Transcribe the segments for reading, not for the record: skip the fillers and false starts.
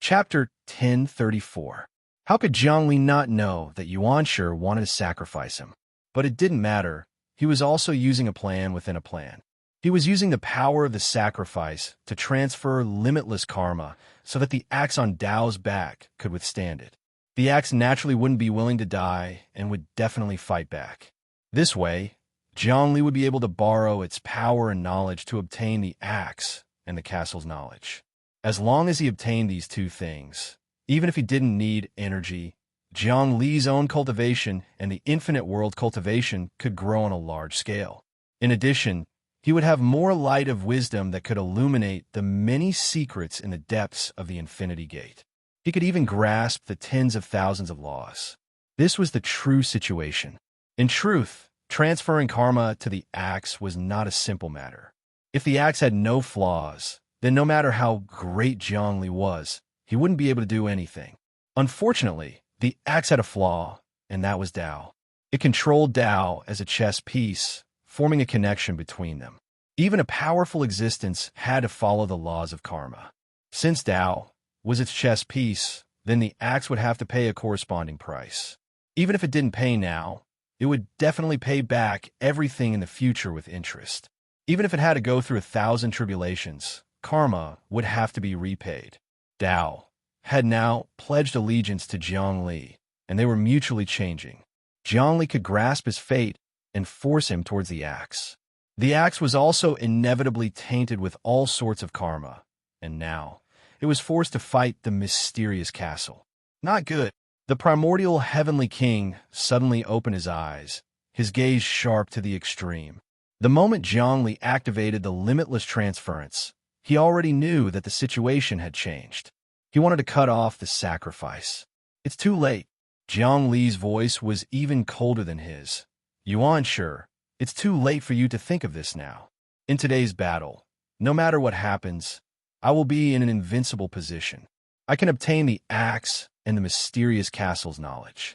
Chapter 1034. How could Zhongli not know that Yuanshi wanted to sacrifice him? But it didn't matter. He was also using a plan within a plan. He was using the power of the sacrifice to transfer limitless karma so that the axe on Dao's back could withstand it. The axe naturally wouldn't be willing to die and would definitely fight back. This way, Zhongli would be able to borrow its power and knowledge to obtain the axe and the castle's knowledge. As long as he obtained these two things, even if he didn't need energy, Zhongli's own cultivation and the infinite world cultivation could grow on a large scale. In addition, he would have more light of wisdom that could illuminate the many secrets in the depths of the Infinity Gate. He could even grasp the tens of thousands of laws. This was the true situation. In truth, transferring karma to the axe was not a simple matter. If the axe had no flaws, then no matter how great Zhongli was, he wouldn't be able to do anything. Unfortunately, the axe had a flaw, and that was Dao. It controlled Dao as a chess piece, forming a connection between them. Even a powerful existence had to follow the laws of karma. Since Dao was its chess piece, then the axe would have to pay a corresponding price. Even if it didn't pay now, it would definitely pay back everything in the future with interest. Even if it had to go through 1,000 tribulations, karma would have to be repaid. Dao had now pledged allegiance to Zhongli, and they were mutually changing. Zhongli could grasp his fate and force him towards the axe. The axe was also inevitably tainted with all sorts of karma, and now it was forced to fight the mysterious castle. Not good. The primordial heavenly king suddenly opened his eyes, his gaze sharp to the extreme. The moment Zhongli activated the limitless transference, he already knew that the situation had changed. He wanted to cut off the sacrifice. It's too late. Zhongli's voice was even colder than his. Yuanshi, it's too late for you to think of this now. In today's battle, no matter what happens, I will be in an invincible position. I can obtain the axe and the mysterious castle's knowledge.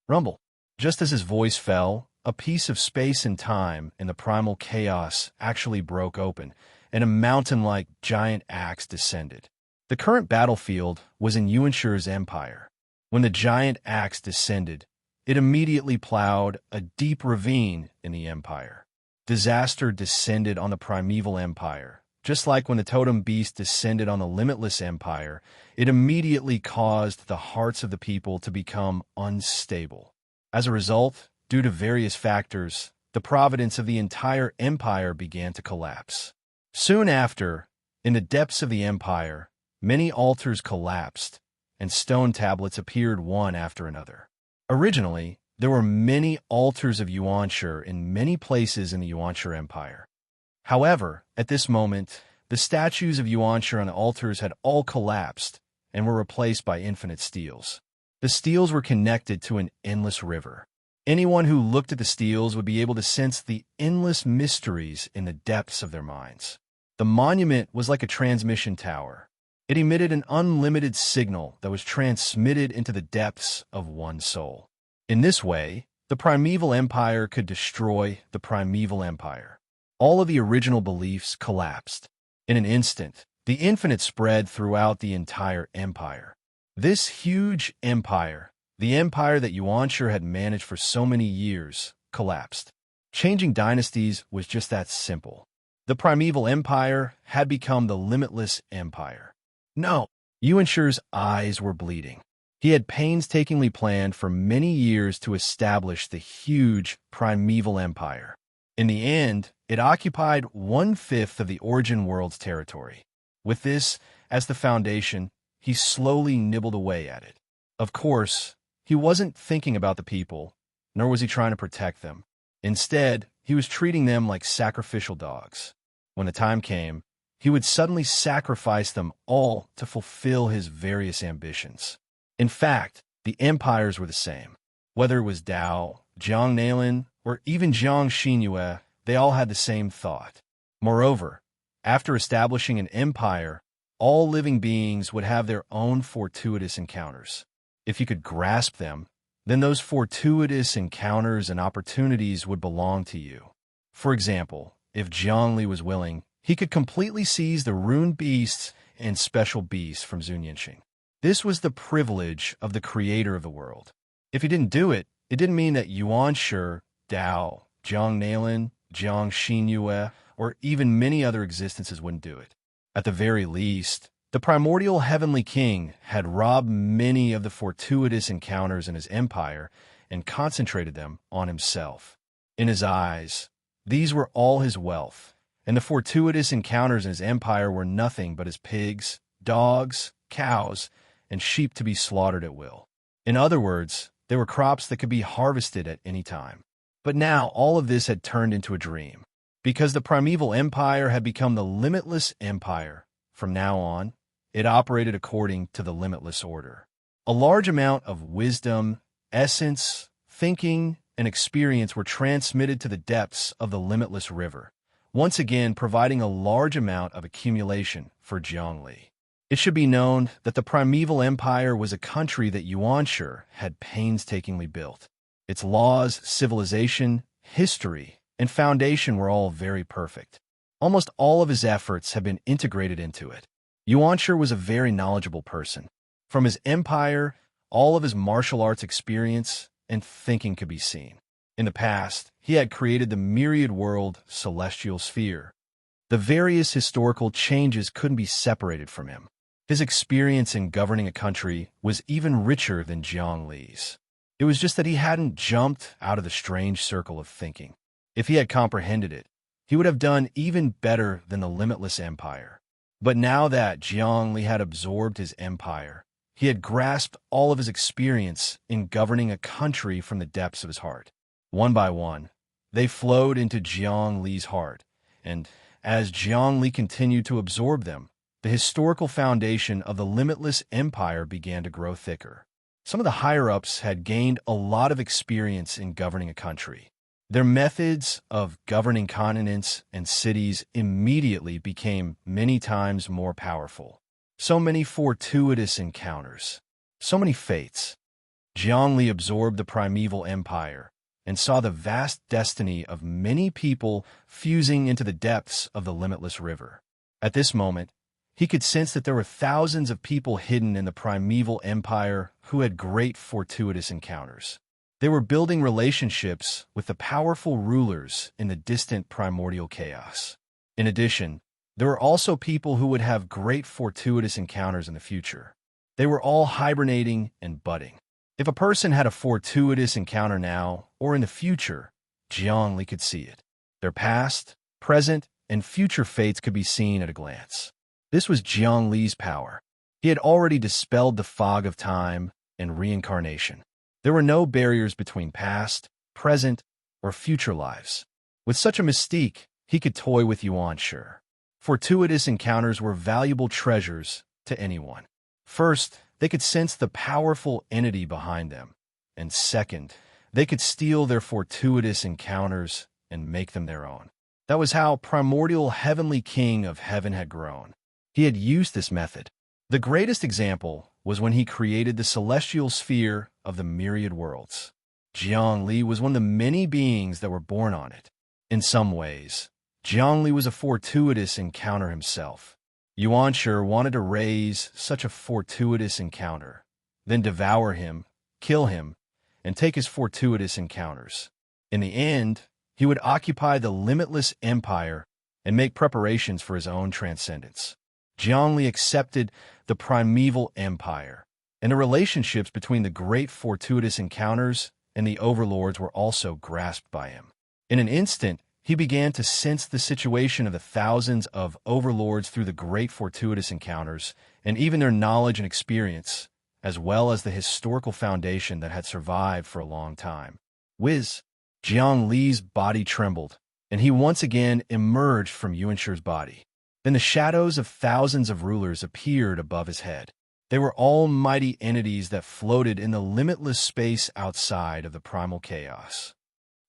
Rumble. Just as his voice fell, a piece of space and time in the primal chaos actually broke open, and a mountain-like giant axe descended. The current battlefield was in Yuanshi's empire. When the giant axe descended, it immediately plowed a deep ravine in the empire. Disaster descended on the primeval empire. Just like when the totem beast descended on the limitless empire, it immediately caused the hearts of the people to become unstable. As a result, due to various factors, the providence of the entire empire began to collapse. Soon after, in the depths of the empire, many altars collapsed, and stone tablets appeared one after another. Originally, there were many altars of Yuanshi in many places in the Yuanshi Empire. However, at this moment, the statues of Yuanshi on the altars had all collapsed and were replaced by infinite steels. The steels were connected to an endless river. Anyone who looked at the steels would be able to sense the endless mysteries in the depths of their minds. The monument was like a transmission tower. It emitted an unlimited signal that was transmitted into the depths of one soul. In this way, the primeval empire could destroy the primeval empire. All of the original beliefs collapsed. In an instant, the infinite spread throughout the entire empire. This huge empire, the empire that Yuanshi had managed for so many years, collapsed. Changing dynasties was just that simple. The primeval empire had become the limitless empire. No, Yuanshi's eyes were bleeding. He had painstakingly planned for many years to establish the huge primeval empire. In the end, it occupied 1/5 of the origin world's territory. With this as the foundation, he slowly nibbled away at it. Of course, he wasn't thinking about the people, nor was he trying to protect them. Instead, he was treating them like sacrificial dogs. When the time came, he would suddenly sacrifice them all to fulfill his various ambitions. In fact, the empires were the same. Whether it was Dao, Zhang Nailin, or even Zhang Xinyue, they all had the same thought. Moreover, after establishing an empire, all living beings would have their own fortuitous encounters. If you could grasp them, then those fortuitous encounters and opportunities would belong to you. For example, if Zhongli was willing, he could completely seize the rune beasts and special beasts from Zunyanxing. This was the privilege of the creator of the world. If he didn't do it, it didn't mean that Yuan-Shi, Dao, Zhang Nailin, Jiang Xinyue, or even many other existences wouldn't do it. At the very least, the primordial heavenly king had robbed many of the fortuitous encounters in his empire and concentrated them on himself. In his eyes, these were all his wealth, and the fortuitous encounters in his empire were nothing but his pigs, dogs, cows, and sheep to be slaughtered at will. In other words, they were crops that could be harvested at any time. But now all of this had turned into a dream, because the primeval empire had become the limitless empire. From now on, it operated according to the limitless order. A large amount of wisdom, essence, thinking, and experience were transmitted to the depths of the limitless river, once again providing a large amount of accumulation for Zhongli. It should be known that the primeval empire was a country that Yuan-Shi had painstakingly built. Its laws, civilization, history, and foundation were all very perfect. Almost all of his efforts have been integrated into it. Yuan-Shi was a very knowledgeable person. From his empire, all of his martial arts experience and thinking could be seen. In the past, he had created the myriad world celestial sphere. The various historical changes couldn't be separated from him. His experience in governing a country was even richer than Jiang Li's. It was just that he hadn't jumped out of the strange circle of thinking. If he had comprehended it, he would have done even better than the limitless empire. But now that Jiang Li had absorbed his empire, he had grasped all of his experience in governing a country from the depths of his heart. One by one, they flowed into Jiang Li's heart, and as Jiang Li continued to absorb them, the historical foundation of the limitless empire began to grow thicker. Some of the higher-ups had gained a lot of experience in governing a country. Their methods of governing continents and cities immediately became many times more powerful. So many fortuitous encounters, so many fates. Jiang Li absorbed the primeval empire and saw the vast destiny of many people fusing into the depths of the limitless river. At this moment, he could sense that there were thousands of people hidden in the primeval empire who had great fortuitous encounters. They were building relationships with the powerful rulers in the distant primordial chaos. In addition, there were also people who would have great fortuitous encounters in the future. They were all hibernating and budding. If a person had a fortuitous encounter now or in the future, Jiang Li could see it. Their past, present, and future fates could be seen at a glance. This was Jiang Li's power. He had already dispelled the fog of time and reincarnation. There were no barriers between past, present, or future lives. With such a mystique, he could toy with Yuan-Shi. Fortuitous encounters were valuable treasures to anyone. First, they could sense the powerful entity behind them. And second, they could steal their fortuitous encounters and make them their own. That was how primordial heavenly king of heaven had grown. He had used this method. The greatest example was when he created the celestial sphere of the myriad worlds. Jiang Li was one of the many beings that were born on it. In some ways, Jiang Li was a fortuitous encounter himself. Yuan-Shi wanted to raise such a fortuitous encounter, then devour him, kill him, and take his fortuitous encounters. In the end, he would occupy the limitless empire and make preparations for his own transcendence. Jiang Li accepted the primeval empire, and the relationships between the great fortuitous encounters and the overlords were also grasped by him. In an instant, he began to sense the situation of the thousands of overlords through the great fortuitous encounters, and even their knowledge and experience, as well as the historical foundation that had survived for a long time. Whiz! Jiang Li's body trembled, and he once again emerged from Yuan-Shi's body. Then the shadows of thousands of rulers appeared above his head. They were all mighty entities that floated in the limitless space outside of the primal chaos.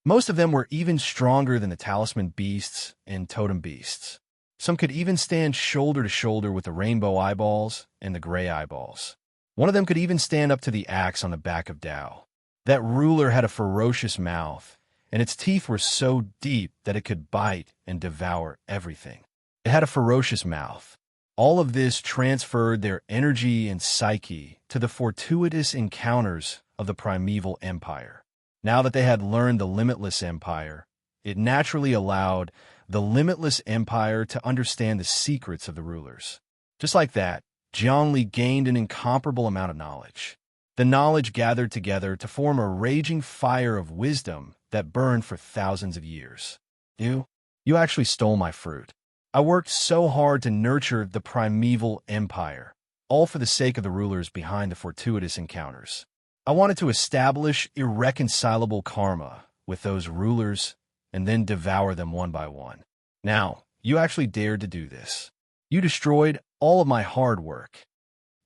Most of them were even stronger than the talisman beasts and totem beasts. Some could even stand shoulder to shoulder with the rainbow eyeballs and the gray eyeballs. One of them could even stand up to the axe on the back of Dao. That ruler had a ferocious mouth, and its teeth were so deep that it could bite and devour everything. It had a ferocious mouth. All of this transferred their energy and psyche to the fortuitous encounters of the primeval empire. Now that they had learned the limitless empire, it naturally allowed the limitless empire to understand the secrets of the rulers. Just like that, Zhongli gained an incomparable amount of knowledge. The knowledge gathered together to form a raging fire of wisdom that burned for thousands of years. You actually stole my fruit. I worked so hard to nurture the primeval empire, all for the sake of the rulers behind the fortuitous encounters. I wanted to establish irreconcilable karma with those rulers and then devour them one by one. Now, you actually dared to do this. You destroyed all of my hard work.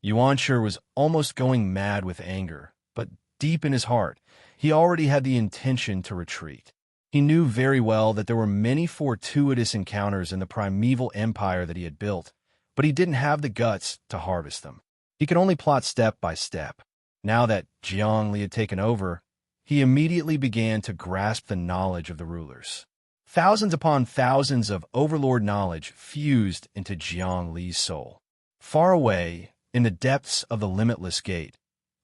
Yuanshi was almost going mad with anger, but deep in his heart, he already had the intention to retreat. He knew very well that there were many fortuitous encounters in the primeval empire that he had built, but he didn't have the guts to harvest them. He could only plot step by step. Now that Zhongli had taken over, he immediately began to grasp the knowledge of the rulers. Thousands upon thousands of overlord knowledge fused into Zhongli's soul. Far away, in the depths of the limitless gate,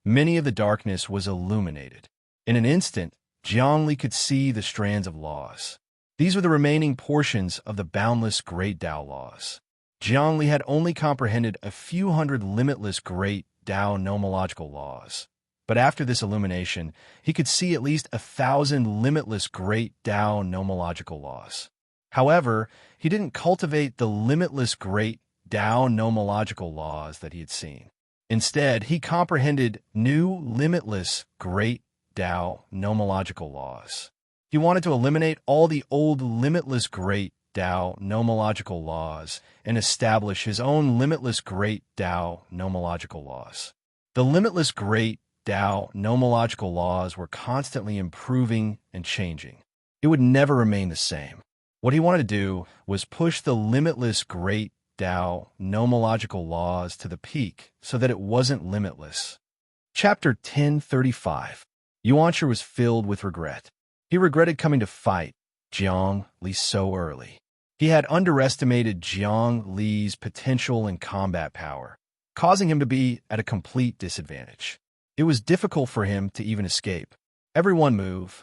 many of the darkness was illuminated. In an instant, Zhongli could see the strands of laws. These were the remaining portions of the boundless Great Tao laws. Zhongli had only comprehended a few hundred limitless Great Tao nomological laws. But after this illumination, he could see at least 1,000 limitless Great Tao nomological laws. However, he didn't cultivate the limitless Great Tao nomological laws that he had seen. Instead, he comprehended new limitless Great Tao nomological laws. He wanted to eliminate all the old limitless Great Tao nomological laws and establish his own limitless Great Tao nomological laws. The limitless Great Tao nomological laws were constantly improving and changing. It would never remain the same. What he wanted to do was push the limitless Great Tao nomological laws to the peak so that it wasn't limitless. Chapter 1035. Yuanshi was filled with regret. He regretted coming to fight Zhongli so early. He had underestimated Zhongli's potential and combat power, causing him to be at a complete disadvantage. It was difficult for him to even escape. Everyone move.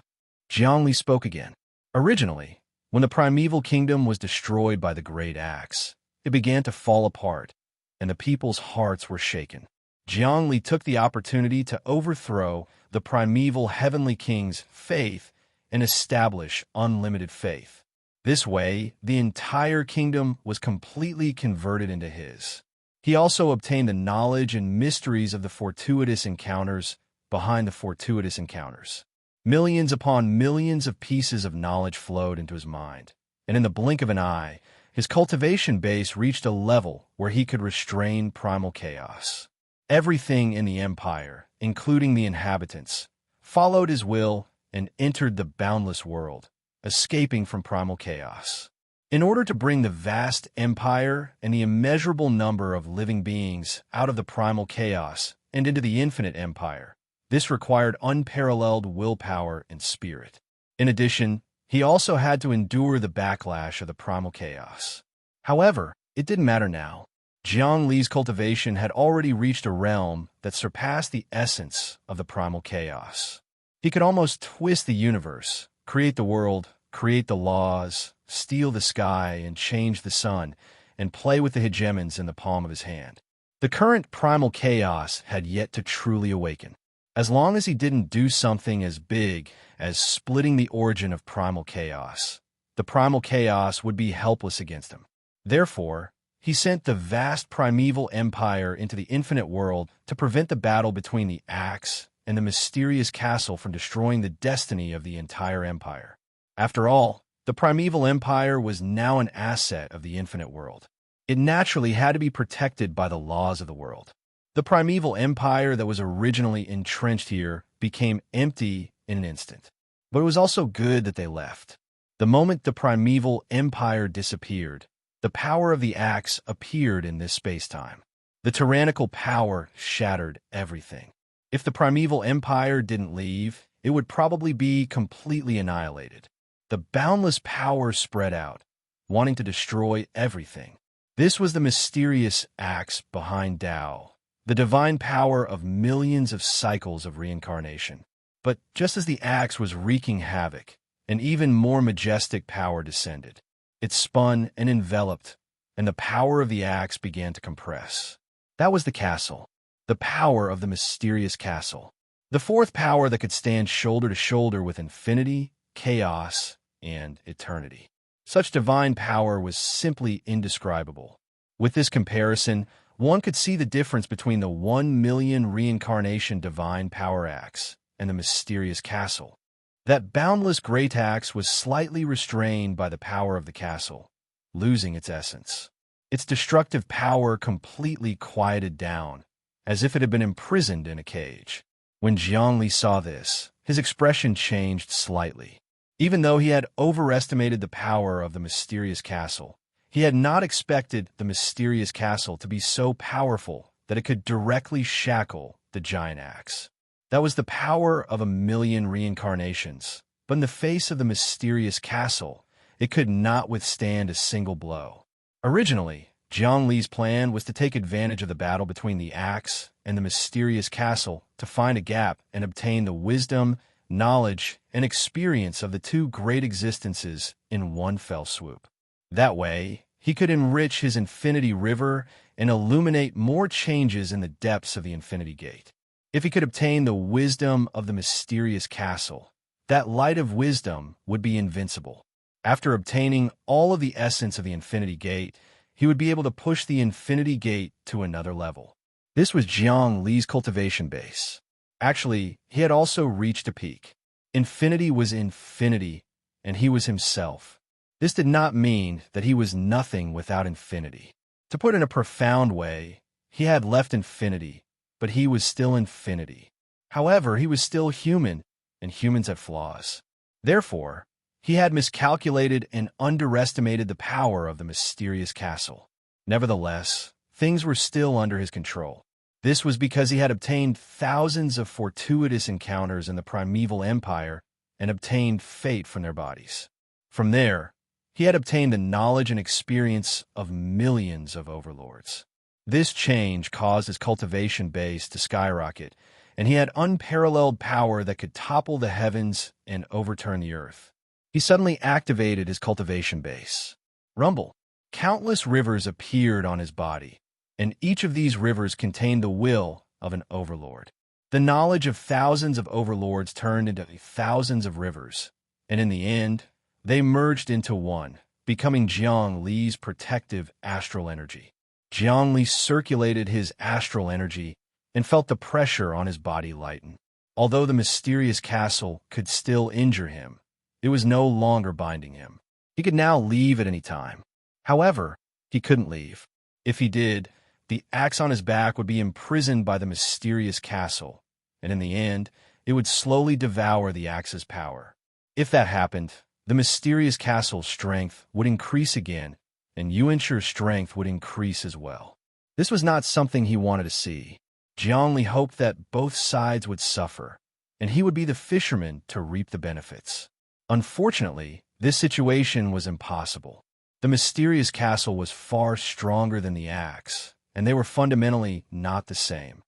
Zhongli spoke again. Originally, when the primeval kingdom was destroyed by the great axe, it began to fall apart, and the people's hearts were shaken. Zhongli took the opportunity to overthrow the primeval heavenly king's faith and establish unlimited faith. This way, the entire kingdom was completely converted into his. He also obtained the knowledge and mysteries of the fortuitous encounters behind the fortuitous encounters. Millions upon millions of pieces of knowledge flowed into his mind, and in the blink of an eye, his cultivation base reached a level where he could restrain primal chaos. Everything in the empire, including the inhabitants, followed his will and entered the boundless world, escaping from primal chaos. In order to bring the vast empire and the immeasurable number of living beings out of the primal chaos and into the infinite empire, this required unparalleled willpower and spirit. In addition, he also had to endure the backlash of the primal chaos. However, it didn't matter now. Zhongli's cultivation had already reached a realm that surpassed the essence of the primal chaos. He could almost twist the universe, create the world, create the laws, steal the sky, and change the sun, and play with the hegemons in the palm of his hand. The current primal chaos had yet to truly awaken. As long as he didn't do something as big as splitting the origin of primal chaos, the primal chaos would be helpless against him. Therefore, he sent the vast primeval empire into the infinite world to prevent the battle between the axe and the mysterious castle from destroying the destiny of the entire empire. After all, the primeval empire was now an asset of the infinite world. It naturally had to be protected by the laws of the world. The primeval empire that was originally entrenched here became empty in an instant. But it was also good that they left. The moment the primeval empire disappeared, the power of the axe appeared in this space-time. The tyrannical power shattered everything. If the primeval empire didn't leave, it would probably be completely annihilated. The boundless power spread out, wanting to destroy everything. This was the mysterious axe behind Tao, the divine power of millions of cycles of reincarnation. But just as the axe was wreaking havoc, an even more majestic power descended. It spun and enveloped, and the power of the axe began to compress. That was the castle, the power of the mysterious castle. The fourth power that could stand shoulder to shoulder with infinity, chaos, and eternity. Such divine power was simply indescribable. With this comparison, one could see the difference between the 1,000,000 reincarnation divine power axe and the mysterious castle. That boundless great axe was slightly restrained by the power of the castle, losing its essence. Its destructive power completely quieted down, as if it had been imprisoned in a cage. When Zhongli saw this, his expression changed slightly. Even though he had overestimated the power of the mysterious castle, he had not expected the mysterious castle to be so powerful that it could directly shackle the giant axe. That was the power of 1,000,000 reincarnations, but in the face of the mysterious castle, it could not withstand a single blow. Originally, Jiang Li's plan was to take advantage of the battle between the axe and the mysterious castle to find a gap and obtain the wisdom, knowledge, and experience of the two great existences in one fell swoop. That way, he could enrich his infinity river and illuminate more changes in the depths of the infinity gate. If he could obtain the wisdom of the mysterious castle, that light of wisdom would be invincible. After obtaining all of the essence of the infinity gate, he would be able to push the infinity gate to another level. This was Jiang Li's cultivation base. Actually, he had also reached a peak. Infinity was infinity, and he was himself. This did not mean that he was nothing without infinity. To put it in a profound way, he had left infinity, but he was still infinity. However, he was still human, and humans have flaws. Therefore, he had miscalculated and underestimated the power of the mysterious castle. Nevertheless, things were still under his control. This was because he had obtained thousands of fortuitous encounters in the primeval empire and obtained fate from their bodies. From there, he had obtained the knowledge and experience of millions of overlords. This change caused his cultivation base to skyrocket, and he had unparalleled power that could topple the heavens and overturn the earth. He suddenly activated his cultivation base. Rumble. Countless rivers appeared on his body, and each of these rivers contained the will of an overlord. The knowledge of thousands of overlords turned into thousands of rivers, and in the end, they merged into one, becoming Jiang Li's protective astral energy. Jiang Li circulated his astral energy and felt the pressure on his body lighten. Although the mysterious castle could still injure him, it was no longer binding him. He could now leave at any time. However, he couldn't leave. If he did, the axe on his back would be imprisoned by the mysterious castle, and in the end, it would slowly devour the axe's power. If that happened, the mysterious castle's strength would increase again, and Yuanshir's strength would increase as well. This was not something he wanted to see. Jiang Li hoped that both sides would suffer, and he would be the fisherman to reap the benefits. Unfortunately, this situation was impossible. The mysterious castle was far stronger than the axe, and they were fundamentally not the same.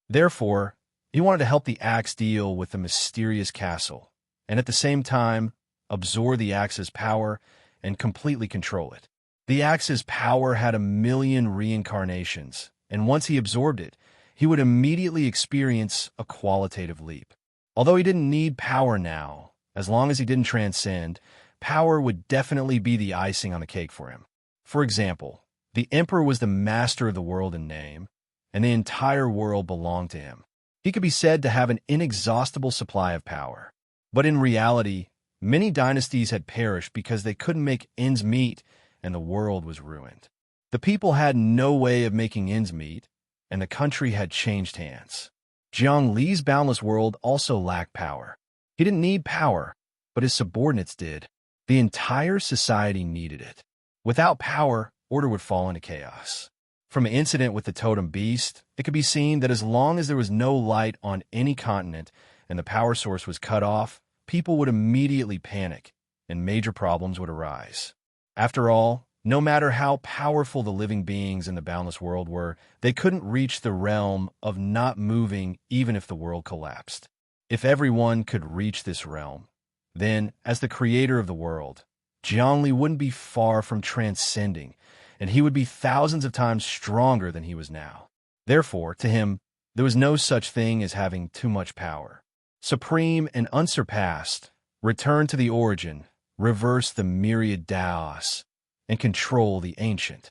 Therefore, he wanted to help the axe deal with the mysterious castle, and at the same time, absorb the axe's power and completely control it. The axe's power had 1,000,000 reincarnations, and once he absorbed it, he would immediately experience a qualitative leap. Although he didn't need power now, as long as he didn't transcend, power would definitely be the icing on the cake for him. For example, the emperor was the master of the world in name, and the entire world belonged to him. He could be said to have an inexhaustible supply of power. But in reality, many dynasties had perished because they couldn't make ends meet, and the world was ruined. The people had no way of making ends meet, and the country had changed hands. Jiang Li's boundless world also lacked power. He didn't need power, but his subordinates did. The entire society needed it. Without power, order would fall into chaos. From an incident with the totem beast, it could be seen that as long as there was no light on any continent and the power source was cut off, people would immediately panic, and major problems would arise. After all, No matter how powerful the living beings in the boundless world were, they couldn't reach the realm of not moving even if the world collapsed. If everyone could reach this realm, then, as the creator of the world, Zhongli wouldn't be far from transcending, and he would be thousands of times stronger than he was now. Therefore, to him, there was no such thing as having too much power. Supreme and unsurpassed, return to the origin, reverse the myriad Daos, and control the ancient.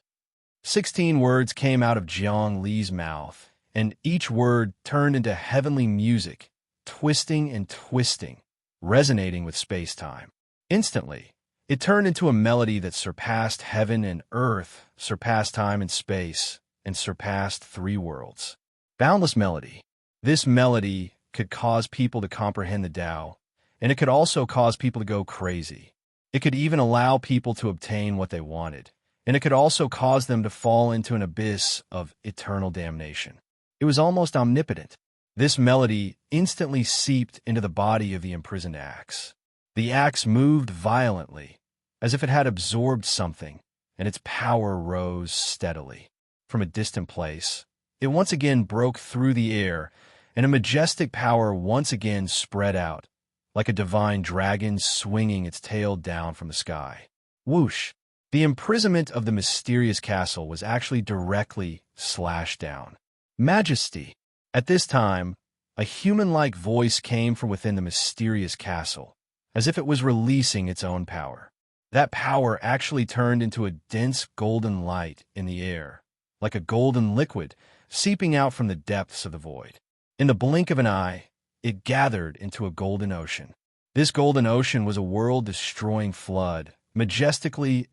16 words came out of Jiang Li's mouth, and each word turned into heavenly music, twisting and twisting, resonating with space-time. Instantly, it turned into a melody that surpassed heaven and earth, surpassed time and space, and surpassed 3 worlds. Boundless melody. This melody could cause people to comprehend the Tao, and it could also cause people to go crazy. It could even allow people to obtain what they wanted, and it could also cause them to fall into an abyss of eternal damnation. It was almost omnipotent. This melody instantly seeped into the body of the imprisoned axe. The axe moved violently, as if it had absorbed something, and its power rose steadily. From a distant place, it once again broke through the air, and a majestic power once again spread out, like a divine dragon swinging its tail down from the sky. Whoosh! The imprisonment of the mysterious castle was actually directly slashed down. Majesty! At this time, a human-like voice came from within the mysterious castle, as if it was releasing its own power. That power actually turned into a dense golden light in the air, like a golden liquid seeping out from the depths of the void. In the blink of an eye, it gathered into a golden ocean. This golden ocean was a world-destroying flood, majestically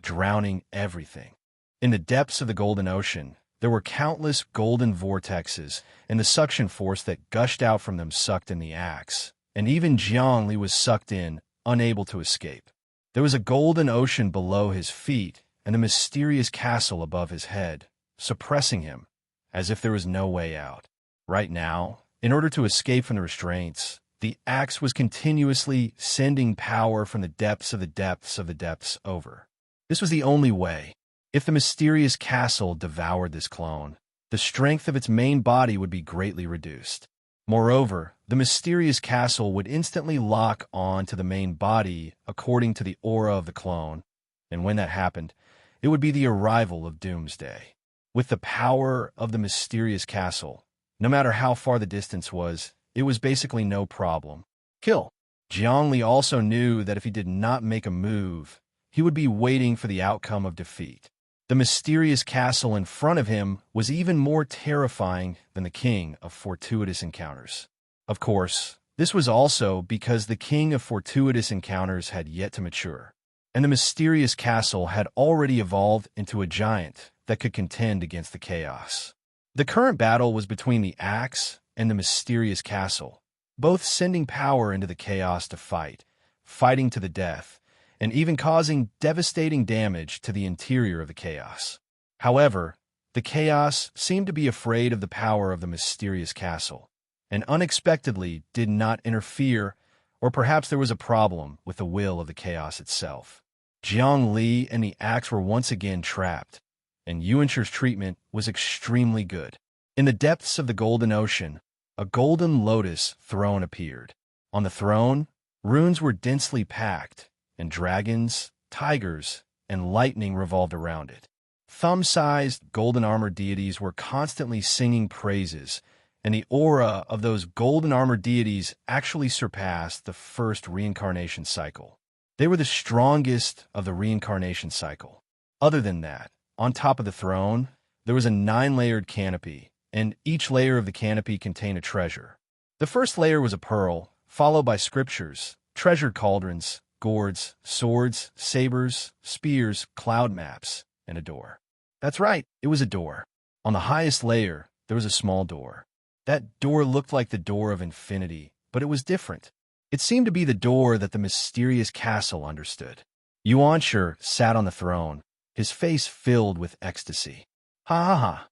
drowning everything. In the depths of the golden ocean, there were countless golden vortexes, and the suction force that gushed out from them sucked in the axe, and even Zhongli was sucked in, unable to escape. There was a golden ocean below his feet, and a mysterious castle above his head, suppressing him, as if there was no way out. Right now, in order to escape from the restraints, the axe was continuously sending power from the depths of the depths of the depths over. This was the only way. If the mysterious castle devoured this clone, the strength of its main body would be greatly reduced. Moreover, the mysterious castle would instantly lock on to the main body according to the aura of the clone, and when that happened, it would be the arrival of doomsday. With the power of the mysterious castle, no matter how far the distance was, it was basically no problem. Kill. Zhongli also knew that if he did not make a move, he would be waiting for the outcome of defeat. The mysterious castle in front of him was even more terrifying than the king of fortuitous encounters. Of course, this was also because the king of fortuitous encounters had yet to mature, and the mysterious castle had already evolved into a giant that could contend against the chaos. The current battle was between the axe and the mysterious castle, both sending power into the chaos to fighting to the death, and even causing devastating damage to the interior of the chaos. However, the chaos seemed to be afraid of the power of the mysterious castle, and unexpectedly did not interfere, or perhaps there was a problem with the will of the chaos itself. Jiang Li and the axe were once again trapped, and Yuanshir's treatment was extremely good. In the depths of the golden ocean, a golden lotus throne appeared. On the throne, runes were densely packed, and dragons, tigers, and lightning revolved around it. Thumb-sized, golden-armored deities were constantly singing praises, and the aura of those golden-armored deities actually surpassed the first reincarnation cycle. They were the strongest of the reincarnation cycle. Other than that, on top of the throne, there was a 9-layered canopy, and each layer of the canopy contained a treasure. The first layer was a pearl, followed by scriptures, treasured cauldrons, gourds, swords, sabers, spears, cloud maps, and a door. That's right, it was a door. On the highest layer, there was a small door. That door looked like the door of infinity, but it was different. It seemed to be the door that the mysterious castle understood. Yuanshir sat on the throne, his face filled with ecstasy. Ha ha ha.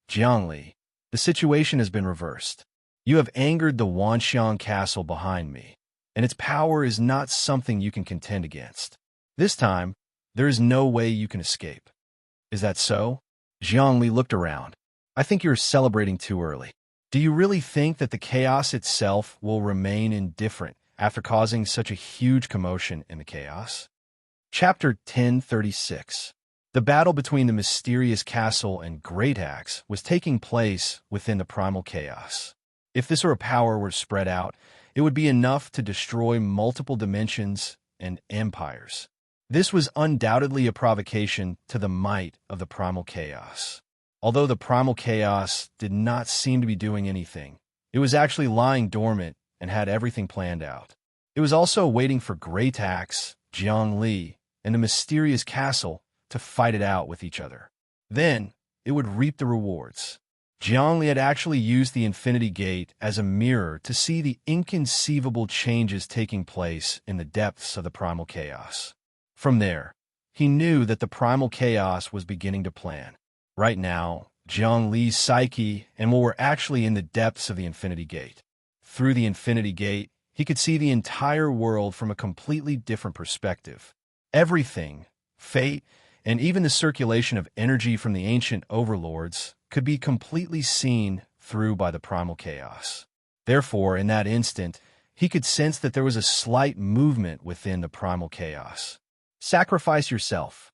Zhongli, the situation has been reversed. You have angered the Wanxiang castle behind me, and its power is not something you can contend against. This time, There is no way you can escape. Is that so? Zhongli looked around. I think you're celebrating too early. Do you really think that the chaos itself will remain indifferent after causing such a huge commotion in the chaos? Chapter 1036. The battle between the mysterious castle and Great Axe was taking place within the primal chaos. If this or a power were spread out, it would be enough to destroy multiple dimensions and empires. This was undoubtedly a provocation to the might of the primal chaos. Although the primal chaos did not seem to be doing anything, it was actually lying dormant and had everything planned out. It was also waiting for Great Axe, Zhongli, and the mysterious castle to fight it out with each other. Then, it would reap the rewards. Zhongli had actually used the Infinity Gate as a mirror to see the inconceivable changes taking place in the depths of the primal chaos. From there, he knew that the primal chaos was beginning to plan. Right now, Zhongli's psyche and what were actually in the depths of the Infinity Gate. Through the Infinity Gate, he could see the entire world from a completely different perspective. Everything, fate, and even the circulation of energy from the ancient overlords could be completely seen through by the primal chaos. Therefore, in that instant, he could sense that there was a slight movement within the primal chaos. Sacrifice yourself.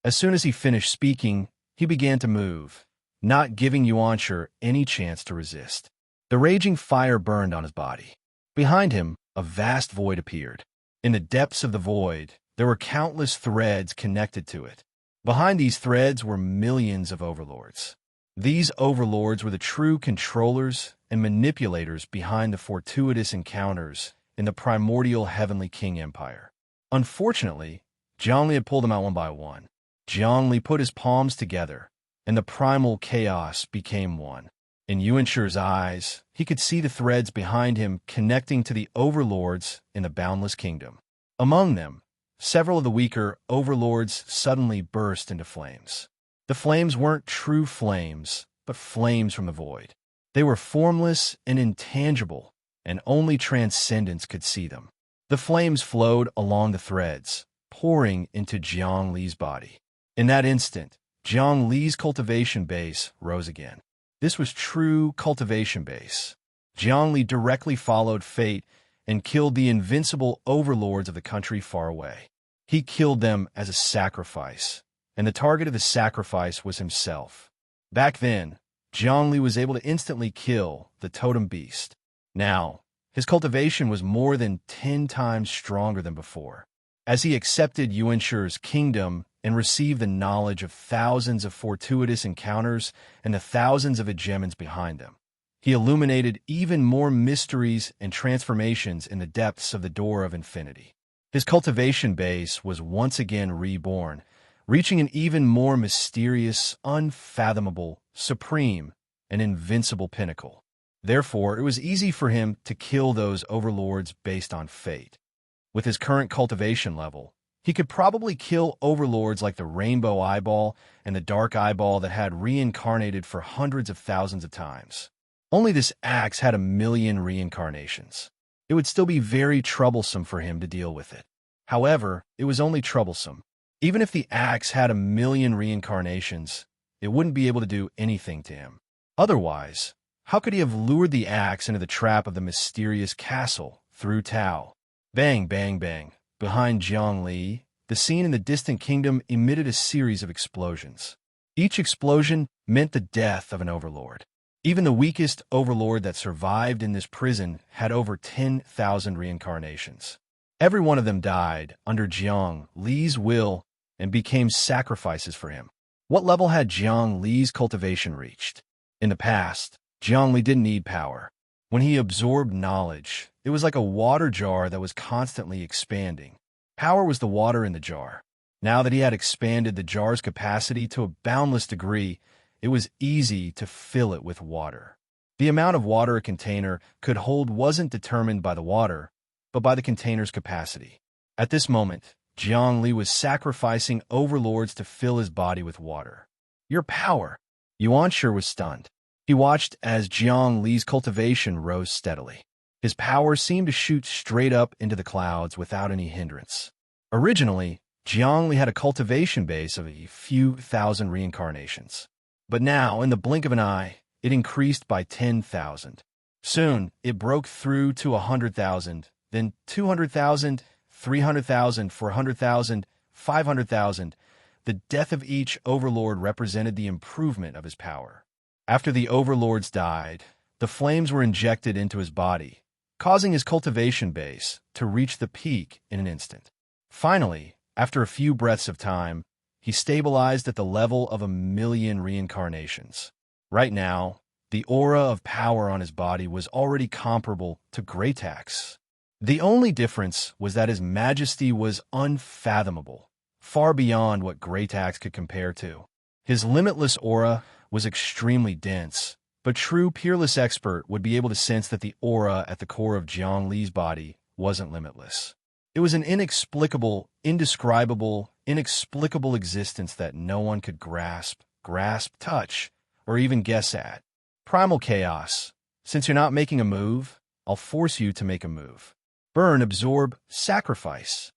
As soon as he finished speaking, he began to move, not giving Yuanshi any chance to resist. The raging fire burned on his body. Behind him, a vast void appeared. In the depths of the void, there were countless threads connected to it. Behind these threads were millions of overlords. These overlords were the true controllers and manipulators behind the fortuitous encounters in the primordial Heavenly King Empire. Unfortunately, Zhongli had pulled them out one by one. Zhongli put his palms together, and the primal chaos became one. In Yuanshi's eyes, he could see the threads behind him connecting to the overlords in the boundless kingdom. Among them, several of the weaker overlords suddenly burst into flames. The flames weren't true flames, but flames from the void. They were formless and intangible, and only transcendence could see them. The flames flowed along the threads, pouring into Zhongli's body. In that instant, Zhongli's cultivation base rose again. This was true cultivation base. Zhongli directly followed fate and killed the invincible overlords of the country far away. He killed them as a sacrifice, and the target of the sacrifice was himself. Back then, Zhongli was able to instantly kill the totem beast. Now, his cultivation was more than 10 times stronger than before. As he accepted Yuanshi's kingdom and received the knowledge of thousands of fortuitous encounters and the thousands of hegemons behind them, he illuminated even more mysteries and transformations in the depths of the door of infinity. His cultivation base was once again reborn, reaching an even more mysterious, unfathomable, supreme, and invincible pinnacle. Therefore, it was easy for him to kill those overlords based on fate. With his current cultivation level, he could probably kill overlords like the Rainbow Eyeball and the Dark Eyeball that had reincarnated for hundreds of thousands of times. Only this axe had 1,000,000 reincarnations. It would still be very troublesome for him to deal with it. However, it was only troublesome. Even if the axe had 1,000,000 reincarnations, it wouldn't be able to do anything to him. Otherwise, how could he have lured the axe into the trap of the mysterious castle through Tao? Bang, bang, bang. Behind Zhongli, the scene in the distant kingdom emitted a series of explosions. Each explosion meant the death of an overlord. Even the weakest overlord that survived in this prison had over 10,000 reincarnations. Every one of them died under Zhongli's will and became sacrifices for him. What level had Zhongli's cultivation reached? In the past, Zhongli didn't need power. When he absorbed knowledge, it was like a water jar that was constantly expanding. Power was the water in the jar. Now that he had expanded the jar's capacity to a boundless degree, it was easy to fill it with water. The amount of water a container could hold wasn't determined by the water, but by the container's capacity. At this moment, Zhongli was sacrificing overlords to fill his body with water. Your power! Yuanshi was stunned. He watched as Zhongli's cultivation rose steadily. His power seemed to shoot straight up into the clouds without any hindrance. Originally, Jiangli had a cultivation base of a few thousand reincarnations. But now, in the blink of an eye, it increased by 10,000. Soon, it broke through to 100,000, then 200,000, 300,000, 400,000, 500,000. The death of each overlord represented the improvement of his power. After the overlords died, the flames were injected into his body, causing his cultivation base to reach the peak in an instant. Finally, after a few breaths of time, he stabilized at the level of 1,000,000 reincarnations. Right now, the aura of power on his body was already comparable to Greytax. The only difference was that his majesty was unfathomable, far beyond what Greytax could compare to. His limitless aura was extremely dense, but true peerless expert would be able to sense that the aura at the core of Jiang Li's body wasn't limitless. It was an inexplicable, indescribable, inexplicable existence that no one could grasp, touch, or even guess at. Primal chaos. Since you're not making a move, I'll force you to make a move. Burn, absorb, sacrifice.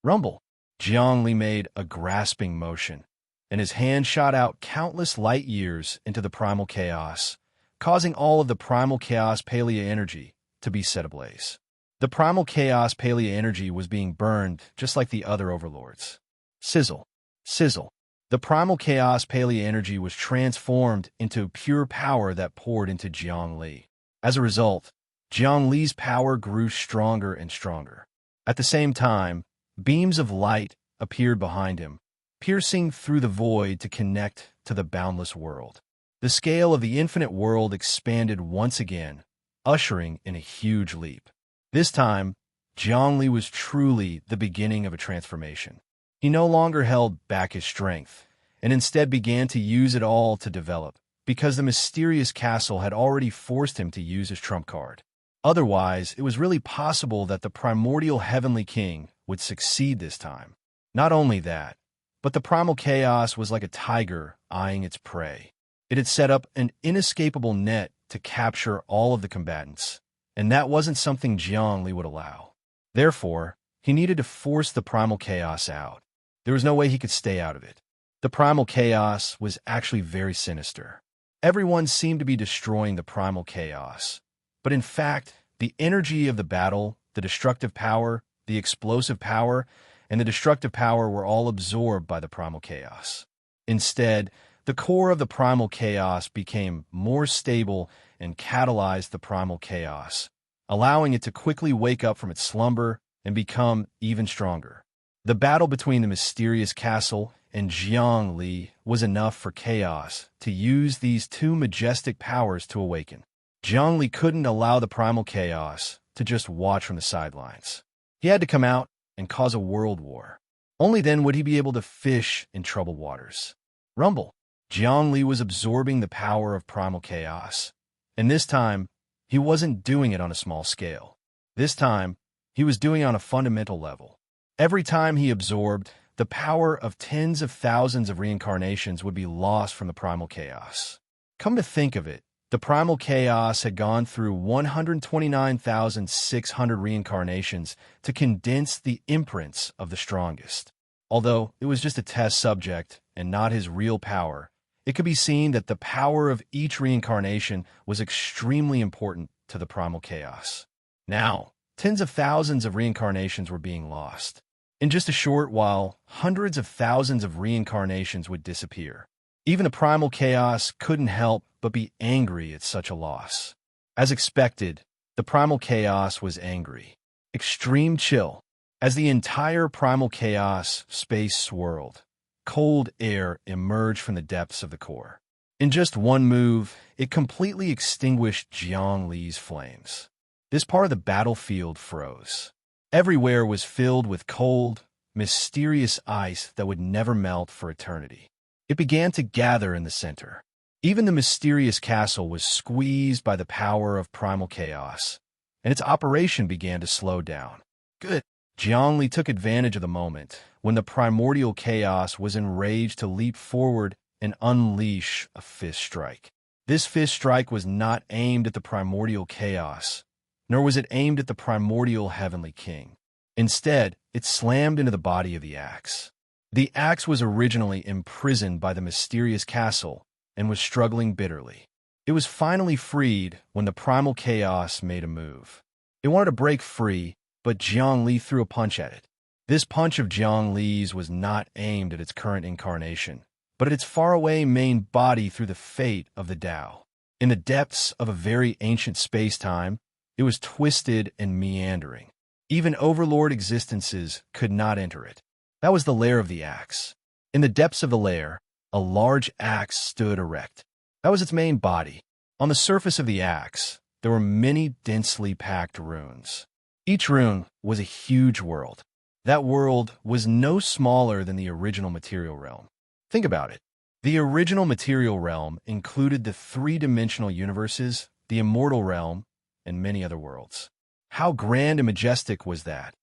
Rumble. Jiang Li made a grasping motion, and his hand shot out countless light years into the primal chaos, causing all of the primal chaos palea energy to be set ablaze. The primal chaos palea energy was being burned just like the other overlords. Sizzle. Sizzle. The primal chaos palea energy was transformed into pure power that poured into Jiang Li. As a result, Jiang Li's power grew stronger and stronger. At the same time, beams of light appeared behind him, piercing through the void to connect to the boundless world. The scale of the infinite world expanded once again, ushering in a huge leap. This time, Jiang Li was truly the beginning of a transformation. He no longer held back his strength, and instead began to use it all to develop, because the mysterious castle had already forced him to use his trump card. Otherwise, it was really possible that the primordial heavenly king would succeed this time. Not only that, but the primal chaos was like a tiger eyeing its prey. It had set up an inescapable net to capture all of the combatants, and that wasn't something Jiang Li would allow. Therefore, he needed to force the primal chaos out. There was no way he could stay out of it. The primal chaos was actually very sinister. Everyone seemed to be destroying the primal chaos. But in fact, the energy of the battle, the destructive power, the explosive power, and the destructive power were all absorbed by the primal chaos. Instead, the core of the primal chaos became more stable and catalyzed the primal chaos, allowing it to quickly wake up from its slumber and become even stronger. The battle between the mysterious castle and Jiang Li was enough for chaos to use these two majestic powers to awaken. Jiang Li couldn't allow the primal chaos to just watch from the sidelines. He had to come out and cause a world war. Only then would he be able to fish in troubled waters. Rumble. Jiang Li was absorbing the power of primal chaos. And this time, he wasn't doing it on a small scale. This time, he was doing it on a fundamental level. Every time he absorbed, the power of tens of thousands of reincarnations would be lost from the primal chaos. Come to think of it, the primal chaos had gone through 129,600 reincarnations to condense the imprints of the strongest. Although it was just a test subject and not his real power, it could be seen that the power of each reincarnation was extremely important to the primal chaos. Now, tens of thousands of reincarnations were being lost. In just a short while, hundreds of thousands of reincarnations would disappear. Even the primal chaos couldn't help but be angry at such a loss. As expected, the primal chaos was angry. Extreme chill. As the entire primal chaos space swirled, cold air emerged from the depths of the core. In just one move, it completely extinguished Jiang Li's flames. This part of the battlefield froze. Everywhere was filled with cold, mysterious ice that would never melt for eternity. It began to gather in the center. Even the mysterious castle was squeezed by the power of primal chaos, and its operation began to slow down. Good. Jiang Li took advantage of the moment when the primordial chaos was enraged to leap forward and unleash a fist strike. This fist strike was not aimed at the primordial chaos, nor was it aimed at the primordial heavenly king. Instead, it slammed into the body of the axe. The axe was originally imprisoned by the mysterious castle and was struggling bitterly. It was finally freed when the primal chaos made a move. It wanted to break free, but Jiang Li threw a punch at it. This punch of Jiang Li's was not aimed at its current incarnation, but at its faraway main body through the fate of the Tao. In the depths of a very ancient space-time, it was twisted and meandering. Even overlord existences could not enter it. That was the lair of the axe. In the depths of the lair, a large axe stood erect. That was its main body. On the surface of the axe, there were many densely packed runes. Each rune was a huge world. That world was no smaller than the original material realm. Think about it. The original material realm included the three-dimensional universes, the immortal realm, and many other worlds. How grand and majestic was that?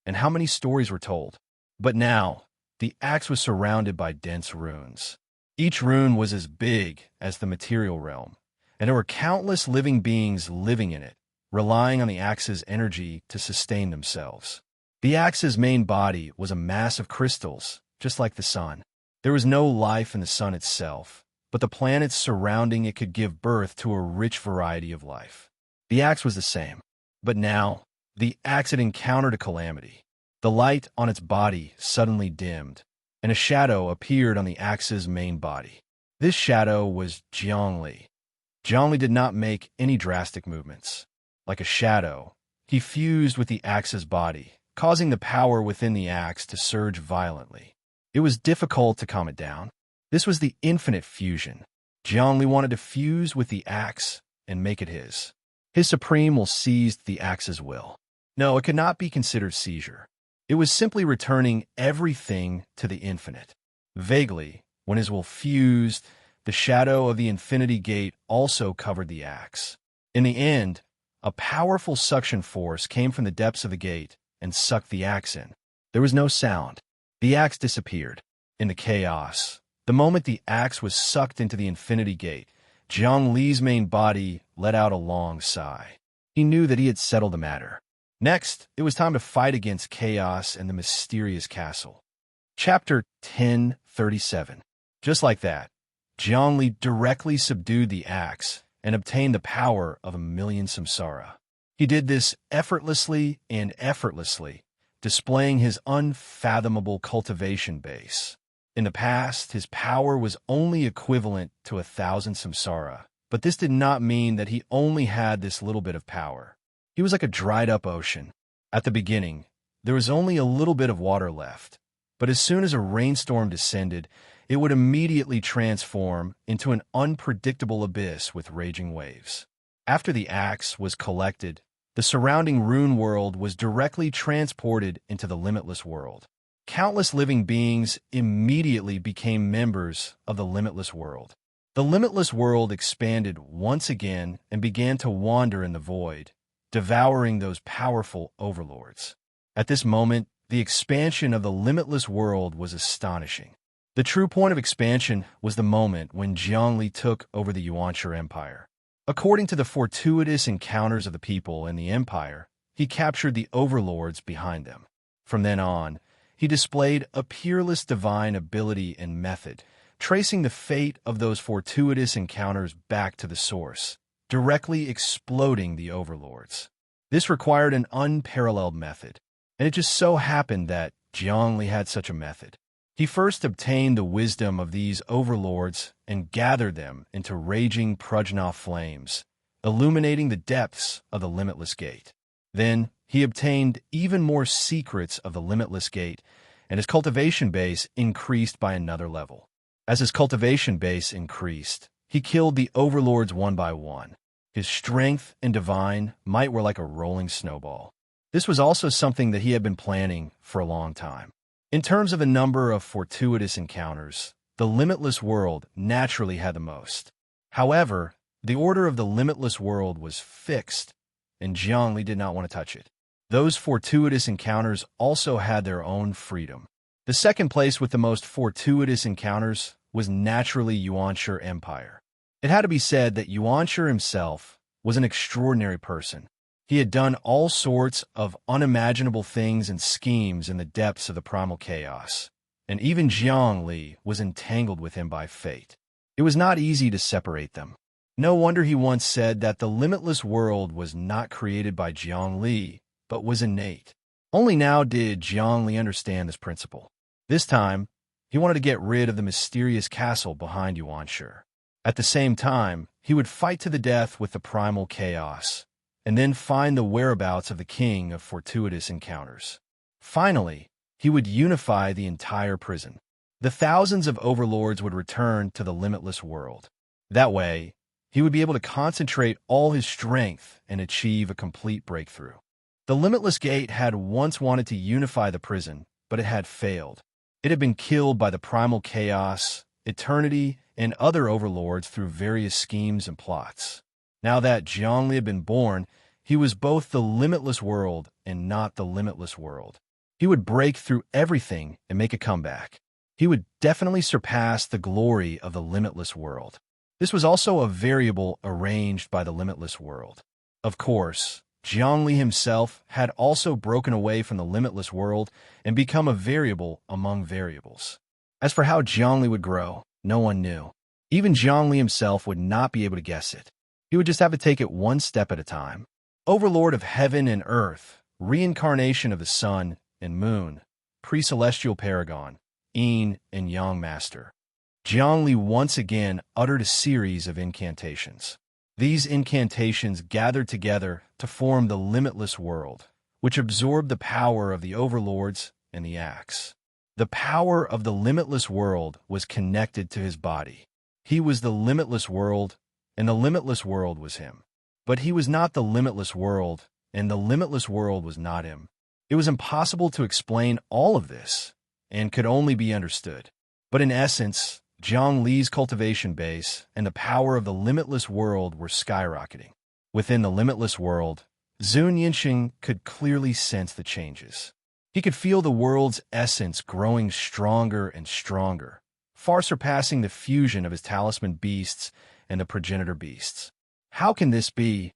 And how many stories were told? But now, the axe was surrounded by dense runes. Each rune was as big as the material realm, and there were countless living beings living in it, relying on the axe's energy to sustain themselves. The axe's main body was a mass of crystals, just like the sun. There was no life in the sun itself, but the planets surrounding it could give birth to a rich variety of life. The axe was the same, but now, the axe had encountered a calamity. The light on its body suddenly dimmed, and a shadow appeared on the axe's main body. This shadow was Jiang Li. Jiang Li did not make any drastic movements. Like a shadow, he fused with the axe's body, causing the power within the axe to surge violently. It was difficult to calm it down. This was the infinite fusion. Jiang Li wanted to fuse with the axe and make it his. His supreme will seized the axe's will. No, it could not be considered seizure. It was simply returning everything to the infinite. Vaguely, when his will fused, the shadow of the infinity gate also covered the axe. In the end, a powerful suction force came from the depths of the gate and sucked the axe in. There was no sound. The axe disappeared. In the chaos, the moment the axe was sucked into the infinity gate, Jiang Li's main body let out a long sigh. He knew that he had settled the matter. Next, it was time to fight against chaos and the mysterious castle. Chapter 1037. Just like that, Jiang Li directly subdued the axe and obtained the power of 1,000,000 samsara. He did this effortlessly, displaying his unfathomable cultivation base. In the past, his power was only equivalent to 1,000 samsara, but this did not mean that he only had this little bit of power. He was like a dried-up ocean. At the beginning, there was only a little bit of water left, but as soon as a rainstorm descended, it would immediately transform into an unpredictable abyss with raging waves. After the axe was collected, the surrounding rune world was directly transported into the limitless world. Countless living beings immediately became members of the limitless world. The limitless world expanded once again and began to wander in the void, devouring those powerful overlords. At this moment, the expansion of the limitless world was astonishing. The true point of expansion was the moment when Jiang Li took over the Yuanshi Empire. According to the fortuitous encounters of the people and the empire, he captured the overlords behind them. From then on, he displayed a peerless divine ability and method, tracing the fate of those fortuitous encounters back to the source, directly exploding the overlords. This required an unparalleled method, and it just so happened that Jiang Li had such a method. He first obtained the wisdom of these overlords and gathered them into raging Prajna flames, illuminating the depths of the limitless gate. Then, he obtained even more secrets of the limitless gate, and his cultivation base increased by another level. As his cultivation base increased, he killed the overlords one by one. His strength and divine might were like a rolling snowball. This was also something that he had been planning for a long time. In terms of a number of fortuitous encounters, the limitless world naturally had the most. However, the order of the limitless world was fixed, and Jiang Li did not want to touch it. Those fortuitous encounters also had their own freedom. The second place with the most fortuitous encounters was naturally Yuanshi Empire. It had to be said that Yuanshi himself was an extraordinary person. He had done all sorts of unimaginable things and schemes in the depths of the primal chaos, and even Zhongli was entangled with him by fate. It was not easy to separate them. No wonder he once said that the limitless world was not created by Zhongli, but was innate. Only now did Zhongli understand this principle. This time, he wanted to get rid of the mysterious castle behind Yuanshi. At the same time, he would fight to the death with the primal chaos, and then find the whereabouts of the king of fortuitous encounters. Finally, he would unify the entire prison. The thousands of overlords would return to the limitless world. That way, he would be able to concentrate all his strength and achieve a complete breakthrough. The Limitless Gate had once wanted to unify the prison, but it had failed. It had been killed by the primal chaos, eternity, and other overlords through various schemes and plots. Now that Zhongli had been born, he was both the limitless world and not the limitless world. He would break through everything and make a comeback. He would definitely surpass the glory of the limitless world. This was also a variable arranged by the limitless world. Of course, Zhongli himself had also broken away from the limitless world and become a variable among variables. As for how Zhongli would grow, no one knew. Even Zhongli himself would not be able to guess it. He would just have to take it one step at a time. Overlord of heaven and earth, reincarnation of the sun and moon, pre-celestial paragon, yin and yang master. Zhongli once again uttered a series of incantations. These incantations gathered together to form the limitless world, which absorbed the power of the overlords and the axe. The power of the limitless world was connected to his body. He was the limitless world, and the limitless world was him. But he was not the limitless world, and the limitless world was not him. It was impossible to explain all of this, and could only be understood. But in essence, Zhongli's cultivation base and the power of the limitless world were skyrocketing. Within the limitless world, Zun Yinxing could clearly sense the changes. He could feel the world's essence growing stronger and stronger, far surpassing the fusion of his talisman beasts and the progenitor beasts. How can this be?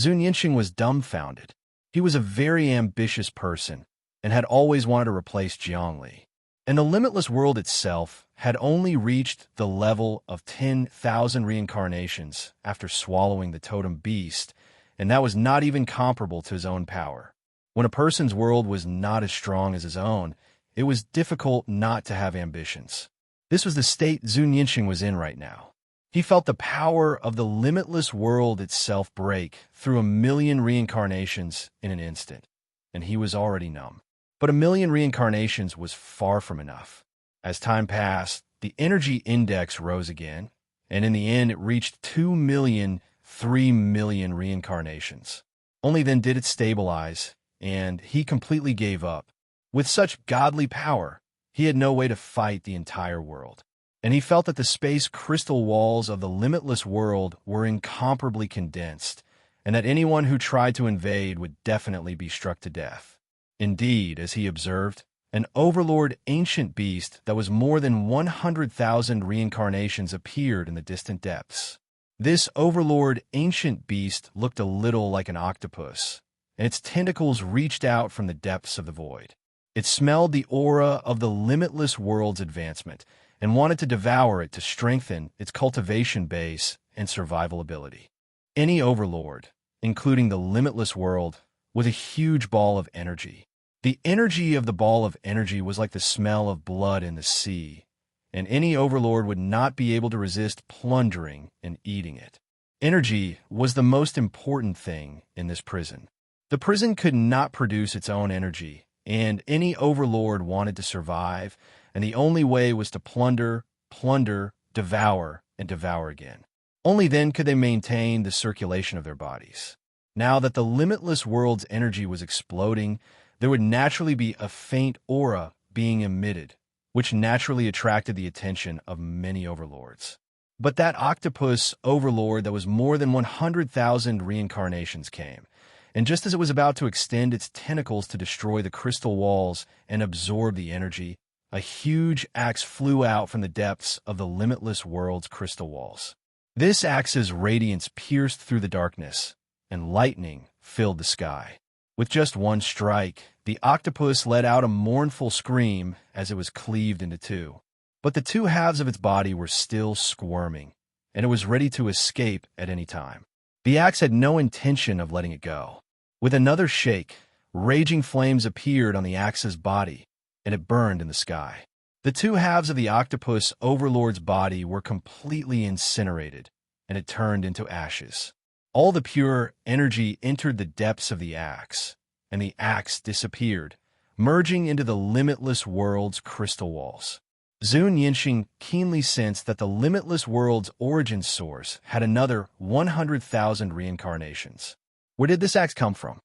Zun Yinxing was dumbfounded. He was a very ambitious person and had always wanted to replace Zhongli. And the limitless world itself had only reached the level of 10,000 reincarnations after swallowing the totem beast, and that was not even comparable to his own power. When a person's world was not as strong as his own, it was difficult not to have ambitions. This was the state Zun Yinxing was in right now. He felt the power of the limitless world itself break through 1,000,000 reincarnations in an instant, and he was already numb. But 1,000,000 reincarnations was far from enough. As time passed, the energy index rose again, and in the end it reached 2,000,000, 3,000,000 reincarnations. Only then did it stabilize, and he completely gave up. With such godly power, he had no way to fight the entire world. And he felt that the space crystal walls of the limitless world were incomparably condensed, and that anyone who tried to invade would definitely be struck to death. Indeed, as he observed, an overlord ancient beast that was more than 100,000 reincarnations appeared in the distant depths. This overlord ancient beast looked a little like an octopus, and its tentacles reached out from the depths of the void. It smelled the aura of the limitless world's advancement, and wanted to devour it to strengthen its cultivation base and survival ability. Any overlord, including the limitless world, was a huge ball of energy. The energy of the ball of energy was like the smell of blood in the sea, and any overlord would not be able to resist plundering and eating it. Energy was the most important thing in this prison. The prison could not produce its own energy, and any overlord wanted to survive, and the only way was to plunder, devour, and devour again. Only then could they maintain the circulation of their bodies. Now that the limitless world's energy was exploding, there would naturally be a faint aura being emitted, which naturally attracted the attention of many overlords. But that octopus overlord that was more than 100,000 reincarnations came, and just as it was about to extend its tentacles to destroy the crystal walls and absorb the energy, a huge axe flew out from the depths of the limitless world's crystal walls. This axe's radiance pierced through the darkness, and lightning filled the sky. With just one strike, the octopus let out a mournful scream as it was cleaved into two. But the two halves of its body were still squirming, and it was ready to escape at any time. The axe had no intention of letting it go. With another shake, raging flames appeared on the axe's body, and it burned in the sky. The two halves of the octopus overlord's body were completely incinerated, and it turned into ashes. All the pure energy entered the depths of the axe, and the axe disappeared, merging into the limitless world's crystal walls. Zun Yinxing keenly sensed that the limitless world's origin source had another 100,000 reincarnations. Where did this axe come from?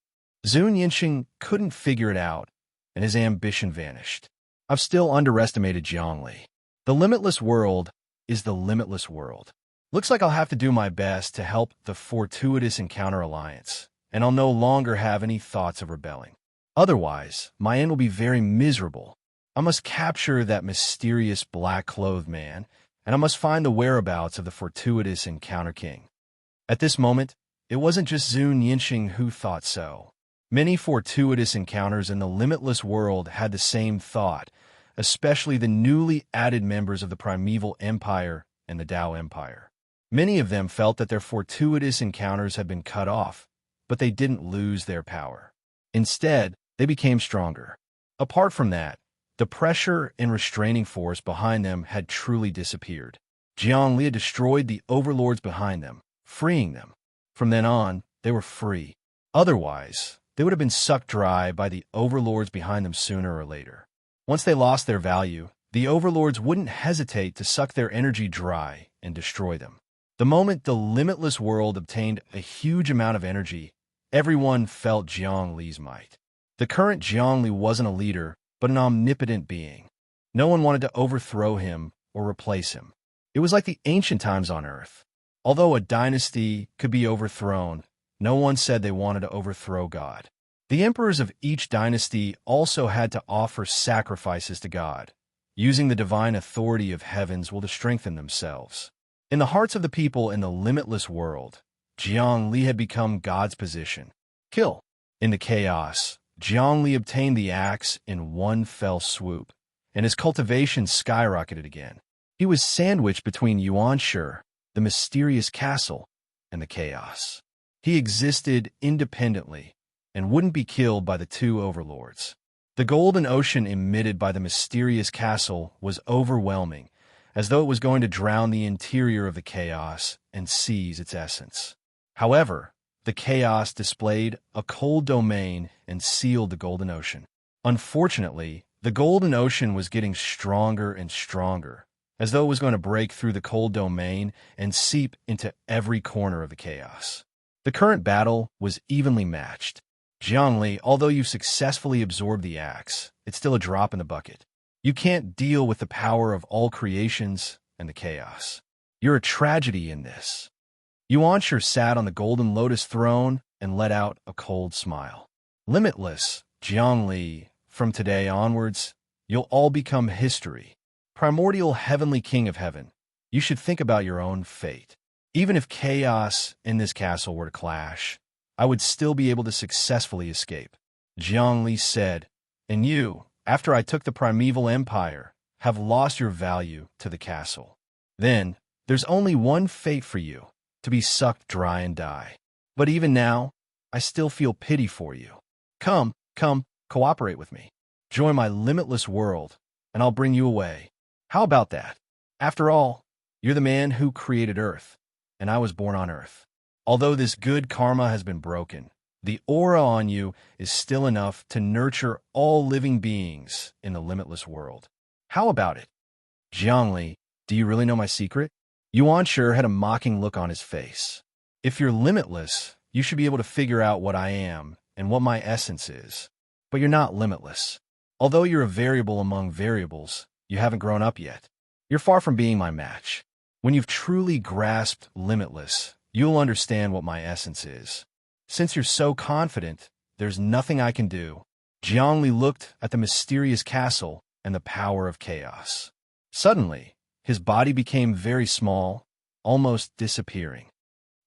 Zun Yinxing couldn't figure it out, and his ambition vanished. I've still underestimated Zhongli. The limitless world is the limitless world. Looks like I'll have to do my best to help the Fortuitous Encounter Alliance, and I'll no longer have any thoughts of rebelling. Otherwise, my end will be very miserable. I must capture that mysterious black-clothed man, and I must find the whereabouts of the Fortuitous Encounter King. At this moment, it wasn't just Zun Yinxing who thought so. Many fortuitous encounters in the limitless world had the same thought, especially the newly added members of the Primeval Empire and the Tao Empire. Many of them felt that their fortuitous encounters had been cut off, but they didn't lose their power. Instead, they became stronger. Apart from that, the pressure and restraining force behind them had truly disappeared. Zhongli had destroyed the overlords behind them, freeing them. From then on, they were free. Otherwise, they would have been sucked dry by the overlords behind them sooner or later. Once they lost their value, the overlords wouldn't hesitate to suck their energy dry and destroy them. The moment the limitless world obtained a huge amount of energy, everyone felt Zhongli's might. The current Zhongli wasn't a leader, but an omnipotent being. No one wanted to overthrow him or replace him. It was like the ancient times on Earth. Although a dynasty could be overthrown, no one said they wanted to overthrow God. The emperors of each dynasty also had to offer sacrifices to God, using the divine authority of heavens to strengthen themselves. In the hearts of the people in the limitless world, Zhongli had become God's position. Kill. In the chaos, Zhongli obtained the axe in one fell swoop, and his cultivation skyrocketed again. He was sandwiched between Yuanshi, the mysterious castle, and the chaos. He existed independently and wouldn't be killed by the two overlords. The golden ocean emitted by the mysterious castle was overwhelming, as though it was going to drown the interior of the chaos and seize its essence. However, the chaos displayed a cold domain and sealed the golden ocean. Unfortunately, the golden ocean was getting stronger and stronger, as though it was going to break through the cold domain and seep into every corner of the chaos. The current battle was evenly matched. Zhongli, although you've successfully absorbed the axe, it's still a drop in the bucket. You can't deal with the power of all creations and the chaos. You're a tragedy in this. Yuanshi sat on the golden lotus throne and let out a cold smile. Limitless, Zhongli, from today onwards, you'll all become history. Primordial heavenly king of heaven, you should think about your own fate. Even if chaos in this castle were to clash, I would still be able to successfully escape. Zhongli said, and you, after I took the Primeval Empire, have lost your value to the castle. Then, there's only one fate for you, to be sucked dry and die. But even now, I still feel pity for you. Come, cooperate with me. Join my limitless world, and I'll bring you away. How about that? After all, you're the man who created Earth, and I was born on Earth. Although this good karma has been broken, the aura on you is still enough to nurture all living beings in the limitless world. How about it? Zhongli, do you really know my secret? Yuanshi had a mocking look on his face. If you're limitless, you should be able to figure out what I am and what my essence is. But you're not limitless. Although you're a variable among variables, you haven't grown up yet. You're far from being my match. When you've truly grasped limitless, you'll understand what my essence is. Since you're so confident, there's nothing I can do. Zhongli looked at the mysterious castle and the power of chaos. Suddenly, his body became very small, almost disappearing.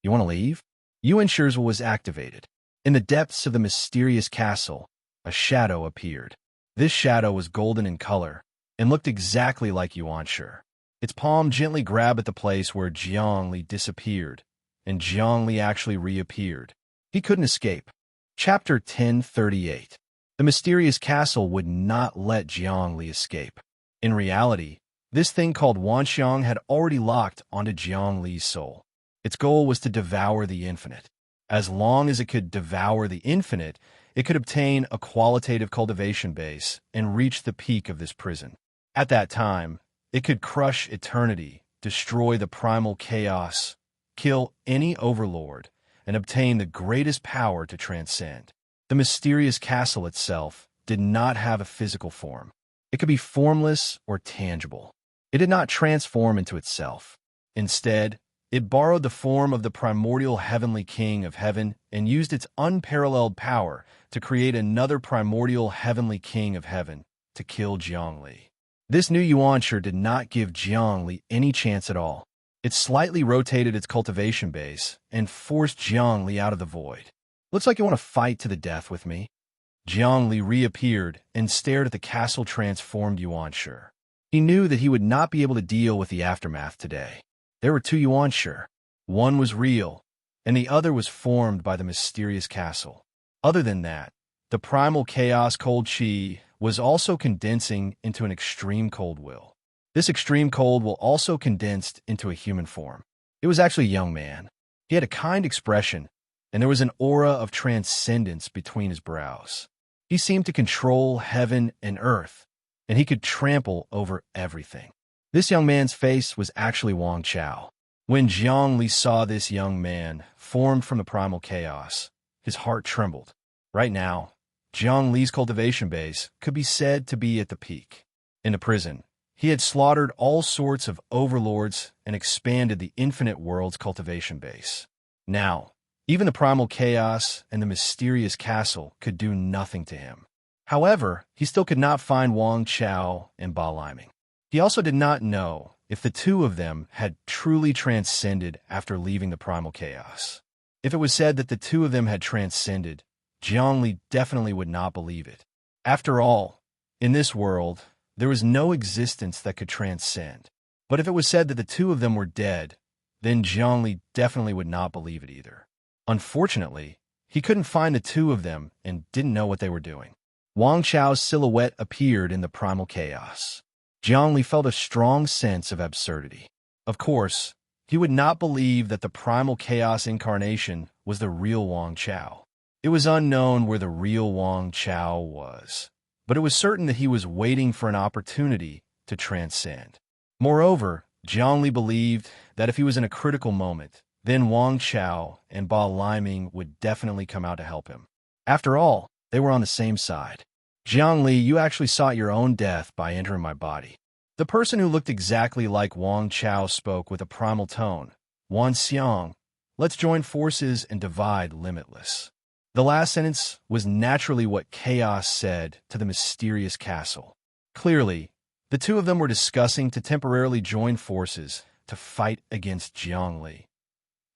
You want to leave? Yuanshi's was activated. In the depths of the mysterious castle, a shadow appeared. This shadow was golden in color and looked exactly like Yuanshi. Its palm gently grabbed at the place where Jiangli disappeared, and Jiangli actually reappeared. He couldn't escape. Chapter 1038. The mysterious castle would not let Jiangli escape. In reality, this thing called Wanxiang had already locked onto Jiangli's soul. Its goal was to devour the infinite. As long as it could devour the infinite, it could obtain a qualitative cultivation base and reach the peak of this prison. At that time, it could crush eternity, destroy the primal chaos, kill any overlord, and obtain the greatest power to transcend. The mysterious castle itself did not have a physical form. It could be formless or tangible. It did not transform into itself. Instead, it borrowed the form of the primordial heavenly king of heaven and used its unparalleled power to create another primordial heavenly king of heaven to kill Jiangli. This new Yuanshi did not give Jiangli any chance at all. It slightly rotated its cultivation base and forced Jiangli out of the void. Looks like you want to fight to the death with me. Jiangli reappeared and stared at the castle-transformed Yuanshi. He knew that he would not be able to deal with the aftermath today. There were two Yuanshi. One was real, and the other was formed by the mysterious castle. Other than that, the primal chaos cold chi was also condensing into an extreme cold will. This extreme cold will also condensed into a human form. It was actually a young man. He had a kind expression, and there was an aura of transcendence between his brows. He seemed to control heaven and earth, and he could trample over everything. This young man's face was actually Wang Chao. When Jiangli saw this young man, formed from the primal chaos, his heart trembled. Right now, Jiangli's cultivation base could be said to be at the peak. In the prison, he had slaughtered all sorts of overlords and expanded the infinite world's cultivation base. Now, even the primal chaos and the mysterious castle could do nothing to him. However, he still could not find Wang Chao and Ba Liming. He also did not know if the two of them had truly transcended after leaving the primal chaos. If it was said that the two of them had transcended, Jiangli definitely would not believe it. After all, in this world, there was no existence that could transcend. But if it was said that the two of them were dead, then Jiangli definitely would not believe it either. Unfortunately, he couldn't find the two of them and didn't know what they were doing. Wang Chao's silhouette appeared in the primal chaos. Jiangli felt a strong sense of absurdity. Of course, he would not believe that the primal chaos incarnation was the real Wang Chao. It was unknown where the real Wang Chao was, but it was certain that he was waiting for an opportunity to transcend. Moreover, Jiangli believed that if he was in a critical moment, then Wang Chao and Ba Liming would definitely come out to help him. After all, they were on the same side. Jiangli, you actually sought your own death by entering my body. The person who looked exactly like Wang Chao spoke with a primal tone. Wan Xiang, let's join forces and divide limitless. The last sentence was naturally what Chaos said to the mysterious castle. Clearly, the two of them were discussing to temporarily join forces to fight against Jiangli.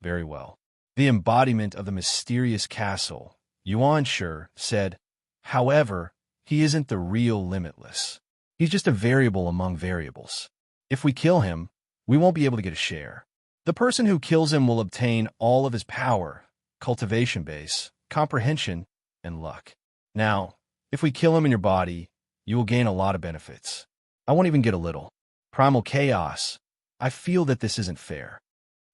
Very well. The embodiment of the mysterious castle, Yuanshi, said, however, he isn't the real limitless. He's just a variable among variables. If we kill him, we won't be able to get a share. The person who kills him will obtain all of his power, cultivation base, comprehension, and luck. Now, if we kill him in your body, you will gain a lot of benefits. I won't even get a little. Primal chaos. I feel that this isn't fair.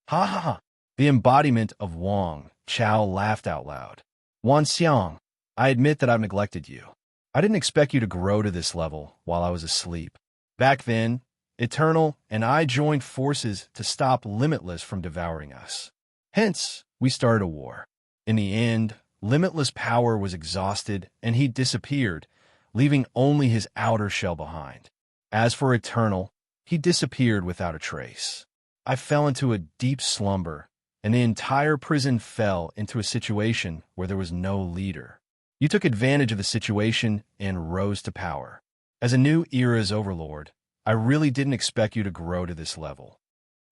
Ha ha ha. The embodiment of Wang Chao laughed out loud. Wan Xiang, I admit that I've neglected you. I didn't expect you to grow to this level while I was asleep. Back then, Eternal and I joined forces to stop Limitless from devouring us. Hence, we started a war. In the end, Limitless power was exhausted and he disappeared, leaving only his outer shell behind. As for Eternal, he disappeared without a trace. I fell into a deep slumber, and the entire prison fell into a situation where there was no leader. You took advantage of the situation and rose to power. As a new era's overlord, I really didn't expect you to grow to this level.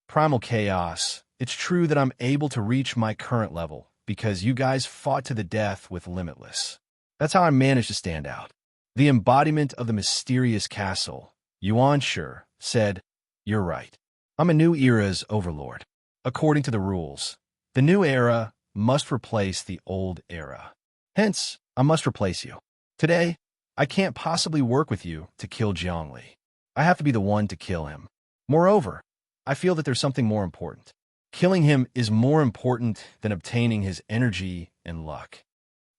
Primal Chaos, it's true that I'm able to reach my current level because you guys fought to the death with Limitless. That's how I managed to stand out. The embodiment of the mysterious castle, Yuan Shi, said, "You're right. I'm a new era's overlord. According to the rules, the new era must replace the old era. Hence, I must replace you. Today, I can't possibly work with you to kill Zhongli. I have to be the one to kill him. Moreover, I feel that there's something more important. Killing him is more important than obtaining his energy and luck.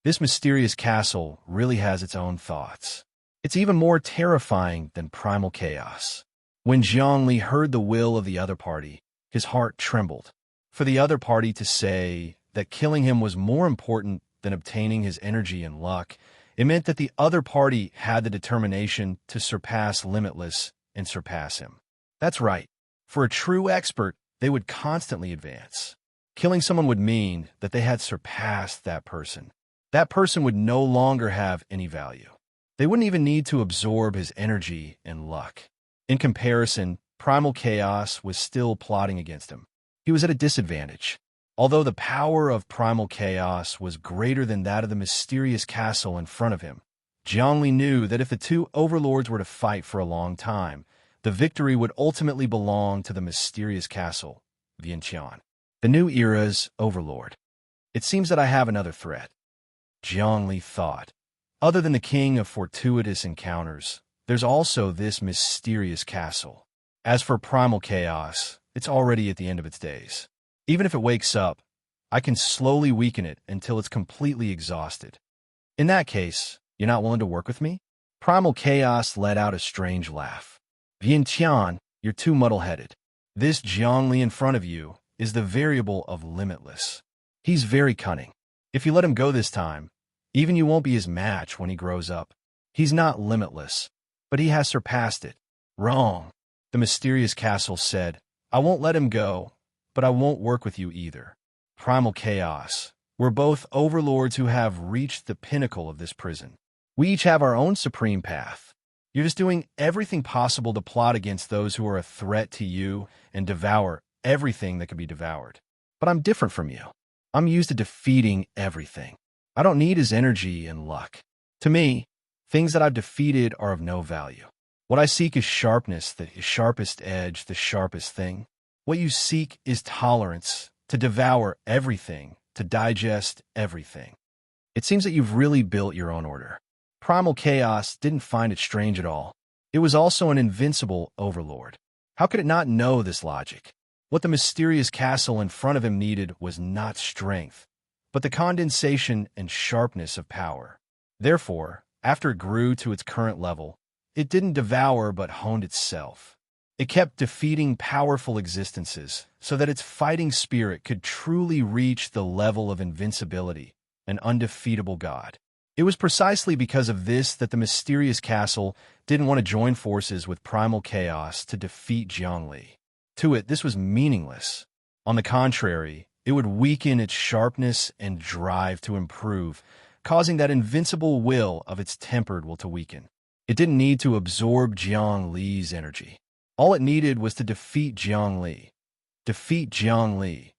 This mysterious castle really has its own thoughts. It's even more terrifying than primal chaos." When Zhongli heard the will of the other party, his heart trembled. For the other party to say that killing him was more important than obtaining his energy and luck, it meant that the other party had the determination to surpass Limitless and surpass him. That's right. For a true expert, they would constantly advance. Killing someone would mean that they had surpassed that person. That person would no longer have any value. They wouldn't even need to absorb his energy and luck. In comparison, primal chaos was still plotting against him. He was at a disadvantage. Although the power of primal chaos was greater than that of the mysterious castle in front of him, Zhongli knew that if the two overlords were to fight for a long time, the victory would ultimately belong to the mysterious castle, Vientiane, the new era's overlord. It seems that I have another threat, Zhongli thought. Other than the king of fortuitous encounters, there's also this mysterious castle. As for primal chaos, it's already at the end of its days. Even if it wakes up, I can slowly weaken it until it's completely exhausted. In that case, you're not willing to work with me? Primal chaos let out a strange laugh. Vientiane, you're too muddle-headed. This Zhongli in front of you is the variable of Limitless. He's very cunning. If you let him go this time, even you won't be his match when he grows up. He's not limitless, but he has surpassed it. Wrong. The mysterious castle said, "I won't let him go, but I won't work with you either. Primal chaos. We're both overlords who have reached the pinnacle of this prison. We each have our own supreme path. You're just doing everything possible to plot against those who are a threat to you and devour everything that can be devoured. But I'm different from you. I'm used to defeating everything. I don't need his energy and luck. To me, things that I've defeated are of no value. What I seek is sharpness, the sharpest edge, the sharpest thing. What you seek is tolerance, to devour everything, to digest everything. It seems that you've really built your own order." Primal chaos didn't find it strange at all. It was also an invincible overlord. How could it not know this logic? What the mysterious castle in front of him needed was not strength, but the condensation and sharpness of power. Therefore, after it grew to its current level, it didn't devour but honed itself. It kept defeating powerful existences so that its fighting spirit could truly reach the level of invincibility, an undefeatable god. It was precisely because of this that the mysterious castle didn't want to join forces with primal chaos to defeat Zhongli. To it, this was meaningless. On the contrary, it would weaken its sharpness and drive to improve, causing that invincible will of its tempered will to weaken. It didn't need to absorb Zhongli's energy. All it needed was to defeat Zhongli. Defeat Zhongli.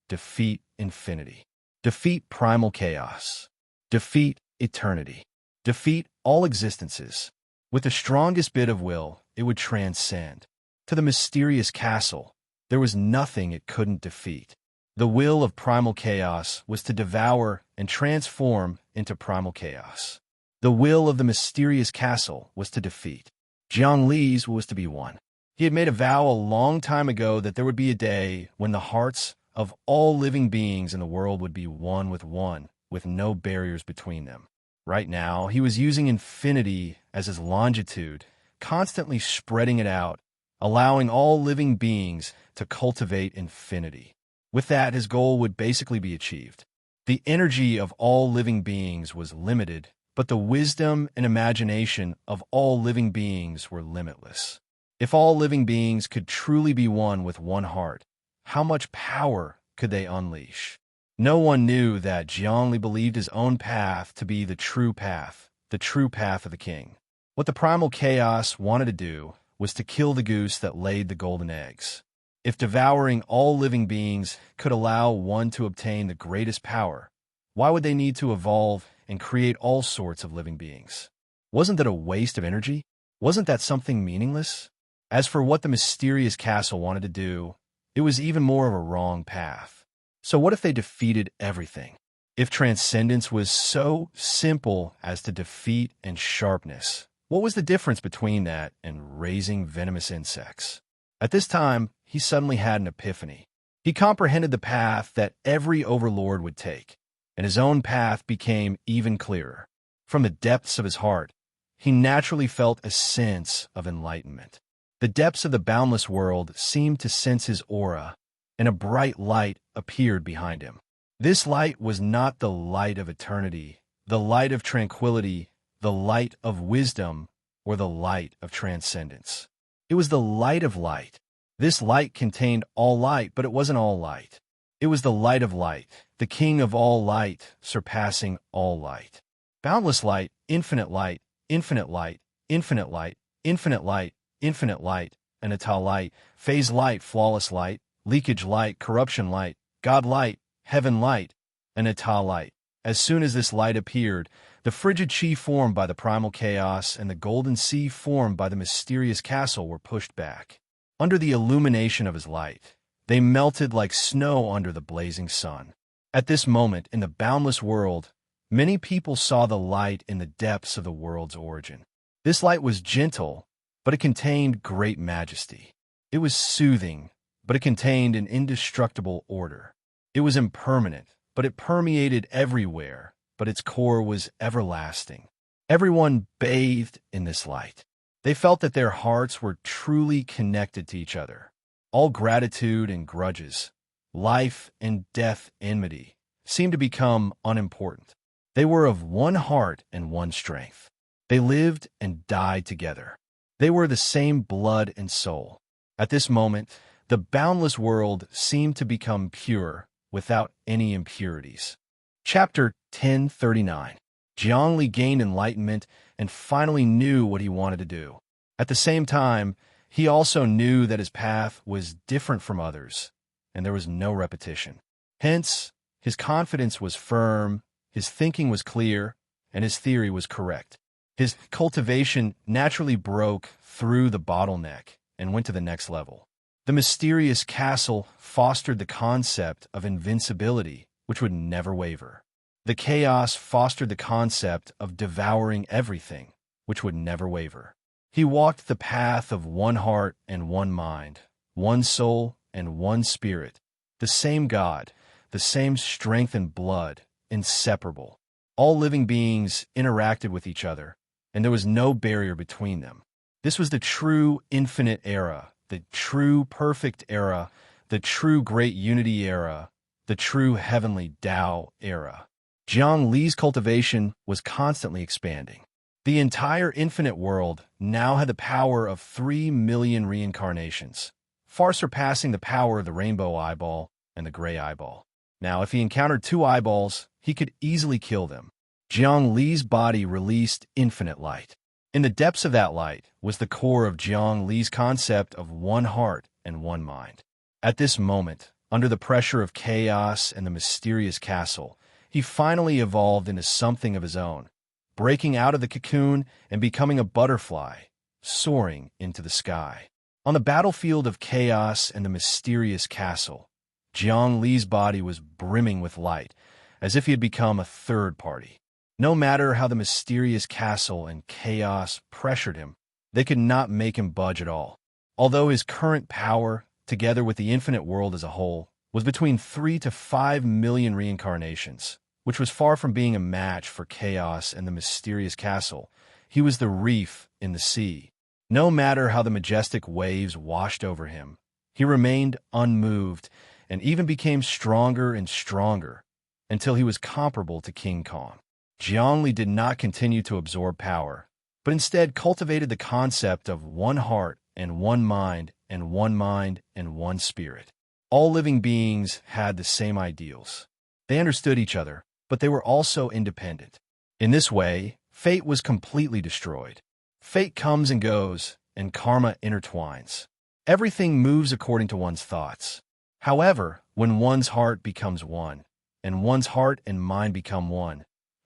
Defeat infinity. Defeat primal chaos. Defeat eternity. Defeat all existences. With the strongest bit of will, it would transcend. To the mysterious castle, there was nothing it couldn't defeat. The will of primal chaos was to devour and transform into primal chaos. The will of the mysterious castle was to defeat. Zhongli's was to be won. He had made a vow a long time ago that there would be a day when the hearts of all living beings in the world would be one, with no barriers between them. Right now, he was using infinity as his longitude, constantly spreading it out, allowing all living beings to cultivate infinity. With that, his goal would basically be achieved. The energy of all living beings was limited, but the wisdom and imagination of all living beings were limitless. If all living beings could truly be one with one heart, how much power could they unleash? No one knew that Zhongli believed his own path to be the true path of the king. What the primal chaos wanted to do was to kill the goose that laid the golden eggs. If devouring all living beings could allow one to obtain the greatest power, why would they need to evolve and create all sorts of living beings? Wasn't that a waste of energy? Wasn't that something meaningless? As for what the mysterious castle wanted to do, it was even more of a wrong path. So what if they defeated everything? If transcendence was so simple as to defeat and sharpness, what was the difference between that and raising venomous insects? At this time, he suddenly had an epiphany. He comprehended the path that every overlord would take, and his own path became even clearer. From the depths of his heart, he naturally felt a sense of enlightenment. The depths of the boundless world seemed to sense his aura, and a bright light appeared behind him. This light was not the light of eternity, the light of tranquility, the light of wisdom, or the light of transcendence. It was the light of light. This light contained all light, but it wasn't all light. It was the light of light, the king of all light, surpassing all light. Boundless light, infinite light, infinite light, infinite light, infinite light, infinite light, anatta light, phase light, flawless light, leakage light, corruption light, God light, heaven light, anatta light. As soon as this light appeared, the frigid chi formed by the primal chaos and the golden sea formed by the mysterious castle were pushed back. Under the illumination of his light, they melted like snow under the blazing sun. At this moment in the boundless world, many people saw the light in the depths of the world's origin. This light was gentle, but it contained great majesty. It was soothing, but it contained an indestructible order. It was impermanent, but it permeated everywhere, but its core was everlasting. Everyone bathed in this light. They felt that their hearts were truly connected to each other. All gratitude and grudges, life and death enmity, seemed to become unimportant. They were of one heart and one strength. They lived and died together. They were the same blood and soul. At this moment, the boundless world seemed to become pure, without any impurities. Chapter 1039. Zhongli gained enlightenment and finally knew what he wanted to do. At the same time, he also knew that his path was different from others, and there was no repetition. Hence, his confidence was firm, his thinking was clear, and his theory was correct. His cultivation naturally broke through the bottleneck and went to the next level. The mysterious castle fostered the concept of invincibility, which would never waver. The chaos fostered the concept of devouring everything, which would never waver. He walked the path of one heart and one mind, one soul and one spirit, the same God, the same strength and blood, inseparable. All living beings interacted with each other, and there was no barrier between them. This was the true infinite era, the true perfect era, the true great unity era, the true heavenly Tao era. Jiang Li's cultivation was constantly expanding. The entire infinite world now had the power of 3 million reincarnations, far surpassing the power of the rainbow eyeball and the gray eyeball. Now, if he encountered 2 eyeballs, he could easily kill them. Jiang Li's body released infinite light. In the depths of that light was the core of Jiang Li's concept of one heart and one mind. At this moment, under the pressure of chaos and the mysterious castle, he finally evolved into something of his own, breaking out of the cocoon and becoming a butterfly, soaring into the sky. On the battlefield of chaos and the mysterious castle, Jiang Li's body was brimming with light, as if he had become a third party. No matter how the mysterious castle and chaos pressured him, they could not make him budge at all. Although his current power, together with the infinite world as a whole, was between 3 to 5 million reincarnations, which was far from being a match for chaos and the mysterious castle, he was the reef in the sea. No matter how the majestic waves washed over him, he remained unmoved and even became stronger and stronger until he was comparable to King Kong. Zhongli did not continue to absorb power, but instead cultivated the concept of one heart and one mind and one mind and one spirit. All living beings had the same ideals. They understood each other, but they were also independent. In this way, fate was completely destroyed. Fate comes and goes, and karma intertwines. Everything moves according to one's thoughts. However, when one's heart becomes one, and one's heart and mind become one,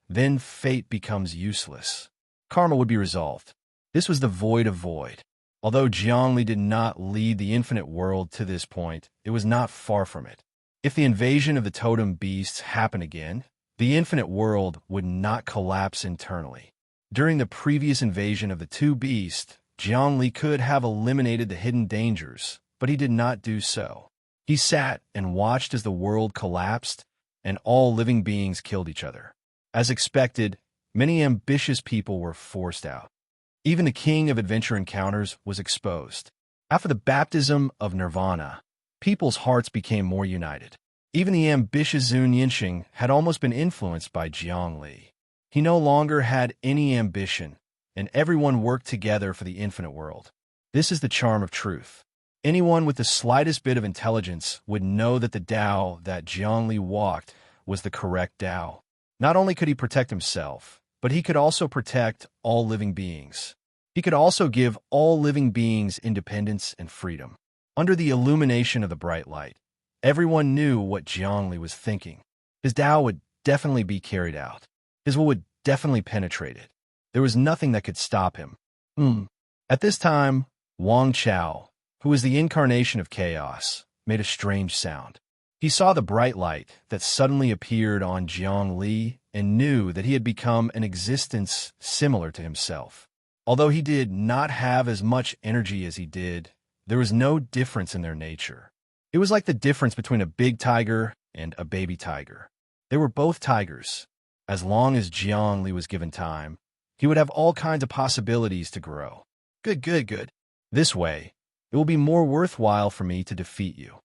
then fate becomes useless. Karma would be resolved. This was the void of void. Although Zhongli did not lead the infinite world to this point, it was not far from it. If the invasion of the totem beasts happened again, the infinite world would not collapse internally. During the previous invasion of the two beasts, Zhongli could have eliminated the hidden dangers, but he did not do so. He sat and watched as the world collapsed and all living beings killed each other. As expected, many ambitious people were forced out. Even the king of adventure encounters was exposed. After the baptism of nirvana, people's hearts became more united. Even the ambitious Zun Yinxing had almost been influenced by Zhongli. He no longer had any ambition, and everyone worked together for the infinite world. This is the charm of truth. Anyone with the slightest bit of intelligence would know that the Tao that Zhongli walked was the correct Tao. Not only could he protect himself, but he could also protect all living beings. He could also give all living beings independence and freedom. Under the illumination of the bright light, everyone knew what Zhongli was thinking. His Tao would definitely be carried out. His will would definitely penetrate it. There was nothing that could stop him. At this time, Wang Chao, who was the incarnation of chaos, made a strange sound. He saw the bright light that suddenly appeared on Zhongli and knew that he had become an existence similar to himself. Although he did not have as much energy as he did, there was no difference in their nature. It was like the difference between a big tiger and a baby tiger. They were both tigers. As long as Zhongli was given time, he would have all kinds of possibilities to grow. Good. This way, it will be more worthwhile for me to defeat you.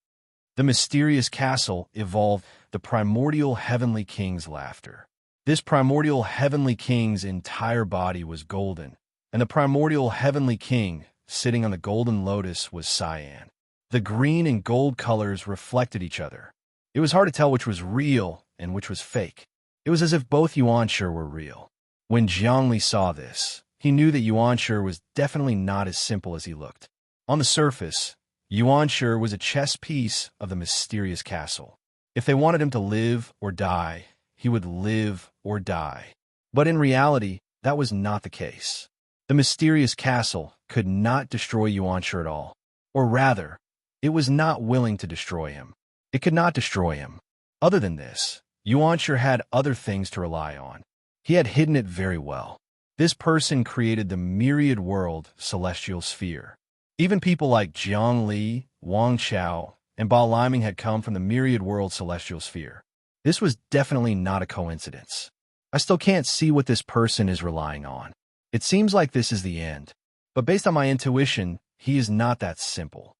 The mysterious castle evolved the primordial heavenly king's laughter. This primordial heavenly king's entire body was golden, and the primordial heavenly king, sitting on the golden lotus, was cyan. The green and gold colors reflected each other. It was hard to tell which was real and which was fake. It was as if both Yuanshi were real. When Zhongli saw this, he knew that Yuanshi was definitely not as simple as he looked. On the surface, Yuanshi was a chess piece of the mysterious castle. If they wanted him to live or die, he would live or die. But in reality, that was not the case. The mysterious castle could not destroy Yuanshi at all. Or rather, it was not willing to destroy him. It could not destroy him. Other than this, Yuanshi had other things to rely on. He had hidden it very well. This person created the myriad world celestial sphere. Even people like Zhongli, Wang Chao, and Ba Liming had come from the myriad world celestial sphere. This was definitely not a coincidence. I still can't see what this person is relying on. It seems like this is the end. But based on my intuition, he is not that simple.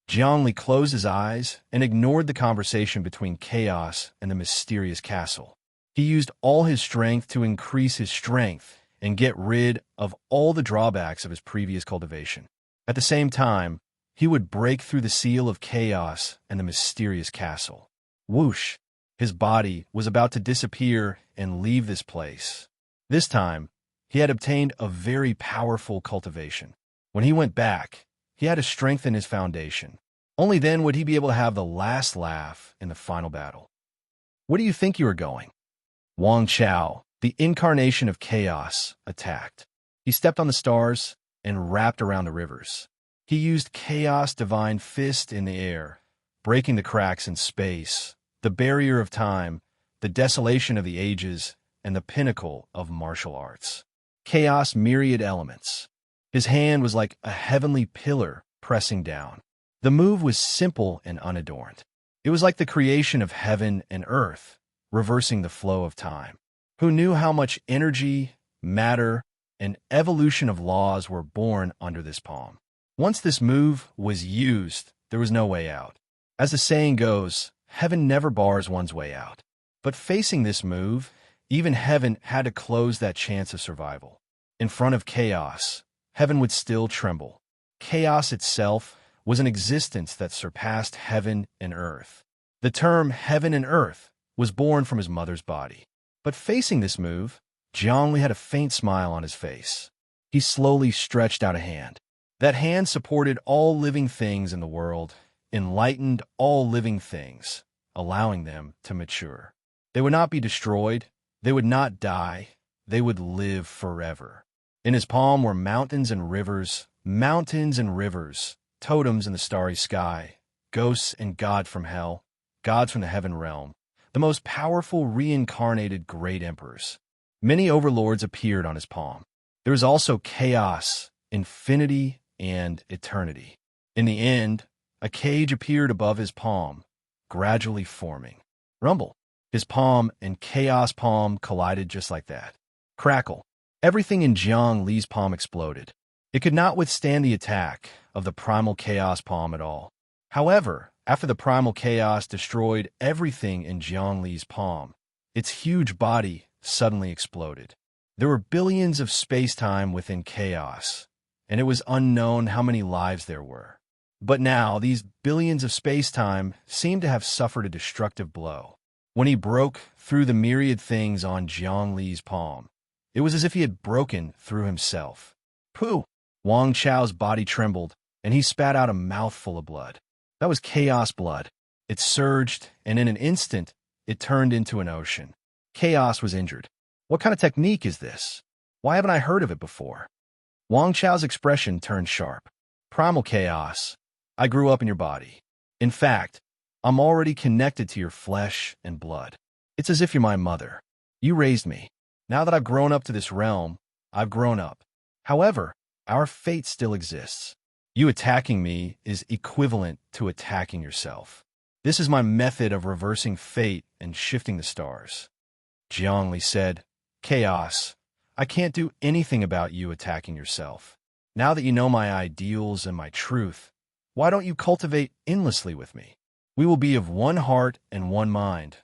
Zhongli closed his eyes and ignored the conversation between chaos and the mysterious castle. He used all his strength to increase his strength and get rid of all the drawbacks of his previous cultivation. At the same time, he would break through the seal of chaos and the mysterious castle. Whoosh! His body was about to disappear and leave this place. This time, he had obtained a very powerful cultivation. When he went back, he had to strengthen his foundation. Only then would he be able to have the last laugh in the final battle. Where do you think you are going? Wang Chao, the incarnation of chaos, attacked. He stepped on the stars and wrapped around the rivers. He used Chaos Divine Fist in the air, breaking the cracks in space, the barrier of time, the desolation of the ages, and the pinnacle of martial arts. Chaos myriad elements. His hand was like a heavenly pillar pressing down. The move was simple and unadorned. It was like the creation of heaven and earth, reversing the flow of time. Who knew how much energy, matter, and evolution of laws were born under this palm? Once this move was used, there was no way out. As the saying goes, heaven never bars one's way out. But facing this move, even heaven had to close that chance of survival. In front of chaos, heaven would still tremble. Chaos itself was an existence that surpassed heaven and earth. The term heaven and earth was born from his mother's body. But facing this move, Zhongli had a faint smile on his face. He slowly stretched out a hand. That hand supported all living things in the world, enlightened all living things, allowing them to mature. They would not be destroyed, they would not die, they would live forever. In his palm were mountains and rivers, totems in the starry sky, ghosts and God from hell, gods from the heaven realm, the most powerful reincarnated great emperors. Many overlords appeared on his palm. There was also chaos, infinity, and eternity. In the end, a cage appeared above his palm, gradually forming. Rumble. His palm and Chaos palm collided just like that. Crackle. Everything in Jiang Li's palm exploded. It could not withstand the attack of the primal Chaos palm at all. However, after the primal Chaos destroyed everything in Jiang Li's palm, its huge body suddenly exploded. There were billions of space-time within Chaos, and it was unknown how many lives there were. But now, these billions of space-time seemed to have suffered a destructive blow. When he broke through the myriad things on Jiang Li's palm, it was as if he had broken through himself. Pooh! Wang Chao's body trembled, and he spat out a mouthful of blood. That was Chaos blood. It surged, and in an instant, it turned into an ocean. Chaos was injured. What kind of technique is this? Why haven't I heard of it before? Wang Chao's expression turned sharp. Primal Chaos, I grew up in your body. In fact, I'm already connected to your flesh and blood. It's as if you're my mother. You raised me. Now that I've grown up to this realm, I've grown up. However, our fate still exists. You attacking me is equivalent to attacking yourself. This is my method of reversing fate and shifting the stars. Jiang Li said, Chaos, I can't do anything about you attacking yourself. Now that you know my ideals and my truth, why don't you cultivate endlessly with me? We will be of one heart and one mind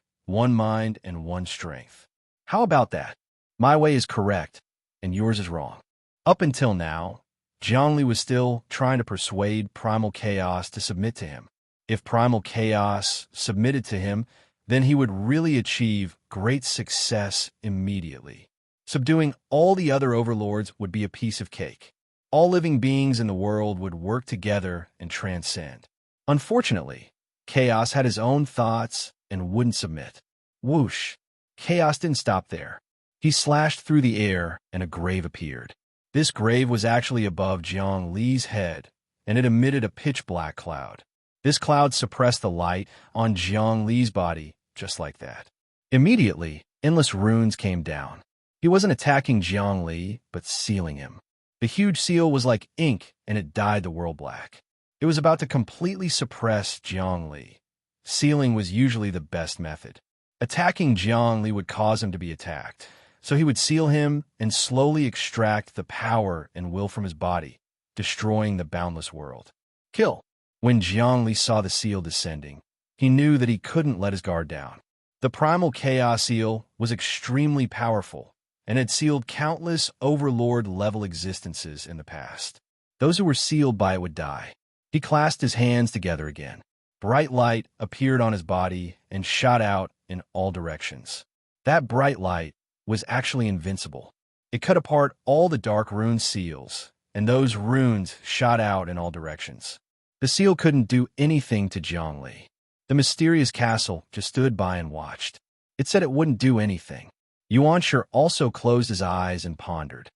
and one strength. How about that? My way is correct, and yours is wrong. Up until now, Jiang Li was still trying to persuade Primal Chaos to submit to him. If Primal Chaos submitted to him, then he would really achieve great success immediately. Subduing all the other overlords would be a piece of cake. All living beings in the world would work together and transcend. Unfortunately, Chaos had his own thoughts and wouldn't submit. Whoosh! Chaos didn't stop there. He slashed through the air and a grave appeared. This grave was actually above Jiang Li's head, and it emitted a pitch-black cloud. This cloud suppressed the light on Jiang Li's body just like that. Immediately, endless runes came down. He wasn't attacking Jiang Li, but sealing him. The huge seal was like ink, and it dyed the world black. It was about to completely suppress Jiang Li. Sealing was usually the best method. Attacking Jiang Li would cause him to be attacked, so he would seal him and slowly extract the power and will from his body, destroying the boundless world. Kill. When Jiang Li saw the seal descending, he knew that he couldn't let his guard down. The primal chaos seal was extremely powerful and had sealed countless overlord-level existences in the past. Those who were sealed by it would die. He clasped his hands together again. Bright light appeared on his body and shot out in all directions. That bright light was actually invincible. It cut apart all the dark rune seals, and those runes shot out in all directions. The seal couldn't do anything to Jiang Li. The mysterious castle just stood by and watched. It said it wouldn't do anything. Yuanshi also closed his eyes and pondered.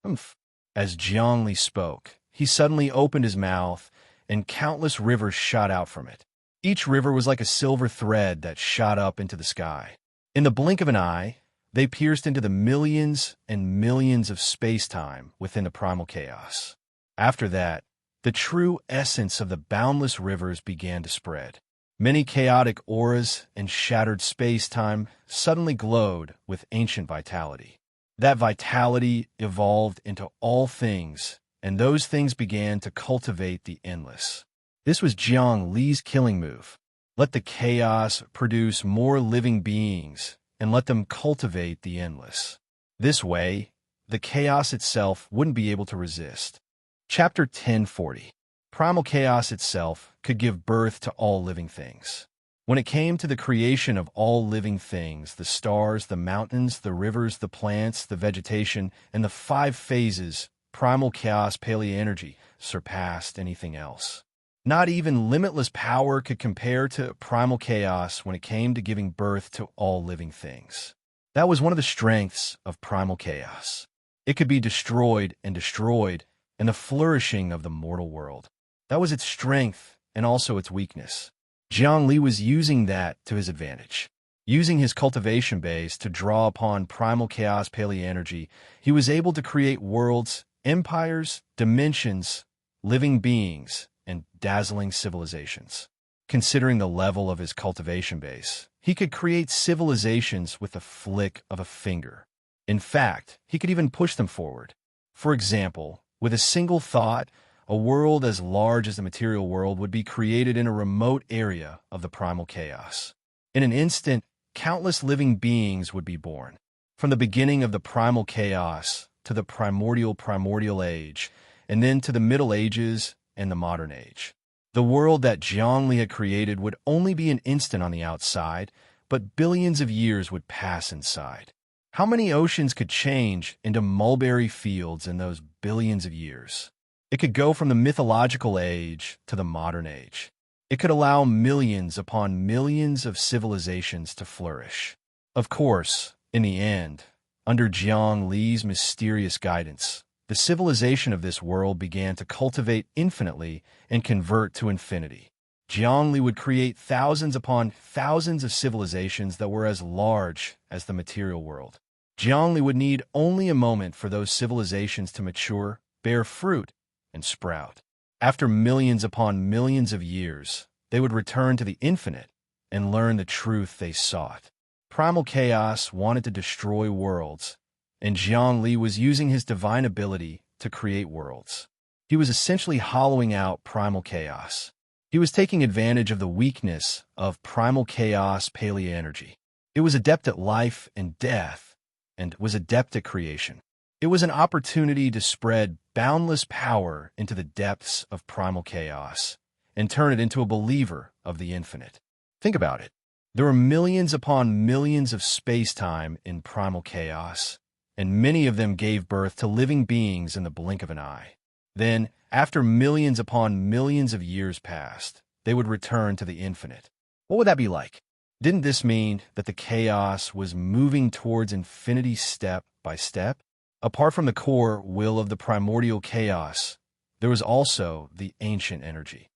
Humph. As Jiang Li spoke, he suddenly opened his mouth, and countless rivers shot out from it. Each river was like a silver thread that shot up into the sky. In the blink of an eye, they pierced into the millions and millions of space-time within the primal chaos. After that, the true essence of the boundless rivers began to spread. Many chaotic auras and shattered space-time suddenly glowed with ancient vitality. That vitality evolved into all things, and those things began to cultivate the endless. This was Jiang Li's killing move. Let the chaos produce more living beings, and let them cultivate the endless. This way, the chaos itself wouldn't be able to resist. Chapter 1040. Primal chaos itself could give birth to all living things. When it came to the creation of all living things, the stars, the mountains, the rivers, the plants, the vegetation, and the 5 phases, primal chaos paleo-energy surpassed anything else. Not even limitless power could compare to primal chaos when it came to giving birth to all living things. That was one of the strengths of primal chaos. It could be destroyed, and the flourishing of the mortal world. That was its strength and also its weakness. Zhongli was using that to his advantage. Using his cultivation base to draw upon primal chaos paleo-energy, he was able to create worlds, empires, dimensions, living beings, and dazzling civilizations. Considering the level of his cultivation base, he could create civilizations with the flick of a finger. In fact, he could even push them forward. For example, with a single thought, a world as large as the material world would be created in a remote area of the primal chaos. In an instant, countless living beings would be born. From the beginning of the primal chaos to the primordial age, and then to the Middle Ages and the modern age. The world that Zhongli had created would only be an instant on the outside, but billions of years would pass inside. How many oceans could change into mulberry fields in those billions of years? It could go from the mythological age to the modern age. It could allow millions upon millions of civilizations to flourish. Of course, in the end, under Zhongli's mysterious guidance, the civilization of this world began to cultivate infinitely and convert to infinity. Zhongli would create thousands upon thousands of civilizations that were as large as the material world. Zhongli would need only a moment for those civilizations to mature, bear fruit, and sprout. After millions upon millions of years, they would return to the infinite and learn the truth they sought. Primal chaos wanted to destroy worlds, and Zhongli was using his divine ability to create worlds. He was essentially hollowing out primal chaos. He was taking advantage of the weakness of primal chaos paleo-energy. It was adept at life and death, and was adept at creation. It was an opportunity to spread boundless power into the depths of primal chaos and turn it into a believer of the infinite. Think about it. There were millions upon millions of space-time in primal chaos, and many of them gave birth to living beings in the blink of an eye. Then, after millions upon millions of years passed, they would return to the infinite. What would that be like? Didn't this mean that the chaos was moving towards infinity step by step? Apart from the core will of the primordial chaos, there was also the ancient energy.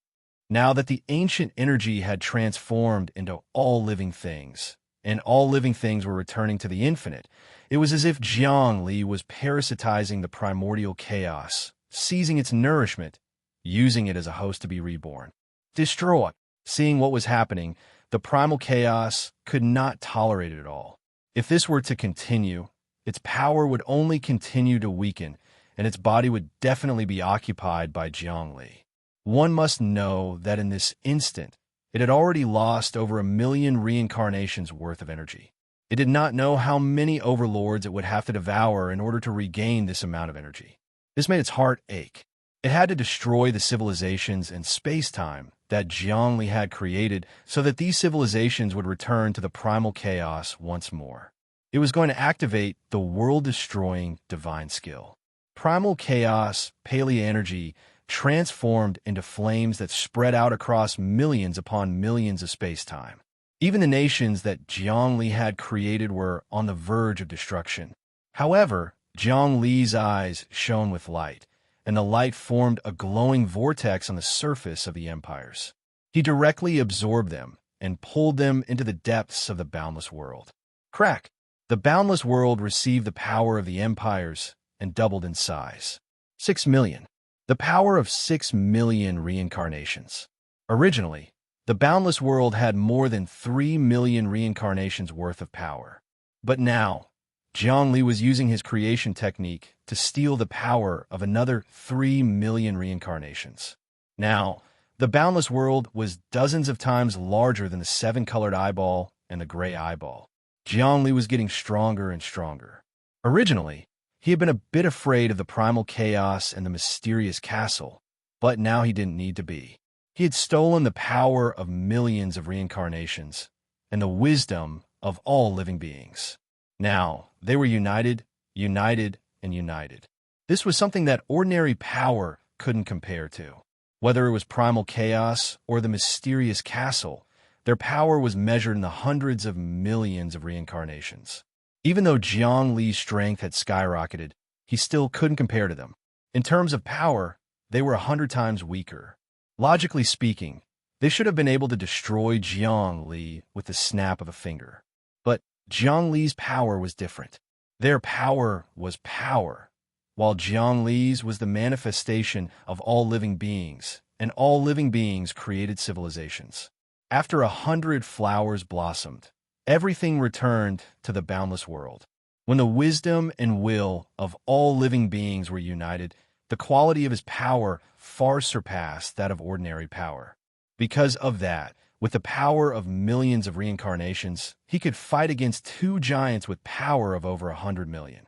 Now that the ancient energy had transformed into all living things, and all living things were returning to the infinite, it was as if Zhongli was parasitizing the primordial chaos, seizing its nourishment, using it as a host to be reborn. Distraught, seeing what was happening, the primal chaos could not tolerate it at all. If this were to continue, its power would only continue to weaken, and its body would definitely be occupied by Zhongli. One must know that in this instant, it had already lost over 1 million reincarnations worth of energy. It did not know how many overlords it would have to devour in order to regain this amount of energy. This made its heart ache. It had to destroy the civilizations and space-time that Zhongli had created so that these civilizations would return to the primal chaos once more. It was going to activate the world-destroying divine skill. Primal chaos, paleo-energy, transformed into flames that spread out across millions upon millions of space-time. Even the nations that Zhongli had created were on the verge of destruction. However, Zhongli's eyes shone with light, and the light formed a glowing vortex on the surface of the empires. He directly absorbed them and pulled them into the depths of the boundless world. Crack! The boundless world received the power of the empires and doubled in size. 6 million. The power of 6 million reincarnations. Originally, the boundless world had more than 3 million reincarnations worth of power. But now, Zhongli was using his creation technique to steal the power of another 3 million reincarnations. Now, the boundless world was dozens of times larger than the 7-colored eyeball and the gray eyeball. Zhongli was getting stronger and stronger. Originally, he had been a bit afraid of the primal chaos and the mysterious castle, but now he didn't need to be. He had stolen the power of millions of reincarnations and the wisdom of all living beings. Now, they were united, and united. This was something that ordinary power couldn't compare to. Whether it was primal chaos or the mysterious castle, their power was measured in the hundreds of millions of reincarnations. Even though Jiang Li's strength had skyrocketed, he still couldn't compare to them. In terms of power, they were 100 times weaker. Logically speaking, they should have been able to destroy Jiang Li with the snap of a finger. But Jiang Li's power was different. Their power was power, while Jiang Li's was the manifestation of all living beings, and all living beings created civilizations. After 100 flowers blossomed, everything returned to the boundless world. When the wisdom and will of all living beings were united, the quality of his power far surpassed that of ordinary power. Because of that, with the power of millions of reincarnations, he could fight against two giants with power of over 100 million.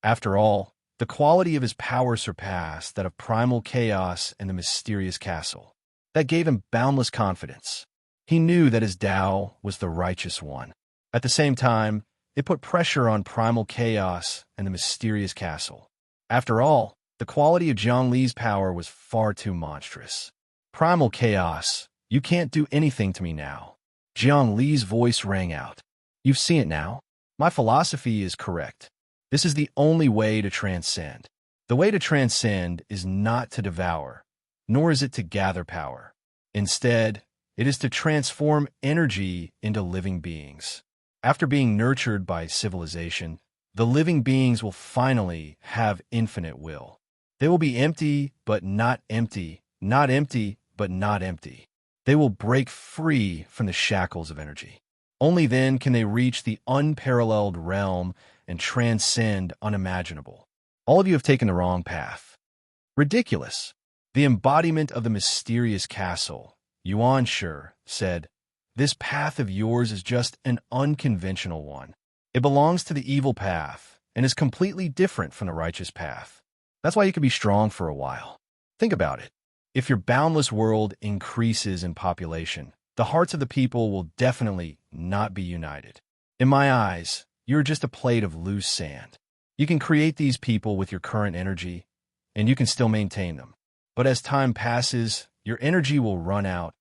After all, the quality of his power surpassed that of primal chaos and the mysterious castle. That gave him boundless confidence. He knew that his Tao was the righteous one. At the same time, it put pressure on primal chaos and the mysterious castle. After all, the quality of Jiang Li's power was far too monstrous. Primal chaos, you can't do anything to me now. Jiang Li's voice rang out. You've seen it now. My philosophy is correct. This is the only way to transcend. The way to transcend is not to devour, nor is it to gather power. Instead, it is to transform energy into living beings. After being nurtured by civilization, the living beings will finally have infinite will. They will be empty, but not empty, not empty, but not empty. They will break free from the shackles of energy. Only then can they reach the unparalleled realm and transcend unimaginable. All of you have taken the wrong path. Ridiculous. The embodiment of the mysterious castle, Yuan Shi, said, "This path of yours is just an unconventional one. It belongs to the evil path and is completely different from the righteous path. That's why you can be strong for a while. Think about it. If your boundless world increases in population, the hearts of the people will definitely not be united. In my eyes, you're just a plate of loose sand. You can create these people with your current energy, and you can still maintain them. But as time passes, your energy will run out,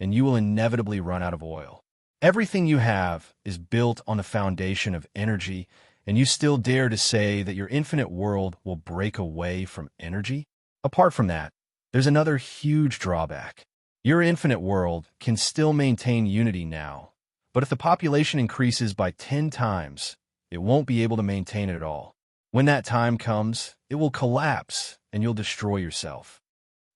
and you will inevitably run out of oil. Everything you have is built on the foundation of energy, and you still dare to say that your infinite world will break away from energy? Apart from that, there's another huge drawback. Your infinite world can still maintain unity now, but if the population increases by 10 times, it won't be able to maintain it at all. When that time comes, it will collapse, and you'll destroy yourself.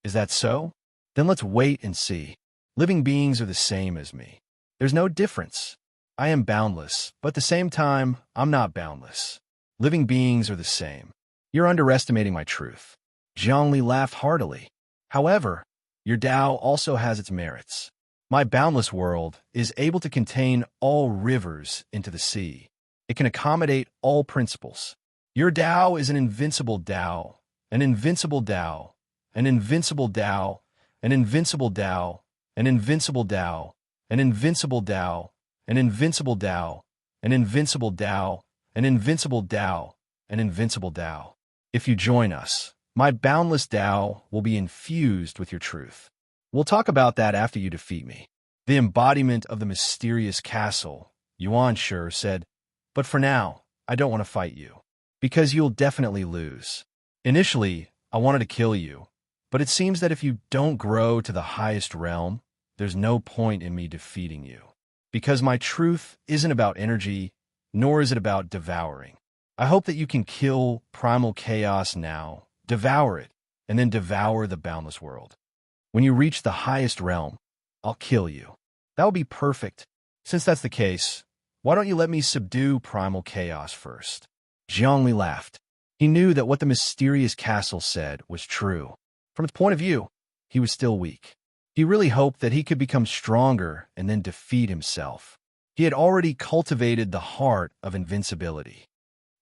Is that so? Then let's wait and see. Living beings are the same as me. There's no difference. I am boundless, but at the same time, I'm not boundless. Living beings are the same. You're underestimating my truth." Jiang Li laughed heartily. "However, your Tao also has its merits. My boundless world is able to contain all rivers into the sea. It can accommodate all principles. Your Tao is an invincible Tao, an invincible Tao, an invincible Tao, an invincible Tao, an invincible Tao, an invincible Tao, an invincible Tao, an invincible Tao, an invincible Tao, an invincible Tao. If you join us, my boundless Tao will be infused with your truth. We'll talk about that after you defeat me." The embodiment of the mysterious castle, Yuan Shi, said, "But for now, I don't want to fight you, because you'll definitely lose. Initially, I wanted to kill you, but it seems that if you don't grow to the highest realm, there's no point in me defeating you. Because my truth isn't about energy, nor is it about devouring. I hope that you can kill primal chaos now, devour it, and then devour the boundless world. When you reach the highest realm, I'll kill you. That will be perfect. Since that's the case, why don't you let me subdue primal chaos first?" Jiang Li laughed. He knew that what the mysterious castle said was true. From its point of view, he was still weak. He really hoped that he could become stronger and then defeat himself. He had already cultivated the heart of invincibility.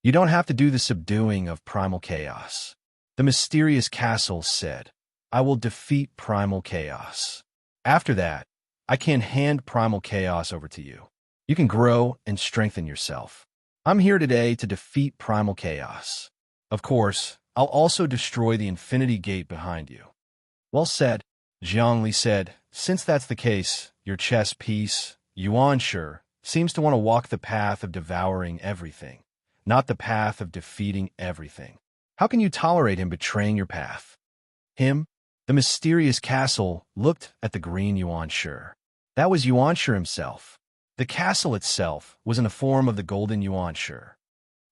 You don't have to do the subduing of primal chaos. The mysterious castle said, "I will defeat primal chaos. After that, I can hand primal chaos over to you. You can grow and strengthen yourself. I'm here today to defeat primal chaos. Of course, I'll also destroy the infinity gate behind you. Well said, Zhongli said. Since that's the case, your chess piece, Yuanshi, seems to want to walk the path of devouring everything, not the path of defeating everything. How can you tolerate him betraying your path? Him? The mysterious castle looked at the green Yuanshi. That was Yuanshi himself. The castle itself was in the form of the golden Yuanshi.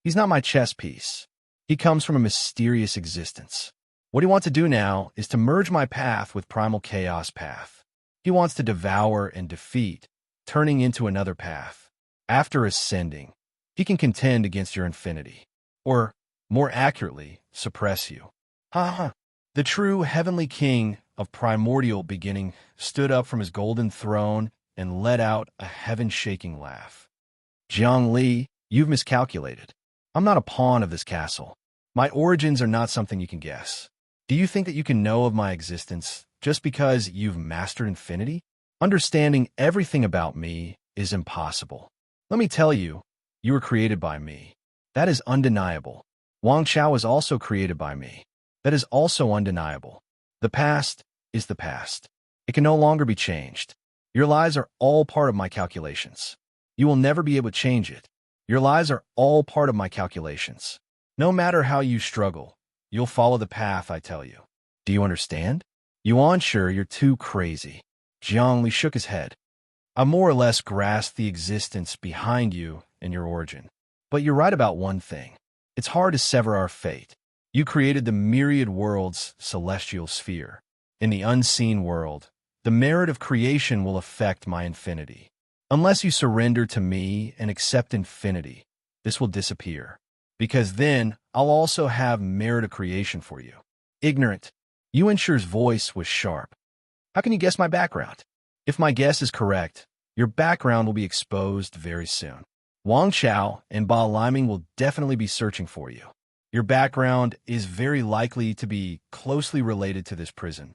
He's not my chess piece. He comes from a mysterious existence. What he wants to do now is to merge my path with primal chaos path. He wants to devour and defeat, turning into another path. After ascending, he can contend against your infinity. Or, more accurately, suppress you. Ha ha. The true heavenly king of primordial beginning stood up from his golden throne and let out a heaven-shaking laugh. Zhongli, you've miscalculated. I'm not a pawn of this castle. My origins are not something you can guess. Do you think that you can know of my existence just because you've mastered infinity? Understanding everything about me is impossible. Let me tell you, you were created by me. That is undeniable. Wang Chao was also created by me. That is also undeniable. The past is the past. It can no longer be changed. Your lies are all part of my calculations. You will never be able to change it. Your lies are all part of my calculations. No matter how you struggle, you'll follow the path I tell you. Do you understand? Yuanshi, you're too crazy. Zhongli shook his head. I more or less grasp the existence behind you and your origin. But you're right about one thing. It's hard to sever our fate. You created the myriad world's celestial sphere. In the unseen world, the merit of creation will affect my infinity. Unless you surrender to me and accept infinity, this will disappear. Because then, I'll also have merit of creation for you. Ignorant. Yuanshi's voice was sharp. How can you guess my background? If my guess is correct, your background will be exposed very soon. Wang Chao and Ba Liming will definitely be searching for you. Your background is very likely to be closely related to this prison.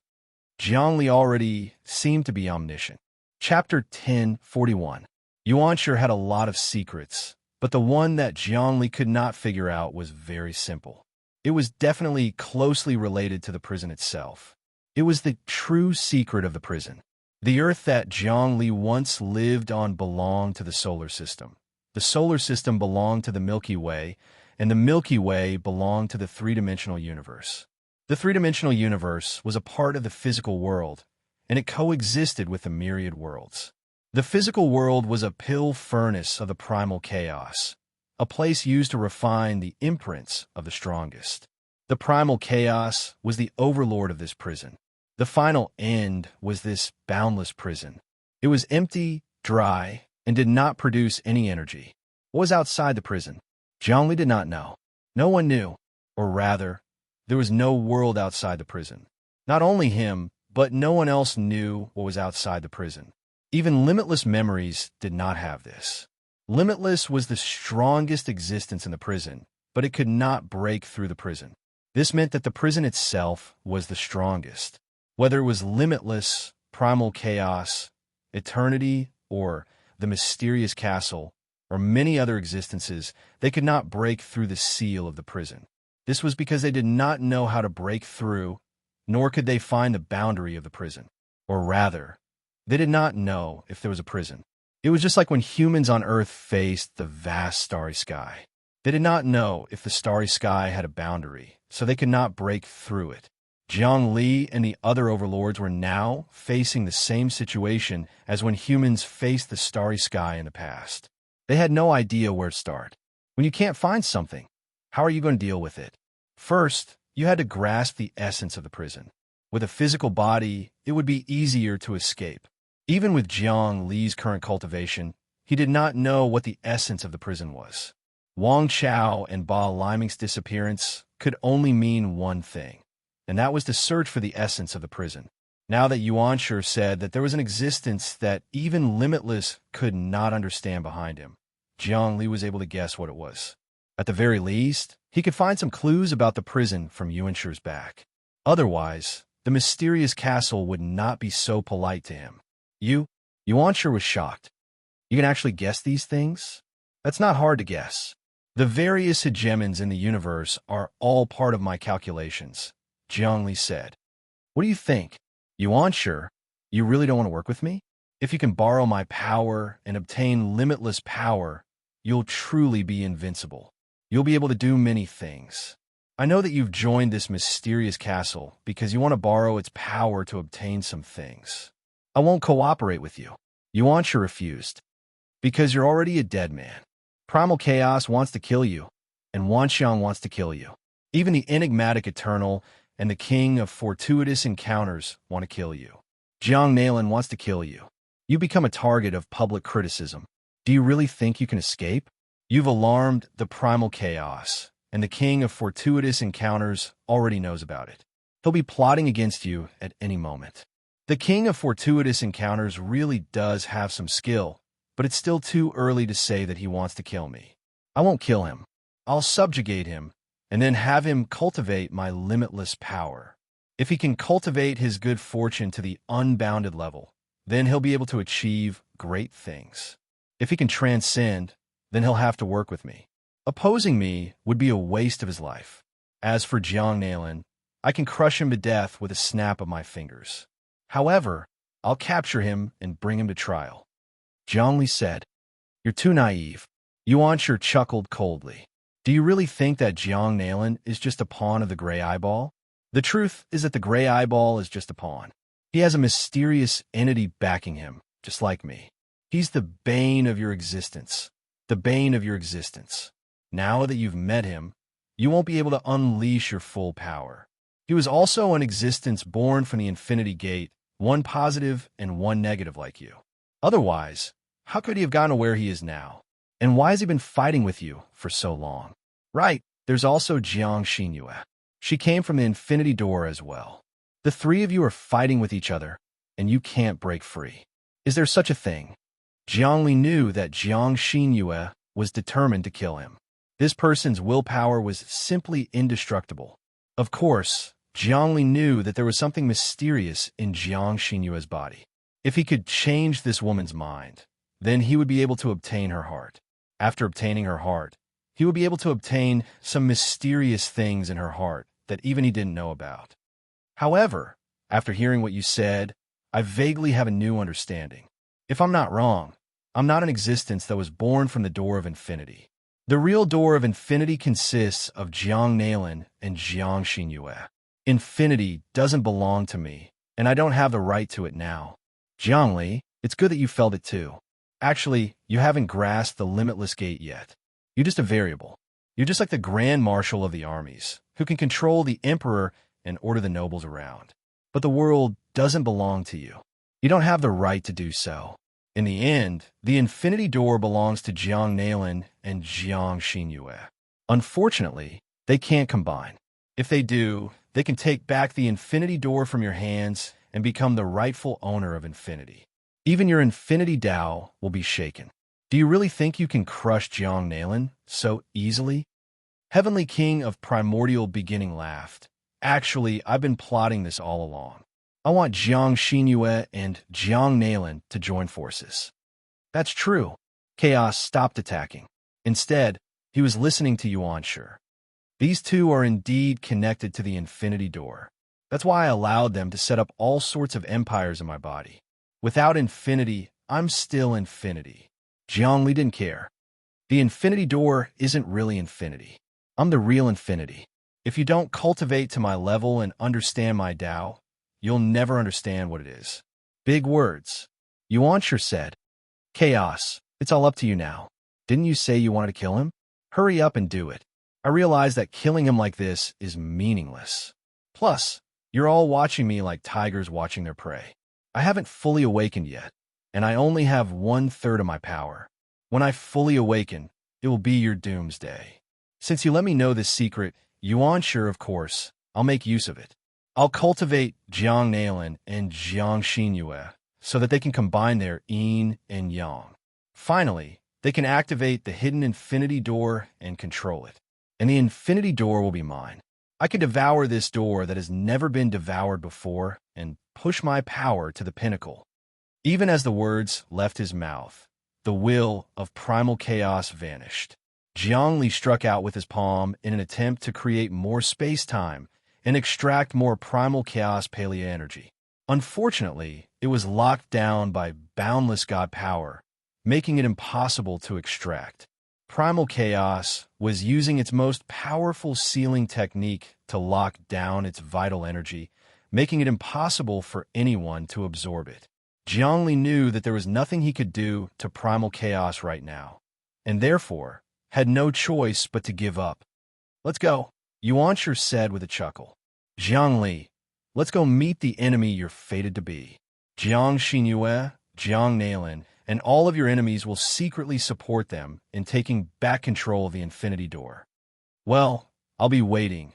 Zhongli already seemed to be omniscient. Chapter 1041. Yuanshi had a lot of secrets, but the one that Zhongli could not figure out was very simple. It was definitely closely related to the prison itself. It was the true secret of the prison. The Earth that Zhongli once lived on belonged to the solar system. The solar system belonged to the Milky Way, and the Milky Way belonged to the three-dimensional universe. The three-dimensional universe was a part of the physical world, and it coexisted with the myriad worlds. The physical world was a pill furnace of the primal chaos, a place used to refine the imprints of the strongest. The primal chaos was the overlord of this prison. The final end was this boundless prison. It was empty, dry, and did not produce any energy. What was outside the prison? Zhongli did not know. No one knew, or rather, there was no world outside the prison. Not only him, but no one else knew what was outside the prison. Even limitless memories did not have this. Limitless was the strongest existence in the prison, but it could not break through the prison. This meant that the prison itself was the strongest. Whether it was limitless, primal chaos, eternity, or the mysterious castle, or many other existences, they could not break through the seal of the prison. This was because they did not know how to break through, nor could they find the boundary of the prison. Or rather, they did not know if there was a prison. It was just like when humans on Earth faced the vast starry sky. They did not know if the starry sky had a boundary, so they could not break through it. Zhang Li and the other overlords were now facing the same situation as when humans faced the starry sky in the past. They had no idea where to start. When you can't find something, how are you going to deal with it? First, you had to grasp the essence of the prison. With a physical body, it would be easier to escape. Even with Zhang Li's current cultivation, he did not know what the essence of the prison was. Wang Chao and Ba Liming's disappearance could only mean one thing, and that was to search for the essence of the prison. Now that Yuanshi said that there was an existence that even Limitless could not understand behind him, Zhang Li was able to guess what it was. At the very least, he could find some clues about the prison from Yuanshi's back. Otherwise, the mysterious castle would not be so polite to him. Yuanshi was shocked. You can actually guess these things? That's not hard to guess. The various hegemons in the universe are all part of my calculations, Zhongli said. What do you think? Yuan, sure. You really don't want to work with me? If you can borrow my power and obtain limitless power, you'll truly be invincible. You'll be able to do many things. I know that you've joined this mysterious castle because you want to borrow its power to obtain some things. I won't cooperate with you. Yuan sure refused. Because you're already a dead man. Primal Chaos wants to kill you, and Wanxiang wants to kill you. Even the enigmatic Eternal and the King of Fortuitous Encounters want to kill you. Jiang Nailin wants to kill you. You become a target of public criticism. Do you really think you can escape? You've alarmed the Primal Chaos, and the King of Fortuitous Encounters already knows about it. He'll be plotting against you at any moment. The King of Fortuitous Encounters really does have some skill, but it's still too early to say that he wants to kill me. I won't kill him. I'll subjugate him, and then have him cultivate my limitless power. If he can cultivate his good fortune to the unbounded level, then he'll be able to achieve great things. If he can transcend, then he'll have to work with me. Opposing me would be a waste of his life. As for Jiang Nailin, I can crush him to death with a snap of my fingers. However, I'll capture him and bring him to trial. Zhongli said, You're too naive. Yuan sure chuckled coldly. Do you really think that Jiang Nailin is just a pawn of the Gray Eyeball? The truth is that the Gray Eyeball is just a pawn. He has a mysterious entity backing him, just like me. He's the bane of your existence. The bane of your existence. Now that you've met him, you won't be able to unleash your full power. He was also an existence born from the Infinity Gate, one positive and one negative like you. Otherwise, how could he have gotten to where he is now? And why has he been fighting with you for so long? Right, there's also Jiang Xinyue. She came from the Infinity Door as well. The three of you are fighting with each other, and you can't break free. Is there such a thing? Jiangli knew that Jiang Xinyue was determined to kill him. This person's willpower was simply indestructible. Of course, Jiangli knew that there was something mysterious in Jiang Xinyue's body. If he could change this woman's mind, then he would be able to obtain her heart. After obtaining her heart, he would be able to obtain some mysterious things in her heart that even he didn't know about. However, after hearing what you said, I vaguely have a new understanding. If I'm not wrong, I'm not an existence that was born from the Door of Infinity. The real Door of Infinity consists of Jiang Nailin and Jiang Xinyue. Infinity doesn't belong to me, and I don't have the right to it now. Zhongli, it's good that you felt it too. Actually, you haven't grasped the limitless gate yet. You're just a variable. You're just like the Grand Marshal of the armies, who can control the Emperor and order the nobles around. But the world doesn't belong to you. You don't have the right to do so. In the end, the Infinity Door belongs to Jiang Nailin and Jiang Xinyue. Unfortunately, they can't combine. If they do, they can take back the Infinity Door from your hands and become the rightful owner of infinity. Even your Infinity Dao will be shaken. Do you really think you can crush Jiang Nailin so easily? Heavenly King of Primordial Beginning laughed. Actually, I've been plotting this all along. I want Jiang Xinyue and Jiang Nailin to join forces. That's true. Chaos stopped attacking. Instead, he was listening to Yuan Shi. These two are indeed connected to the Infinity Door. That's why I allowed them to set up all sorts of empires in my body. Without infinity, I'm still infinity. Zhongli didn't care. The Infinity Door isn't really infinity. I'm the real infinity. If you don't cultivate to my level and understand my Tao, you'll never understand what it is. Big words. Yuan Shi said. Chaos, it's all up to you now. Didn't you say you wanted to kill him? Hurry up and do it. I realize that killing him like this is meaningless. Plus, you're all watching me like tigers watching their prey. I haven't fully awakened yet, and I only have 1/3 of my power. When I fully awaken, it will be your doomsday. Since you let me know this secret, Yuan Shi, of course, I'll make use of it. I'll cultivate Jiang Nailin and Jiang Xinyue so that they can combine their yin and yang. Finally, they can activate the hidden Infinity Door and control it. And the Infinity Door will be mine. I can devour this door that has never been devoured before and push my power to the pinnacle. Even as the words left his mouth, the will of primal chaos vanished. Jiangli struck out with his palm in an attempt to create more space-time and extract more primal chaos paleo energy. Unfortunately, it was locked down by boundless god power, making it impossible to extract. Primal chaos was using its most powerful sealing technique to lock down its vital energy, making it impossible for anyone to absorb it. Jiangli knew that there was nothing he could do to primal chaos right now, and therefore had no choice but to give up. "Let's go," Yuanshi said with a chuckle. "Jiangli, let's go meet the enemy you're fated to be. Jiang Xinyue, Jiang Nailin, and all of your enemies will secretly support them in taking back control of the Infinity Door." "Well, I'll be waiting,"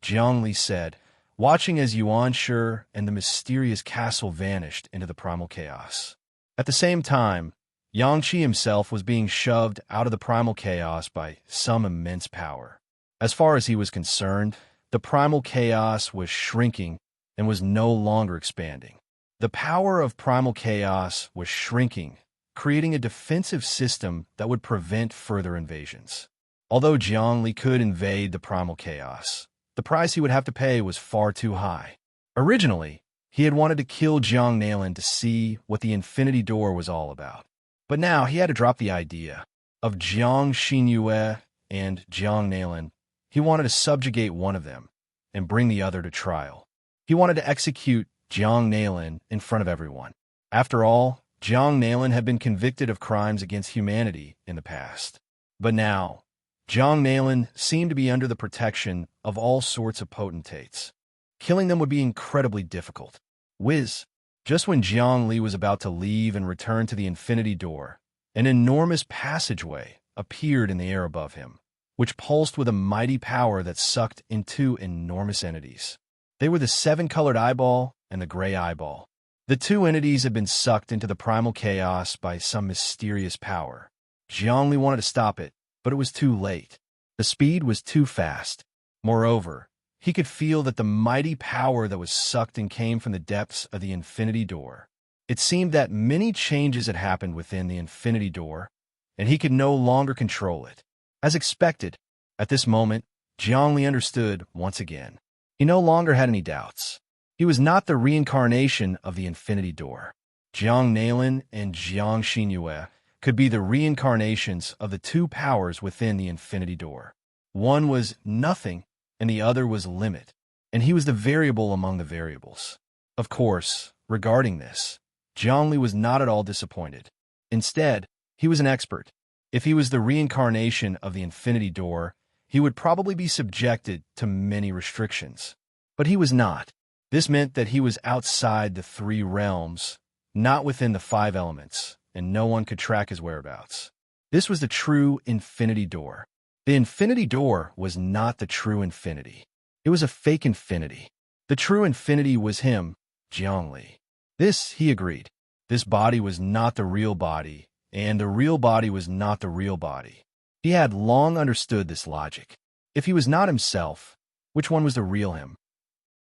Jiangli said, watching as Yuanshi and the mysterious castle vanished into the primal chaos. At the same time, Yangqi himself was being shoved out of the primal chaos by some immense power. As far as he was concerned, the primal chaos was shrinking and was no longer expanding. The power of primal chaos was shrinking, creating a defensive system that would prevent further invasions. Although Jiangli could invade the primal chaos, the price he would have to pay was far too high. Originally, he had wanted to kill Jiang Nailin to see what the Infinity Door was all about. But now he had to drop the idea of Jiang Xinyue and Jiang Nailin. He wanted to subjugate one of them and bring the other to trial. He wanted to execute Jiang Nailin in front of everyone. After all, Jiang Nailin had been convicted of crimes against humanity in the past. But now, Jiang Nailin seemed to be under the protection of all sorts of potentates. Killing them would be incredibly difficult. Whiz! Just when Jiang Li was about to leave and return to the Infinity Door, an enormous passageway appeared in the air above him, which pulsed with a mighty power that sucked in two enormous entities. They were the seven-colored eyeball and the gray eyeball. The two entities had been sucked into the primal chaos by some mysterious power. Jiang Li wanted to stop it, but it was too late. The speed was too fast. Moreover, he could feel that the mighty power that was sucked and came from the depths of the Infinity Door. It seemed that many changes had happened within the Infinity Door, and he could no longer control it. As expected, at this moment, Jiang Li understood once again. He no longer had any doubts. He was not the reincarnation of the Infinity Door. Jiang Nailin and Jiang Xinyue could be the reincarnations of the two powers within the Infinity Door. One was nothing, and the other was limit, and he was the variable among the variables. Of course, regarding this, Jiang Li was not at all disappointed. Instead, he was an expert. If he was the reincarnation of the Infinity Door, he would probably be subjected to many restrictions. But he was not. This meant that he was outside the three realms, not within the five elements, and no one could track his whereabouts. This was the true Infinity Door. The Infinity Door was not the true infinity. It was a fake infinity. The true infinity was him, Jiang Li. This, he agreed. This body was not the real body, and the real body was not the real body. He had long understood this logic. If he was not himself, which one was the real him?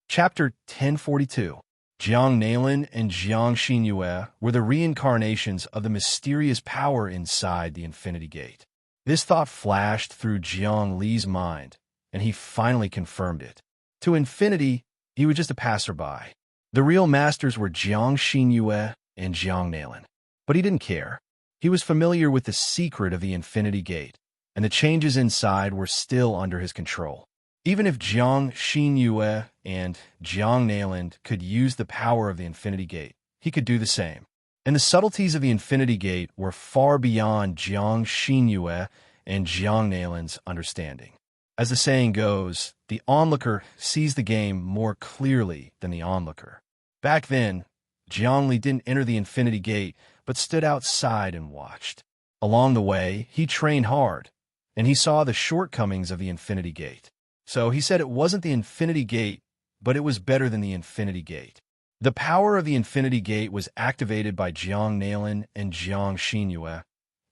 Chapter 1042. Jiang Nailin and Jiang Xinyue were the reincarnations of the mysterious power inside the Infinity Gate. This thought flashed through Jiang Li's mind, and he finally confirmed it. To infinity, he was just a passerby. The real masters were Jiang Xinyue and Jiang Nailin. But he didn't care. He was familiar with the secret of the Infinity Gate, and the changes inside were still under his control. Even if Jiang Xinyue and Jiang Nailin could use the power of the Infinity Gate, he could do the same. And the subtleties of the Infinity Gate were far beyond Jiang Xinyue and Jiang Nailin's understanding. As the saying goes, the onlooker sees the game more clearly than the onlooker. Back then, Jiang Li didn't enter the Infinity Gate, but stood outside and watched. Along the way, he trained hard, and he saw the shortcomings of the Infinity Gate. So he said it wasn't the Infinity Gate, but it was better than the Infinity Gate. The power of the Infinity Gate was activated by Jiang Nailin and Jiang Xinyue,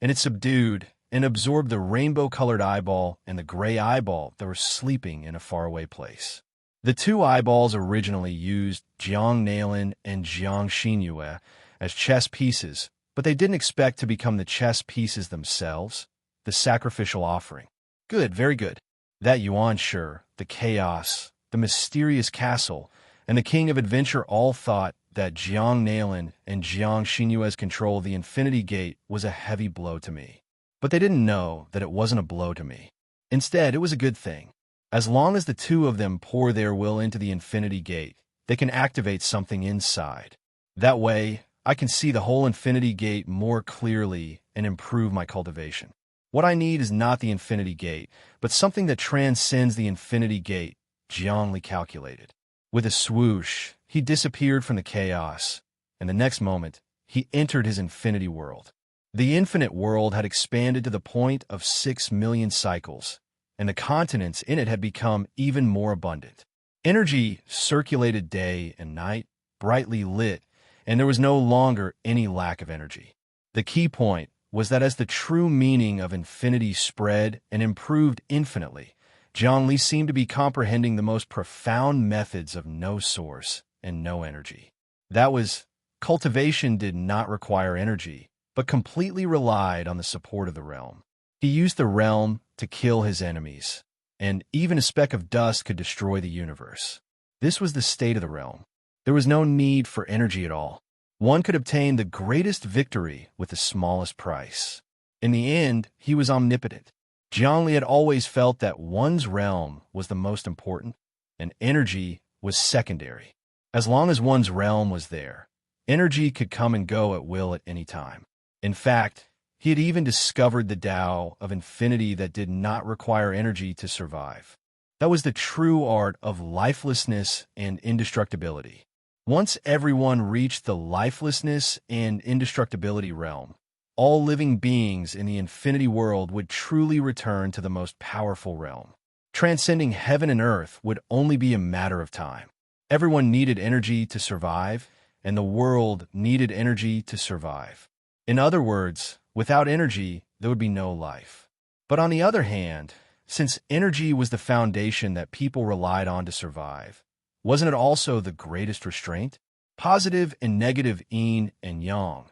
and it subdued and absorbed the rainbow-colored eyeball and the gray eyeball that were sleeping in a faraway place. The two eyeballs originally used Jiang Nailin and Jiang Xinyue as chess pieces, but they didn't expect to become the chess pieces themselves. the sacrificial offering. Good, very good. That Yuan Shi, the chaos, the mysterious castle, and the king of adventure all thought that Jiang Nailin and Jiang Xinyue's control of the Infinity Gate was a heavy blow to me. But they didn't know that it wasn't a blow to me. Instead, it was a good thing. As long as the two of them pour their will into the Infinity Gate, they can activate something inside. That way, I can see the whole Infinity Gate more clearly and improve my cultivation. What I need is not the Infinity Gate, but something that transcends the Infinity Gate, Jiang Li calculated. With a swoosh, he disappeared from the chaos, and the next moment, he entered his infinity world. The infinite world had expanded to the point of 6 million cycles, and the continents in it had become even more abundant. Energy circulated day and night, brightly lit, and there was no longer any lack of energy. The key point was that as the true meaning of infinity spread and improved infinitely, Jiang Li seemed to be comprehending the most profound methods of no source and no energy. That was, cultivation did not require energy, but completely relied on the support of the realm. He used the realm to kill his enemies, and even a speck of dust could destroy the universe. This was the state of the realm. There was no need for energy at all. One could obtain the greatest victory with the smallest price. In the end, he was omnipotent. Jiang Li had always felt that one's realm was the most important, and energy was secondary. As long as one's realm was there, energy could come and go at will at any time. In fact, he had even discovered the Tao of infinity that did not require energy to survive. That was the true art of lifelessness and indestructibility. Once everyone reached the lifelessness and indestructibility realm, all living beings in the infinity world would truly return to the most powerful realm. Transcending heaven and earth would only be a matter of time. Everyone needed energy to survive, and the world needed energy to survive. In other words, without energy, there would be no life. But on the other hand, since energy was the foundation that people relied on to survive, wasn't it also the greatest restraint? Positive and negative yin and yang,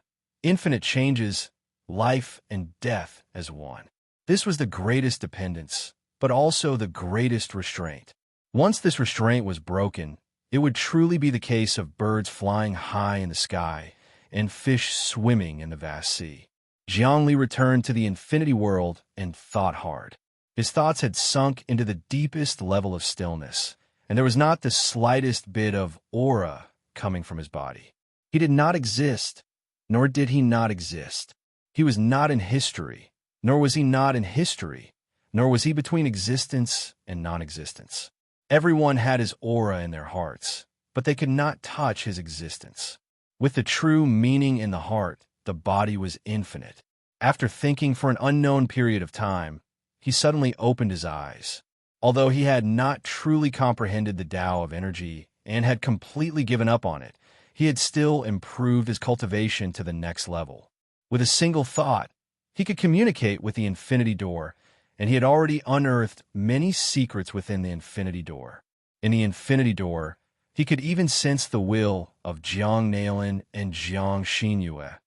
infinite changes, life and death as one. This was the greatest dependence, but also the greatest restraint. Once this restraint was broken, it would truly be the case of birds flying high in the sky and fish swimming in the vast sea. Jiang Li returned to the infinity world and thought hard. His thoughts had sunk into the deepest level of stillness, and there was not the slightest bit of aura coming from his body. He did not exist, nor did he not exist. He was not in history, nor was he not in history, nor was he between existence and non-existence. Everyone had his aura in their hearts, but they could not touch his existence. With the true meaning in the heart, the body was infinite. After thinking for an unknown period of time, he suddenly opened his eyes. Although he had not truly comprehended the Tao of energy and had completely given up on it, he had still improved his cultivation to the next level. With a single thought, he could communicate with the infinity door, and he had already unearthed many secrets within the infinity door. In the infinity door, he could even sense the will of Jiang Nailin and Jiang Xinyue,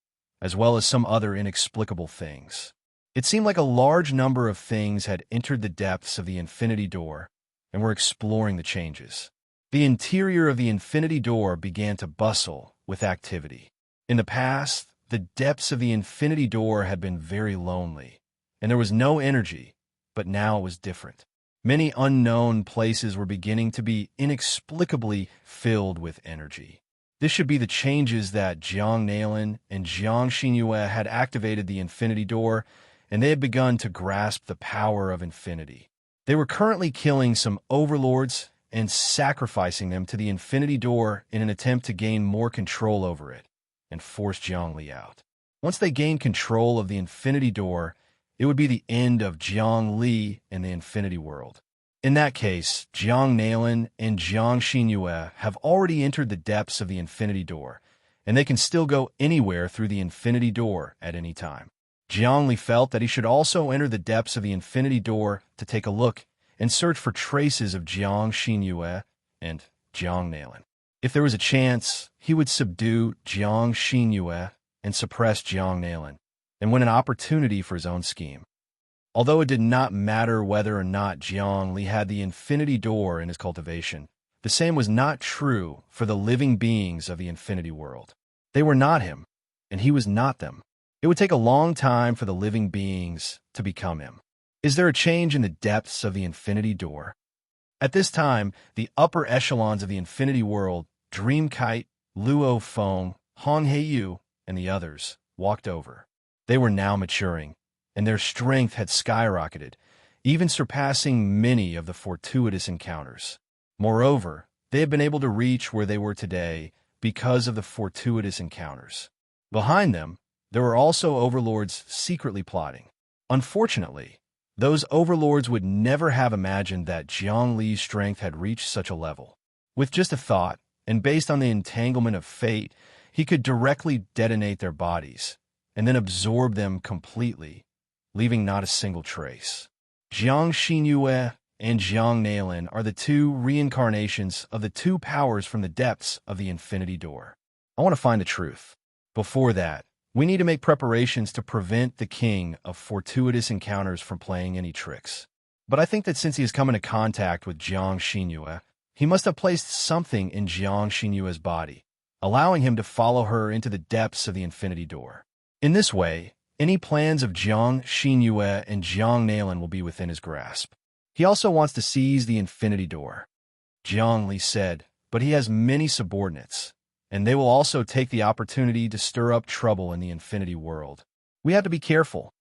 as well as some other inexplicable things. It seemed like a large number of things had entered the depths of the infinity door and were exploring the changes. The interior of the infinity door began to bustle with activity. In the past, the depths of the infinity door had been very lonely, and there was no energy, but now it was different. Many unknown places were beginning to be inexplicably filled with energy. This should be the changes that Jiang Nailin and Jiang Xinyue had activated the infinity door, and they had begun to grasp the power of infinity. They were currently killing some overlords and sacrificing them to the infinity door in an attempt to gain more control over it and force Jiang Li out. Once they gained control of the infinity door, it would be the end of Jiang Li and the infinity world. In that case, Jiang Nailin and Jiang Xinyue have already entered the depths of the infinity door, and they can still go anywhere through the infinity door at any time. Jiang Li felt that he should also enter the depths of the infinity door to take a look and search for traces of Jiang Xinyue and Jiang Nailin. If there was a chance, he would subdue Jiang Xinyue and suppress Jiang Nailin, and win an opportunity for his own scheme. Although it did not matter whether or not Zhongli had the infinity door in his cultivation, the same was not true for the living beings of the infinity world. They were not him, and he was not them. It would take a long time for the living beings to become him. Is there a change in the depths of the infinity door? At this time, the upper echelons of the infinity world, Dreamkite, Luo Feng, Hong Heiyu, and the others, walked over. They were now maturing, and their strength had skyrocketed, even surpassing many of the fortuitous encounters. Moreover, they had been able to reach where they were today because of the fortuitous encounters. Behind them, there were also overlords secretly plotting. Unfortunately, those overlords would never have imagined that Zhongli's strength had reached such a level. With just a thought, and based on the entanglement of fate, he could directly detonate their bodies, and then absorb them completely, leaving not a single trace. Jiang Xinyue and Jiang Nailin are the two reincarnations of the two powers from the depths of the infinity door. I want to find the truth. Before that, we need to make preparations to prevent the king of fortuitous encounters from playing any tricks. But I think that since he has come into contact with Jiang Xinyue, he must have placed something in Jiang Xinyue's body, allowing him to follow her into the depths of the infinity door. In this way, any plans of Jiang Xinyue and Jiang Nailin will be within his grasp. He also wants to seize the infinity door, Jiang Li said, but he has many subordinates, and they will also take the opportunity to stir up trouble in the infinity world. We have to be careful.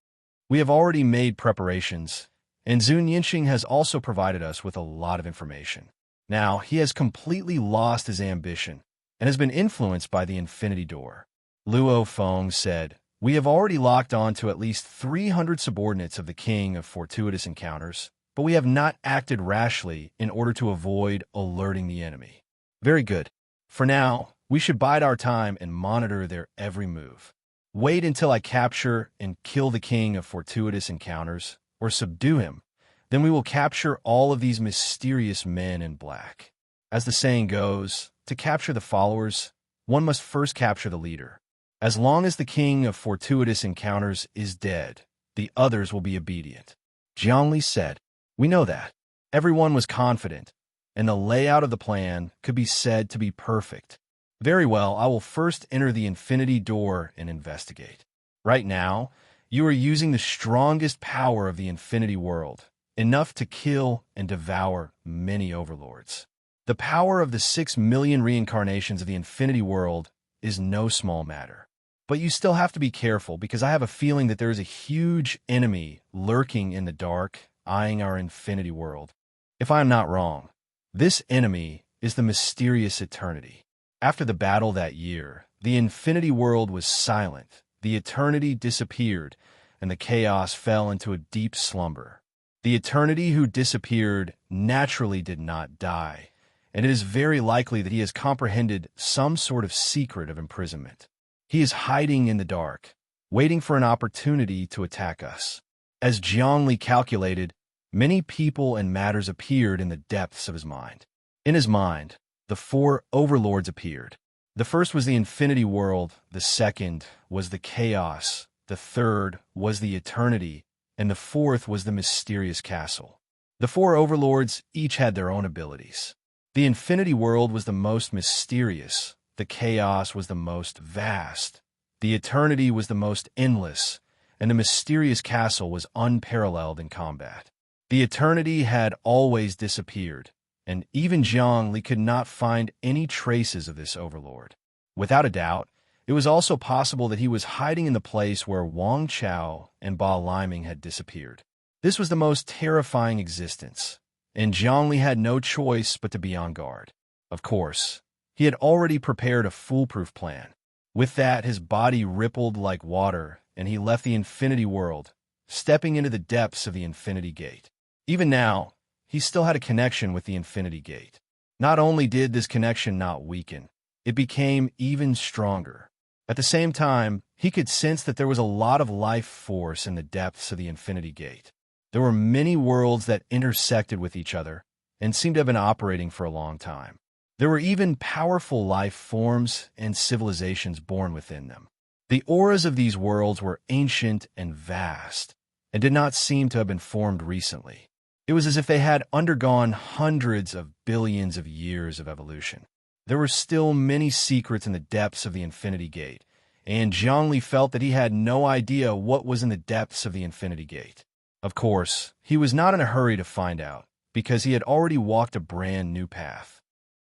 We have already made preparations, and Zun Yinxing has also provided us with a lot of information. Now, he has completely lost his ambition and has been influenced by the infinity door. Luo Feng said, "We have already locked on to at least 300 subordinates of the king of fortuitous encounters, but we have not acted rashly in order to avoid alerting the enemy." Very good. For now, we should bide our time and monitor their every move. Wait until I capture and kill the king of fortuitous encounters, or subdue him. Then we will capture all of these mysterious men in black. As the saying goes, to capture the followers, one must first capture the leader. As long as the king of fortuitous encounters is dead, the others will be obedient. Zhongli said, "We know that." Everyone was confident, and the layout of the plan could be said to be perfect. Very well, I will first enter the infinity door and investigate. Right now, you are using the strongest power of the infinity world, enough to kill and devour many overlords. The power of the 6 million reincarnations of the infinity world is no small matter. But you still have to be careful, because I have a feeling that there is a huge enemy lurking in the dark, eyeing our infinity world. If I am not wrong, this enemy is the mysterious eternity. After the battle that year, the infinity world was silent, the eternity disappeared, and the chaos fell into a deep slumber. The eternity who disappeared naturally did not die, and it is very likely that he has comprehended some sort of secret of imprisonment. He is hiding in the dark, waiting for an opportunity to attack us. As Zhongli calculated, many people and matters appeared in the depths of his mind. In his mind, the 4 overlords appeared. The first was the infinity world, the second was the chaos, the third was the eternity, and the fourth was the mysterious castle. The 4 overlords each had their own abilities. The infinity world was the most mysterious, the chaos was the most vast, the eternity was the most endless, and the mysterious castle was unparalleled in combat. The eternity had always disappeared, and even Zhongli could not find any traces of this overlord. Without a doubt, it was also possible that he was hiding in the place where Wang Chao and Ba Liming had disappeared. This was the most terrifying existence, and Zhongli had no choice but to be on guard. Of course, he had already prepared a foolproof plan. With that, his body rippled like water, and he left the infinity world, stepping into the depths of the infinity gate. Even now, he still had a connection with the infinity gate. Not only did this connection not weaken, it became even stronger. At the same time, he could sense that there was a lot of life force in the depths of the infinity gate. There were many worlds that intersected with each other and seemed to have been operating for a long time. There were even powerful life forms and civilizations born within them. The auras of these worlds were ancient and vast, and did not seem to have been formed recently. It was as if they had undergone hundreds of billions of years of evolution. There were still many secrets in the depths of the Infinity Gate, and Zhongli felt that he had no idea what was in the depths of the Infinity Gate. Of course, he was not in a hurry to find out, because he had already walked a brand new path.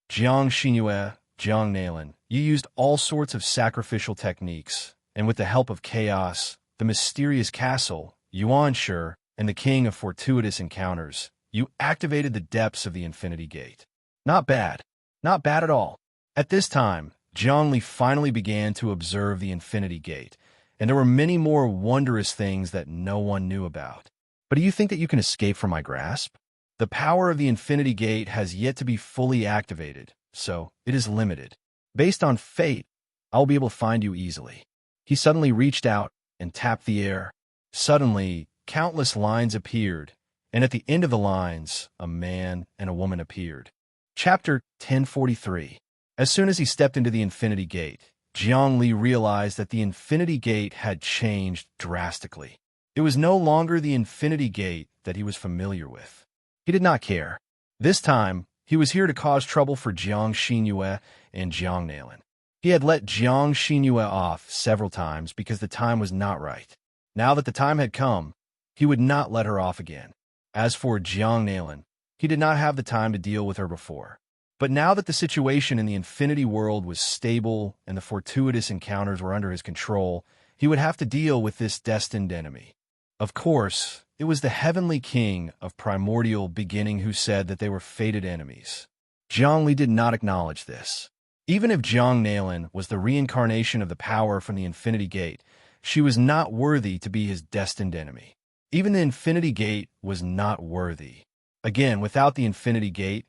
Jiang Xinyue, Jiang Nalan, you used all sorts of sacrificial techniques, and with the help of chaos, the mysterious castle, Yuan Shi, and the king of fortuitous encounters, you activated the depths of the Infinity Gate. Not bad. Not bad at all. At this time, Zhongli finally began to observe the Infinity Gate, and there were many more wondrous things that no one knew about. But do you think that you can escape from my grasp? The power of the Infinity Gate has yet to be fully activated, so it is limited. Based on fate, I will be able to find you easily. He suddenly reached out and tapped the air. Suddenly, countless lines appeared, and at the end of the lines, a man and a woman appeared. Chapter 1043. As soon as he stepped into the Infinity Gate, Zhongli realized that the Infinity Gate had changed drastically. It was no longer the Infinity Gate that he was familiar with. He did not care. This time, he was here to cause trouble for Jiang Xinyue and Jiang Nalan. He had let Jiang Xinyue off several times because the time was not right. Now that the time had come, he would not let her off again. As for Jiang Nalan, he did not have the time to deal with her before. But now that the situation in the Infinity World was stable and the fortuitous encounters were under his control, he would have to deal with this destined enemy. Of course, it was the Heavenly King of primordial beginning who said that they were fated enemies. Zhongli did not acknowledge this. Even if Jiang Nalan was the reincarnation of the power from the Infinity Gate, she was not worthy to be his destined enemy. Even the Infinity Gate was not worthy. Again, without the Infinity Gate,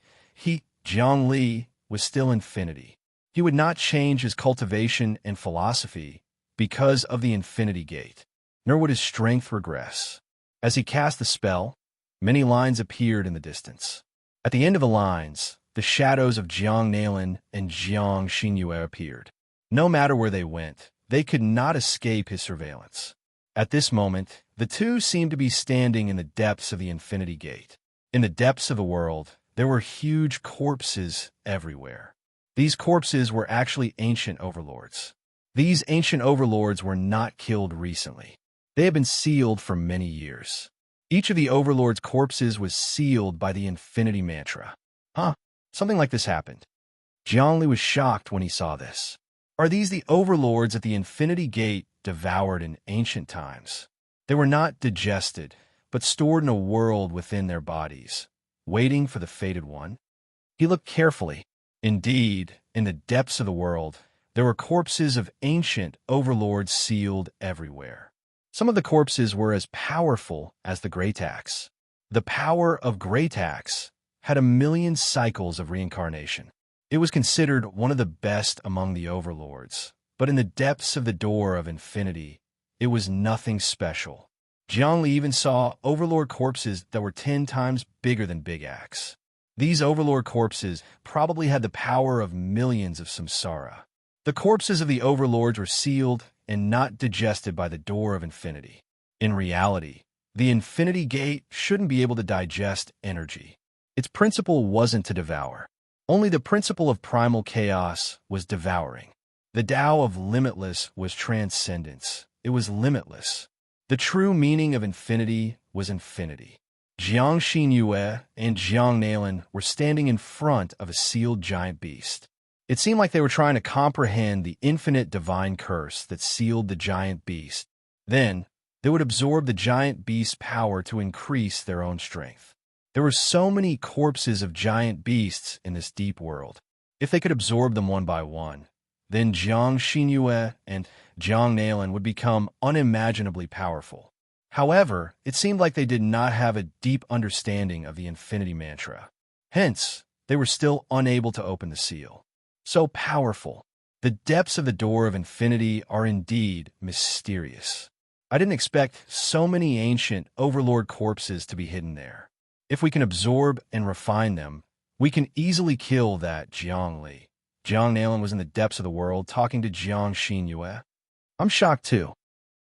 Zhongli, was still infinity. He would not change his cultivation and philosophy because of the Infinity Gate, nor would his strength regress. As he cast the spell, many lines appeared in the distance. At the end of the lines, the shadows of Jiang Nalan and Jiang Xinyue appeared. No matter where they went, they could not escape his surveillance. At this moment, the two seemed to be standing in the depths of the Infinity Gate. In the depths of the world, there were huge corpses everywhere. These corpses were actually ancient overlords. These ancient overlords were not killed recently. They had been sealed for many years. Each of the overlords' corpses was sealed by the Infinity Mantra. Something like this happened. Zhongli was shocked when he saw this. Are these the overlords at the Infinity Gate devoured in ancient times? They were not digested, but stored in a world within their bodies, waiting for the fated one. He looked carefully. Indeed, in the depths of the world, there were corpses of ancient overlords sealed everywhere. Some of the corpses were as powerful as the Greytax. The power of Greytax had 1,000,000 cycles of reincarnation. It was considered one of the best among the overlords, but in the depths of the door of infinity, it was nothing special. Zhongli even saw overlord corpses that were 10 times bigger than Big Axe. These overlord corpses probably had the power of millions of samsara. The corpses of the overlords were sealed and not digested by the door of infinity. In reality, the Infinity Gate shouldn't be able to digest energy. Its principle wasn't to devour. Only the principle of primal chaos was devouring. The Tao of limitless was transcendence. It was limitless. The true meaning of infinity was infinity. Jiang Xinyue and Jiang Nalan were standing in front of a sealed giant beast. It seemed like they were trying to comprehend the infinite divine curse that sealed the giant beast. Then, they would absorb the giant beast's power to increase their own strength. There were so many corpses of giant beasts in this deep world. If they could absorb them one by one, then Jiang Xinyue and Jiang Nalan would become unimaginably powerful. However, it seemed like they did not have a deep understanding of the Infinity Mantra. Hence, they were still unable to open the seal. So powerful. The depths of the door of infinity are indeed mysterious. I didn't expect so many ancient overlord corpses to be hidden there. If we can absorb and refine them, we can easily kill that Zhongli. Jiang Nalan was in the depths of the world talking to Jiang Xinyue. I'm shocked too.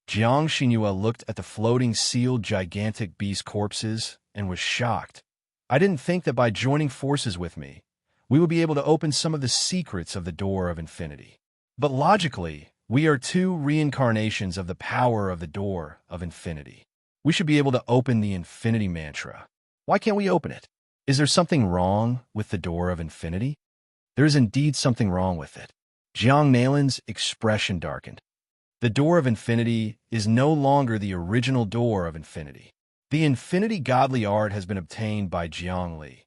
Jiang Xinhua looked at the floating sealed gigantic beast corpses and was shocked. I didn't think that by joining forces with me, we would be able to open some of the secrets of the door of infinity. But logically, we are two reincarnations of the power of the door of infinity. We should be able to open the infinity mantra. Why can't we open it? Is there something wrong with the door of infinity? There is indeed something wrong with it. Jiang Nalin's expression darkened. The door of infinity is no longer the original door of infinity. The infinity godly art has been obtained by Jiang Li.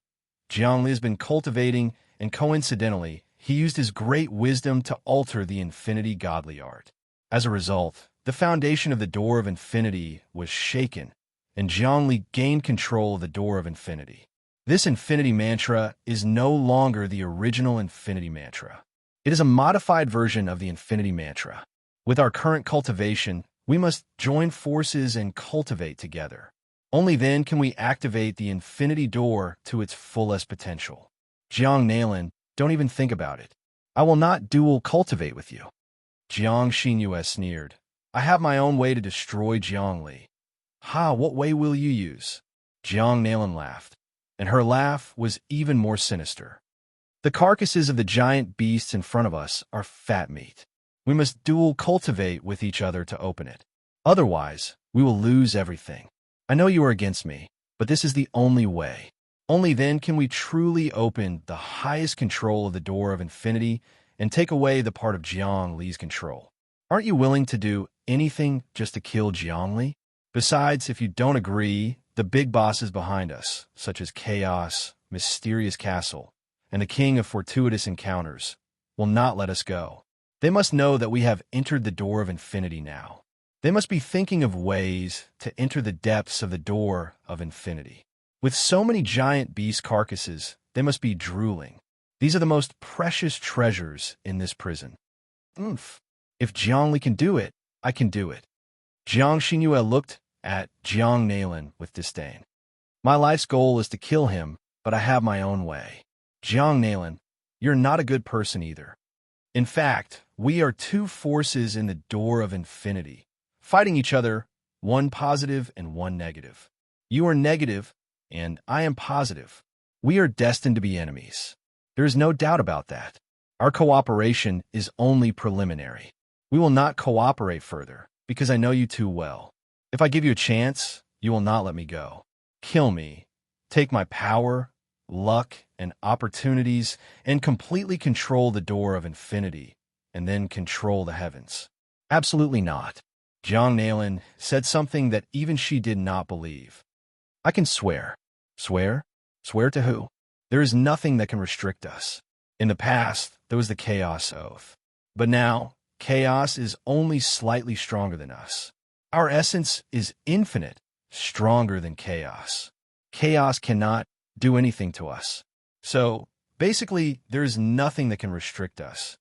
Jiang Li has been cultivating, and coincidentally, he used his great wisdom to alter the infinity godly art. As a result, the foundation of the door of infinity was shaken, and Jiang Li gained control of the door of infinity. This infinity mantra is no longer the original infinity mantra. It is a modified version of the infinity mantra. With our current cultivation, we must join forces and cultivate together. Only then can we activate the infinity door to its fullest potential. Jiang Nalin, don't even think about it. I will not dual cultivate with you. Jiang Xinhua sneered. I have my own way to destroy Jiang Li. Ha, what way will you use? Jiang Nalin laughed, and her laugh was even more sinister. The carcasses of the giant beasts in front of us are fat meat. We must dual cultivate with each other to open it. Otherwise, we will lose everything. I know you are against me, but this is the only way. Only then can we truly open the highest control of the door of infinity and take away the part of Jiang Li's control. Aren't you willing to do anything just to kill Jiang Li? Besides, if you don't agree, the big bosses behind us, such as Chaos, Mysterious Castle, and the King of Fortuitous Encounters, will not let us go. They must know that we have entered the door of infinity now. They must be thinking of ways to enter the depths of the door of infinity. With so many giant beast carcasses, they must be drooling. These are the most precious treasures in this prison. Oomph. If Jiang Li can do it, I can do it. Jiang Xinhua looked at Jiang Nalin with disdain. My life's goal is to kill him, but I have my own way. Jiang Nalin, you're not a good person either. In fact, we are two forces in the door of infinity, fighting each other, one positive and one negative. You are negative, and I am positive. We are destined to be enemies. There is no doubt about that. Our cooperation is only preliminary. We will not cooperate further, because I know you too well. If I give you a chance, you will not let me go. Kill me, take my power, luck, and opportunities, and completely control the door of infinity, and then control the heavens. Absolutely not. Jiang Nalin said something that even she did not believe. I can swear. Swear? Swear to who? There is nothing that can restrict us. In the past, there was the Chaos Oath. But now, Chaos is only slightly stronger than us. Our essence is infinite, stronger than Chaos. Chaos cannot do anything to us. So, basically, there is nothing that can restrict us.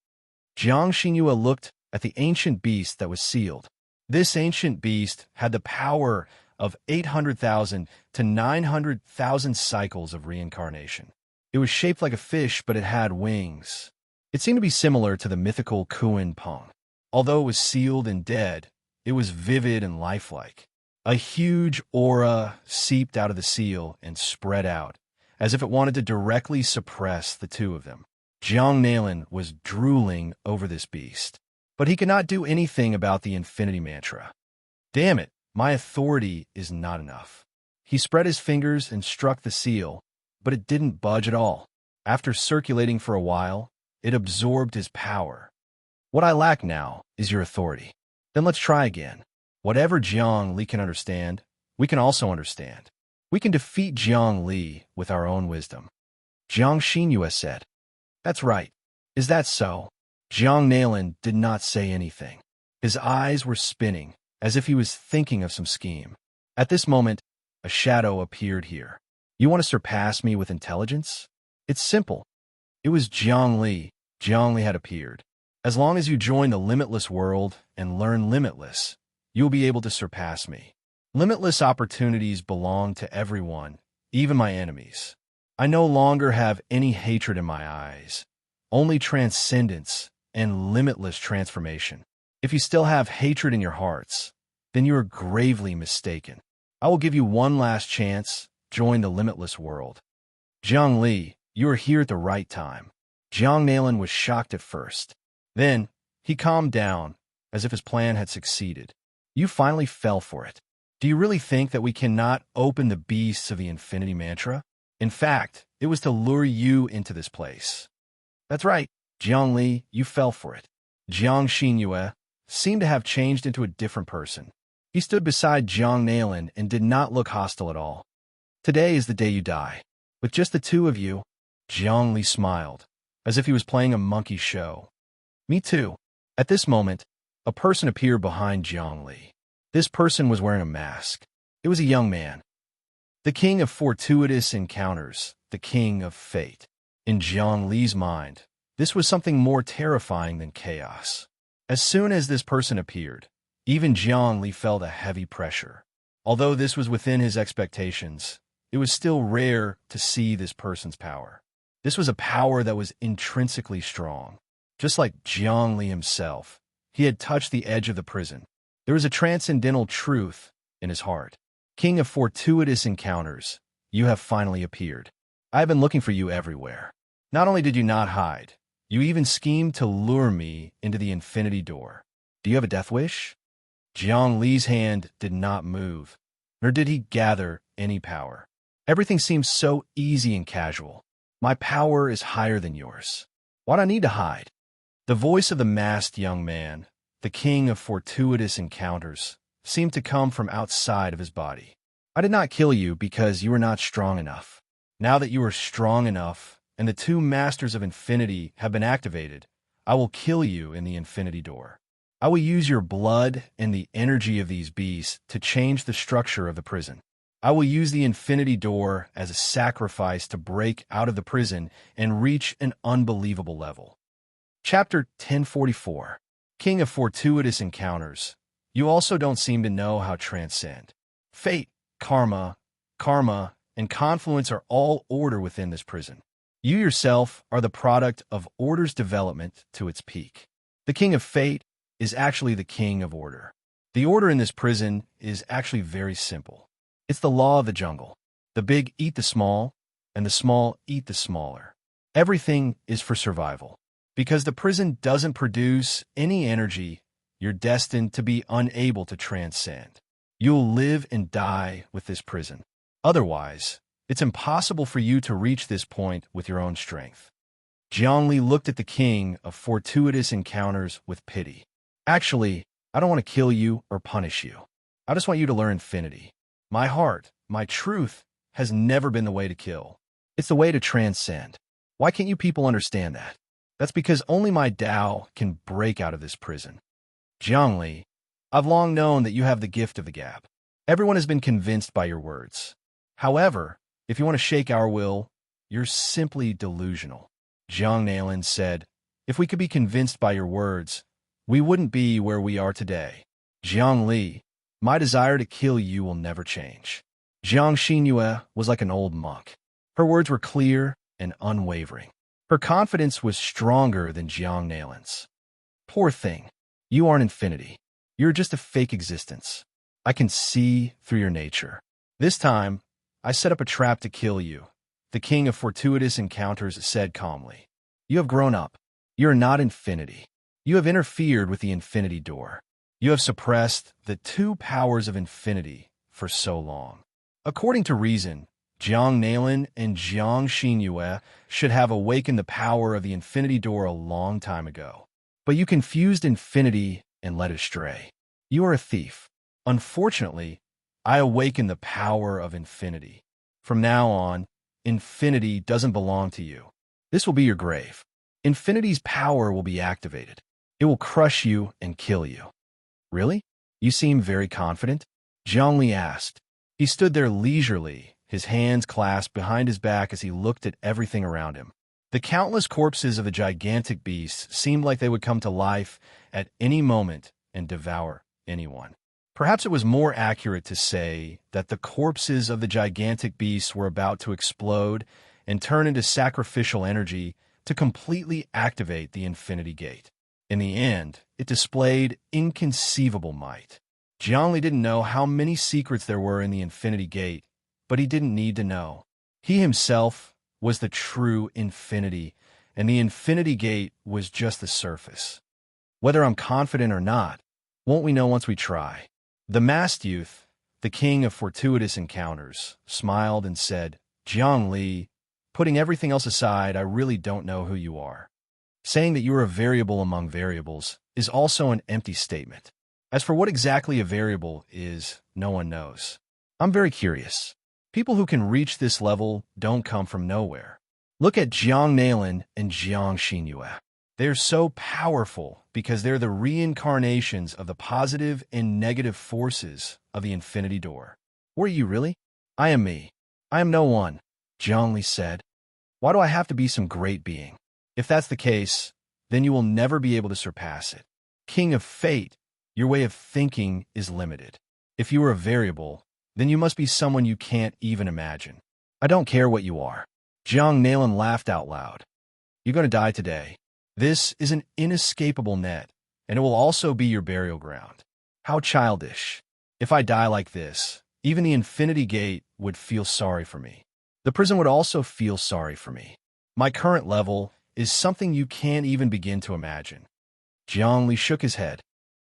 Jiang Xinhua looked at the ancient beast that was sealed. This ancient beast had the power of 800,000 to 900,000 cycles of reincarnation. It was shaped like a fish, but it had wings. It seemed to be similar to the mythical Kuan Peng. Although it was sealed and dead, it was vivid and lifelike. A huge aura seeped out of the seal and spread out, as if it wanted to directly suppress the two of them. Jiang Nalin was drooling over this beast, but he could not do anything about the infinity mantra. Damn it, my authority is not enough. He spread his fingers and struck the seal, but it didn't budge at all. After circulating for a while, it absorbed his power. What I lack now is your authority. Then let's try again. Whatever Jiang Li can understand, we can also understand. We can defeat Jiang Li with our own wisdom. Jiang Xinhua said. That's right. Is that so? Jiang Nalin did not say anything. His eyes were spinning, as if he was thinking of some scheme. At this moment, a shadow appeared here. You want to surpass me with intelligence? It's simple. It was Jiang Li. Jiang Li had appeared. As long as you join the limitless world and learn limitless, you will be able to surpass me. Limitless opportunities belong to everyone, even my enemies. I no longer have any hatred in my eyes, only transcendence and limitless transformation. If you still have hatred in your hearts, then you are gravely mistaken. I will give you one last chance. Join the limitless world. Jiang Li, you are here at the right time. Jiang Nalan was shocked at first. Then, he calmed down, as if his plan had succeeded. You finally fell for it. Do you really think that we cannot open the beasts of the Infinity Mantra? In fact, it was to lure you into this place. That's right, Jiang Li, you fell for it. Jiang Xinyue seemed to have changed into a different person. He stood beside Jiang Nalan and did not look hostile at all. Today is the day you die. With just the two of you, Jiang Li smiled, as if he was playing a monkey show. Me too. At this moment, a person appeared behind Jiang Li. This person was wearing a mask. It was a young man. The king of fortuitous encounters, the king of fate. In Jiang Li's mind, this was something more terrifying than chaos. As soon as this person appeared, even Jiang Li felt a heavy pressure. Although this was within his expectations, it was still rare to see this person's power. This was a power that was intrinsically strong. Just like Jiang Li himself, he had touched the edge of the prison. There was a transcendental truth in his heart. King of fortuitous encounters, you have finally appeared. I have been looking for you everywhere. Not only did you not hide, you even schemed to lure me into the infinity door. Do you have a death wish? Jiang Li's hand did not move, nor did he gather any power. Everything seems so easy and casual. My power is higher than yours. Why do I need to hide? The voice of the masked young man, the king of fortuitous encounters, seemed to come from outside of his body. I did not kill you because you were not strong enough. Now that you are strong enough, and the two masters of infinity have been activated, I will kill you in the infinity door. I will use your blood and the energy of these beasts to change the structure of the prison. I will use the infinity door as a sacrifice to break out of the prison and reach an unbelievable level. Chapter 1044. King of Fortuitous Encounters. You also don't seem to know how transcend. Fate, karma, and confluence are all order within this prison. You yourself are the product of order's development to its peak. The king of fate is actually the king of order. The order in this prison is actually very simple. It's the law of the jungle. The big eat the small, and the small eat the smaller. Everything is for survival. Because the prison doesn't produce any energy, you're destined to be unable to transcend. You'll live and die with this prison. Otherwise, it's impossible for you to reach this point with your own strength. Jiang Li looked at the king of fortuitous encounters with pity. Actually, I don't want to kill you or punish you. I just want you to learn infinity. My heart, my truth, has never been the way to kill. It's the way to transcend. Why can't you people understand that? That's because only my Tao can break out of this prison. Jiang Li, I've long known that you have the gift of the gap. Everyone has been convinced by your words. However, if you want to shake our will, you're simply delusional. Jiang Nalan said, if we could be convinced by your words, we wouldn't be where we are today. Jiang Li, my desire to kill you will never change. Jiang Xinyue was like an old monk. Her words were clear and unwavering. Her confidence was stronger than Jiang Nalan's. Poor thing. You aren't infinity. You're just a fake existence. I can see through your nature. This time, I set up a trap to kill you. The king of fortuitous encounters said calmly. You have grown up. You are not infinity. You have interfered with the infinity door. You have suppressed the two powers of infinity for so long. According to reason, Jiang Nalan and Jiang Xinyue should have awakened the power of the infinity door a long time ago. But you confused infinity and led astray. You are a thief. Unfortunately, I awakened the power of infinity. From now on, infinity doesn't belong to you. This will be your grave. Infinity's power will be activated. It will crush you and kill you. Really? You seem very confident? Jiang Li asked. He stood there leisurely, his hands clasped behind his back as he looked at everything around him. The countless corpses of the gigantic beasts seemed like they would come to life at any moment and devour anyone. Perhaps it was more accurate to say that the corpses of the gigantic beasts were about to explode and turn into sacrificial energy to completely activate the Infinity Gate. In the end, it displayed inconceivable might. Jiangli didn't know how many secrets there were in the Infinity Gate, but he didn't need to know. He himself was the true infinity, and the Infinity Gate was just the surface. Whether I'm confident or not, won't we know once we try? The masked youth, the king of fortuitous encounters, smiled and said, Jiangli, putting everything else aside, I really don't know who you are. Saying that you are a variable among variables is also an empty statement. As for what exactly a variable is, no one knows. I'm very curious. People who can reach this level don't come from nowhere. Look at Jiang Nailin and Jiang Xinyue. They're so powerful because they're the reincarnations of the positive and negative forces of the Infinity Door. Were you really? I am me. I am no one, Zhongli said. Why do I have to be some great being? If that's the case, then you will never be able to surpass it. King of Fate, your way of thinking is limited. If you are a variable, then you must be someone you can't even imagine. I don't care what you are. Jiang Nailin laughed out loud. You're going to die today. This is an inescapable net, and it will also be your burial ground. How childish. If I die like this, even the Infinity Gate would feel sorry for me. The prison would also feel sorry for me. My current level is something you can't even begin to imagine. Jiangli shook his head.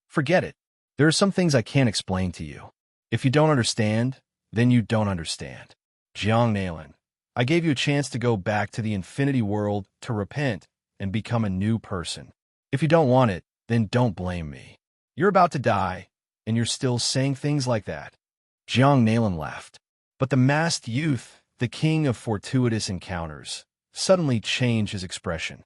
Forget it. There are some things I can't explain to you. If you don't understand, then you don't understand. Jiang Nailin, I gave you a chance to go back to the infinity world to repent and become a new person. If you don't want it, then don't blame me. You're about to die, and you're still saying things like that. Jiang Nailin laughed. But the masked youth, the king of fortuitous encounters, suddenly changed his expression.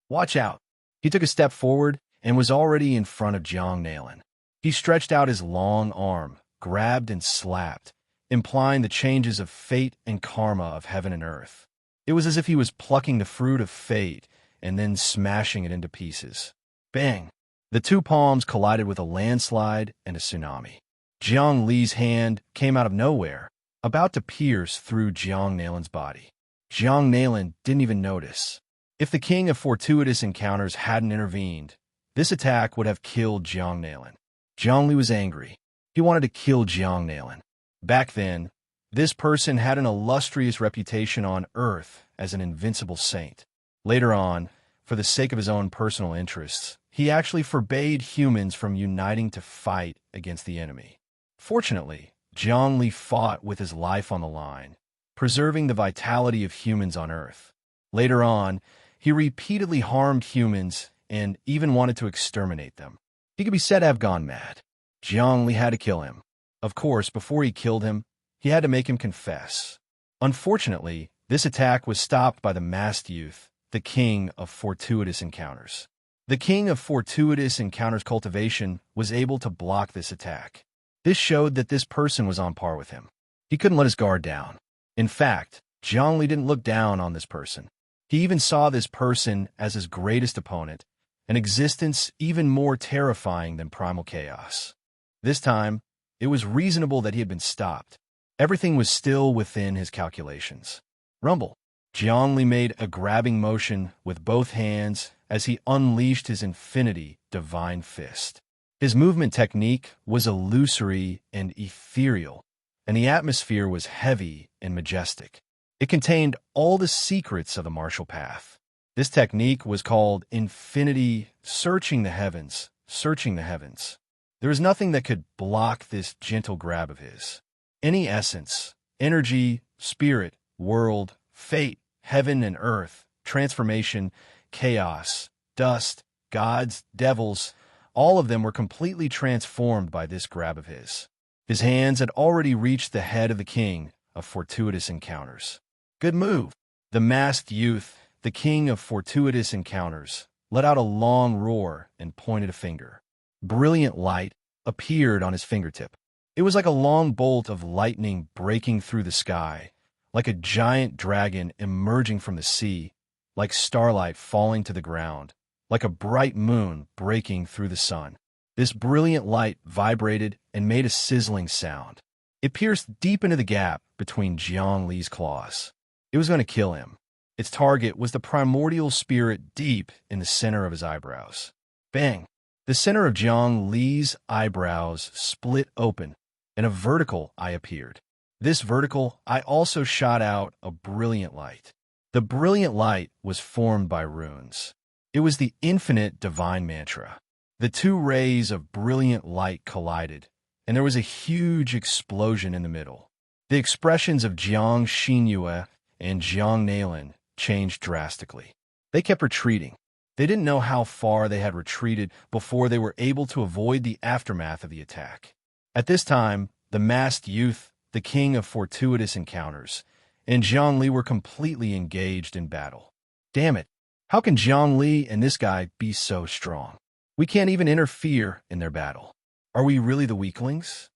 Watch out. He took a step forward and was already in front of Jiang Nailin. He stretched out his long arm, grabbed and slapped, implying the changes of fate and karma of heaven and earth. It was as if he was plucking the fruit of fate and then smashing it into pieces. Bang! The two palms collided with a landslide and a tsunami. Jiang Li's hand came out of nowhere, about to pierce through Jiang Nailin's body. Jiang Nailin didn't even notice. If the king of fortuitous encounters hadn't intervened, this attack would have killed Jiang Nailin. Jiang Li was angry. He wanted to kill Jiang Nailin. Back then, this person had an illustrious reputation on Earth as an invincible saint. Later on, for the sake of his own personal interests, he actually forbade humans from uniting to fight against the enemy. Fortunately, Jiang Li fought with his life on the line, preserving the vitality of humans on Earth. Later on, he repeatedly harmed humans and even wanted to exterminate them. He could be said to have gone mad. Jiang Li had to kill him. Of course, before he killed him, he had to make him confess. Unfortunately, this attack was stopped by the masked youth, the king of fortuitous encounters. The king of fortuitous encounters cultivation was able to block this attack. This showed that this person was on par with him. He couldn't let his guard down. In fact, Jiang Li didn't look down on this person. He even saw this person as his greatest opponent, an existence even more terrifying than primal chaos. This time, it was reasonable that he had been stopped. Everything was still within his calculations. Rumble. Jiang Li made a grabbing motion with both hands as he unleashed his infinity divine fist. His movement technique was illusory and ethereal, and the atmosphere was heavy and majestic. It contained all the secrets of the martial path. This technique was called infinity, searching the heavens, searching the heavens. There was nothing that could block this gentle grab of his. Any essence, energy, spirit, world, fate, heaven and earth, transformation, chaos, dust, gods, devils, all of them were completely transformed by this grab of his. His hands had already reached the head of the king of fortuitous encounters. Good move. The masked youth, the king of fortuitous encounters, let out a long roar and pointed a finger. Brilliant light appeared on his fingertip. It was like a long bolt of lightning breaking through the sky, like a giant dragon emerging from the sea, like starlight falling to the ground, like a bright moon breaking through the sun. This brilliant light vibrated and made a sizzling sound. It pierced deep into the gap between Jiang Li's claws. It was going to kill him. Its target was the primordial spirit deep in the center of his eyebrows. Bang! The center of Jiang Li's eyebrows split open, and a vertical eye appeared. This vertical eye also shot out a brilliant light. The brilliant light was formed by runes. It was the infinite divine mantra. The two rays of brilliant light collided, and there was a huge explosion in the middle. The expressions of Jiang Xinyue and Jiang Nailin changed drastically. They kept retreating. They didn't know how far they had retreated before they were able to avoid the aftermath of the attack. At this time, the masked youth, the king of fortuitous encounters, and Jiang Li were completely engaged in battle. Damn it! How can Jiang Li and this guy be so strong? We can't even interfere in their battle. Are we really the weaklings?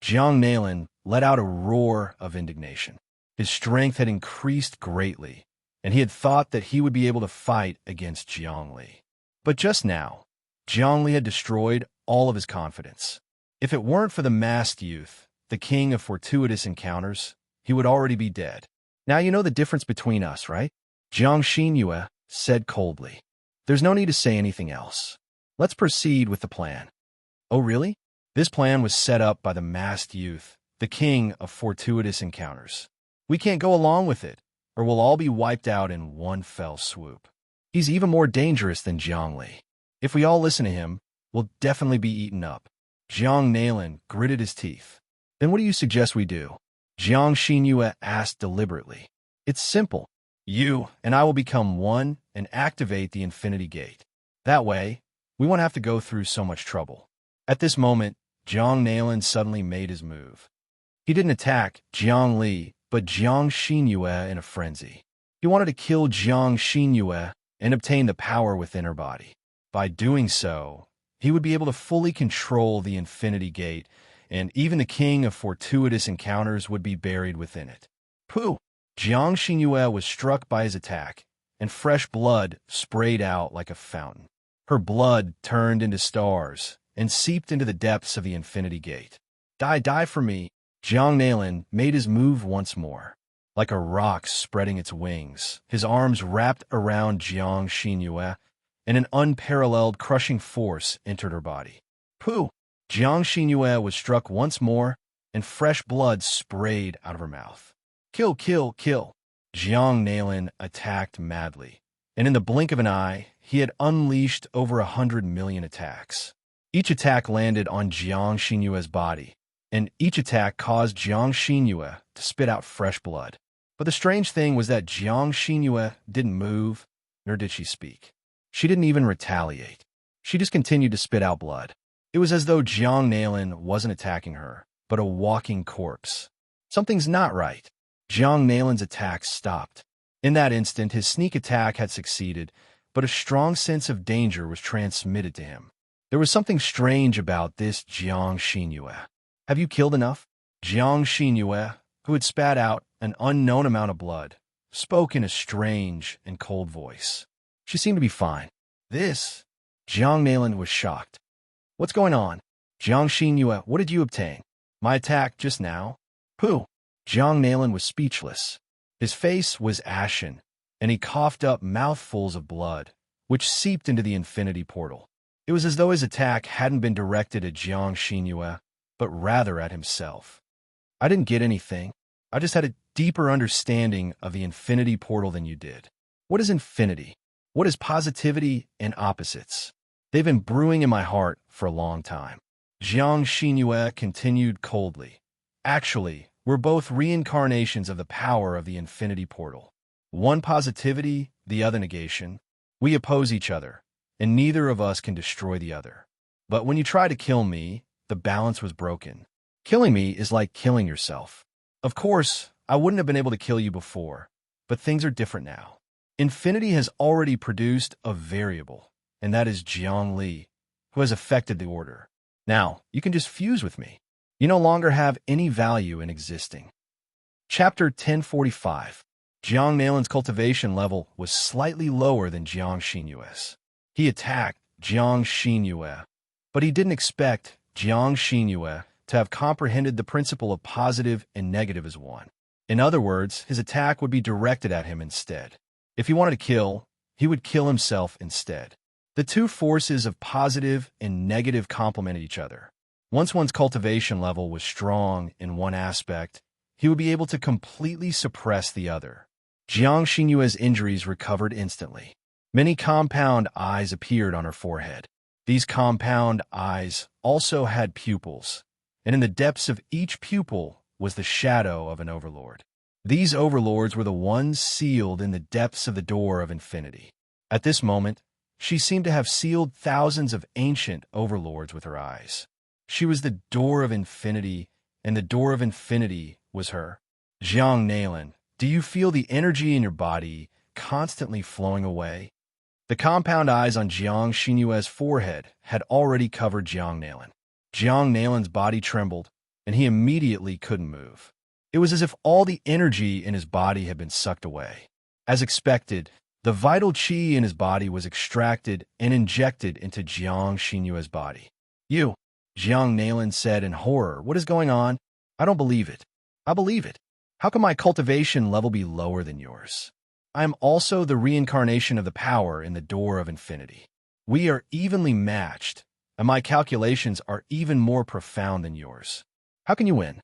Jiang Nailin let out a roar of indignation. His strength had increased greatly, and he had thought that he would be able to fight against Jiang Li. But just now, Jiang Li had destroyed all of his confidence. If it weren't for the masked youth, the king of fortuitous encounters, he would already be dead. Now you know the difference between us, right? Jiang Xinyue said coldly. There's no need to say anything else. Let's proceed with the plan. Oh, really? This plan was set up by the masked youth, the king of fortuitous encounters. We can't go along with it, or we'll all be wiped out in one fell swoop. He's even more dangerous than Jiang Li. If we all listen to him, we'll definitely be eaten up. Jiang Nailin gritted his teeth. Then what do you suggest we do? Jiang Xinyue asked deliberately. It's simple. You and I will become one and activate the Infinity Gate. That way, we won't have to go through so much trouble. At this moment, Jiang Nailin suddenly made his move. He didn't attack Jiang Li, but Jiang Xinyue in a frenzy. He wanted to kill Jiang Xinyue and obtain the power within her body. By doing so, he would be able to fully control the Infinity Gate, and even the king of fortuitous encounters would be buried within it. Pooh! Jiang Xinyue was struck by his attack, and fresh blood sprayed out like a fountain. Her blood turned into stars and seeped into the depths of the Infinity Gate. Die for me! Jiang Nailin made his move once more. Like a rock spreading its wings, his arms wrapped around Jiang Xinyue, and an unparalleled crushing force entered her body. Pooh! Jiang Xinyue was struck once more, and fresh blood sprayed out of her mouth. Kill, kill, kill! Jiang Nailin attacked madly, and in the blink of an eye, he had unleashed over 100 million attacks. Each attack landed on Jiang Xinyue's body, and each attack caused Jiang Xinyue to spit out fresh blood. But the strange thing was that Jiang Xinyue didn't move, nor did she speak. She didn't even retaliate. She just continued to spit out blood. It was as though Jiang Nailin wasn't attacking her, but a walking corpse. Something's not right. Jiang Nailin's attack stopped. In that instant, his sneak attack had succeeded, but a strong sense of danger was transmitted to him. There was something strange about this Jiang Xinyue. Have you killed enough? Jiang Xinyue, who had spat out an unknown amount of blood, spoke in a strange and cold voice. She seemed to be fine. This? Jiang Nailin was shocked. What's going on? Jiang Xinyue, what did you obtain? My attack just now? Pooh! Jiang Nailin was speechless. His face was ashen, and he coughed up mouthfuls of blood, which seeped into the infinity portal. It was as though his attack hadn't been directed at Jiang Xinyue, but rather at himself. I didn't get anything. I just had a deeper understanding of the infinity portal than you did. What is infinity? What is positivity and opposites? They've been brewing in my heart for a long time. Jiang Xinyue continued coldly. Actually, we're both reincarnations of the power of the infinity portal. One positivity, the other negation. We oppose each other, and neither of us can destroy the other. But when you try to kill me, the balance was broken. Killing me is like killing yourself. Of course, I wouldn't have been able to kill you before, but things are different now. Infinity has already produced a variable, and that is Jiang Li, who has affected the order. Now, you can just fuse with me. You no longer have any value in existing. Chapter 1045. Jiang Nailin's cultivation level was slightly lower than Jiang Xinyue's. He attacked Jiang Xinyue, but he didn't expect Jiang Xinyue to have comprehended the principle of positive and negative as one. In other words, his attack would be directed at him instead. If he wanted to kill, he would kill himself instead. The two forces of positive and negative complemented each other. Once one's cultivation level was strong in one aspect, he would be able to completely suppress the other. Jiang Xinyue's injuries recovered instantly. Many compound eyes appeared on her forehead. These compound eyes also had pupils, and in the depths of each pupil was the shadow of an overlord. These overlords were the ones sealed in the depths of the door of infinity. At this moment, she seemed to have sealed thousands of ancient overlords with her eyes. She was the door of infinity, and the door of infinity was her. Jiang Nalan, do you feel the energy in your body constantly flowing away? The compound eyes on Jiang Xinyue's forehead had already covered Jiang Nalan. Jiang Nalan's body trembled, and he immediately couldn't move. It was as if all the energy in his body had been sucked away. As expected, the vital qi in his body was extracted and injected into Jiang Xinyue's body. You, Jiang Nalan said in horror, what is going on? I don't believe it. I believe it. How can my cultivation level be lower than yours? I am also the reincarnation of the power in the door of infinity. We are evenly matched, and my calculations are even more profound than yours. How can you win?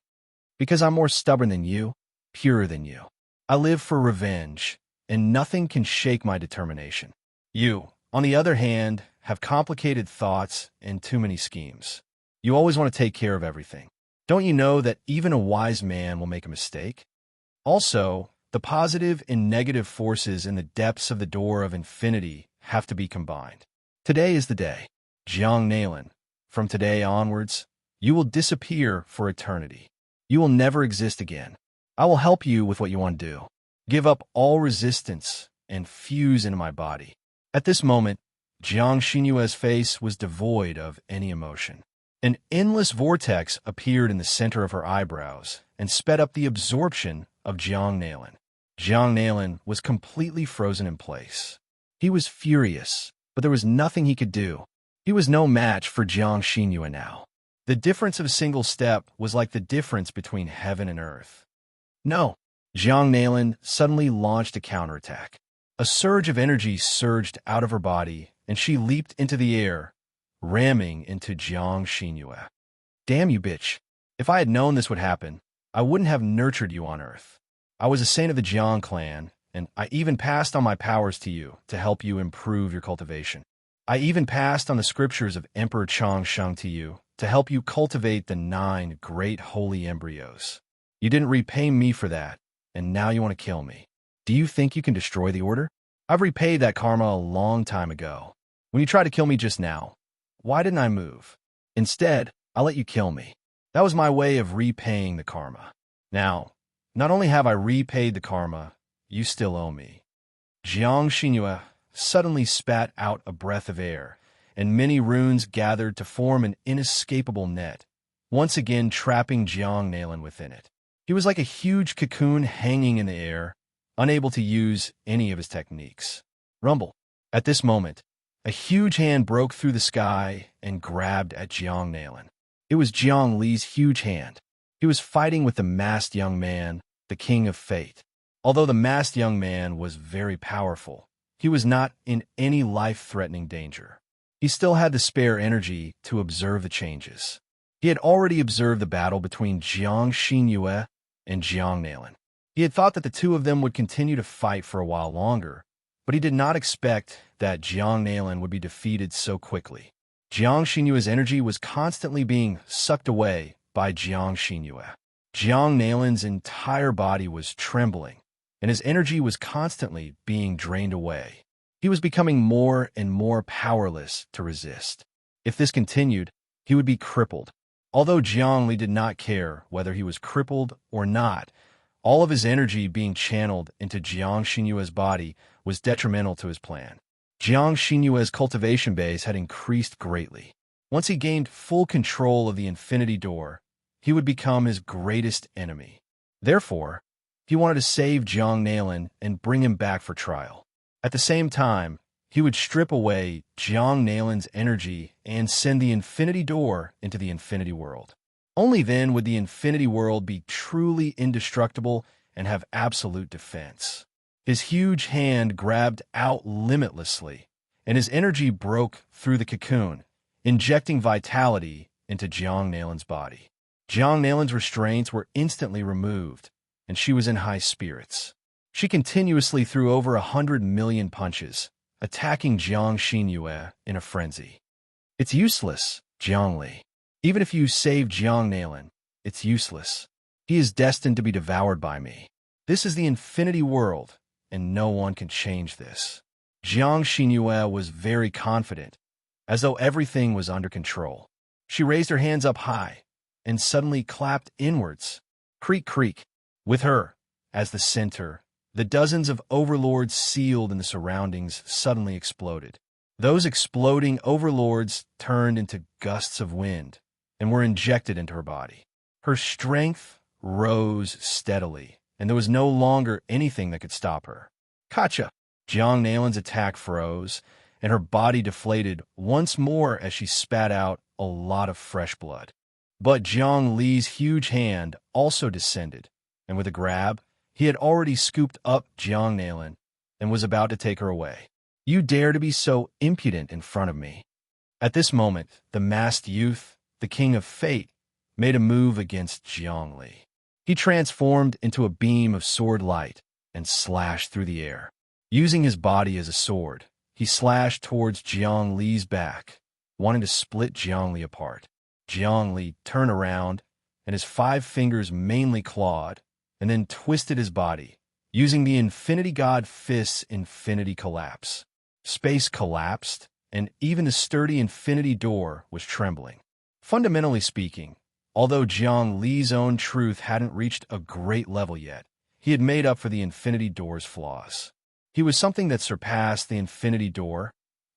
Because I'm more stubborn than you, purer than you. I live for revenge, and nothing can shake my determination. You, on the other hand, have complicated thoughts and too many schemes. You always want to take care of everything. Don't you know that even a wise man will make a mistake? Also, the positive and negative forces in the depths of the door of infinity have to be combined. Today is the day. Jiang Nalan, from today onwards, you will disappear for eternity. You will never exist again. I will help you with what you want to do. Give up all resistance and fuse into my body. At this moment, Jiang Xinyue's face was devoid of any emotion. An endless vortex appeared in the center of her eyebrows and sped up the absorption of Jiang Nalan. Jiang Nalan was completely frozen in place. He was furious, but there was nothing he could do. He was no match for Jiang Xinyue now. The difference of a single step was like the difference between heaven and earth. No. Jiang Nalan suddenly launched a counterattack. A surge of energy surged out of her body, and she leaped into the air, ramming into Jiang Xinyue. Damn you, bitch. If I had known this would happen, I wouldn't have nurtured you on earth. I was a saint of the Jiang clan, and I even passed on my powers to you to help you improve your cultivation. I even passed on the scriptures of Emperor Changsheng to you to help you cultivate the 9 great holy embryos. You didn't repay me for that, and now you want to kill me. Do you think you can destroy the order? I've repaid that karma a long time ago. When you tried to kill me just now, why didn't I move? Instead, I let you kill me. That was my way of repaying the karma. Now, not only have I repaid the karma, you still owe me. Jiang Xinyue suddenly spat out a breath of air, and many runes gathered to form an inescapable net, once again trapping Jiang Nalan within it. He was like a huge cocoon hanging in the air, unable to use any of his techniques. Rumble. At this moment, a huge hand broke through the sky and grabbed at Jiang Nalan. It was Jiang Li's huge hand. He was fighting with the masked young man, the king of fate. Although the masked young man was very powerful, he was not in any life-threatening danger. He still had the spare energy to observe the changes. He had already observed the battle between Jiang Xinyue and Jiang Nalan. He had thought that the two of them would continue to fight for a while longer, but he did not expect that Jiang Nalan would be defeated so quickly. Jiang Xinyue's energy was constantly being sucked away by Jiang Xinyue. Jiang Nalan's entire body was trembling, and his energy was constantly being drained away. He was becoming more and more powerless to resist. If this continued, he would be crippled. Although Jiang Li did not care whether he was crippled or not, all of his energy being channeled into Jiang Xinyue's body was detrimental to his plan. Jiang Xinyue's cultivation base had increased greatly. Once he gained full control of the infinity door, he would become his greatest enemy. Therefore, he wanted to save Jiang Nalan and bring him back for trial. At the same time, he would strip away Jiang Nalan's energy and send the infinity door into the infinity world. Only then would the infinity world be truly indestructible and have absolute defense. His huge hand grabbed out limitlessly, and his energy broke through the cocoon, injecting vitality into Jiang Nalin's body. Jiang Nalin's restraints were instantly removed, and she was in high spirits. She continuously threw over 100 million punches, attacking Jiang Xinyue in a frenzy. It's useless, Jiang Li. Even if you save Jiang Nalin, it's useless. He is destined to be devoured by me. This is the infinity world, and no one can change this. Jiang Xinyue was very confident, as though everything was under control. She raised her hands up high, and suddenly clapped inwards. Creak, creak. With her, as the center, the dozens of overlords sealed in the surroundings suddenly exploded. Those exploding overlords turned into gusts of wind and were injected into her body. Her strength rose steadily, and there was no longer anything that could stop her. Gotcha! Jiang Nalin's attack froze, and her body deflated once more as she spat out a lot of fresh blood. But Jiang Li's huge hand also descended, and with a grab, he had already scooped up Jiang Nalin and was about to take her away. You dare to be so impudent in front of me. At this moment, the masked youth, the king of fate, made a move against Jiang Li. He transformed into a beam of sword light and slashed through the air. Using his body as a sword, he slashed towards Jiang Li's back, wanting to split Jiang Li apart. Jiang Li turned around, and his 5 fingers mainly clawed, and then twisted his body, using the Infinity God Fist's Infinity Collapse. Space collapsed, and even the sturdy Infinity Door was trembling. Fundamentally speaking, although Jiang Li's own truth hadn't reached a great level yet, he had made up for the Infinity Door's flaws. He was something that surpassed the Infinity Door,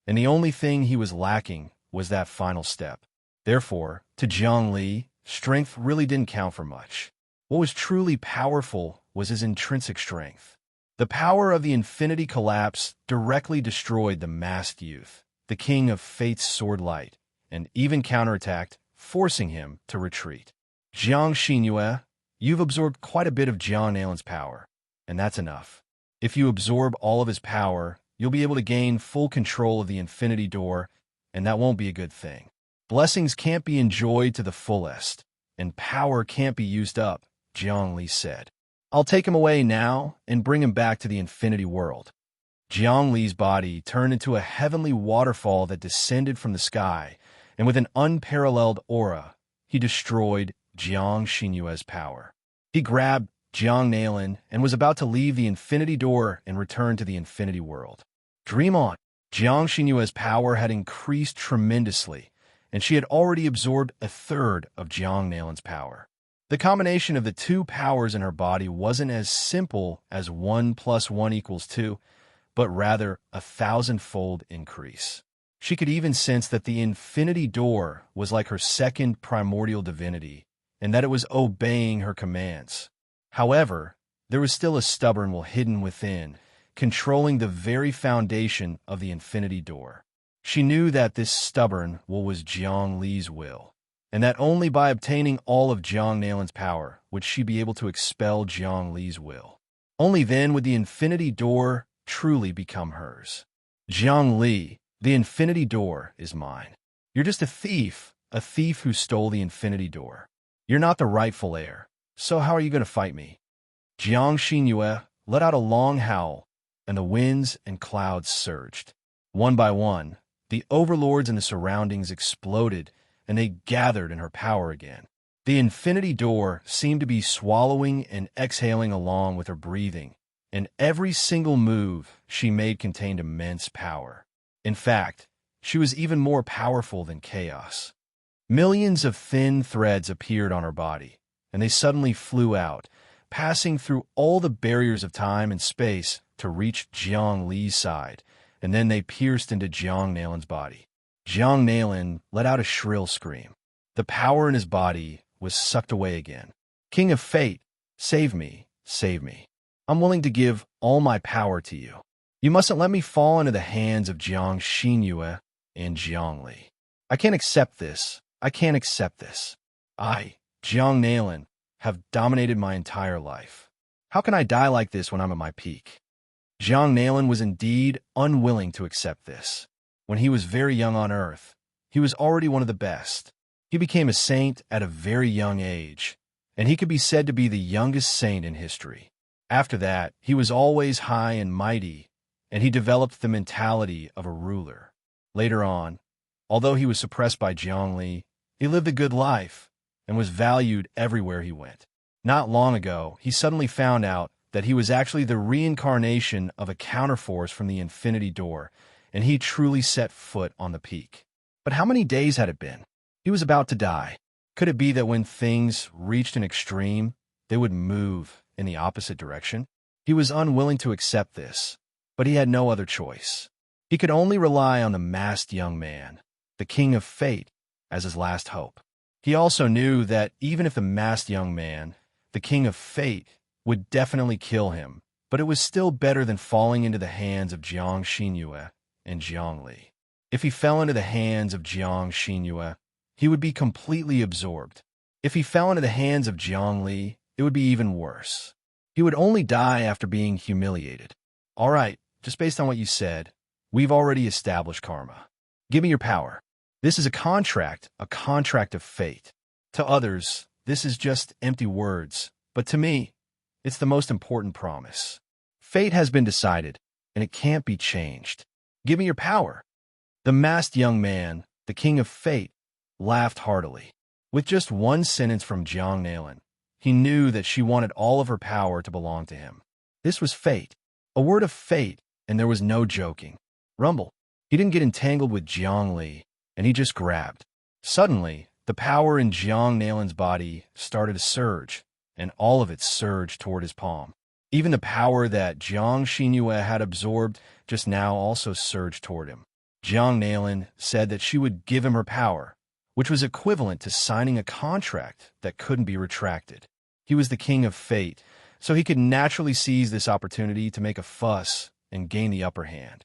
and the only thing he was lacking was that final step. Therefore, to Jiang Li, strength really didn't count for much. What was truly powerful was his intrinsic strength. The power of the Infinity Collapse directly destroyed the masked youth, the king of fate's sword light, and even counterattacked, forcing him to retreat. Jiang Xinyue, you've absorbed quite a bit of Jiang Nalin's power, and that's enough. If you absorb all of his power, you'll be able to gain full control of the Infinity Door, and that won't be a good thing. Blessings can't be enjoyed to the fullest, and power can't be used up, Jiang Li said. I'll take him away now and bring him back to the Infinity World. Jiang Li's body turned into a heavenly waterfall that descended from the sky, and with an unparalleled aura, he destroyed Jiang Xinyue's power. He grabbed Jiang Nalin and was about to leave the Infinity Door and return to the Infinity World. Dream on! Jiang Xinyue's power had increased tremendously, and she had already absorbed a third of Jiang Nalin's power. The combination of the 2 powers in her body wasn't as simple as 1 + 1 = 2, but rather a 1,000-fold increase. She could even sense that the Infinity Door was like her second primordial divinity, and that it was obeying her commands. However, there was still a stubborn will hidden within, controlling the very foundation of the Infinity Door. She knew that this stubborn will was Jiang Li's will, and that only by obtaining all of Jiang Nalin's power would she be able to expel Jiang Li's will. Only then would the Infinity Door truly become hers. Jiang Li, the Infinity Door is mine. You're just a thief who stole the Infinity Door. You're not the rightful heir, so how are you going to fight me? Jiang Xinyue let out a long howl, and the winds and clouds surged. One by one, the overlords in the surroundings exploded, and they gathered in her power again. The Infinity Door seemed to be swallowing and exhaling along with her breathing, and every single move she made contained immense power. In fact, she was even more powerful than chaos. Millions of thin threads appeared on her body, and they suddenly flew out, passing through all the barriers of time and space to reach Jiang Li's side, and then they pierced into Jiang Nalin's body. Jiang Nalin let out a shrill scream. The power in his body was sucked away again. King of Fate, save me, save me. I'm willing to give all my power to you. You mustn't let me fall into the hands of Jiang Xinyue and Jiang Li. I can't accept this. I can't accept this. I, Jiang Nalin, have dominated my entire life. How can I die like this when I'm at my peak? Jiang Nalin was indeed unwilling to accept this. When he was very young on Earth, he was already one of the best. He became a saint at a very young age, and he could be said to be the youngest saint in history. After that, he was always high and mighty, and he developed the mentality of a ruler. Later on, although he was suppressed by Zhongli, he lived a good life and was valued everywhere he went. Not long ago, he suddenly found out that he was actually the reincarnation of a counterforce from the Infinity Door, and he truly set foot on the peak. But how many days had it been? He was about to die. Could it be that when things reached an extreme, they would move in the opposite direction? He was unwilling to accept this, but he had no other choice. He could only rely on the masked young man, the king of fate, as his last hope. He also knew that even if the masked young man, the king of fate, would definitely kill him, but it was still better than falling into the hands of Jiang Xinyue and Jiang Li. If he fell into the hands of Jiang Xinyue, he would be completely absorbed. If he fell into the hands of Jiang Li, it would be even worse. He would only die after being humiliated. All right, just based on what you said, we've already established karma. Give me your power. This is a contract of fate. To others, this is just empty words, but to me, it's the most important promise. Fate has been decided, and it can't be changed. Give me your power. The masked young man, the king of fate, laughed heartily. With just one sentence from Jiang Nalan, he knew that she wanted all of her power to belong to him. This was fate. A word of fate, and there was no joking. Rumble. He didn't get entangled with Jiang Li, and he just grabbed. Suddenly, the power in Jiang Nalan's body started to surge, and all of it surged toward his palm. Even the power that Jiang Xinyue had absorbed just now also surged toward him. Jiang Nalan said that she would give him her power, which was equivalent to signing a contract that couldn't be retracted. He was the king of fate, so he could naturally seize this opportunity to make a fuss and gain the upper hand.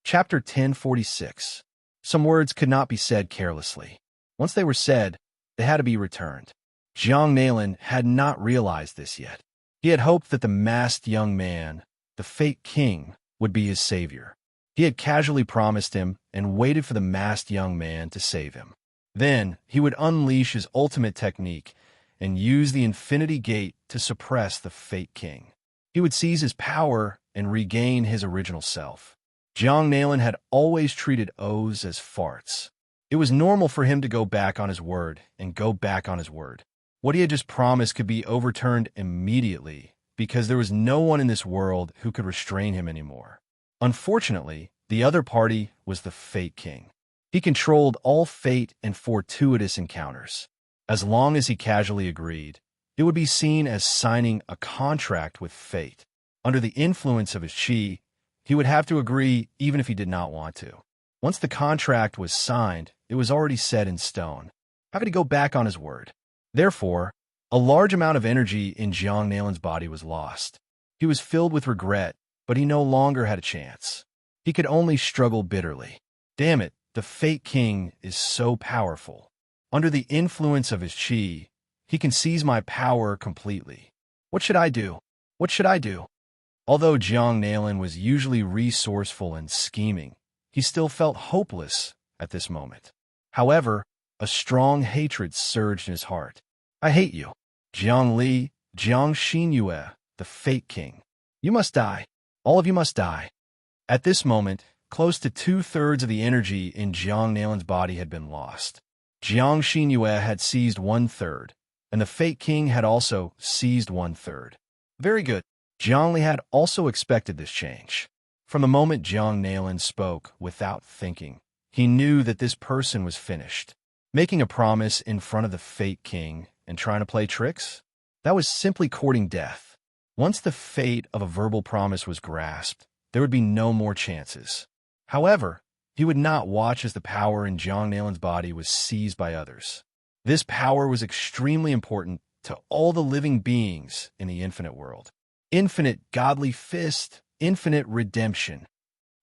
Chapter 1046. Some words could not be said carelessly. Once they were said, they had to be returned. Jiang Nalan had not realized this yet. He had hoped that the masked young man, the Fate King, would be his savior. He had casually promised him and waited for the masked young man to save him. Then he would unleash his ultimate technique and use the Infinity Gate to suppress the Fate King. He would seize his power and regain his original self. Jiang Nalan had always treated oaths as farts. It was normal for him to go back on his word and go back on his word. What he had just promised could be overturned immediately because there was no one in this world who could restrain him anymore. Unfortunately, the other party was the Fate King. He controlled all fate and fortuitous encounters. As long as he casually agreed, it would be seen as signing a contract with fate. Under the influence of his chi, he would have to agree even if he did not want to. Once the contract was signed, it was already set in stone. How could he go back on his word? Therefore, a large amount of energy in Jiang Nalan's body was lost. He was filled with regret, but he no longer had a chance. He could only struggle bitterly. Damn it, the Fate King is so powerful. Under the influence of his chi, he can seize my power completely. What should I do? What should I do? Although Jiang Nalan was usually resourceful and scheming, he still felt hopeless at this moment. However, a strong hatred surged in his heart. I hate you. Jiang Li, Jiang Xinyue, the Fate King. You must die. All of you must die. At this moment, close to 2/3 of the energy in Jiang Nalan's body had been lost. Jiang Xinyue had seized 1/3, and the Fate King had also seized 1/3. Very good. Jiang Li had also expected this change. From the moment Jiang Nalan spoke without thinking, he knew that this person was finished. Making a promise in front of the Fate King and trying to play tricks? That was simply courting death. Once the fate of a verbal promise was grasped, there would be no more chances. However, he would not watch as the power in Jiang Nalan's body was seized by others. This power was extremely important to all the living beings in the infinite world. Infinite godly fist, infinite redemption.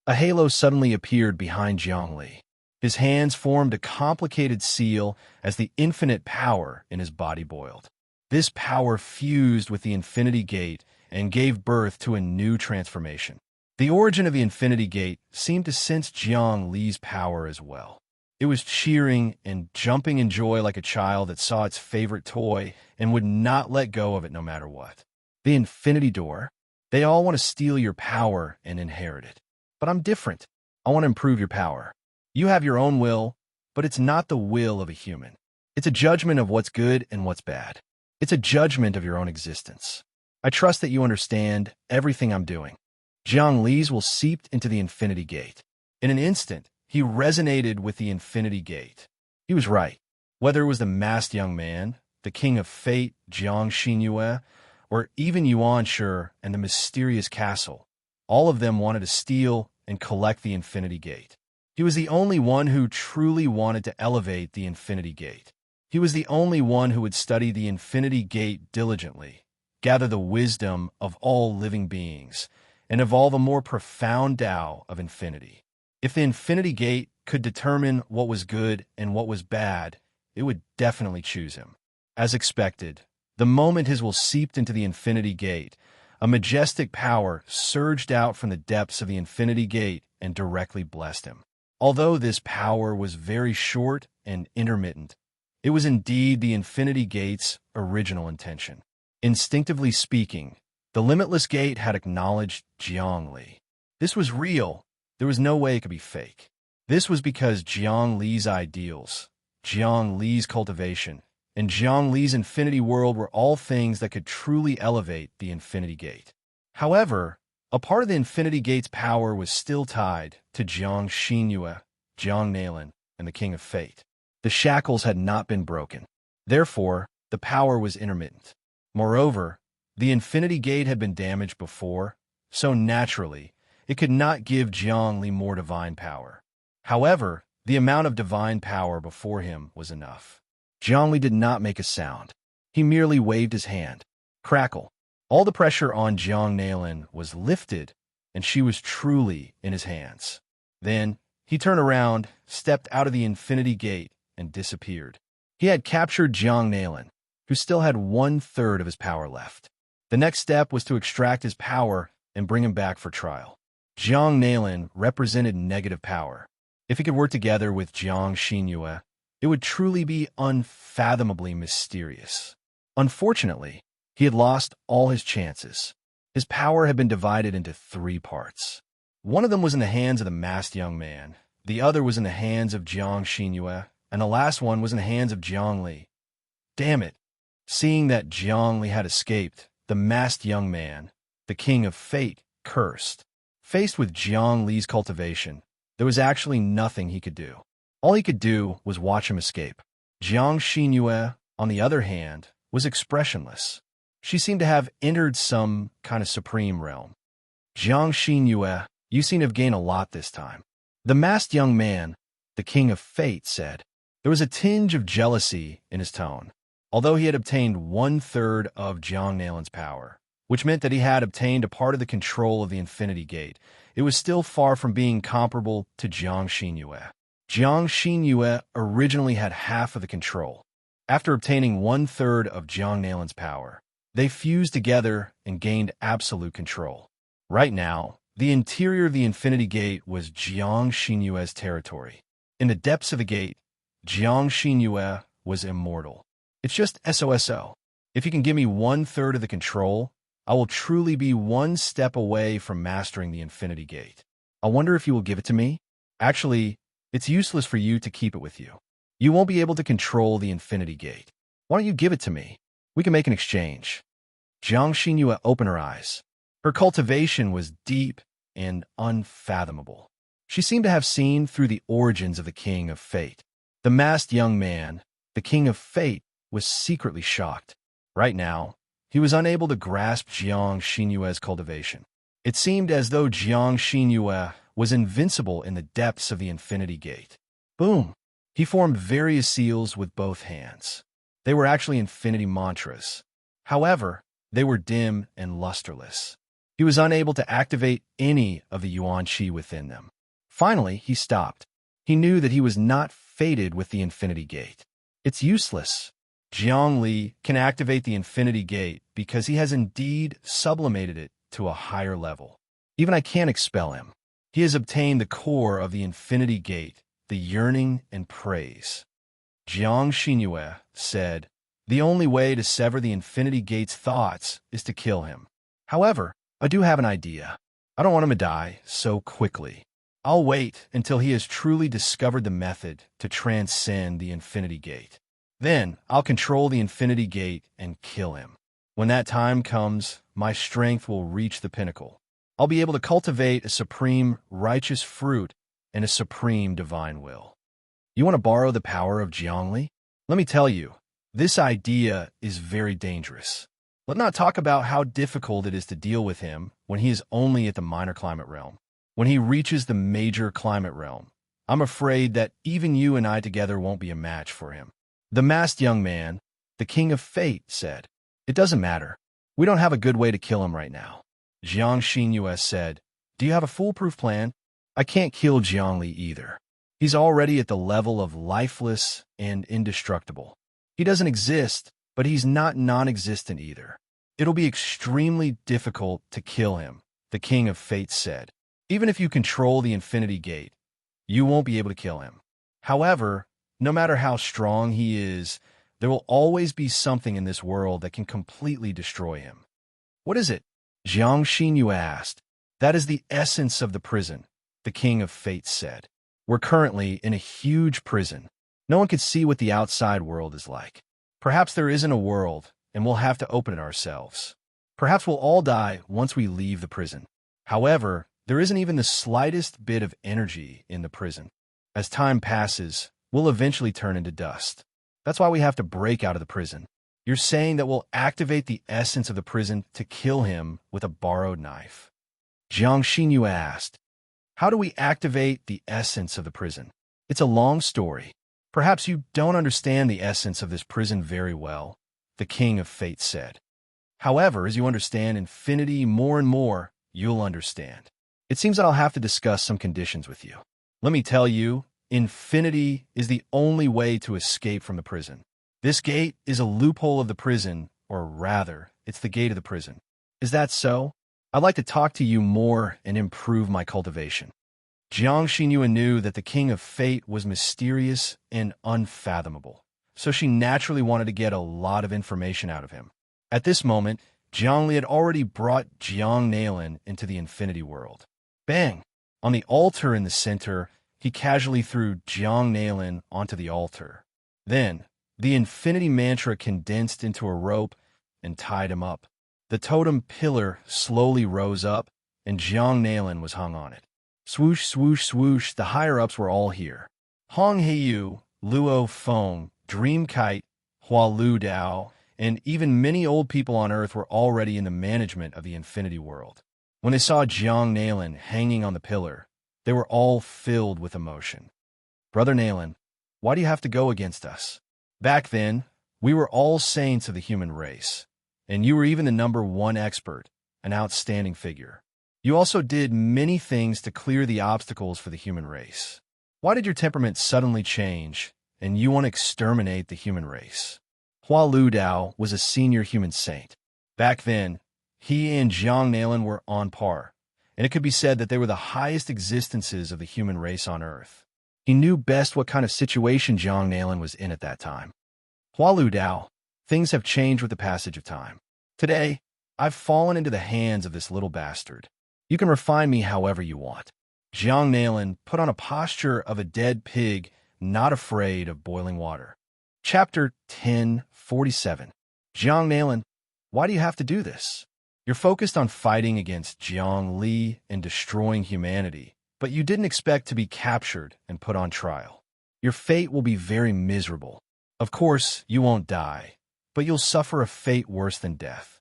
A halo suddenly appeared behind Jiang Li. His hands formed a complicated seal as the infinite power in his body boiled. This power fused with the Infinity Gate and gave birth to a new transformation. The origin of the Infinity Gate seemed to sense Jiang Li's power as well. It was cheering and jumping in joy like a child that saw its favorite toy and would not let go of it no matter what. The Infinity Door. They all want to steal your power and inherit it. But I'm different. I want to improve your power. You have your own will, but it's not the will of a human. It's a judgment of what's good and what's bad. It's a judgment of your own existence. I trust that you understand everything I'm doing. Jiang Li's will seeped into the Infinity Gate. In an instant, he resonated with the Infinity Gate. He was right. Whether it was the masked young man, the king of fate, Jiang Xinyue, or even Yuan Shi and the mysterious castle, all of them wanted to steal and collect the Infinity Gate. He was the only one who truly wanted to elevate the Infinity Gate. He was the only one who would study the Infinity Gate diligently, gather the wisdom of all living beings, and evolve a more profound Tao of infinity. If the Infinity Gate could determine what was good and what was bad, it would definitely choose him. As expected, the moment his will seeped into the Infinity Gate, a majestic power surged out from the depths of the Infinity Gate and directly blessed him. Although this power was very short and intermittent, it was indeed the Infinity Gate's original intention. Instinctively speaking, the Limitless Gate had acknowledged Jiang Li. This was real. There was no way it could be fake. This was because Jiang Li's ideals, Jiang Li's cultivation, and Jiang Li's infinity world were all things that could truly elevate the Infinity Gate. However, a part of the Infinity Gate's power was still tied to Jiang Xinyue, Jiang Nailin, and the King of Fate. The shackles had not been broken. Therefore, the power was intermittent. Moreover, the Infinity Gate had been damaged before, so naturally, it could not give Jiang Li more divine power. However, the amount of divine power before him was enough. Jiang Li did not make a sound. He merely waved his hand. Crackle. All the pressure on Jiang Nailin was lifted, and she was truly in his hands. Then, he turned around, stepped out of the Infinity Gate, and disappeared. He had captured Jiang Nailin, who still had 1/3 of his power left. The next step was to extract his power and bring him back for trial. Jiang Nailin represented negative power. If he could work together with Jiang Xinyue, it would truly be unfathomably mysterious. Unfortunately, he had lost all his chances. His power had been divided into 3 parts. One of them was in the hands of the masked young man, the other was in the hands of Jiang Xinyue, and the last one was in the hands of Jiang Li. Damn it! Seeing that Jiang Li had escaped, the masked young man, the king of fate, cursed. Faced with Jiang Li's cultivation, there was actually nothing he could do. All he could do was watch him escape. Jiang Xinyue, on the other hand, was expressionless. She seemed to have entered some kind of supreme realm. Jiang Xinyue, you seem to have gained a lot this time. The masked young man, the king of fate, said. There was a tinge of jealousy in his tone. Although he had obtained 1/3 of Jiang Nailin's power, which meant that he had obtained a part of the control of the Infinity Gate, it was still far from being comparable to Jiang Xinyue. Jiang Xinyue originally had half of the control. After obtaining 1/3 of Jiang Nailin's power, they fused together and gained absolute control. Right now, the interior of the Infinity Gate was Jiang Xinyue's territory. In the depths of the gate, Jiang Xinyue was immortal. It's just SOSO. If you can give me 1/3 of the control, I will truly be one step away from mastering the Infinity Gate. I wonder if you will give it to me? Actually, it's useless for you to keep it with you. You won't be able to control the Infinity Gate. Why don't you give it to me? We can make an exchange. Jiang Xinyue opened her eyes. Her cultivation was deep and unfathomable. She seemed to have seen through the origins of the King of Fate. The masked young man, the King of Fate, was secretly shocked. Right now, he was unable to grasp Jiang Xinyue's cultivation. It seemed as though Jiang Xinyue was invincible in the depths of the Infinity Gate. Boom! He formed various seals with both hands. They were actually infinity mantras. However, they were dim and lusterless. He was unable to activate any of the yuan qi within them. Finally, he stopped. He knew that he was not fated with the Infinity Gate. It's useless. Jiang Li can activate the Infinity Gate because he has indeed sublimated it to a higher level. Even I can't expel him. He has obtained the core of the infinity gate, the yearning and praise. Jiang Xinyue said, the only way to sever the infinity gate's thoughts is to kill him. However, I do have an idea. I don't want him to die so quickly. I'll wait until he has truly discovered the method to transcend the infinity gate. Then I'll control the infinity gate and kill him. When that time comes, my strength will reach the pinnacle. I'll be able to cultivate a supreme righteous fruit and a supreme divine will. You want to borrow the power of Jiangli? Let me tell you, this idea is very dangerous. Let's not talk about how difficult it is to deal with him when he is only at the minor climate realm. When he reaches the major climate realm, I'm afraid that even you and I together won't be a match for him. The masked young man, the king of fate, said, it doesn't matter. We don't have a good way to kill him right now. Jiang Xinyue said, do you have a foolproof plan? I can't kill Jiangli either. He's already at the level of lifeless and indestructible. He doesn't exist, but he's not non-existent either. It'll be extremely difficult to kill him, the king of fate said. Even if you control the infinity gate, you won't be able to kill him. However, no matter how strong he is, there will always be something in this world that can completely destroy him. What is it? Jiang Xinyue asked. That is the essence of the prison, the king of fate said. We're currently in a huge prison. No one can see what the outside world is like. Perhaps there isn't a world, and we'll have to open it ourselves. Perhaps we'll all die once we leave the prison. However, there isn't even the slightest bit of energy in the prison. As time passes, we'll eventually turn into dust. That's why we have to break out of the prison. You're saying that we'll activate the essence of the prison to kill him with a borrowed knife. Jiang Xinyue asked, how do we activate the essence of the prison? It's a long story. Perhaps you don't understand the essence of this prison very well, the king of fate said. However, as you understand infinity more and more, you'll understand. It seems that I'll have to discuss some conditions with you. Let me tell you, infinity is the only way to escape from the prison. This gate is a loophole of the prison, or rather, it's the gate of the prison. Is that so? I'd like to talk to you more and improve my cultivation. Jiang Xinyue knew that the king of fate was mysterious and unfathomable, so she naturally wanted to get a lot of information out of him. At this moment, Jiangli had already brought Jiang Nailin into the infinity world. Bang! On the altar in the center, he casually threw Jiang Nailin onto the altar. Then, the infinity mantra condensed into a rope and tied him up. The totem pillar slowly rose up, and Jiang Nailin was hung on it. Swoosh, swoosh, swoosh, the higher-ups were all here. Hong Heiyu, Luo Feng, Dream Kite, Hua Lu Dao, and even many old people on Earth were already in the management of the infinity world. When they saw Jiang Nailin hanging on the pillar, they were all filled with emotion. Brother Nailin, why do you have to go against us? Back then, we were all saints of the human race, and you were even the #1 expert, an outstanding figure. You also did many things to clear the obstacles for the human race. Why did your temperament suddenly change, and you want to exterminate the human race? Hua Lu Dao was a senior human saint. Back then, he and Jiang Nailin were on par, and it could be said that they were the highest existences of the human race on Earth. He knew best what kind of situation Jiang Nailin was in at that time. Hua Lu Dao, things have changed with the passage of time. Today, I've fallen into the hands of this little bastard. You can refine me however you want. Jiang Nailin put on a posture of a dead pig, not afraid of boiling water. Chapter 10:47. Jiang Nailin, why do you have to do this? You're focused on fighting against Jiang Li and destroying humanity, but you didn't expect to be captured and put on trial. Your fate will be very miserable. Of course, you won't die, but you'll suffer a fate worse than death.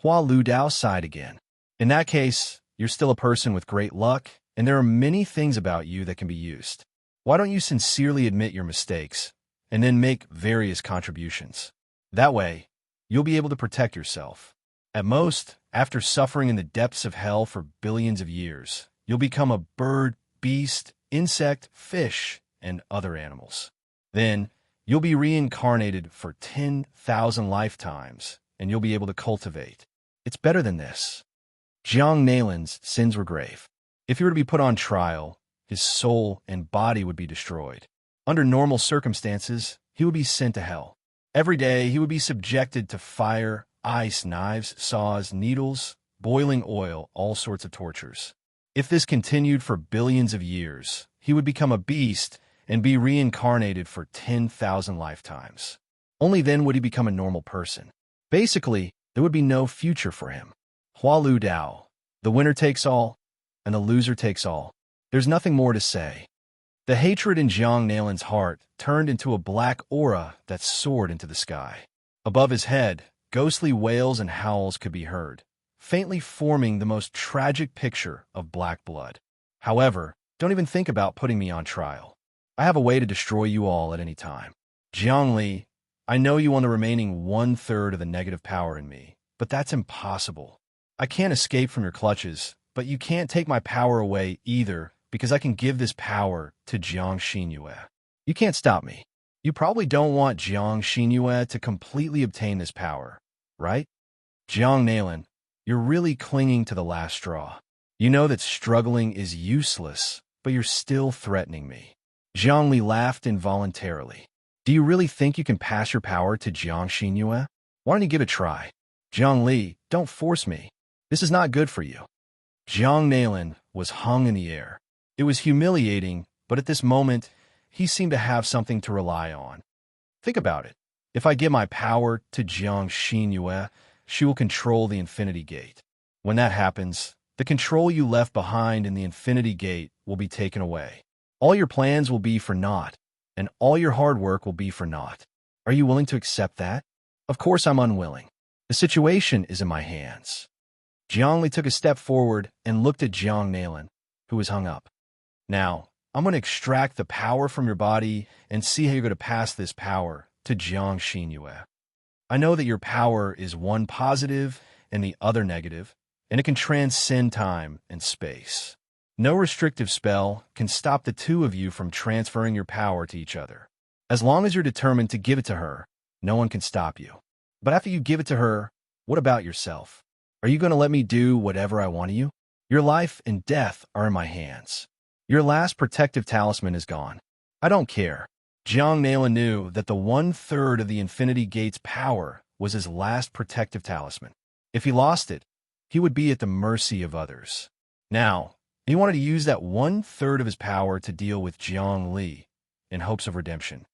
Hua Lu Dao sighed again. In that case, you're still a person with great luck, and there are many things about you that can be used. Why don't you sincerely admit your mistakes, and then make various contributions? That way, you'll be able to protect yourself. At most, after suffering in the depths of hell for billions of years, you'll become a bird, beast, insect, fish, and other animals. Then, you'll be reincarnated for 10,000 lifetimes, and you'll be able to cultivate. It's better than this. Jiang Nalin's sins were grave. If he were to be put on trial, his soul and body would be destroyed. Under normal circumstances, he would be sent to hell. Every day, he would be subjected to fire, ice, knives, saws, needles, boiling oil, all sorts of tortures. If this continued for billions of years, he would become a beast and be reincarnated for 10,000 lifetimes. Only then would he become a normal person. Basically, there would be no future for him. Hualu Dao. The winner takes all, and the loser takes all. There's nothing more to say. The hatred in Jiang Nalin's heart turned into a black aura that soared into the sky. Above his head, ghostly wails and howls could be heard, faintly forming the most tragic picture of black blood. However, don't even think about putting me on trial. I have a way to destroy you all at any time. Jiangli, I know you want the remaining 1/3 of the negative power in me, but that's impossible. I can't escape from your clutches, but you can't take my power away either, because I can give this power to Jiang Xinyue. You can't stop me. You probably don't want Jiang Xinyue to completely obtain this power, right? Jiang Nalin, you're really clinging to the last straw. You know that struggling is useless, but you're still threatening me. Jiangli laughed involuntarily. Do you really think you can pass your power to Jiang Xinyue? Why don't you give it a try? Jiangli, don't force me. This is not good for you. Jiang Nalin was hung in the air. It was humiliating, but at this moment, he seemed to have something to rely on. Think about it. If I give my power to Jiang Xinyue, she will control the Infinity Gate. When that happens, the control you left behind in the Infinity Gate will be taken away. All your plans will be for naught, and all your hard work will be for naught. Are you willing to accept that? Of course I'm unwilling. The situation is in my hands. Jiangli took a step forward and looked at Jiang Nalin, who was hung up. Now, I'm going to extract the power from your body and see how you're going to pass this power to Jiang Xinyue. I know that your power is one positive and the other negative, and it can transcend time and space. No restrictive spell can stop the two of you from transferring your power to each other. As long as you're determined to give it to her, no one can stop you. But after you give it to her, what about yourself? Are you going to let me do whatever I want of you? Your life and death are in my hands. Your last protective talisman is gone. I don't care. Jiang Nalin knew that the 1/3 of the Infinity Gate's power was his last protective talisman. If he lost it, he would be at the mercy of others. Now, he wanted to use that 1/3 of his power to deal with Jiang Li in hopes of redemption.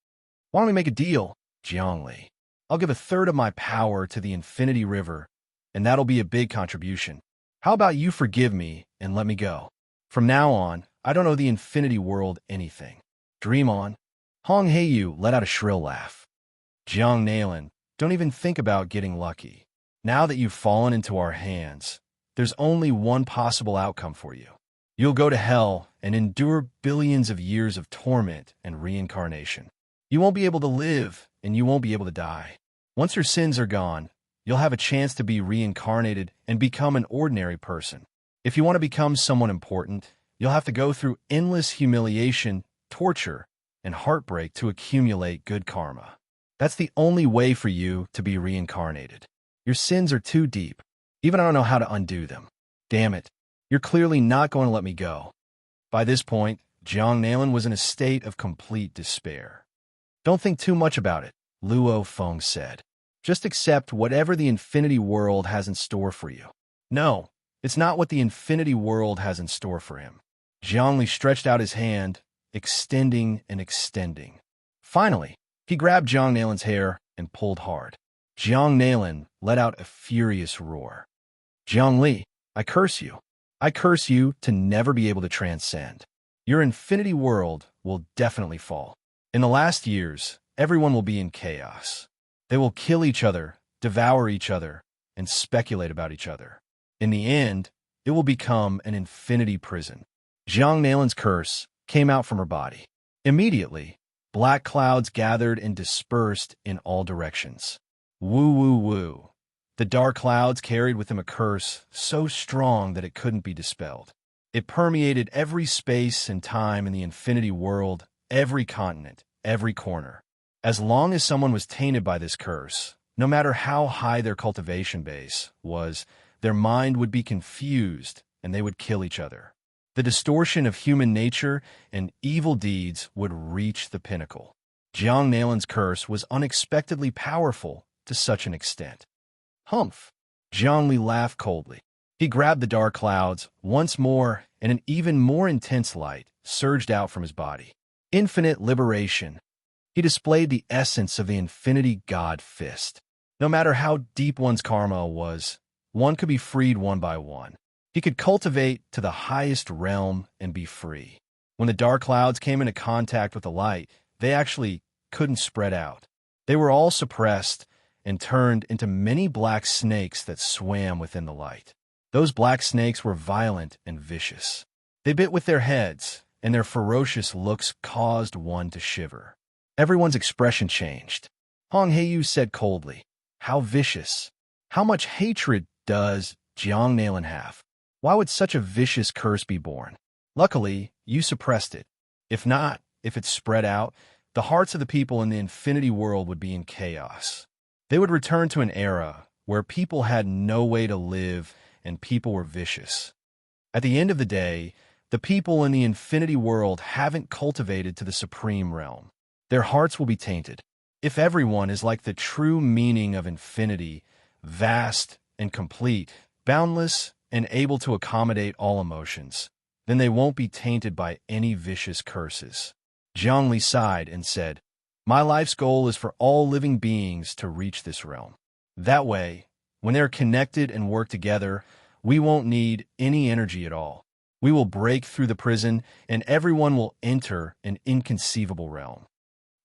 Why don't we make a deal, Jiang Li? I'll give 1/3 of my power to the Infinity River, and that'll be a big contribution. How about you forgive me and let me go? From now on, I don't owe the Infinity World anything. Dream on. Hong Heiyu let out a shrill laugh. Jiang Nalin, don't even think about getting lucky. Now that you've fallen into our hands, there's only one possible outcome for you. You'll go to hell and endure billions of years of torment and reincarnation. You won't be able to live, and you won't be able to die. Once your sins are gone, you'll have a chance to be reincarnated and become an ordinary person. If you want to become someone important, you'll have to go through endless humiliation, torture, and heartbreak to accumulate good karma. That's the only way for you to be reincarnated. Your sins are too deep. Even I don't know how to undo them. Damn it. You're clearly not going to let me go. By this point, Jiang Nalin was in a state of complete despair. Don't think too much about it, Luo Feng said. Just accept whatever the Infinity World has in store for you. No, it's not what the Infinity World has in store for him. Jiang Li stretched out his hand, extending and extending. Finally, he grabbed Jiang Nalin's hair and pulled hard. Jiang Nalin let out a furious roar. Jiang Li, I curse you. I curse you to never be able to transcend. Your Infinity World will definitely fall. In the last years, everyone will be in chaos. They will kill each other, devour each other, and speculate about each other. In the end, it will become an infinity prison. Jiang Nalin's curse came out from her body. Immediately, black clouds gathered and dispersed in all directions. Woo, woo, woo. The dark clouds carried with them a curse so strong that it couldn't be dispelled. It permeated every space and time in the Infinity World, every continent, every corner. As long as someone was tainted by this curse, no matter how high their cultivation base was, their mind would be confused and they would kill each other. The distortion of human nature and evil deeds would reach the pinnacle. Jiang Nalin's curse was unexpectedly powerful to such an extent. Humph! Zhongli laughed coldly. He grabbed the dark clouds once more, and an even more intense light surged out from his body. Infinite liberation. He displayed the essence of the infinity god fist. No matter how deep one's karma was, one could be freed one by one. He could cultivate to the highest realm and be free. When the dark clouds came into contact with the light, they actually couldn't spread out. They were all suppressed and turned into many black snakes that swam within the light. Those black snakes were violent and vicious. They bit with their heads, and their ferocious looks caused one to shiver. Everyone's expression changed. Hong Heiyu said coldly, "How vicious! How much hatred does Jiang Nalin have? Why would such a vicious curse be born? Luckily, you suppressed it. If not, if it spread out, the hearts of the people in the infinity world would be in chaos. They would return to an era where people had no way to live and people were vicious. At the end of the day, the people in the infinity world haven't cultivated to the supreme realm. Their hearts will be tainted. If everyone is like the true meaning of infinity, vast and complete, boundless and able to accommodate all emotions, then they won't be tainted by any vicious curses." Zhongli sighed and said, "My life's goal is for all living beings to reach this realm. That way, when they're connected and work together, we won't need any energy at all. We will break through the prison, and everyone will enter an inconceivable realm."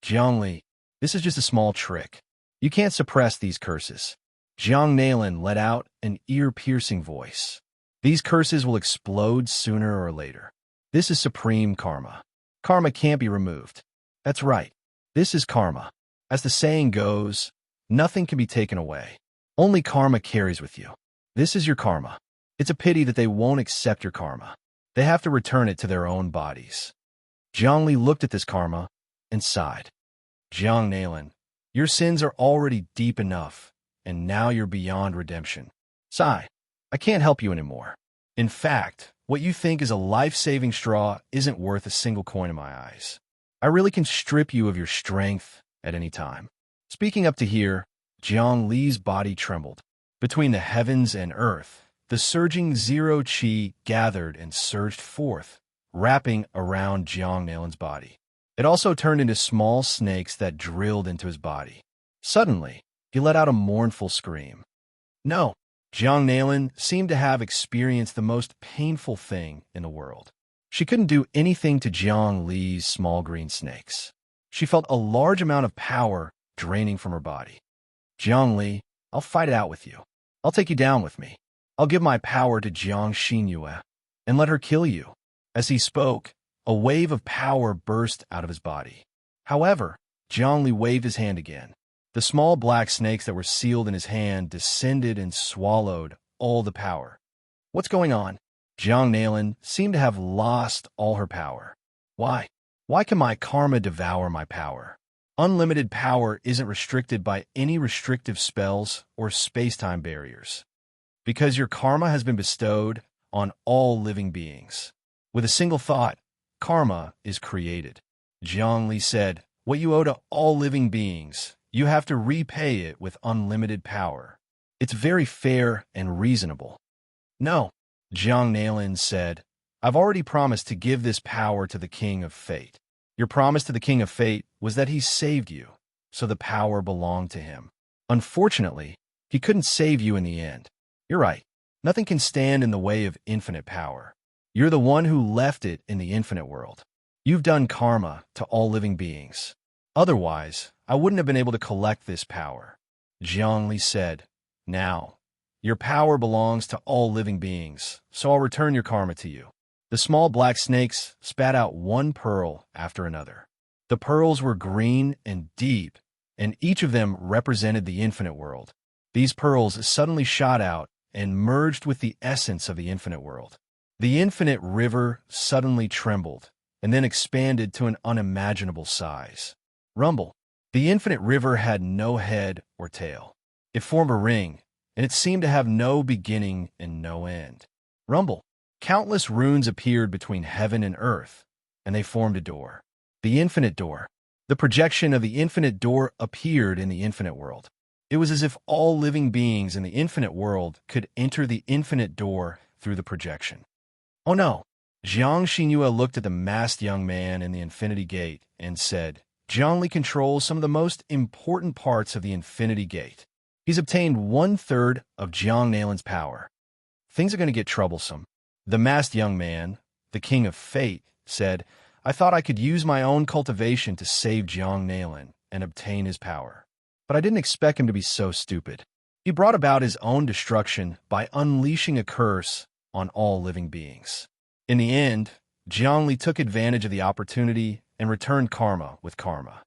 "Zhongli, this is just a small trick. You can't suppress these curses." Jiang Nalin let out an ear-piercing voice. "These curses will explode sooner or later. This is supreme karma. Karma can't be removed. That's right. This is karma. As the saying goes, nothing can be taken away. Only karma carries with you. This is your karma. It's a pity that they won't accept your karma. They have to return it to their own bodies." Zhongli looked at this karma and sighed. "Jiang Nalin, your sins are already deep enough, and now you're beyond redemption. Sigh, I can't help you anymore. In fact, what you think is a life-saving straw isn't worth a single coin in my eyes. I really can strip you of your strength at any time." Speaking up to here, Jiang Li's body trembled. Between the heavens and earth, the surging zero qi gathered and surged forth, wrapping around Jiang Nalin's body. It also turned into small snakes that drilled into his body. Suddenly, he let out a mournful scream. No, Jiang Nalin seemed to have experienced the most painful thing in the world. She couldn't do anything to Jiang Li's small green snakes. She felt a large amount of power draining from her body. "Jiang Li, I'll fight it out with you. I'll take you down with me. I'll give my power to Jiang Xinyue and let her kill you." As he spoke, a wave of power burst out of his body. However, Jiang Li waved his hand again. The small black snakes that were sealed in his hand descended and swallowed all the power. "What's going on?" Jiang Nalin seemed to have lost all her power. Why? Why can my karma devour my power? Unlimited power isn't restricted by any restrictive spells or space-time barriers. Because your karma has been bestowed on all living beings. With a single thought, karma is created. Jiang Li said, "What you owe to all living beings, you have to repay it with unlimited power. It's very fair and reasonable." "No," Jiang Nalin said, "I've already promised to give this power to the King of Fate. Your promise to the King of Fate was that he saved you, so the power belonged to him. Unfortunately, he couldn't save you in the end. You're right. Nothing can stand in the way of infinite power. You're the one who left it in the infinite world. You've done karma to all living beings. Otherwise, I wouldn't have been able to collect this power." Jiang Li said, "Now, your power belongs to all living beings, so I'll return your karma to you." The small black snakes spat out one pearl after another. The pearls were green and deep, and each of them represented the infinite world. These pearls suddenly shot out and merged with the essence of the infinite world. The infinite river suddenly trembled, and then expanded to an unimaginable size. Rumble. The infinite river had no head or tail. It formed a ring, and it seemed to have no beginning and no end. Rumble. Countless runes appeared between heaven and earth, and they formed a door. The infinite door. The projection of the infinite door appeared in the infinite world. It was as if all living beings in the infinite world could enter the infinite door through the projection. Oh no! Jiang Xinhua looked at the masked young man in the infinity gate and said, Zhongli controls some of the most important parts of the infinity gate. He's obtained 1/3 of Jiang Nalin's power. Things are going to get troublesome. The masked young man, the king of fate, said, I thought I could use my own cultivation to save Jiang Nalin and obtain his power. But I didn't expect him to be so stupid. He brought about his own destruction by unleashing a curse on all living beings. In the end, Zhongli took advantage of the opportunity and returned karma with karma.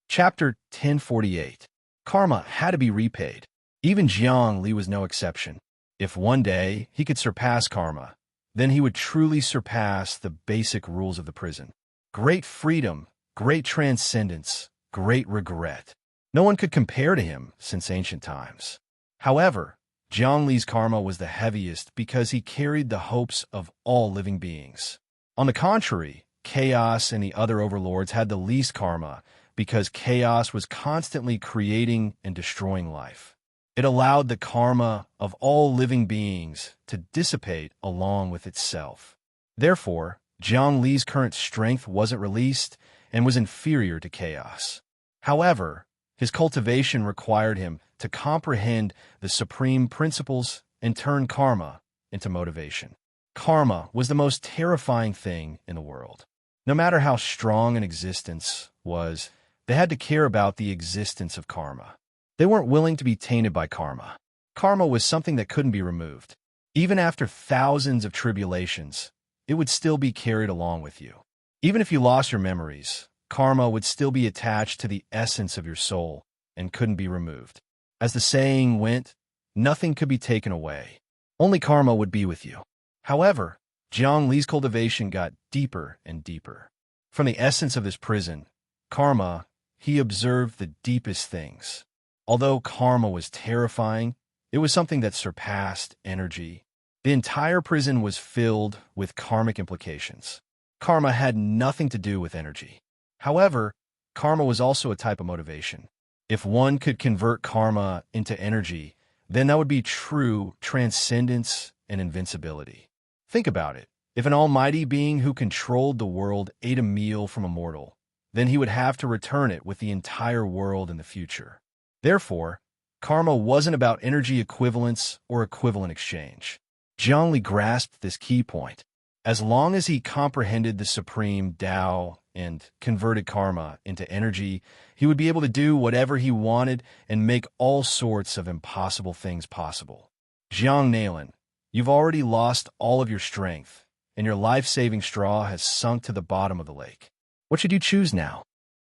Chapter 1048. Karma had to be repaid. Even Zhongli was no exception. If one day he could surpass karma, then he would truly surpass the basic rules of the prison. Great freedom, great transcendence, great regret. No one could compare to him since ancient times. However, Zhongli's karma was the heaviest because he carried the hopes of all living beings. On the contrary, Chaos and the other overlords had the least karma because Chaos was constantly creating and destroying life. It allowed the karma of all living beings to dissipate along with itself. Therefore, Zhongli's current strength wasn't released and was inferior to Chaos. However, his cultivation required him to comprehend the supreme principles and turn karma into motivation. Karma was the most terrifying thing in the world. No matter how strong an existence was, they had to care about the existence of karma. They weren't willing to be tainted by karma. Karma was something that couldn't be removed. Even after thousands of tribulations, it would still be carried along with you. Even if you lost your memories, karma would still be attached to the essence of your soul and couldn't be removed. As the saying went, nothing could be taken away. Only karma would be with you. However, Zhongli's cultivation got deeper and deeper. From the essence of this prison, karma, he observed the deepest things. Although karma was terrifying, it was something that surpassed energy. The entire prison was filled with karmic implications. Karma had nothing to do with energy. However, karma was also a type of motivation. If one could convert karma into energy, then that would be true transcendence and invincibility. Think about it. If an almighty being who controlled the world ate a meal from a mortal, then he would have to return it with the entire world in the future. Therefore, karma wasn't about energy equivalence or equivalent exchange. Zhongli grasped this key point. As long as he comprehended the supreme Tao and converted karma into energy, he would be able to do whatever he wanted and make all sorts of impossible things possible. Jiang Nalin, you've already lost all of your strength, and your life-saving straw has sunk to the bottom of the lake. What should you choose now?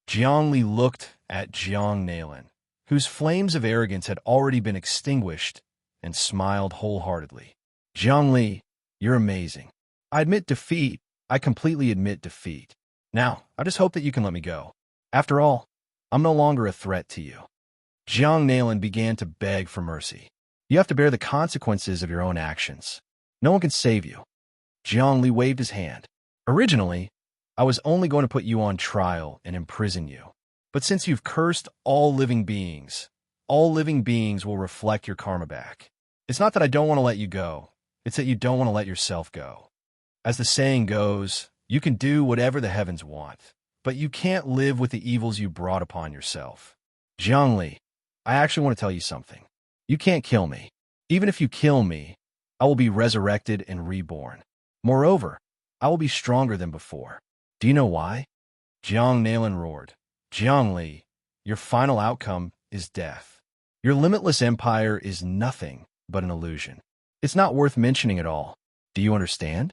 Zhongli looked at Jiang Nalin, whose flames of arrogance had already been extinguished, and smiled wholeheartedly. Zhongli, you're amazing. I admit defeat. I completely admit defeat. Now, I just hope that you can let me go. After all, I'm no longer a threat to you. Jiang Nalin began to beg for mercy. You have to bear the consequences of your own actions. No one can save you. Zhongli waved his hand. Originally, I was only going to put you on trial and imprison you. But since you've cursed all living beings will reflect your karma back. It's not that I don't want to let you go. It's that you don't want to let yourself go. As the saying goes, you can do whatever the heavens want, but you can't live with the evils you brought upon yourself. Zhongli, I actually want to tell you something. You can't kill me. Even if you kill me, I will be resurrected and reborn. Moreover, I will be stronger than before. Do you know why? Jiang Nalin roared. Zhongli, your final outcome is death. Your limitless empire is nothing but an illusion. It's not worth mentioning at all. Do you understand?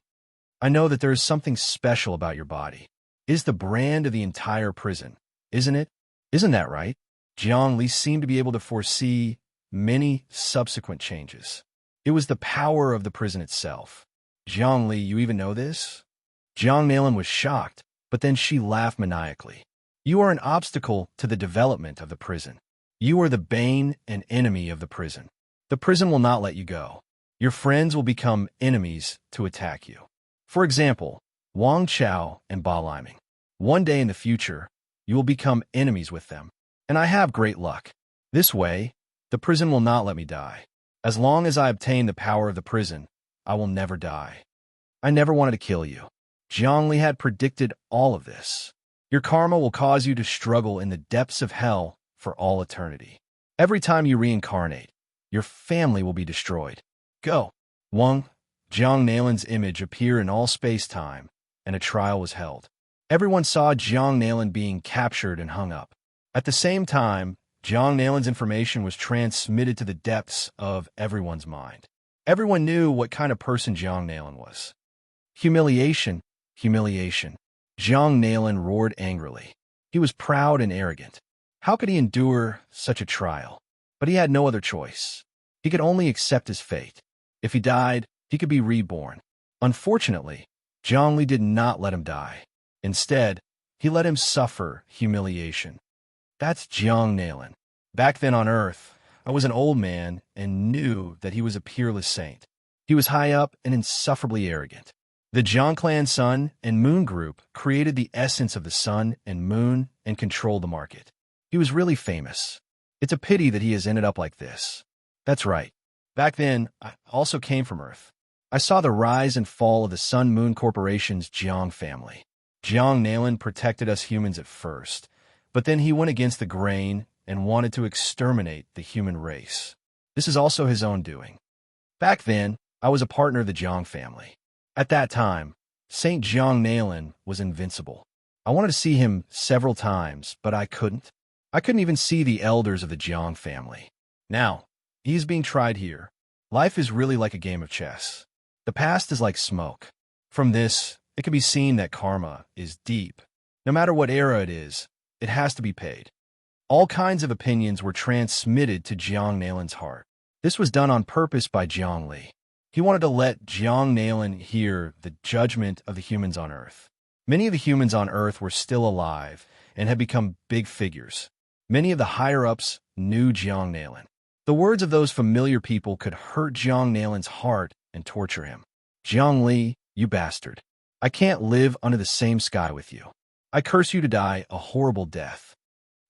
I know that there is something special about your body. It is the brand of the entire prison, isn't it? Isn't that right? Zhongli seemed to be able to foresee many subsequent changes. It was the power of the prison itself. Zhongli, you even know this? Jiang Nalin was shocked, but then she laughed maniacally. You are an obstacle to the development of the prison. You are the bane and enemy of the prison. The prison will not let you go. Your friends will become enemies to attack you. For example, Wang Chao and Ba Liming. One day in the future, you will become enemies with them. And I have great luck. This way, the prison will not let me die. As long as I obtain the power of the prison, I will never die. I never wanted to kill you. Zhongli had predicted all of this. Your karma will cause you to struggle in the depths of hell for all eternity. Every time you reincarnate, your family will be destroyed. Go. Wang Nalin's image appeared in all space-time, and a trial was held. Everyone saw Zhang Nalin being captured and hung up. At the same time, Zhang Nalin's information was transmitted to the depths of everyone's mind. Everyone knew what kind of person Zhang Nalin was. Humiliation, humiliation. Zhang Nalin roared angrily. He was proud and arrogant. How could he endure such a trial? But he had no other choice. He could only accept his fate. If he died, he could be reborn. Unfortunately, Zhongli did not let him die. Instead, he let him suffer humiliation. That's Zhang Nalin. Back then on Earth, I was an old man and knew that he was a peerless saint. He was high up and insufferably arrogant. The Zhang Clan Sun and Moon Group created the essence of the sun and moon and controlled the market. He was really famous. It's a pity that he has ended up like this. That's right. Back then, I also came from Earth. I saw the rise and fall of the Sun Moon Corporation's Zhang family. Zhang Nalin protected us humans at first, but then he went against the grain and wanted to exterminate the human race. This is also his own doing. Back then, I was a partner of the Zhang family. At that time, Saint Zhang Nalin was invincible. I wanted to see him several times, but I couldn't. I couldn't even see the elders of the Zhang family. Now, he is being tried here. Life is really like a game of chess. The past is like smoke. From this, it can be seen that karma is deep. No matter what era it is, it has to be paid. All kinds of opinions were transmitted to Zhang Nalin's heart. This was done on purpose by Zhongli. He wanted to let Zhang Nalin hear the judgment of the humans on Earth. Many of the humans on Earth were still alive and had become big figures. Many of the higher-ups knew Zhang Nalin. The words of those familiar people could hurt Zhang Nalin's heart and torture him. Zhongli, you bastard. I can't live under the same sky with you. I curse you to die a horrible death.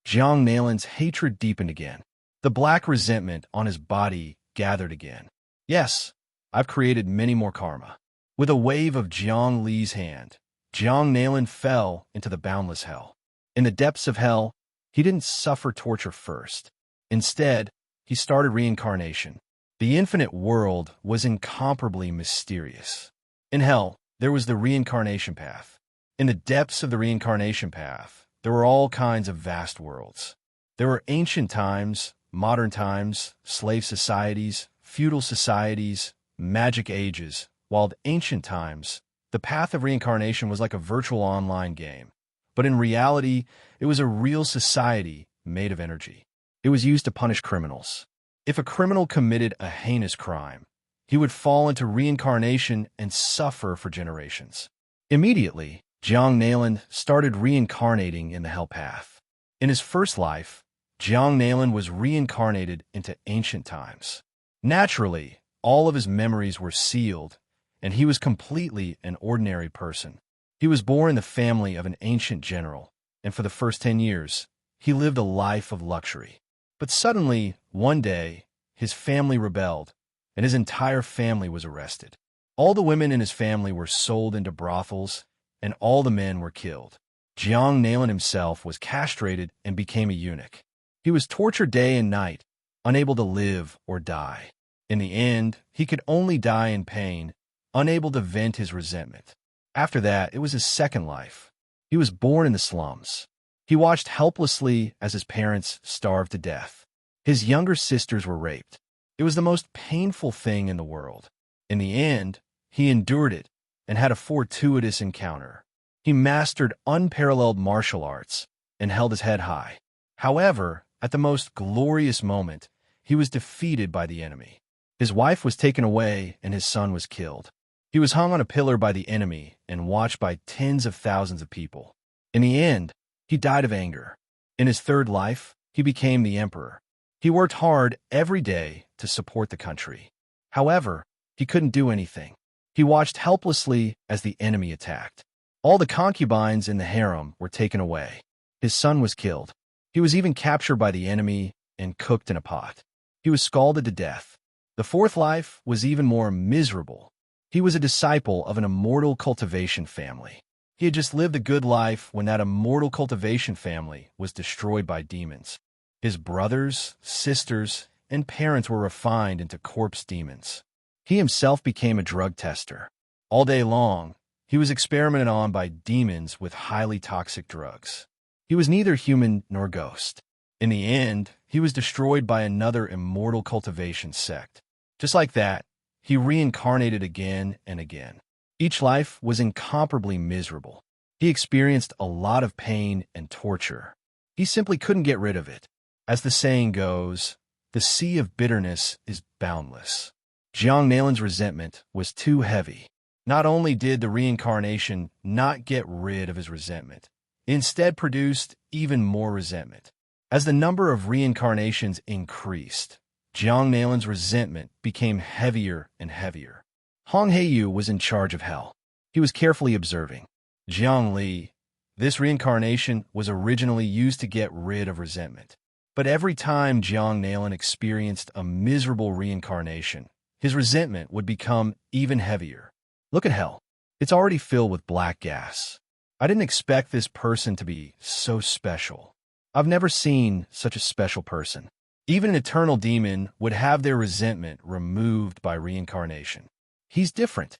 Zhang Nalin's hatred deepened again. The black resentment on his body gathered again. Yes, I've created many more karma. With a wave of Zhang Li's hand, Zhang Nalin fell into the boundless hell. In the depths of hell, he didn't suffer torture first. Instead, he started reincarnation. The infinite world was incomparably mysterious. In hell, there was the reincarnation path. In the depths of the reincarnation path, there were all kinds of vast worlds. There were ancient times, modern times, slave societies, feudal societies, magic ages, while the ancient times, the path of reincarnation was like a virtual online game. But in reality, it was a real society made of energy. It was used to punish criminals. If a criminal committed a heinous crime, he would fall into reincarnation and suffer for generations. Immediately, Zhang Nalin started reincarnating in the hell path. In his first life, Zhang Nalin was reincarnated into ancient times. Naturally, all of his memories were sealed, and he was completely an ordinary person. He was born in the family of an ancient general, and for the first 10 years, he lived a life of luxury. But suddenly, one day, his family rebelled, and his entire family was arrested. All the women in his family were sold into brothels, and all the men were killed. Zhang Nalin himself was castrated and became a eunuch. He was tortured day and night, unable to live or die. In the end, he could only die in pain, unable to vent his resentment. After that, it was his second life. He was born in the slums. He watched helplessly as his parents starved to death. His younger sisters were raped. It was the most painful thing in the world. In the end, he endured it and had a fortuitous encounter. He mastered unparalleled martial arts and held his head high. However, at the most glorious moment, he was defeated by the enemy. His wife was taken away and his son was killed. He was hung on a pillar by the enemy and watched by tens of thousands of people. In the end, he died of anger. In his third life, he became the emperor. He worked hard every day to support the country. However, he couldn't do anything. He watched helplessly as the enemy attacked. All the concubines in the harem were taken away. His son was killed. He was even captured by the enemy and cooked in a pot. He was scalded to death. The fourth life was even more miserable. He was a disciple of an immortal cultivation family. He had just lived a good life when that immortal cultivation family was destroyed by demons. His brothers, sisters, and parents were refined into corpse demons. He himself became a drug tester. All day long, he was experimented on by demons with highly toxic drugs. He was neither human nor ghost. In the end, he was destroyed by another immortal cultivation sect. Just like that, he reincarnated again and again. Each life was incomparably miserable. He experienced a lot of pain and torture. He simply couldn't get rid of it. As the saying goes, the sea of bitterness is boundless. Jiang Nalin's resentment was too heavy. Not only did the reincarnation not get rid of his resentment, it instead produced even more resentment. As the number of reincarnations increased, Jiang Nalin's resentment became heavier and heavier. Hong Heiyu was in charge of hell. He was carefully observing. Jiang Li, this reincarnation was originally used to get rid of resentment. But every time Jiang Nalin experienced a miserable reincarnation, his resentment would become even heavier. Look at hell. It's already filled with black gas. I didn't expect this person to be so special. I've never seen such a special person. Even an eternal demon would have their resentment removed by reincarnation. He's different.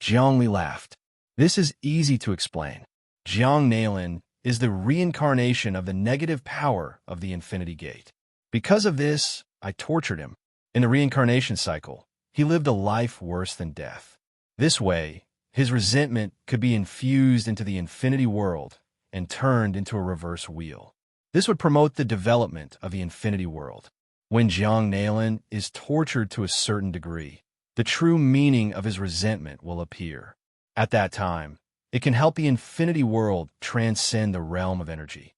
Jiang Li laughed. This is easy to explain. Jiang Nalin is the reincarnation of the negative power of the Infinity Gate. Because of this, I tortured him. In the reincarnation cycle, he lived a life worse than death. This way, his resentment could be infused into the infinity world and turned into a reverse wheel. This would promote the development of the infinity world. When Jiang Nalin is tortured to a certain degree, the true meaning of his resentment will appear. At that time, it can help the infinity world transcend the realm of energy.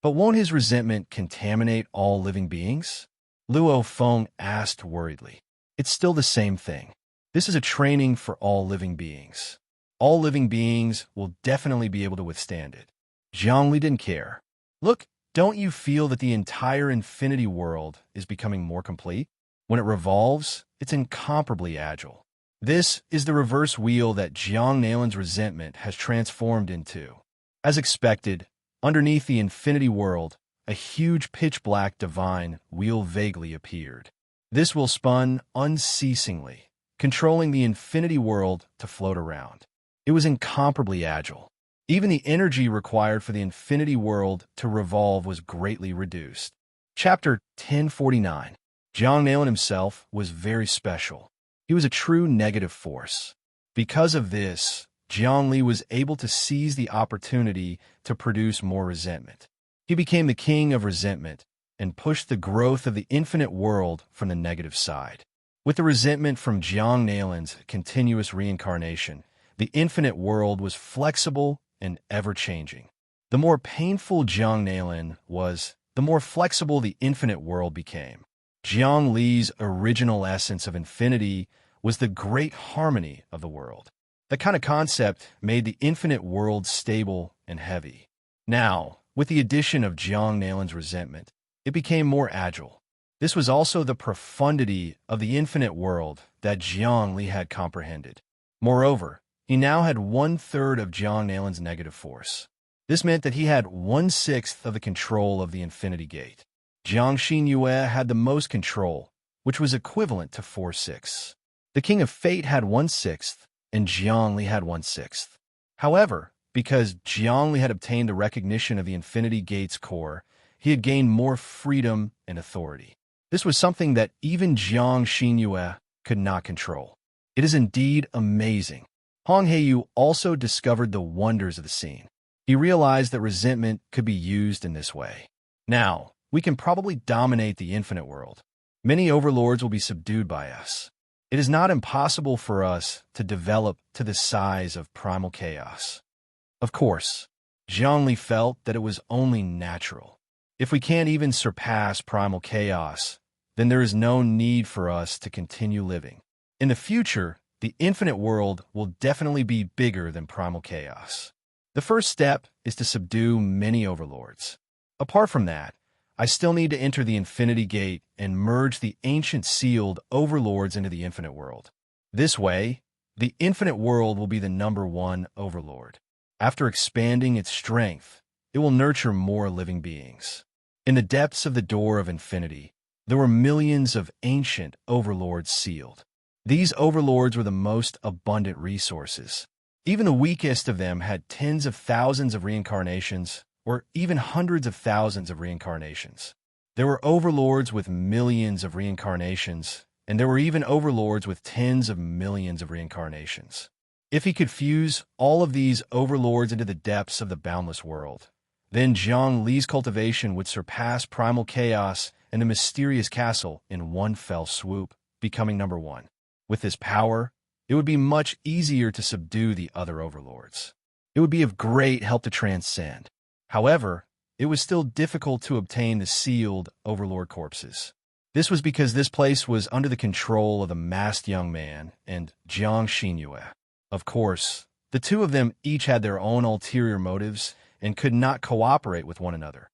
But won't his resentment contaminate all living beings? Luo Feng asked worriedly. It's still the same thing. This is a training for all living beings. All living beings will definitely be able to withstand it. Jiang Li didn't care. Look, don't you feel that the entire infinity world is becoming more complete? When it revolves, it's incomparably agile. This is the reverse wheel that Jiang Nalin's resentment has transformed into. As expected, underneath the infinity world, a huge pitch-black divine wheel vaguely appeared. This wheel spun unceasingly, controlling the infinity world to float around. It was incomparably agile. Even the energy required for the infinity world to revolve was greatly reduced. Chapter 1049. Jiang Nalin himself was very special. He was a true negative force. Because of this, Jiang Li was able to seize the opportunity to produce more resentment. He became the king of resentment and pushed the growth of the infinite world from the negative side. With the resentment from Jiang Nalin's continuous reincarnation, the infinite world was flexible and ever-changing. The more painful Jiang Nalin was, the more flexible the infinite world became. Jiang Li's original essence of infinity was the great harmony of the world. That kind of concept made the infinite world stable and heavy. Now, with the addition of Jiang Nalin's resentment, it became more agile. This was also the profundity of the infinite world that Jiang Li had comprehended. Moreover, he now had 1/3 of Jiang Nalin's negative force. This meant that he had 1/6 of the control of the Infinity Gate. Jiang Xinyue had the most control, which was equivalent to 4/6. The King of Fate had 1/6, and Jiang Li had 1/6. However, because Jiang Li had obtained the recognition of the Infinity Gate's core, he had gained more freedom and authority. This was something that even Jiang Xinyue could not control. It is indeed amazing. Hong Heiyu also discovered the wonders of the scene. He realized that resentment could be used in this way. Now, we can probably dominate the infinite world. Many overlords will be subdued by us. It is not impossible for us to develop to the size of primal chaos. Of course, Jiang Li felt that it was only natural. If we can't even surpass primal chaos, then there is no need for us to continue living. In the future, the infinite world will definitely be bigger than primal chaos. The first step is to subdue many overlords. Apart from that, I still need to enter the infinity gate and merge the ancient sealed overlords into the infinite world. This way, the infinite world will be the #1 overlord. After expanding its strength, it will nurture more living beings. In the depths of the door of infinity, there were millions of ancient overlords sealed. These overlords were the most abundant resources. Even the weakest of them had tens of thousands of reincarnations, or even hundreds of thousands of reincarnations. There were overlords with millions of reincarnations, and there were even overlords with tens of millions of reincarnations. If he could fuse all of these overlords into the depths of the boundless world, then Zhang Li's cultivation would surpass primal chaos and the mysterious castle in one fell swoop, becoming #1. With this power, it would be much easier to subdue the other overlords. It would be of great help to transcend. However, it was still difficult to obtain the sealed overlord corpses. This was because this place was under the control of the masked young man and Jiang Xinyue. Of course, the two of them each had their own ulterior motives and could not cooperate with one another.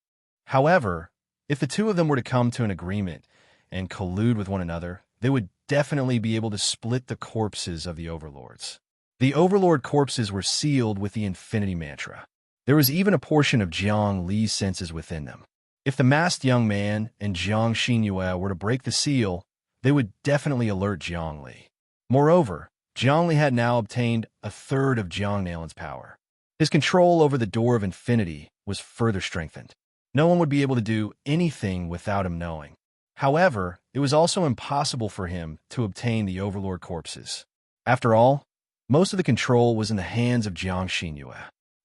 However, if the two of them were to come to an agreement and collude with one another, they would definitely be able to split the corpses of the overlords. The overlord corpses were sealed with the infinity mantra. There was even a portion of Jiang Li's senses within them. If the masked young man and Jiang Xinyue were to break the seal, they would definitely alert Jiang Li. Moreover, Jiang Li had now obtained a third of Jiang Nalin's power. His control over the door of infinity was further strengthened. No one would be able to do anything without him knowing. However, it was also impossible for him to obtain the overlord corpses. After all, most of the control was in the hands of Jiang Xinyue.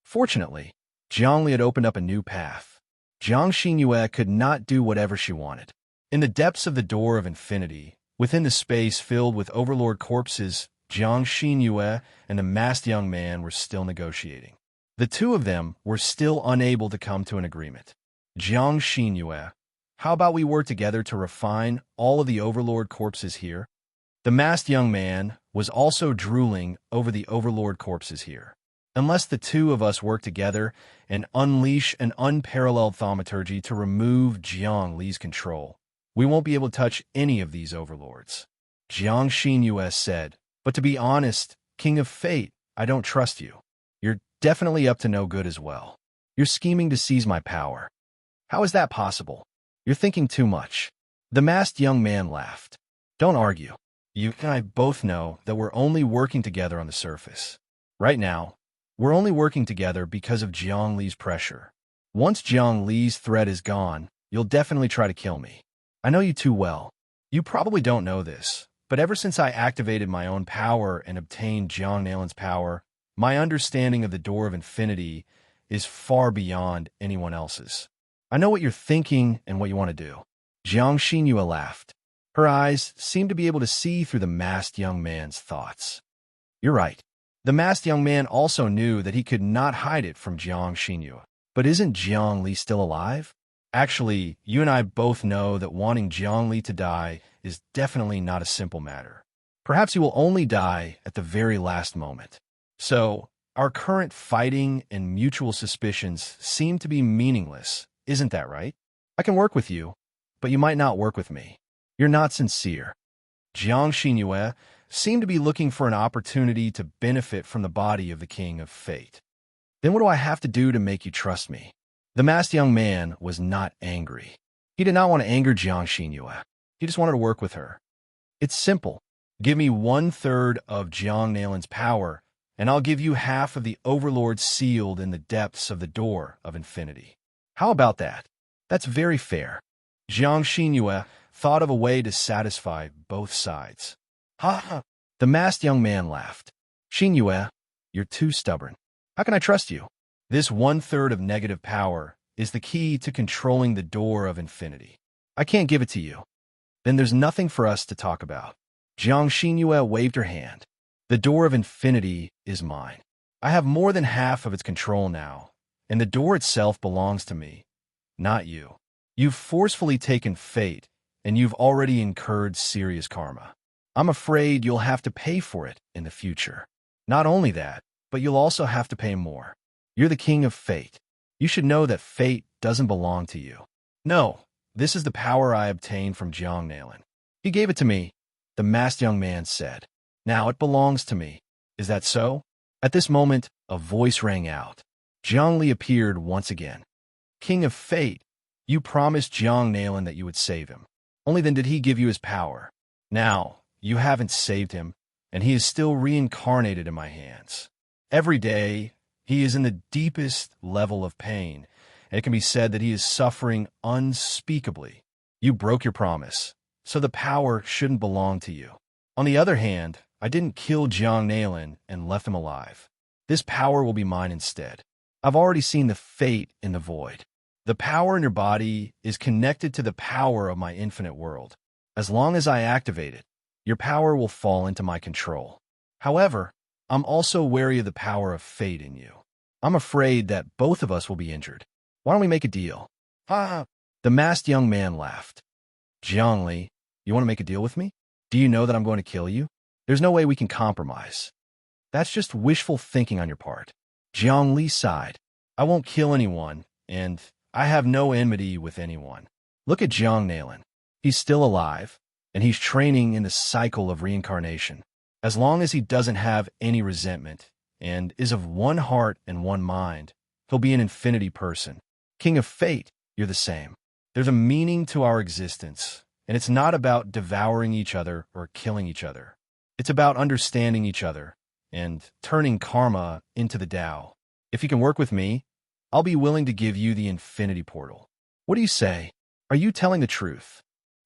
Fortunately, Jiang Li had opened up a new path. Jiang Xinyue could not do whatever she wanted. In the depths of the door of infinity, within the space filled with overlord corpses, Jiang Xinyue and the masked young man were still negotiating. The two of them were still unable to come to an agreement. Jiang Xinyue, how about we work together to refine all of the overlord corpses here? The masked young man was also drooling over the overlord corpses here. Unless the two of us work together and unleash an unparalleled thaumaturgy to remove Jiang Li's control, we won't be able to touch any of these overlords. Jiang Xinyue said, but to be honest, King of Fate, I don't trust you. You're definitely up to no good as well. You're scheming to seize my power. How is that possible? You're thinking too much. The masked young man laughed. Don't argue. You and I both know that we're only working together on the surface. Right now, we're only working together because of Jiang Li's pressure. Once Jiang Li's threat is gone, you'll definitely try to kill me. I know you too well. You probably don't know this, but ever since I activated my own power and obtained Jiang Nalin's power, my understanding of the door of infinity is far beyond anyone else's. I know what you're thinking and what you want to do. Jiang Xinyue laughed. Her eyes seemed to be able to see through the masked young man's thoughts. You're right. The masked young man also knew that he could not hide it from Jiang Xinyue. But isn't Jiang Li still alive? Actually, you and I both know that wanting Jiang Li to die is definitely not a simple matter. Perhaps he will only die at the very last moment. So, our current fighting and mutual suspicions seem to be meaningless, isn't that right? I can work with you, but you might not work with me. You're not sincere. Jiang Xinyue seemed to be looking for an opportunity to benefit from the body of the King of Fate. Then what do I have to do to make you trust me? The masked young man was not angry. He did not want to anger Jiang Xinyue. He just wanted to work with her. It's simple. Give me 1/3 of Jiang Nalin's power, and I'll give you half of the overlord sealed in the depths of the door of infinity. How about that? That's very fair. Jiang Xinyue thought of a way to satisfy both sides. Ha ha! The masked young man laughed. Xinyue, you're too stubborn. How can I trust you? This 1/3 of negative power is the key to controlling the door of infinity. I can't give it to you. Then there's nothing for us to talk about. Jiang Xinyue waved her hand. The door of infinity is mine. I have more than half of its control now, and the door itself belongs to me, not you. You've forcefully taken fate, and you've already incurred serious karma. I'm afraid you'll have to pay for it in the future. Not only that, but you'll also have to pay more. You're the king of fate. You should know that fate doesn't belong to you. No, this is the power I obtained from Jiang Nailan. He gave it to me, the masked young man said. Now it belongs to me. Is that so? At this moment, a voice rang out. Jiang Li appeared once again. King of fate, you promised Jiang Nailan that you would save him. Only then did he give you his power. Now, you haven't saved him, and he is still reincarnated in my hands. Every day, he is in the deepest level of pain, and it can be said that he is suffering unspeakably. You broke your promise, so the power shouldn't belong to you. On the other hand, I didn't kill Jiang Nailan and left him alive. This power will be mine instead. I've already seen the fate in the void. The power in your body is connected to the power of my infinite world. As long as I activate it, your power will fall into my control. However, I'm also wary of the power of fate in you. I'm afraid that both of us will be injured. Why don't we make a deal? Ha! The masked young man laughed. Jiang Li, you want to make a deal with me? Do you know that I'm going to kill you? There's no way we can compromise. That's just wishful thinking on your part. Jiang Li sighed. I won't kill anyone, and I have no enmity with anyone. Look at Jiang Nailan. He's still alive, and he's training in the cycle of reincarnation. As long as he doesn't have any resentment and is of one heart and one mind, he'll be an infinity person. King of fate, you're the same. There's a meaning to our existence, and it's not about devouring each other or killing each other. It's about understanding each other and turning karma into the Tao. If you can work with me, I'll be willing to give you the infinity portal. What do you say? Are you telling the truth?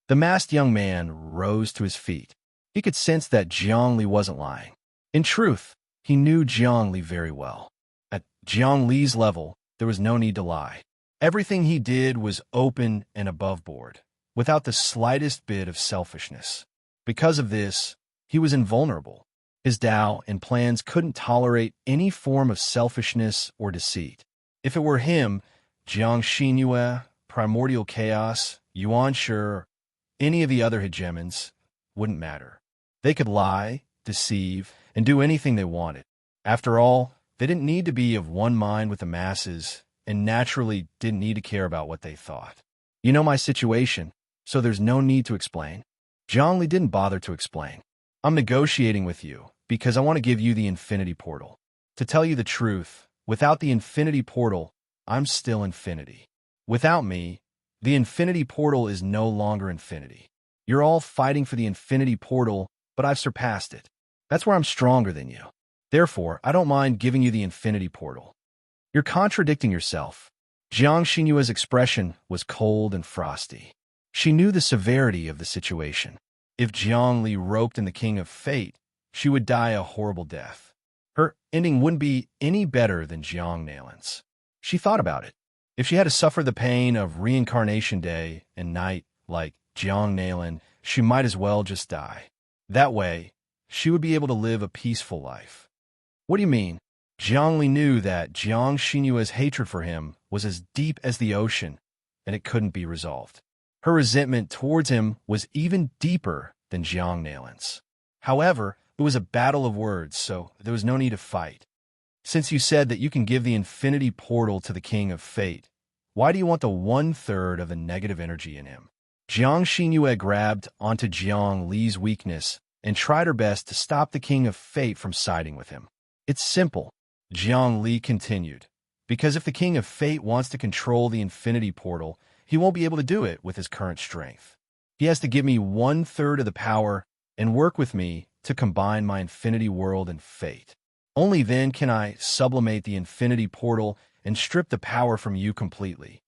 The masked young man rose to his feet. He could sense that Jiang Li wasn't lying. In truth, he knew Jiang Li very well. At Jiang Li's level, there was no need to lie. Everything he did was open and above board, without the slightest bit of selfishness. Because of this, he was invulnerable. His Tao and plans couldn't tolerate any form of selfishness or deceit. If it were him, Jiang Xinyue, Primordial Chaos, Yuan Shi, any of the other hegemons, wouldn't matter. They could lie, deceive, and do anything they wanted. After all, they didn't need to be of one mind with the masses, and naturally didn't need to care about what they thought. You know my situation, so there's no need to explain. Jiang Li didn't bother to explain. I'm negotiating with you because I want to give you the infinity portal. To tell you the truth, without the infinity portal, I'm still infinity. Without me, the infinity portal is no longer infinity. You're all fighting for the infinity portal, but I've surpassed it. That's where I'm stronger than you. Therefore, I don't mind giving you the infinity portal. You're contradicting yourself. Jiang Xinyue's expression was cold and frosty. She knew the severity of the situation. If Jiang Li roped in the King of Fate, she would die a horrible death. Her ending wouldn't be any better than Jiang Nailan's. She thought about it. If she had to suffer the pain of reincarnation day and night like Jiang Nailan, she might as well just die. That way, she would be able to live a peaceful life. What do you mean? Jiang Li knew that Jiang Xinyue's hatred for him was as deep as the ocean, and it couldn't be resolved. Her resentment towards him was even deeper than Jiang Nailan's. However, it was a battle of words, so there was no need to fight. Since you said that you can give the infinity portal to the King of Fate, why do you want the 1/3 of the negative energy in him? Jiang Xinyue grabbed onto Jiang Li's weakness and tried her best to stop the King of Fate from siding with him. It's simple, Jiang Li continued, because if the King of Fate wants to control the infinity portal, he won't be able to do it with his current strength. He has to give me 1/3 of the power and work with me to combine my infinity world and fate. Only then can I sublimate the infinity portal and strip the power from you completely.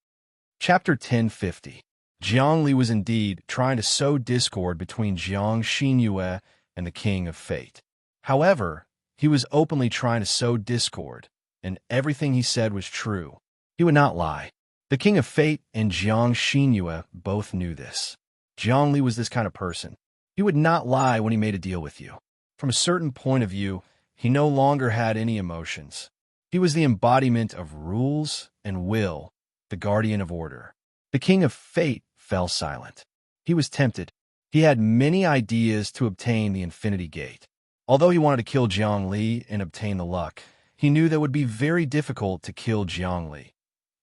Chapter 1050. Jiang Li was indeed trying to sow discord between Jiang Xinyue and the King of Fate. However, he was openly trying to sow discord, and everything he said was true. He would not lie. The King of Fate and Jiang Xinyue both knew this. Jiang Li was this kind of person. He would not lie when he made a deal with you. From a certain point of view, he no longer had any emotions. He was the embodiment of rules and will, the guardian of order. The King of Fate fell silent. He was tempted. He had many ideas to obtain the Infinity Gate. Although he wanted to kill Zhongli and obtain the luck, he knew that it would be very difficult to kill Zhongli.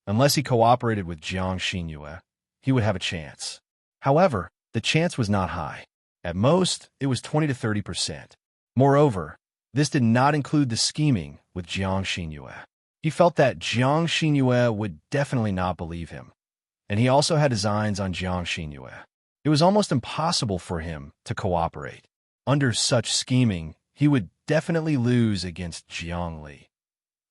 Unless he cooperated with Jiang Xinyue, he would have a chance. However, the chance was not high. At most, it was 20 to 30%. Moreover, this did not include the scheming with Jiang Xinyue. He felt that Jiang Xinyue would definitely not believe him, and he also had designs on Jiang Xinyue. It was almost impossible for him to cooperate. Under such scheming, he would definitely lose against Jiang Li.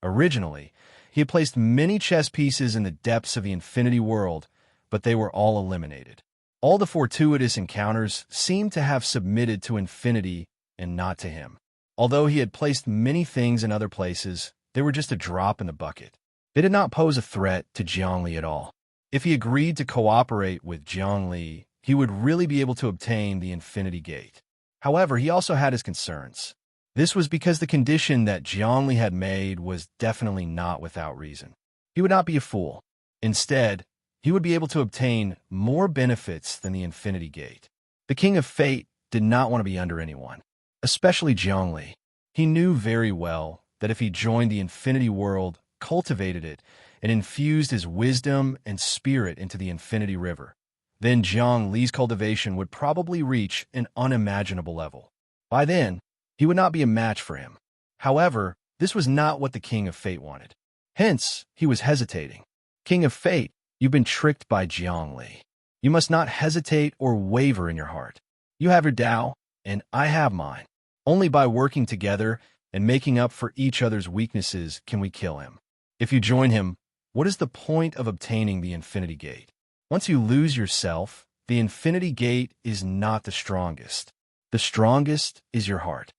Originally, he had placed many chess pieces in the depths of the Infinity World, but they were all eliminated. All the fortuitous encounters seemed to have submitted to Infinity and not to him. Although he had placed many things in other places, they were just a drop in the bucket. They did not pose a threat to Jiang Li at all. If he agreed to cooperate with Jiang Li, he would really be able to obtain the Infinity Gate. However, he also had his concerns. This was because the condition that Jiang Li had made was definitely not without reason. He would not be a fool. Instead, he would be able to obtain more benefits than the Infinity Gate. The King of Fate did not want to be under anyone, especially Jiang Li. He knew very well that if he joined the Infinity World, cultivated it, and infused his wisdom and spirit into the Infinity River, then Jiang Li's cultivation would probably reach an unimaginable level. By then, he would not be a match for him. However, this was not what the King of Fate wanted. Hence, he was hesitating. King of Fate, you've been tricked by Jiang Li. You must not hesitate or waver in your heart. You have your Tao, and I have mine. Only by working together and making up for each other's weaknesses can we kill him. If you join him, what is the point of obtaining the Infinity Gate? Once you lose yourself, the Infinity Gate is not the strongest. The strongest is your heart.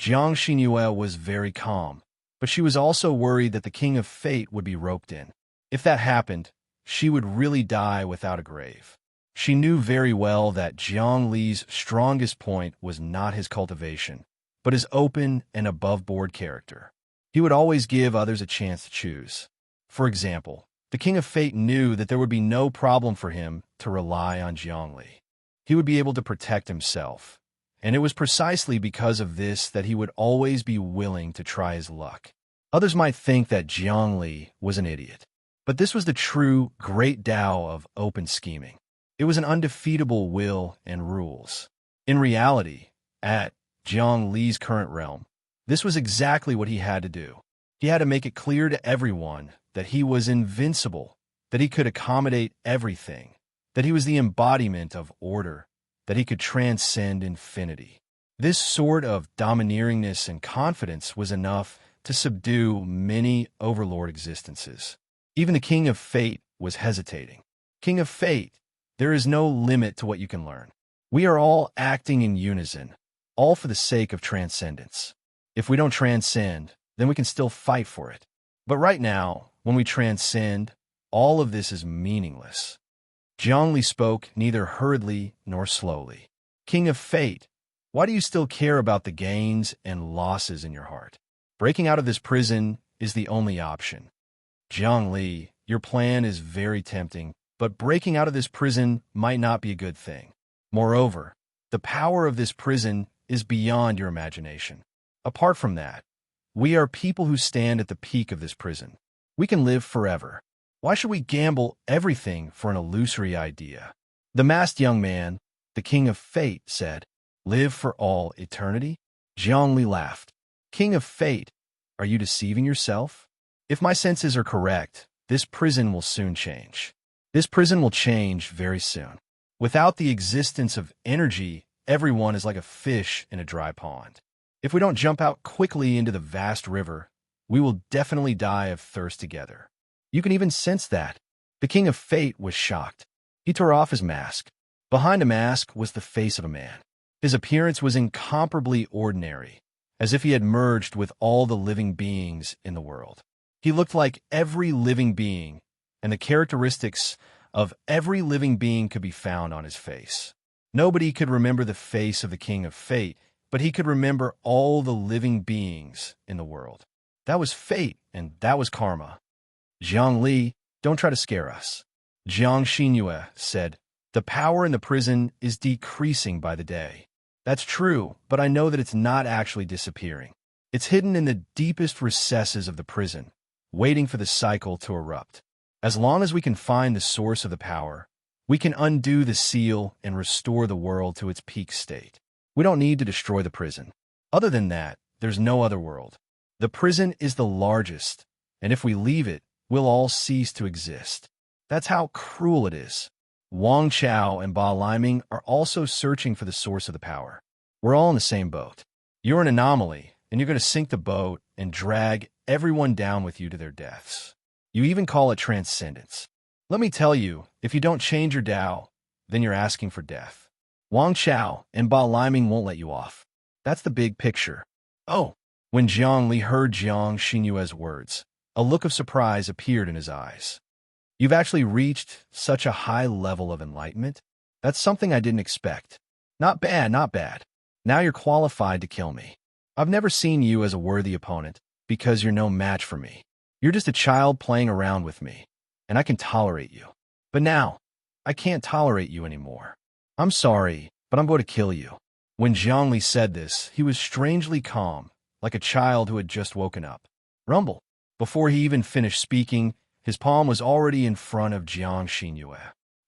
Jiang Xinyue was very calm, but she was also worried that the King of Fate would be roped in. If that happened, she would really die without a grave. She knew very well that Jiang Li's strongest point was not his cultivation, but his open and above-board character. He would always give others a chance to choose. For example, the King of Fate knew that there would be no problem for him to rely on Jiang Li. He would be able to protect himself, and it was precisely because of this that he would always be willing to try his luck. Others might think that Jiang Li was an idiot, but this was the true great Tao of open scheming. It was an undefeatable will and rules. In reality, at Jiang Li's current realm, this was exactly what he had to do. He had to make it clear to everyone that he was invincible, that he could accommodate everything, that he was the embodiment of order, that he could transcend infinity. This sort of domineeringness and confidence was enough to subdue many overlord existences. Even the King of Fate was hesitating. King of Fate, there is no limit to what you can learn. We are all acting in unison, all for the sake of transcendence. If we don't transcend, then we can still fight for it. But right now, when we transcend, all of this is meaningless. Jiang Li spoke neither hurriedly nor slowly. King of Fate, why do you still care about the gains and losses in your heart? Breaking out of this prison is the only option. Jiang Li, your plan is very tempting, but breaking out of this prison might not be a good thing. Moreover, the power of this prison is beyond your imagination. Apart from that, we are people who stand at the peak of this prison. We can live forever. Why should we gamble everything for an illusory idea? The masked young man, the King of Fate, said, "Live for all eternity?" Jiang Li laughed. King of Fate, are you deceiving yourself? If my senses are correct, this prison will soon change. This prison will change very soon. Without the existence of energy, everyone is like a fish in a dry pond. If we don't jump out quickly into the vast river, we will definitely die of thirst together. You can even sense that. The King of Fate was shocked. He tore off his mask. Behind the mask was the face of a man. His appearance was incomparably ordinary, as if he had merged with all the living beings in the world. He looked like every living being, and the characteristics of every living being could be found on his face. Nobody could remember the face of the King of Fate, but he could remember all the living beings in the world. That was fate, and that was karma. Jiang Li, don't try to scare us. Jiang Xinyue said, "The power in the prison is decreasing by the day." That's true, but I know that it's not actually disappearing. It's hidden in the deepest recesses of the prison, waiting for the cycle to erupt. As long as we can find the source of the power, we can undo the seal and restore the world to its peak state. We don't need to destroy the prison. Other than that, there's no other world. The prison is the largest, and if we leave it, we'll all cease to exist. That's how cruel it is. Wang Chao and Ba Liming are also searching for the source of the power. We're all in the same boat. You're an anomaly, and you're going to sink the boat and drag everyone down with you to their deaths. You even call it transcendence. Let me tell you, if you don't change your Tao, then you're asking for death. Wang Chao and Ba Liming won't let you off. That's the big picture. Oh, when Jiang Li heard Jiang Xinyue's words, a look of surprise appeared in his eyes. You've actually reached such a high level of enlightenment? That's something I didn't expect. Not bad, not bad. Now you're qualified to kill me. I've never seen you as a worthy opponent because you're no match for me. You're just a child playing around with me, and I can tolerate you. But now, I can't tolerate you anymore. I'm sorry, but I'm going to kill you. When Jiang Li said this, he was strangely calm, like a child who had just woken up. Rumble. Before he even finished speaking, his palm was already in front of Jiang Xinyue.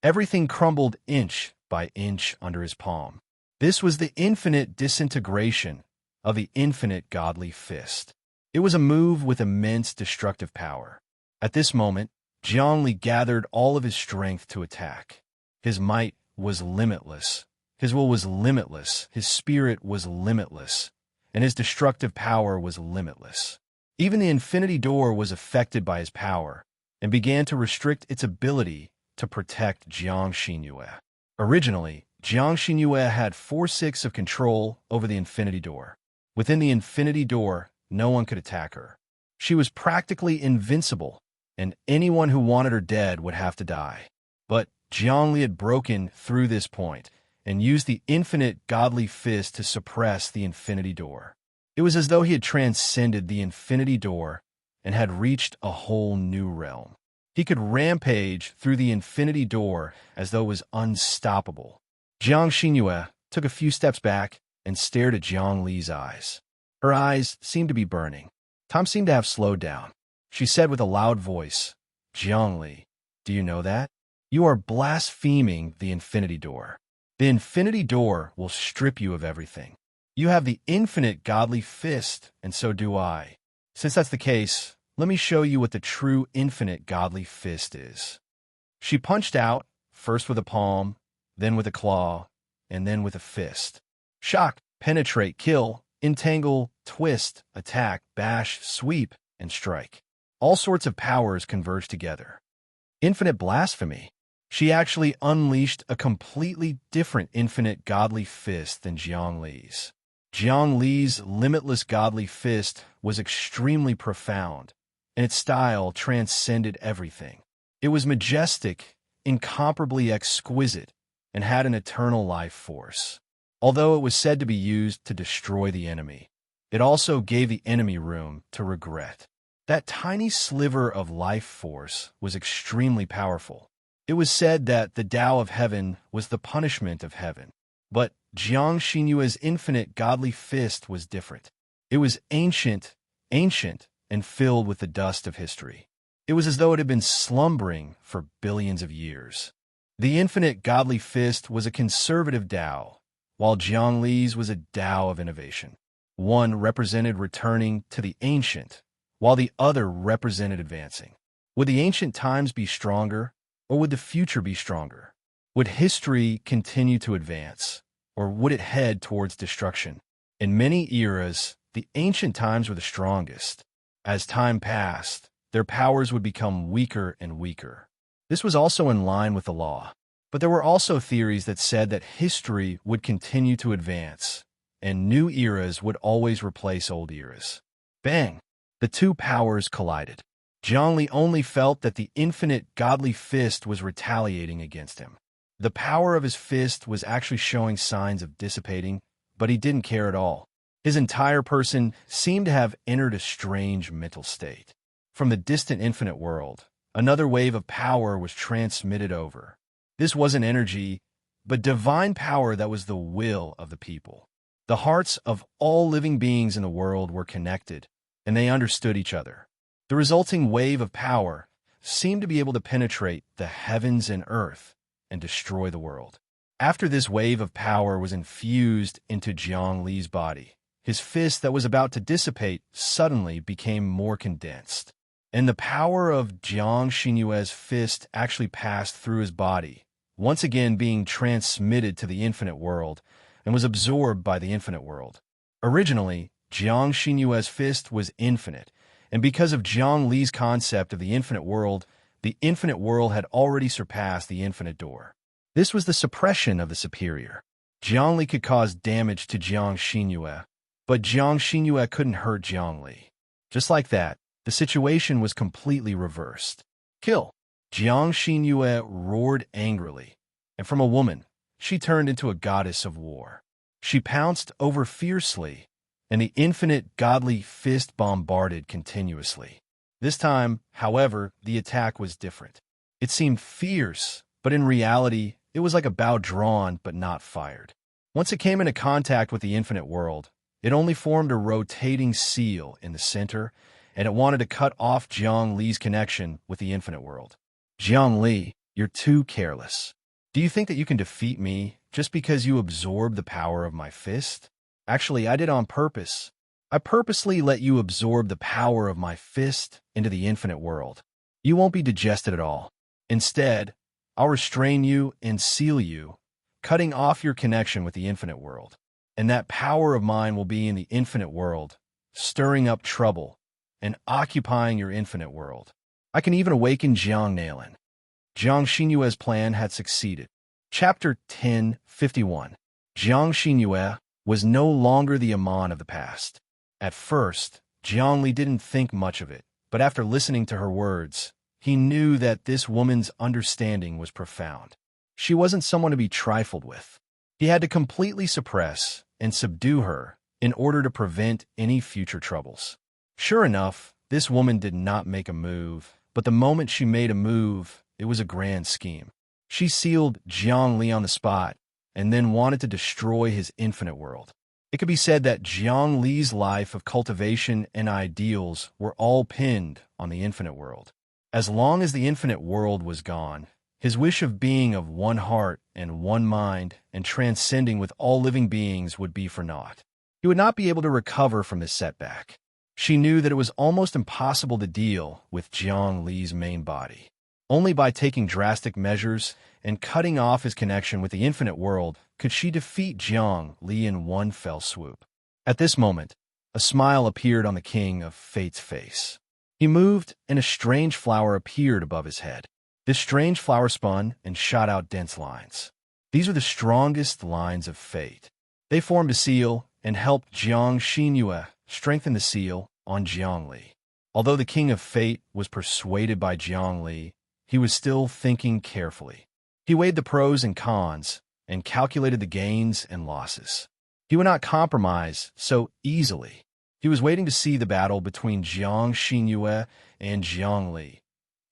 Everything crumbled inch by inch under his palm. This was the infinite disintegration of the infinite godly fist. It was a move with immense destructive power. At this moment, Jiang Li gathered all of his strength to attack. His might was limitless. His will was limitless. His spirit was limitless. And his destructive power was limitless. Even the infinity door was affected by his power and began to restrict its ability to protect Jiang Xinyue. Originally, Jiang Xinyue had 4/6 of control over the infinity door. Within the infinity door, no one could attack her. She was practically invincible, and anyone who wanted her dead would have to die. But Jiang Li had broken through this point and used the infinite godly fist to suppress the infinity door. It was as though he had transcended the infinity door and had reached a whole new realm. He could rampage through the infinity door as though it was unstoppable. Jiang Xinyue took a few steps back and stared at Jiang Li's eyes. Her eyes seemed to be burning. Time seemed to have slowed down. She said with a loud voice, "Jiang Li, do you know that? You are blaspheming the infinity door. The infinity door will strip you of everything. You have the infinite godly fist, and so do I. Since that's the case, let me show you what the true infinite godly fist is." She punched out, first with a palm, then with a claw, and then with a fist. Shock, penetrate, kill, entangle, twist, attack, bash, sweep, and strike. All sorts of powers converge together. Infinite blasphemy. She actually unleashed a completely different infinite godly fist than Jiang Li's. Jiang Li's limitless godly fist was extremely profound, and its style transcended everything. It was majestic, incomparably exquisite, and had an eternal life force. Although it was said to be used to destroy the enemy, it also gave the enemy room to regret. That tiny sliver of life force was extremely powerful. It was said that the Tao of heaven was the punishment of heaven. But Jiang Xinyue's infinite godly fist was different. It was ancient, and filled with the dust of history. It was as though it had been slumbering for billions of years. The infinite godly fist was a conservative Tao, while Jiang Li's was a Tao of innovation. One represented returning to the ancient, while the other represented advancing. Would the ancient times be stronger, or would the future be stronger? Would history continue to advance, or would it head towards destruction? In many eras, the ancient times were the strongest. As time passed, their powers would become weaker and weaker. This was also in line with the law. But there were also theories that said that history would continue to advance, and new eras would always replace old eras. Bang! The two powers collided. Jiang Li only felt that the infinite godly fist was retaliating against him. The power of his fist was actually showing signs of dissipating, but he didn't care at all. His entire person seemed to have entered a strange mental state. From the distant infinite world, Another wave of power was transmitted over. This wasn't energy, but divine power that was the will of the people. The hearts of all living beings in the world were connected, and they understood each other. The resulting wave of power seemed to be able to penetrate the heavens and earth and destroy the world. After this wave of power was infused into Jiang Li's body, his fist that was about to dissipate suddenly became more condensed, and the power of Jiang Xinyue's fist actually passed through his body, once again being transmitted to the infinite world and was absorbed by the infinite world. Originally, Jiang Xinyue's fist was infinite, and because of Jiang Li's concept of the infinite world had already surpassed the infinite door. This was the suppression of the superior. Jiang Li could cause damage to Jiang Xinyue, but Jiang Xinyue couldn't hurt Jiang Li. Just like that, the situation was completely reversed. Kill! Jiang Xinyue roared angrily, and from a woman, she turned into a goddess of war. She pounced over fiercely, and the infinite godly fist bombarded continuously. This time, however, the attack was different. It seemed fierce, but in reality, it was like a bow drawn but not fired. Once it came into contact with the infinite world, it only formed a rotating seal in the center, and it wanted to cut off Jiang Li's connection with the infinite world. Jiang Li, you're too careless. Do you think that you can defeat me just because you absorb the power of my fist? Actually, I did on purpose. I purposely let you absorb the power of my fist into the infinite world. You won't be digested at all. Instead, I'll restrain you and seal you, cutting off your connection with the infinite world. And that power of mine will be in the infinite world, stirring up trouble and occupying your infinite world. I can even awaken Jiang Nailin. Jiang Xinyue's plan had succeeded. Chapter 10:51. Jiang Xinyue was no longer the Aman of the past. At first, Jiang Li didn't think much of it, but after listening to her words, he knew that this woman's understanding was profound. She wasn't someone to be trifled with. He had to completely suppress and subdue her in order to prevent any future troubles. Sure enough, this woman did not make a move, but the moment she made a move, it was a grand scheme. She sealed Jiang Li on the spot and then wanted to destroy his infinite world. It could be said that Jiang Li's life of cultivation and ideals were all pinned on the infinite world. As long as the infinite world was gone, his wish of being of one heart and one mind and transcending with all living beings would be for naught. He would not be able to recover from this setback. She knew that it was almost impossible to deal with Jiang Li's main body. Only by taking drastic measures and cutting off his connection with the infinite world could she defeat Jiang Li in one fell swoop. At this moment, a smile appeared on the King of Fate's face. He moved, and a strange flower appeared above his head. This strange flower spun and shot out dense lines. These are the strongest lines of fate. They formed a seal and helped Jiang Xinyue strengthen the seal on Jiang Li. Although the King of Fate was persuaded by Jiang Li, he was still thinking carefully. He weighed the pros and cons and calculated the gains and losses. He would not compromise so easily. He was waiting to see the battle between Jiang Xinyue and Jiang Li.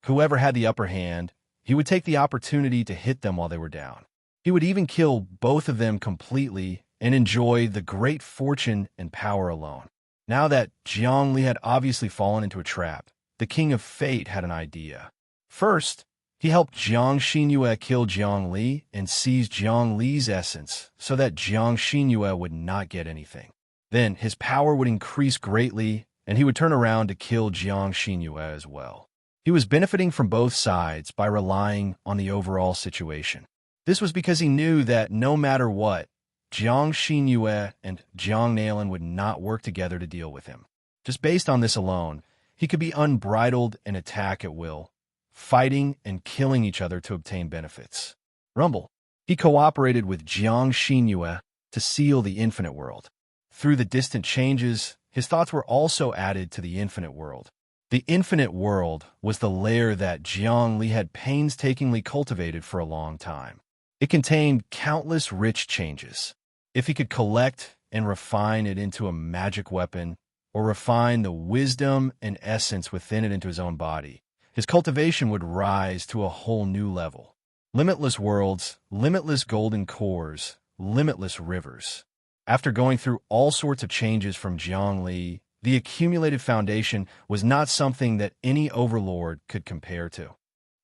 Whoever had the upper hand, he would take the opportunity to hit them while they were down. He would even kill both of them completely and enjoy the great fortune and power alone. Now that Jiang Li had obviously fallen into a trap, the King of Fate had an idea. First, he helped Jiang Xinyue kill Jiang Li and seize Jiang Li's essence so that Jiang Xinyue would not get anything. Then his power would increase greatly, and he would turn around to kill Jiang Xinyue as well. He was benefiting from both sides by relying on the overall situation. This was because he knew that no matter what, Jiang Xinyue and Jiang Nailin would not work together to deal with him. Just based on this alone, he could be unbridled and attack at will, fighting and killing each other to obtain benefits. Rumble. He cooperated with Jiang Xinyue to seal the infinite world. Through the distant changes, his thoughts were also added to the infinite world. The infinite world was the lair that Jiang Li had painstakingly cultivated for a long time. It contained countless rich changes. If he could collect and refine it into a magic weapon, or refine the wisdom and essence within it into his own body, his cultivation would rise to a whole new level. Limitless worlds, limitless golden cores, limitless rivers. After going through all sorts of changes from Zhongli, the accumulated foundation was not something that any overlord could compare to.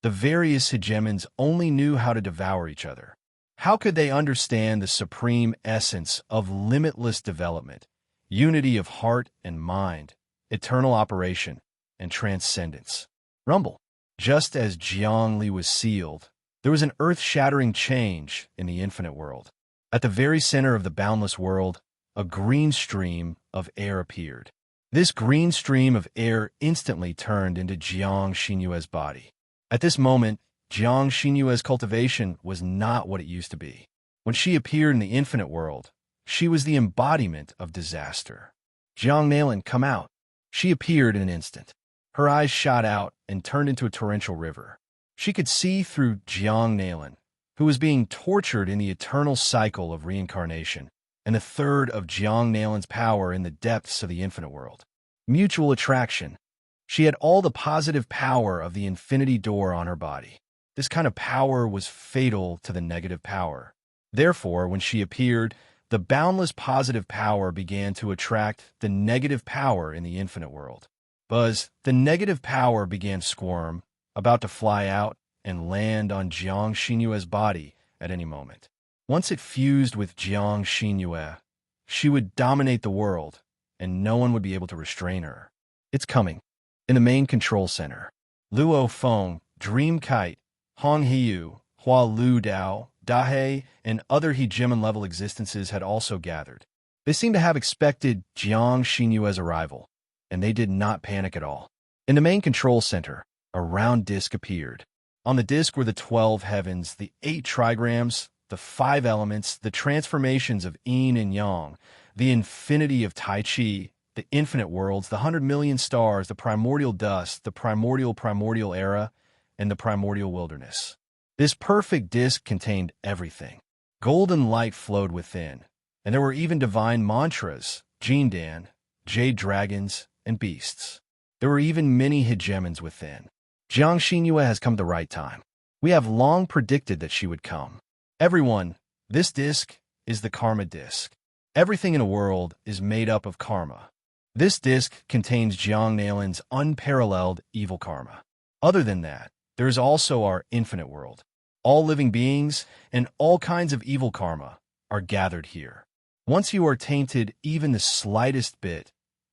The various hegemons only knew how to devour each other. How could they understand the supreme essence of limitless development, unity of heart and mind, eternal operation, and transcendence? Rumble. Just as Zhongli was sealed, there was an earth-shattering change in the infinite world. At the very center of the boundless world, a green stream of air appeared. This green stream of air instantly turned into Jiang Xinyue's body. At this moment, Jiang Xinyue's cultivation was not what it used to be. When she appeared in the infinite world, she was the embodiment of disaster. Jiang Nalan, come out. She appeared in an instant. Her eyes shot out and turned into a torrential river. She could see through Jiang Nalan, who was being tortured in the eternal cycle of reincarnation, and a third of Jiang Nalan's power in the depths of the infinite world. Mutual attraction. She had all the positive power of the infinity door on her body. This kind of power was fatal to the negative power. Therefore, when she appeared, the boundless positive power began to attract the negative power in the infinite world. Buzz, the negative power began squirm, about to fly out and land on Jiang Xinyue's body at any moment. Once it fused with Jiang Xinyue, she would dominate the world, and no one would be able to restrain her. It's coming. In the main control center, Luo Feng, Dream Kite, Hong Hiu, Hua Lu Dao, Dahe, and other hegemon-level existences had also gathered. They seemed to have expected Jiang Xinyue's arrival, and they did not panic at all. In the main control center, a round disc appeared. On the disc were the 12 heavens, the 8 trigrams, the 5 elements, the transformations of yin and yang, the infinity of Tai Chi, the infinite worlds, the 100 million stars, the primordial dust, the primordial era, and the primordial wilderness. This perfect disc contained everything. Golden light flowed within, and there were even divine mantras, Jindan, jade dragons, and beasts. There were even many hegemons within. Jiang Xinyue has come at the right time. We have long predicted that she would come. Everyone, this disc is the karma disc. Everything in a world is made up of karma. This disc contains Jiang Nalan's unparalleled evil karma. Other than that, there is also our infinite world. All living beings and all kinds of evil karma are gathered here. Once you are tainted even the slightest bit,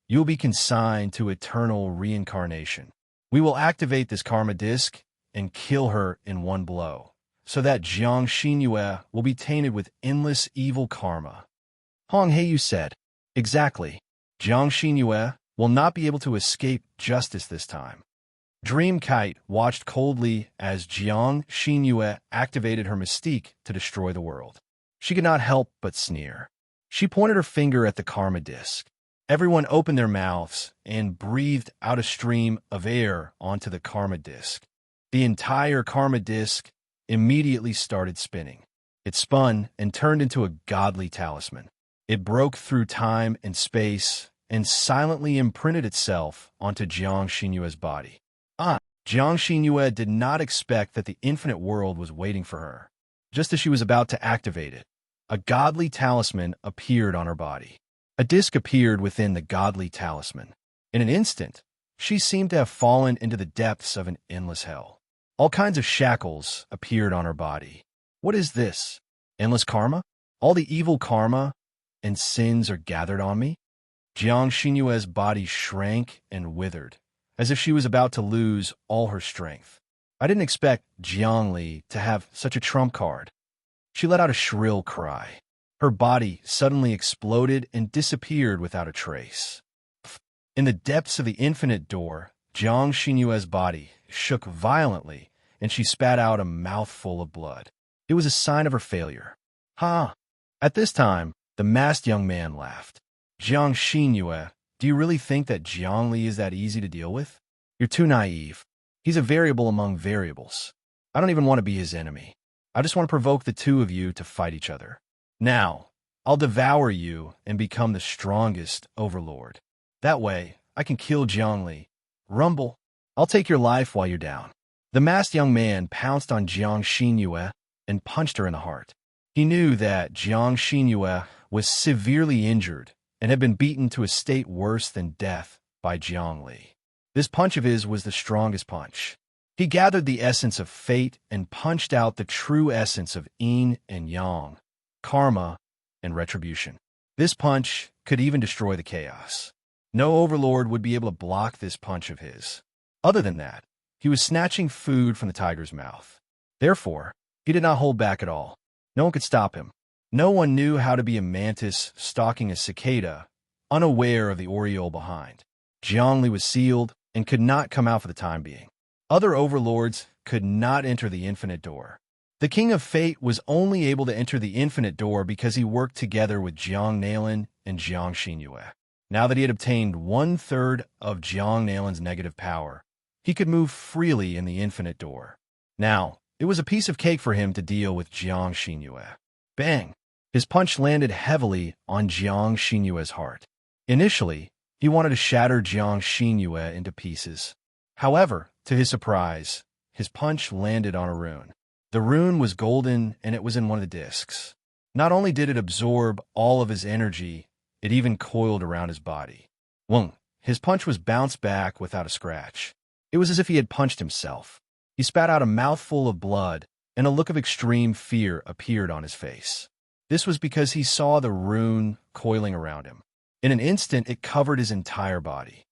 you will be consigned to eternal reincarnation. We will activate this karma disc and kill her in one blow, so that Jiang Xinyue will be tainted with endless evil karma. Hong Heiyu said, exactly. Jiang Xinyue will not be able to escape justice this time. Dream Kite watched coldly as Jiang Xinyue activated her mystique to destroy the world. She could not help but sneer. She pointed her finger at the karma disc. Everyone opened their mouths and breathed out a stream of air onto the karma disc. The entire karma disc immediately started spinning. It spun and turned into a godly talisman. It broke through time and space and silently imprinted itself onto Jiang Xinyue's body. Jiang Xinyue did not expect that the infinite world was waiting for her. Just as she was about to activate it, a godly talisman appeared on her body. A disc appeared within the godly talisman. In an instant, she seemed to have fallen into the depths of an endless hell. All kinds of shackles appeared on her body. What is this? Endless karma? All the evil karma and sins are gathered on me? Jiang Xinyue's body shrank and withered, as if she was about to lose all her strength. I didn't expect Jiangli to have such a trump card. She let out a shrill cry. Her body suddenly exploded and disappeared without a trace. In the depths of the infinite door, Jiang Xinyue's body shook violently, and she spat out a mouthful of blood. It was a sign of her failure. Ha! At this time, the masked young man laughed. Jiang Xinyue, do you really think that Jiangli is that easy to deal with? You're too naive. He's a variable among variables. I don't even want to be his enemy. I just want to provoke the two of you to fight each other. Now, I'll devour you and become the strongest overlord. That way, I can kill Jiangli. Rumble. I'll take your life while you're down. The masked young man pounced on Jiang Xinyue and punched her in the heart. He knew that Jiang Xinyue was severely injured and had been beaten to a state worse than death by Jiang Li. This punch of his was the strongest punch. He gathered the essence of fate and punched out the true essence of yin and yang, karma and retribution. This punch could even destroy the chaos. No overlord would be able to block this punch of his. Other than that, he was snatching food from the tiger's mouth. Therefore, he did not hold back at all. No one could stop him. No one knew how to be a mantis stalking a cicada, unaware of the aureole behind. Jiang Li was sealed and could not come out for the time being. Other overlords could not enter the infinite door. The King of Fate was only able to enter the infinite door because he worked together with Jiang Nailin and Jiang Xinyue. Now that he had obtained 1/3 of Jiang Nailin's negative power, he could move freely in the infinite door. Now, it was a piece of cake for him to deal with Jiang Xinyue. Bang! His punch landed heavily on Jiang Xinyue's heart. Initially, he wanted to shatter Jiang Xinyue into pieces. However, to his surprise, his punch landed on a rune. The rune was golden and it was in one of the discs. Not only did it absorb all of his energy, it even coiled around his body. Whoa! His punch was bounced back without a scratch. It was as if he had punched himself. He spat out a mouthful of blood, and a look of extreme fear appeared on his face. This was because he saw the rune coiling around him. In an instant, it covered his entire body.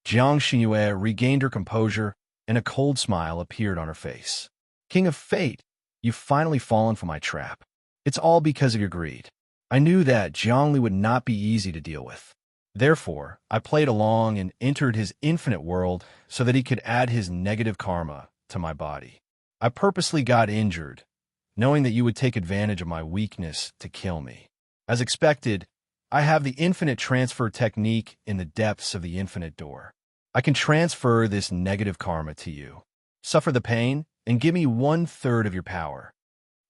Jiang Xinyue regained her composure, and a cold smile appeared on her face. King of Fate, you've finally fallen for my trap. It's all because of your greed. I knew that Jiang Li would not be easy to deal with. Therefore, I played along and entered his infinite world so that he could add his negative karma to my body. I purposely got injured, knowing that you would take advantage of my weakness to kill me. As expected, I have the infinite transfer technique in the depths of the infinite door. I can transfer this negative karma to you. Suffer the pain and give me 1/3 of your power.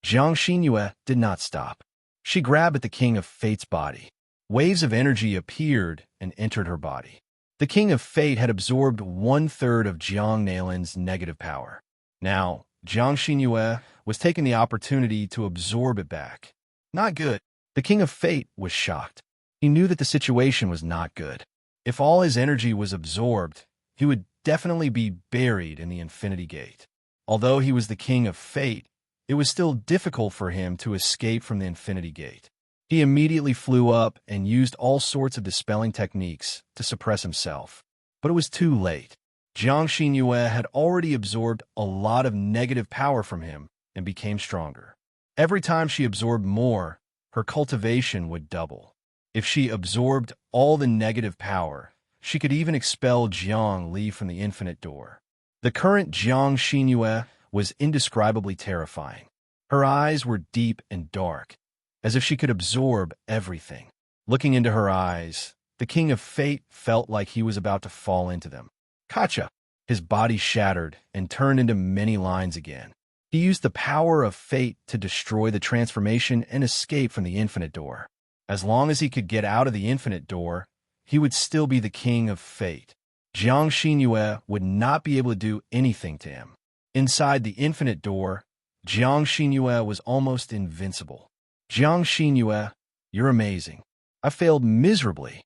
Jiang Xinyue did not stop. She grabbed at the King of Fate's body. Waves of energy appeared and entered her body. The King of Fate had absorbed 1/3 of Jiang Nailin's negative power. Now, Jiang Xinyue was taking the opportunity to absorb it back. Not good. The King of Fate was shocked. He knew that the situation was not good. If all his energy was absorbed, he would definitely be buried in the Infinity Gate. Although he was the King of Fate, it was still difficult for him to escape from the Infinity Gate. He immediately flew up and used all sorts of dispelling techniques to suppress himself. But it was too late. Jiang Xinyue had already absorbed a lot of negative power from him and became stronger. Every time she absorbed more, her cultivation would double. If she absorbed all the negative power, she could even expel Jiang Li from the infinite door. The current Jiang Xinyue was indescribably terrifying. Her eyes were deep and dark, as if she could absorb everything. Looking into her eyes, the King of Fate felt like he was about to fall into them. Kacha! His body shattered and turned into many lines again. He used the power of fate to destroy the transformation and escape from the infinite door. As long as he could get out of the infinite door, he would still be the King of Fate. Jiang Xinyue would not be able to do anything to him. Inside the infinite door, Jiang Xinyue was almost invincible. Jiang Xinyue, you're amazing. I failed miserably.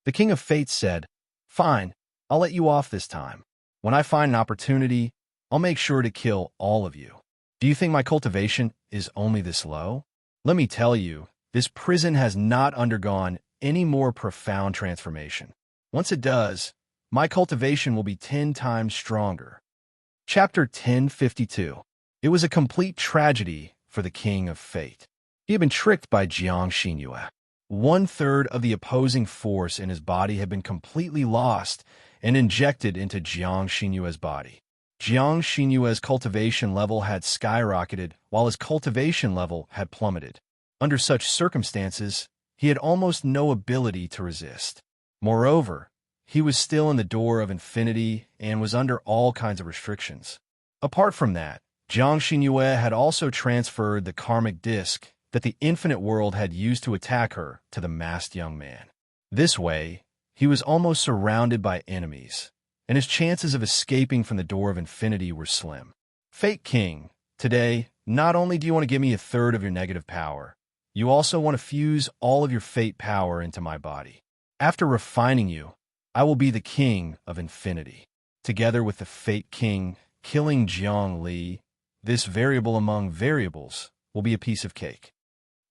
The King of Fate said, Fine, I'll let you off this time. When I find an opportunity, I'll make sure to kill all of you. Do you think my cultivation is only this low? Let me tell you, this prison has not undergone any more profound transformation. Once it does, my cultivation will be 10 times stronger. Chapter 1052. It was a complete tragedy for the King of Fate. He had been tricked by Jiang Xinyue. 1/3 of the opposing force in his body had been completely lost and injected into Jiang Xinyue's body. Jiang Xinyue's cultivation level had skyrocketed, while his cultivation level had plummeted. Under such circumstances, he had almost no ability to resist. Moreover, he was still in the door of infinity and was under all kinds of restrictions. Apart from that, Jiang Xinyue had also transferred the karmic disc that the infinite world had used to attack her to the masked young man. This way, he was almost surrounded by enemies, and his chances of escaping from the door of infinity were slim. Fate King, today, not only do you want to give me a third of your negative power, you also want to fuse all of your fate power into my body. After refining you, I will be the king of infinity. Together with the Fate King, killing Jiang Li, this variable among variables will be a piece of cake.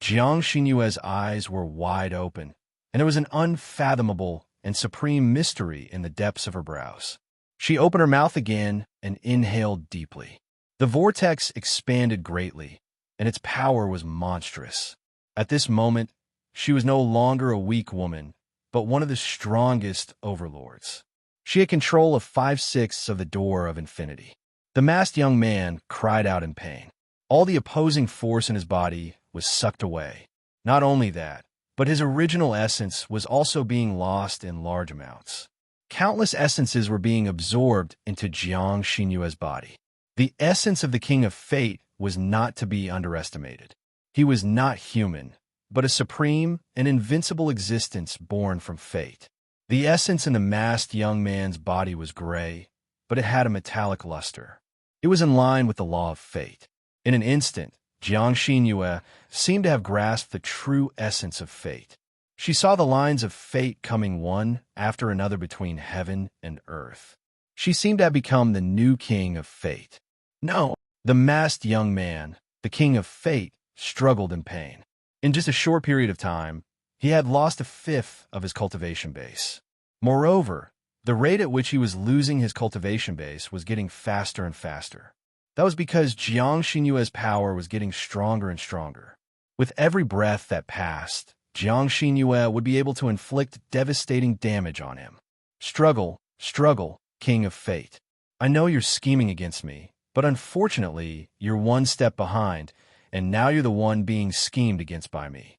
Jiang Xinyue's eyes were wide open, and there was an unfathomable and supreme mystery in the depths of her brows. She opened her mouth again and inhaled deeply. The vortex expanded greatly, and its power was monstrous. At this moment, she was no longer a weak woman, but one of the strongest overlords. She had control of 5/6 of the door of infinity. The masked young man cried out in pain. All the opposing force in his body was sucked away. Not only that, but his original essence was also being lost in large amounts. Countless essences were being absorbed into Jiang Xinyue's body. The essence of the King of Fate was not to be underestimated. He was not human, but a supreme and invincible existence born from fate. The essence in the masked young man's body was gray, but it had a metallic luster. It was in line with the law of fate. In an instant, Jiang Xinyue seemed to have grasped the true essence of fate. She saw the lines of fate coming one after another between heaven and earth. She seemed to have become the new king of fate. No, the masked young man, the king of fate, struggled in pain. In just a short period of time, he had lost 1/5 of his cultivation base. Moreover, the rate at which he was losing his cultivation base was getting faster and faster. That was because Jiang Xinyue's power was getting stronger and stronger. With every breath that passed, Jiang Xinyue would be able to inflict devastating damage on him. Struggle, struggle, King of Fate. I know you're scheming against me, but unfortunately, you're one step behind, and now you're the one being schemed against by me.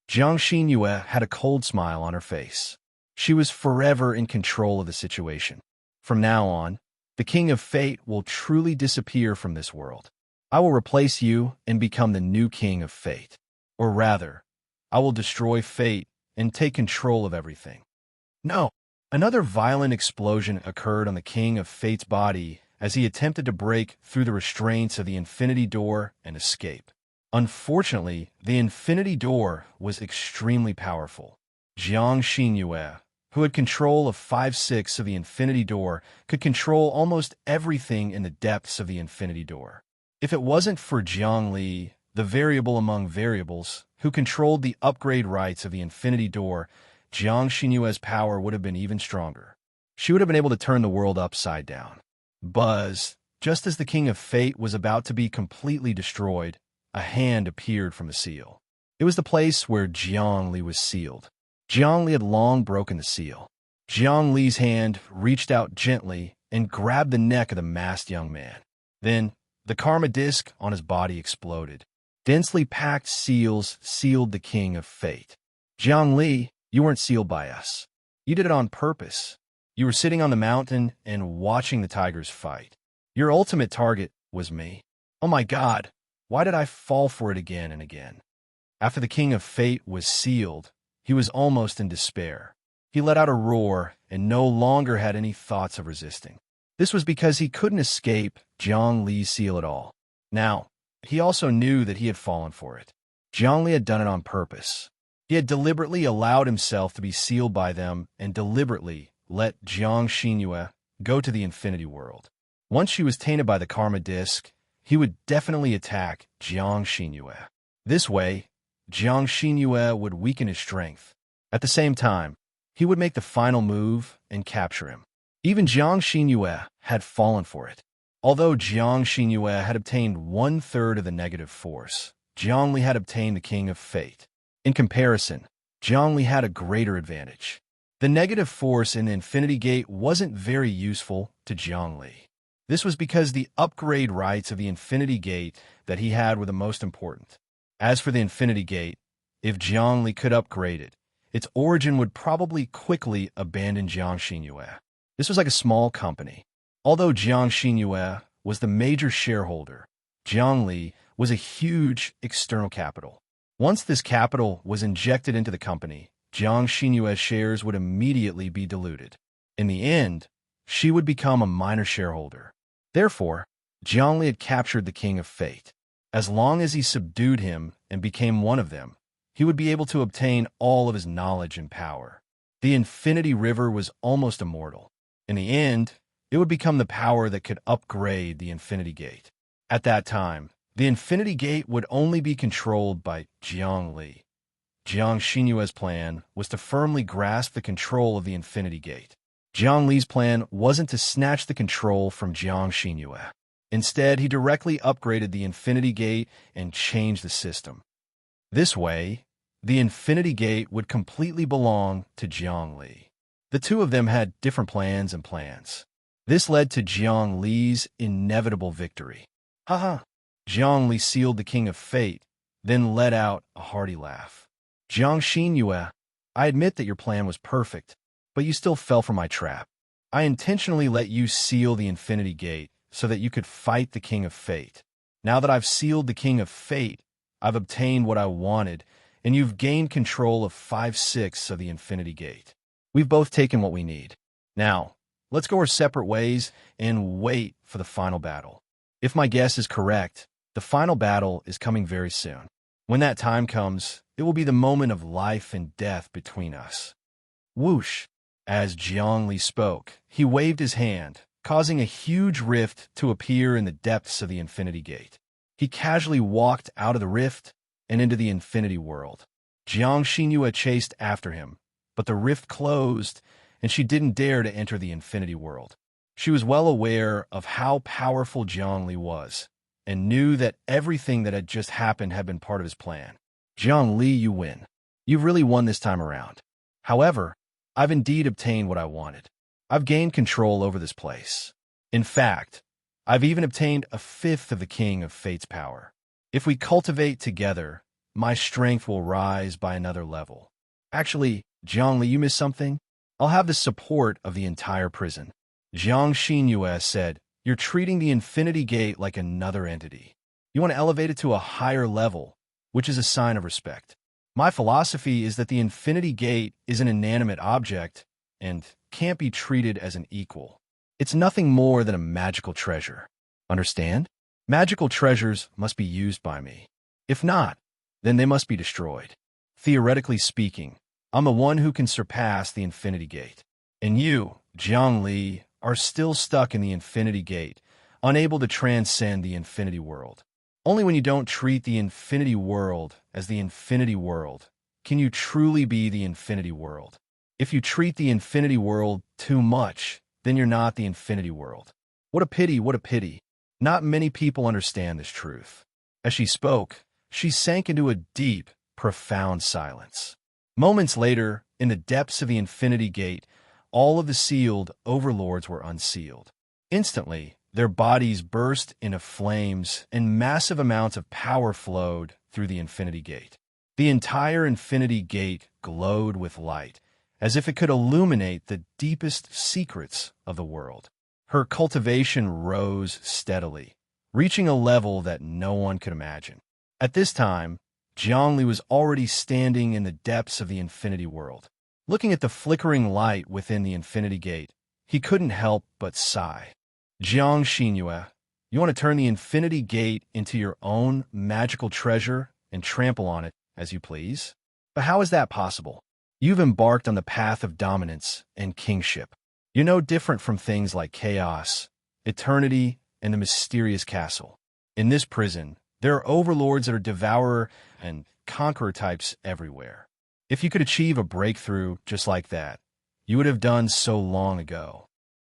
Jiang Xinyue had a cold smile on her face. She was forever in control of the situation. From now on, the King of Fate will truly disappear from this world. I will replace you and become the new King of Fate. Or rather, I will destroy fate and take control of everything. No! Another violent explosion occurred on the King of Fate's body as he attempted to break through the restraints of the infinity door and escape. Unfortunately, the infinity door was extremely powerful. Jiang Xinyue, who had control of 5/6 of the infinity door, could control almost everything in the depths of the infinity door. If it wasn't for Jiang Li, the variable among variables, who controlled the upgrade rights of the infinity door, Jiang Xinyue's power would have been even stronger. She would have been able to turn the world upside down. Buzz, just as the King of Fate was about to be completely destroyed, a hand appeared from the seal. It was the place where Jiang Li was sealed. Jiang Li had long broken the seal. Jiang Li's hand reached out gently and grabbed the neck of the masked young man. Then, the karma disc on his body exploded. Densely packed seals sealed the King of Fate. Jiang Li, you weren't sealed by us. You did it on purpose. You were sitting on the mountain and watching the tigers fight. Your ultimate target was me. Oh my God, why did I fall for it again and again? After the King of Fate was sealed, he was almost in despair. He let out a roar and no longer had any thoughts of resisting. This was because he couldn't escape Jiang Li's seal at all. Now, he also knew that he had fallen for it. Jiang Li had done it on purpose. He had deliberately allowed himself to be sealed by them and deliberately let Jiang Xinyue go to the infinity world. Once she was tainted by the karma disc, he would definitely attack Jiang Xinyue. This way, Jiang Xinyue would weaken his strength. At the same time, he would make the final move and capture him. Even Jiang Xinyue had fallen for it. Although Jiang Xinyue had obtained 1/3 of the negative force, Jiang Li had obtained the King of Fate. In comparison, Jiang Li had a greater advantage. The negative force in the Infinity Gate wasn't very useful to Jiang Li. This was because the upgrade rights of the Infinity Gate that he had were the most important. As for the Infinity Gate, if Jiang Li could upgrade it, its origin would probably quickly abandon Jiang Xinyue. This was like a small company. Although Jiang Xinyue was the major shareholder, Jiang Li was a huge external capital. Once this capital was injected into the company, Jiang Xinyue's shares would immediately be diluted. In the end, she would become a minor shareholder. Therefore, Zhongli had captured the King of Fate. As long as he subdued him and became one of them, he would be able to obtain all of his knowledge and power. The Infinity River was almost immortal. In the end, it would become the power that could upgrade the Infinity Gate. At that time, the Infinity Gate would only be controlled by Zhongli. Jiang Xinyue's plan was to firmly grasp the control of the Infinity Gate. Jiang Li's plan wasn't to snatch the control from Jiang Xinyue. Instead, he directly upgraded the Infinity Gate and changed the system. This way, the Infinity Gate would completely belong to Jiang Li. The two of them had different plans and plans. This led to Jiang Li's inevitable victory. Haha! Jiang Li sealed the King of Fate, then let out a hearty laugh. Jiang Xinyue, I admit that your plan was perfect, but you still fell for my trap. I intentionally let you seal the Infinity Gate so that you could fight the King of Fate. Now that I've sealed the King of Fate, I've obtained what I wanted, and you've gained control of 5/6 of the Infinity Gate. We've both taken what we need. Now, let's go our separate ways and wait for the final battle. If my guess is correct, the final battle is coming very soon. When that time comes, it will be the moment of life and death between us. Whoosh! As Jiang Li spoke, he waved his hand, causing a huge rift to appear in the depths of the Infinity Gate. He casually walked out of the rift and into the Infinity World. Jiang Xinyue chased after him, but the rift closed, and she didn't dare to enter the Infinity World. She was well aware of how powerful Jiang Li was, and knew that everything that had just happened had been part of his plan. Jiang Li, you win. You've really won this time around. However, I've indeed obtained what I wanted. I've gained control over this place. In fact, I've even obtained 1/5 of the King of Fate's power. If we cultivate together, my strength will rise by another level. Actually, Jiang Li, you missed something? I'll have the support of the entire prison. Jiang Xinyue said, you're treating the Infinity Gate like another entity. You want to elevate it to a higher level, which is a sign of respect. My philosophy is that the Infinity Gate is an inanimate object and can't be treated as an equal. It's nothing more than a magical treasure. Understand? Magical treasures must be used by me. If not, then they must be destroyed. Theoretically speaking, I'm the one who can surpass the Infinity Gate. And you, Jiang Li, are still stuck in the Infinity Gate, unable to transcend the Infinity World. Only when you don't treat the Infinity World as the Infinity World can you truly be the Infinity World. If you treat the Infinity World too much, then you're not the Infinity World. What a pity, what a pity. Not many people understand this truth. As she spoke, she sank into a deep, profound silence. Moments later, in the depths of the Infinity Gate, all of the sealed overlords were unsealed. Instantly, their bodies burst into flames and massive amounts of power flowed through the Infinity Gate. The entire Infinity Gate glowed with light, as if it could illuminate the deepest secrets of the world. Her cultivation rose steadily, reaching a level that no one could imagine. At this time, Jiang Li was already standing in the depths of the Infinity World. Looking at the flickering light within the Infinity Gate, he couldn't help but sigh. Jiang Xinyue, you want to turn the Infinity Gate into your own magical treasure and trample on it as you please? But how is that possible? You've embarked on the path of dominance and kingship. You're no different from things like chaos, eternity, and the mysterious castle. In this prison, there are overlords that are devourer and conqueror types everywhere. If you could achieve a breakthrough just like that, you would have done so long ago.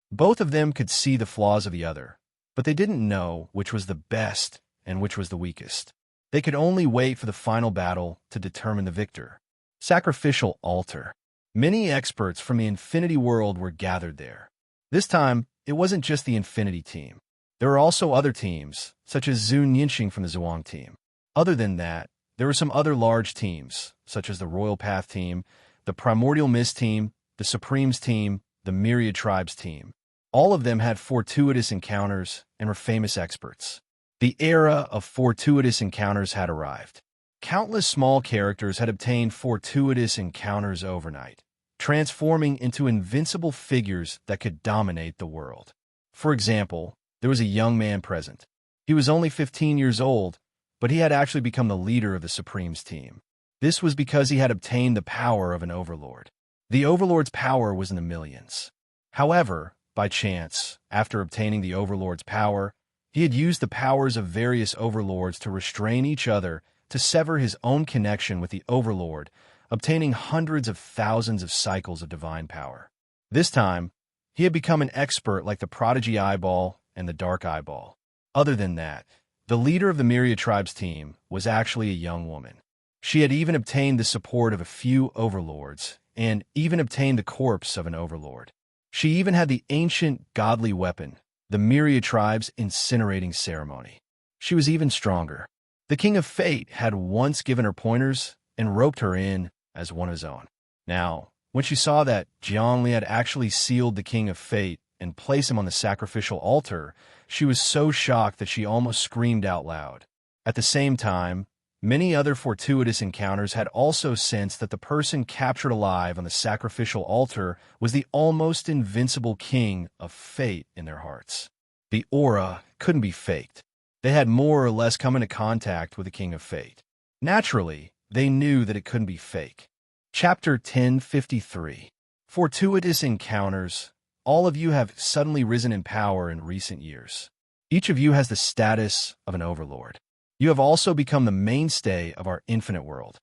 Both of them could see the flaws of the other, but they didn't know which was the best and which was the weakest. They could only wait for the final battle to determine the victor. Sacrificial altar. Many experts from the Infinity World were gathered there. This time, it wasn't just the Infinity team. There were also other teams, such as Zun Yinxing from the Zhuang team. Other than that, there were some other large teams, such as the Royal Path team, the Primordial Mist team, the Supremes team, the Myriad Tribes team. All of them had fortuitous encounters and were famous experts. The era of fortuitous encounters had arrived. Countless small characters had obtained fortuitous encounters overnight, transforming into invincible figures that could dominate the world. For example, there was a young man present. He was only 15 years old, but he had actually become the leader of the Supremes team. This was because he had obtained the power of an overlord. The overlord's power was in the millions. However, by chance, after obtaining the overlord's power, he had used the powers of various overlords to restrain each other to sever his own connection with the overlord, obtaining hundreds of thousands of cycles of divine power. This time, he had become an expert like the Prodigy Eyeball and the Dark Eyeball. Other than that, the leader of the Myriad Tribes team was actually a young woman. She had even obtained the support of a few overlords, and even obtained the corpse of an overlord. She even had the ancient godly weapon, the Myriad Tribes' incinerating ceremony. She was even stronger. The King of Fate had once given her pointers and roped her in as one of his own. Now, when she saw that Zhongli had actually sealed the King of Fate and placed him on the sacrificial altar, she was so shocked that she almost screamed out loud. At the same time, many other fortuitous encounters had also sensed that the person captured alive on the sacrificial altar was the almost invincible King of Fate in their hearts. The aura couldn't be faked. They had more or less come into contact with the King of Fate. Naturally, they knew that it couldn't be fake. Chapter 1053. Fortuitous Encounters. All of you have suddenly risen in power in recent years. Each of you has the status of an overlord. You have also become the mainstay of our infinite world.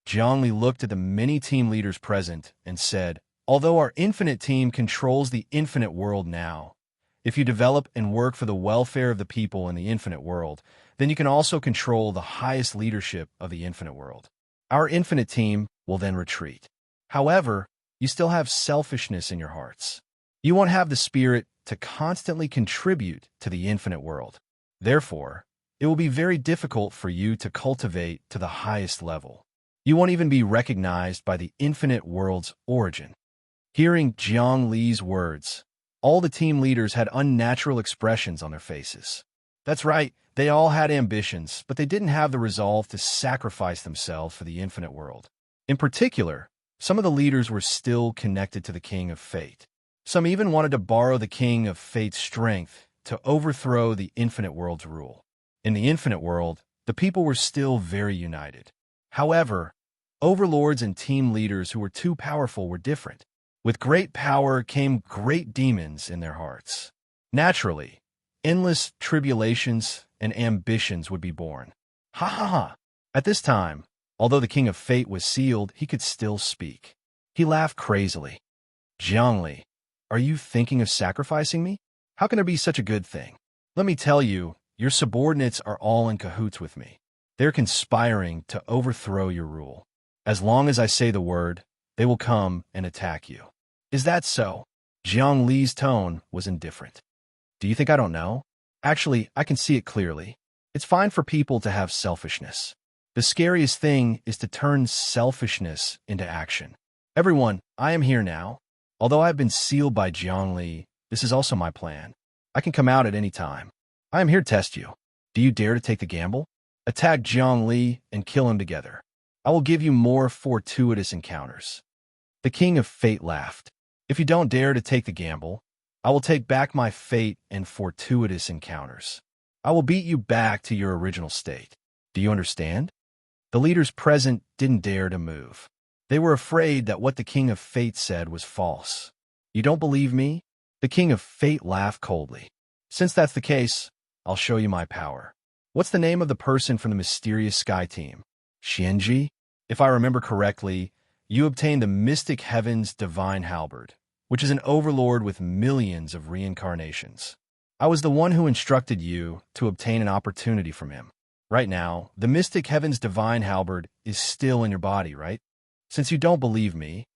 Zhongli looked at the many team leaders present and said, although our infinite team controls the infinite world now, if you develop and work for the welfare of the people in the infinite world, then you can also control the highest leadership of the infinite world. Our infinite team will then retreat. However, you still have selfishness in your hearts. You won't have the spirit to constantly contribute to the infinite world. Therefore, it will be very difficult for you to cultivate to the highest level. You won't even be recognized by the infinite world's origin. Hearing Jiang Li's words, all the team leaders had unnatural expressions on their faces. That's right, they all had ambitions, but they didn't have the resolve to sacrifice themselves for the infinite world. In particular, some of the leaders were still connected to the King of Fate. Some even wanted to borrow the King of Fate's strength to overthrow the infinite world's rule. In the infinite world, the people were still very united. However, overlords and team leaders who were too powerful were different. With great power came great demons in their hearts. Naturally, endless tribulations and ambitions would be born. Ha ha ha! At this time, although the King of Fate was sealed, he could still speak. He laughed crazily. Zhongli, are you thinking of sacrificing me? How can there be such a good thing? Let me tell you, your subordinates are all in cahoots with me. They're conspiring to overthrow your rule. As long as I say the word, they will come and attack you. Is that so? Jiang Li's tone was indifferent. Do you think I don't know? Actually, I can see it clearly. It's fine for people to have selfishness. The scariest thing is to turn selfishness into action. Everyone, I am here now. Although I have been sealed by Jiang Li, this is also my plan. I can come out at any time. I am here to test you. Do you dare to take the gamble? Attack Jiang Li and kill him together. I will give you more fortuitous encounters. The King of Fate laughed. If you don't dare to take the gamble, I will take back my fate and fortuitous encounters. I will beat you back to your original state. Do you understand? The leaders present didn't dare to move. They were afraid that what the King of Fate said was false. You don't believe me? The King of Fate laughed coldly. Since that's the case, I'll show you my power. What's the name of the person from the mysterious sky team? Xianji? If I remember correctly, you obtained the Mystic Heaven's Divine Halberd, which is an overlord with millions of reincarnations. I was the one who instructed you to obtain an opportunity from him. Right now, the Mystic Heaven's Divine Halberd is still in your body, right? Since you don't believe me,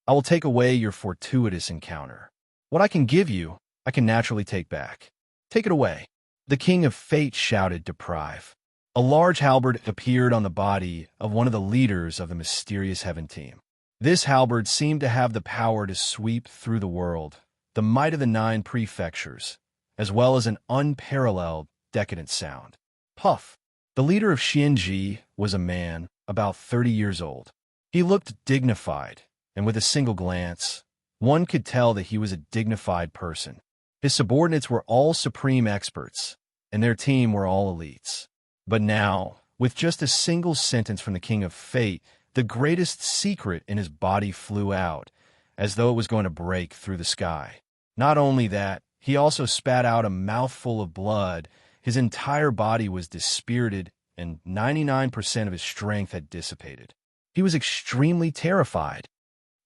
I will take away your fortuitous encounter. What I can give you, I can naturally take back. Take it away. The King of Fate shouted, deprive. A large halberd appeared on the body of one of the leaders of the mysterious heaven team. This halberd seemed to have the power to sweep through the world, the might of the 9 prefectures, as well as an unparalleled, decadent sound. Puff! The leader of Xianji was a man about 30 years old. He looked dignified, and with a single glance, one could tell that he was a dignified person. His subordinates were all supreme experts, and their team were all elites. But now, with just a single sentence from the King of Fate, the greatest secret in his body flew out, as though it was going to break through the sky. Not only that, he also spat out a mouthful of blood. His entire body was dispirited, and 99% of his strength had dissipated. He was extremely terrified.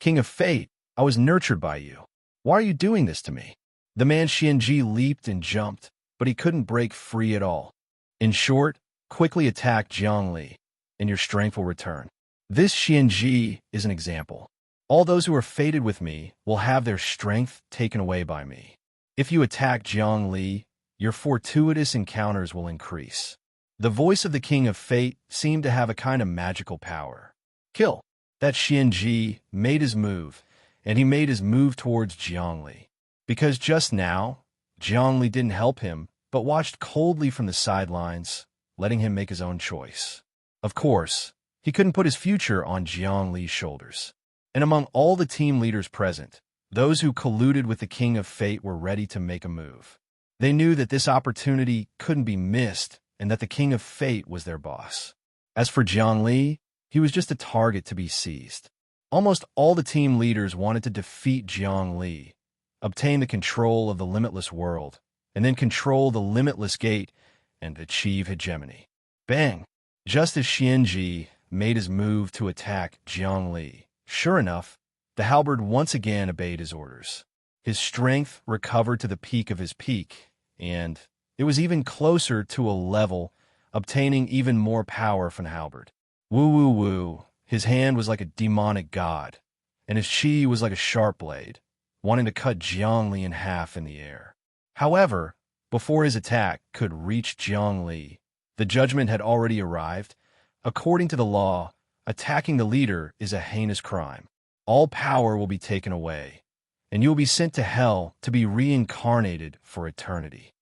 King of Fate, I was nurtured by you. Why are you doing this to me? The man Xianji leaped and jumped, but he couldn't break free at all. In short, quickly attack Zhongli, and your strength will return. This Xianji is an example. All those who are fated with me will have their strength taken away by me. If you attack Zhongli, your fortuitous encounters will increase. The voice of the King of Fate seemed to have a kind of magical power. Kill. That Xianji made his move, and he made his move towards Zhongli. Because just now, Zhongli didn't help him, but watched coldly from the sidelines, letting him make his own choice. Of course, he couldn't put his future on Zhongli's shoulders. And among all the team leaders present, those who colluded with the King of Fate were ready to make a move. They knew that this opportunity couldn't be missed and that the King of Fate was their boss. As for Zhongli, he was just a target to be seized. Almost all the team leaders wanted to defeat Zhongli, obtain the control of the limitless world, and then control the limitless gate and achieve hegemony. Bang! Just as Xianji made his move to attack Zhongli, sure enough, the halberd once again obeyed his orders. His strength recovered to the peak of his peak, and it was even closer to a level, obtaining even more power from the halberd. Woo woo woo, his hand was like a demonic god, and his chi was like a sharp blade, wanting to cut Zhongli in half in the air. However, before his attack could reach Zhongli, the judgment had already arrived. According to the law, attacking the leader is a heinous crime. All power will be taken away, and you will be sent to hell to be reincarnated for eternity.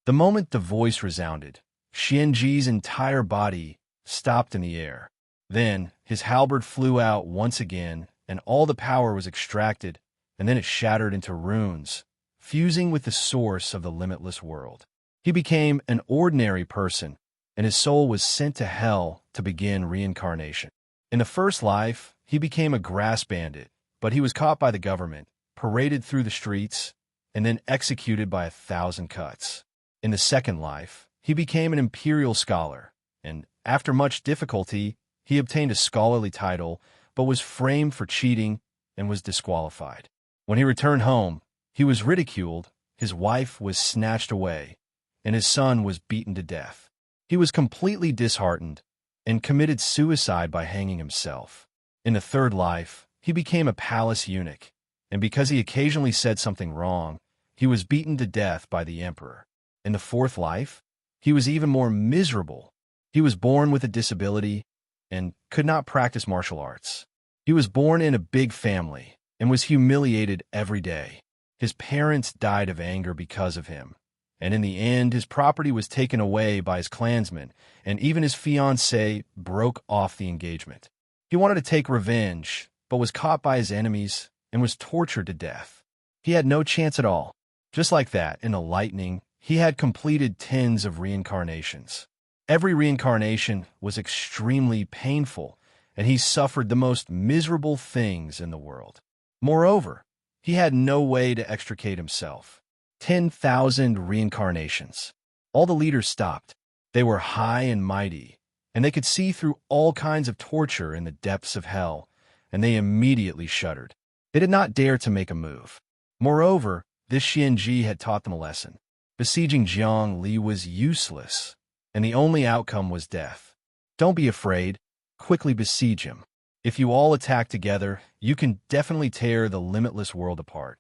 The moment the voice resounded, Xianji's entire body stopped in the air. Then his halberd flew out once again, and all the power was extracted, and then it shattered into runes, fusing with the source of the limitless world. He became an ordinary person, and his soul was sent to hell to begin reincarnation. In the first life, he became a grass bandit, but he was caught by the government, paraded through the streets, and then executed by 1,000 cuts. In the second life, he became an imperial scholar, and after much difficulty, he obtained a scholarly title, but was framed for cheating and was disqualified. When he returned home, he was ridiculed, his wife was snatched away, and his son was beaten to death. He was completely disheartened and committed suicide by hanging himself. In the third life, he became a palace eunuch, and because he occasionally said something wrong, he was beaten to death by the emperor. In the fourth life, he was even more miserable. He was born with a disability and could not practice martial arts. He was born in a big family and was humiliated every day. His parents died of anger because of him, and in the end, his property was taken away by his clansmen, and even his fiancée broke off the engagement. He wanted to take revenge, but was caught by his enemies and was tortured to death. He had no chance at all. Just like that, in a lightning, he had completed tens of reincarnations. Every reincarnation was extremely painful, and he suffered the most miserable things in the world. Moreover, he had no way to extricate himself. 10,000 reincarnations. All the leaders stopped. They were high and mighty, and they could see through all kinds of torture in the depths of hell, and they immediately shuddered. They did not dare to make a move. Moreover, this Xianji had taught them a lesson. Besieging Zhongli was useless, and the only outcome was death. Don't be afraid. Quickly besiege him. If you all attack together, you can definitely tear the limitless world apart.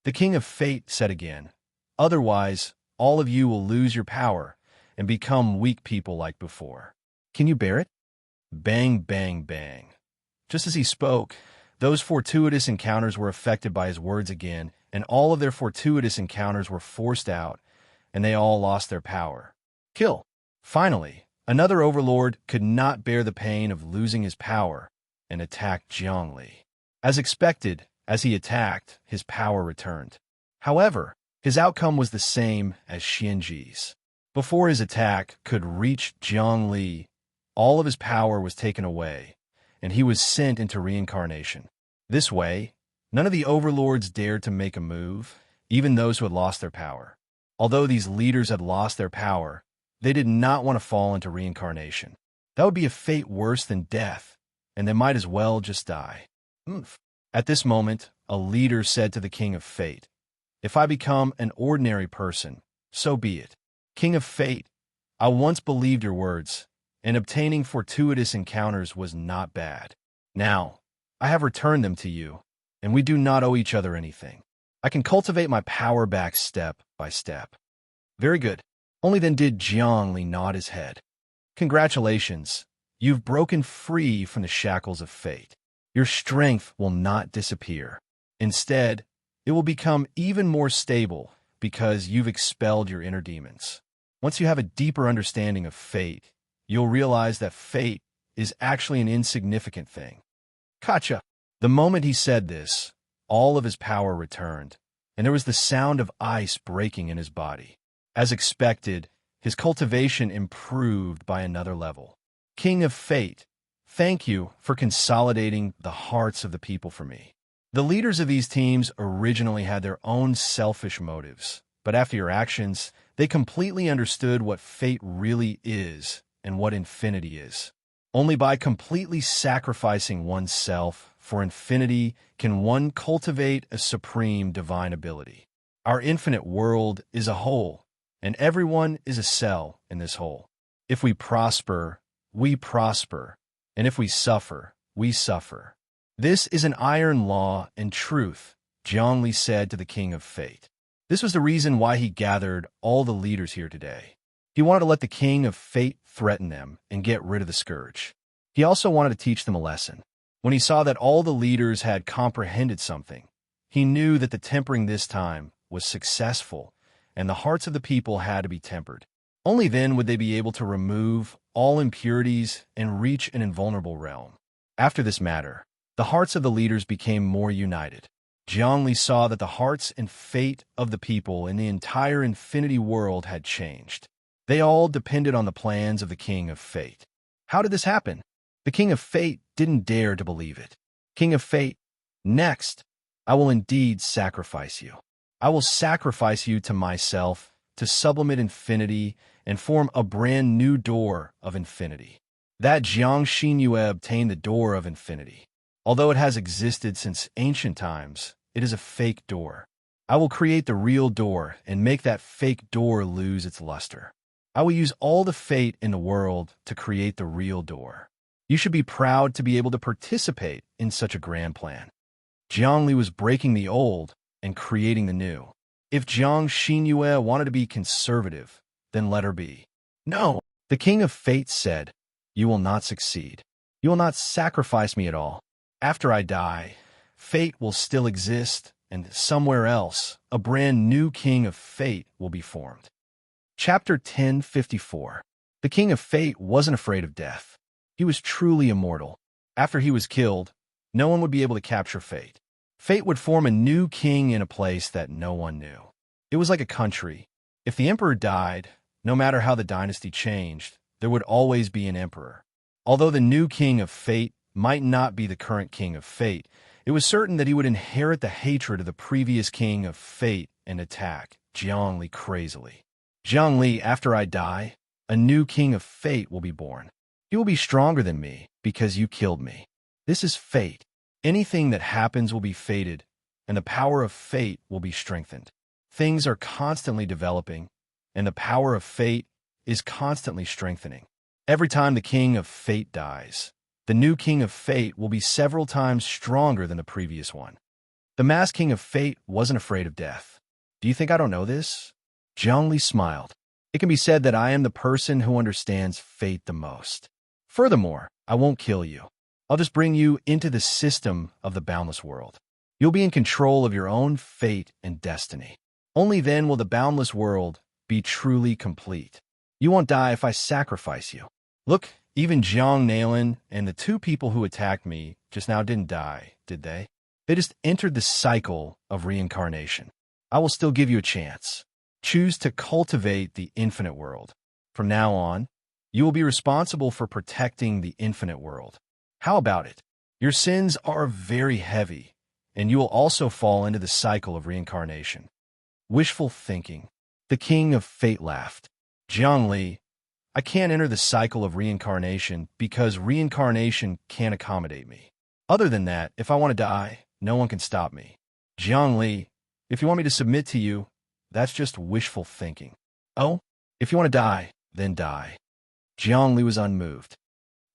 The King of Fate said again, otherwise, all of you will lose your power and become weak people like before. Can you bear it? Bang, bang, bang. Just as he spoke, those fortuitous encounters were affected by his words again, and all of their fortuitous encounters were forced out, and they all lost their power. Kill. Finally, another overlord could not bear the pain of losing his power and attacked Zhongli. As expected, as he attacked, his power returned. However, his outcome was the same as Xianji's. Before his attack could reach Zhongli, all of his power was taken away, and he was sent into reincarnation. This way, none of the overlords dared to make a move, even those who had lost their power. Although these leaders had lost their power, they did not want to fall into reincarnation. That would be a fate worse than death, and they might as well just die. At this moment, a leader said to the King of Fate, "If I become an ordinary person, so be it. King of Fate, I once believed your words, and obtaining fortuitous encounters was not bad. Now, I have returned them to you, and we do not owe each other anything. I can cultivate my power back step by step." Very good. Only then did Zhongli nod his head. Congratulations, you've broken free from the shackles of fate. Your strength will not disappear. Instead, it will become even more stable because you've expelled your inner demons. Once you have a deeper understanding of fate, you'll realize that fate is actually an insignificant thing. Gotcha. The moment he said this, all of his power returned, and there was the sound of ice breaking in his body. As expected, his cultivation improved by another level. King of Fate, thank you for consolidating the hearts of the people for me. The leaders of these teams originally had their own selfish motives, but after your actions, they completely understood what fate really is and what infinity is. Only by completely sacrificing oneself for infinity can one cultivate a supreme divine ability. Our infinite world is a whole, and everyone is a cell in this whole. If we prosper, we prosper, and if we suffer, we suffer. This is an iron law and truth, Zhongli said to the King of Fate. This was the reason why he gathered all the leaders here today. He wanted to let the King of Fate threaten them and get rid of the scourge. He also wanted to teach them a lesson. When he saw that all the leaders had comprehended something, he knew that the tempering this time was successful, and the hearts of the people had to be tempered. Only then would they be able to remove all impurities and reach an invulnerable realm. After this matter, the hearts of the leaders became more united. Zhongli saw that the hearts and fate of the people in the entire infinity world had changed. They all depended on the plans of the King of Fate. How did this happen? The King of Fate didn't dare to believe it. King of Fate, next, I will indeed sacrifice you. I will sacrifice you to myself to sublimate infinity and form a brand new door of infinity. That Jiang Xinyue obtained the door of infinity. Although it has existed since ancient times, it is a fake door. I will create the real door and make that fake door lose its luster. I will use all the fate in the world to create the real door. You should be proud to be able to participate in such a grand plan. Zhongli was breaking the old and creating the new. If Jiang Xinyue wanted to be conservative, then let her be. No, the King of Fate said, you will not succeed. You will not sacrifice me at all. After I die, fate will still exist, and somewhere else, a brand new King of Fate will be formed. Chapter 1054. The King of Fate wasn't afraid of death. He was truly immortal. After he was killed, no one would be able to capture fate. Fate would form a new king in a place that no one knew. It was like a country. If the emperor died, no matter how the dynasty changed, there would always be an emperor. Although the new King of Fate might not be the current King of Fate, it was certain that he would inherit the hatred of the previous King of Fate and attack Zhongli crazily. Zhongli, after I die, a new King of Fate will be born. He will be stronger than me because you killed me. This is fate. Anything that happens will be fated, and the power of fate will be strengthened. Things are constantly developing, and the power of fate is constantly strengthening. Every time the King of Fate dies, the new King of Fate will be several times stronger than the previous one. The masked King of Fate wasn't afraid of death. Do you think I don't know this? Zhongli smiled. It can be said that I am the person who understands fate the most. Furthermore, I won't kill you. I'll just bring you into the system of the boundless world. You'll be in control of your own fate and destiny. Only then will the boundless world be truly complete. You won't die if I sacrifice you. Look, Even Jiang Nailin and the two people who attacked me just now didn't die, did they? They just entered the cycle of reincarnation. I will still give you a chance. Choose to cultivate the infinite world. From now on, you will be responsible for protecting the infinite world. How about it? Your sins are very heavy, and you will also fall into the cycle of reincarnation. Wishful thinking. The king of fate laughed. Jiang Li, I can't enter the cycle of reincarnation because reincarnation can't accommodate me. Other than that, if I want to die, no one can stop me. Jiang Li, if you want me to submit to you, that's just wishful thinking. Oh, if you want to die, then die. Jiang Li was unmoved.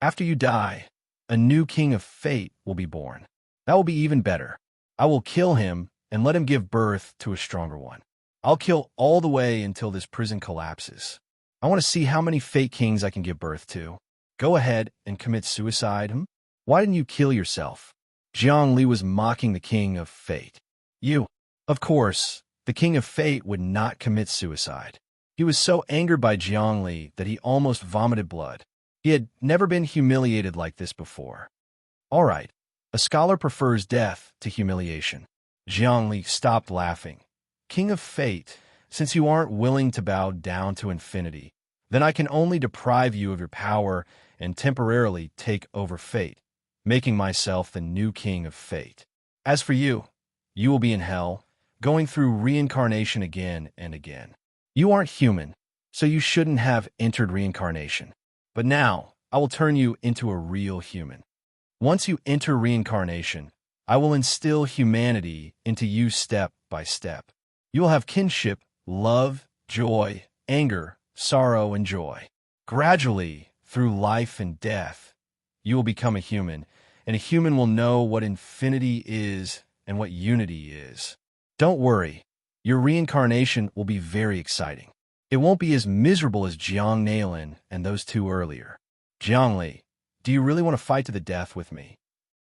After you die, a new king of fate will be born. That will be even better. I will kill him and let him give birth to a stronger one. I'll kill all the way until this prison collapses. I want to see how many fate kings I can give birth to. Go ahead and commit suicide. Why didn't you kill yourself? Jiang Li was mocking the king of fate. You. Of course, the king of fate would not commit suicide. He was so angered by Jiang Li that he almost vomited blood. He had never been humiliated like this before. All right, a scholar prefers death to humiliation. Jiang Li stopped laughing. King of fate, since you aren't willing to bow down to infinity, then I can only deprive you of your power and temporarily take over fate, making myself the new king of fate. As for you, you will be in hell, going through reincarnation again and again. You aren't human, so you shouldn't have entered reincarnation. But now, I will turn you into a real human. Once you enter reincarnation, I will instill humanity into you step by step. You will have kinship, love, joy, anger, sorrow, and joy. Gradually, through life and death, you will become a human, and a human will know what infinity is and what unity is. Don't worry, your reincarnation will be very exciting. It won't be as miserable as Jiang Nailin and those two earlier. Jiang Li, do you really want to fight to the death with me?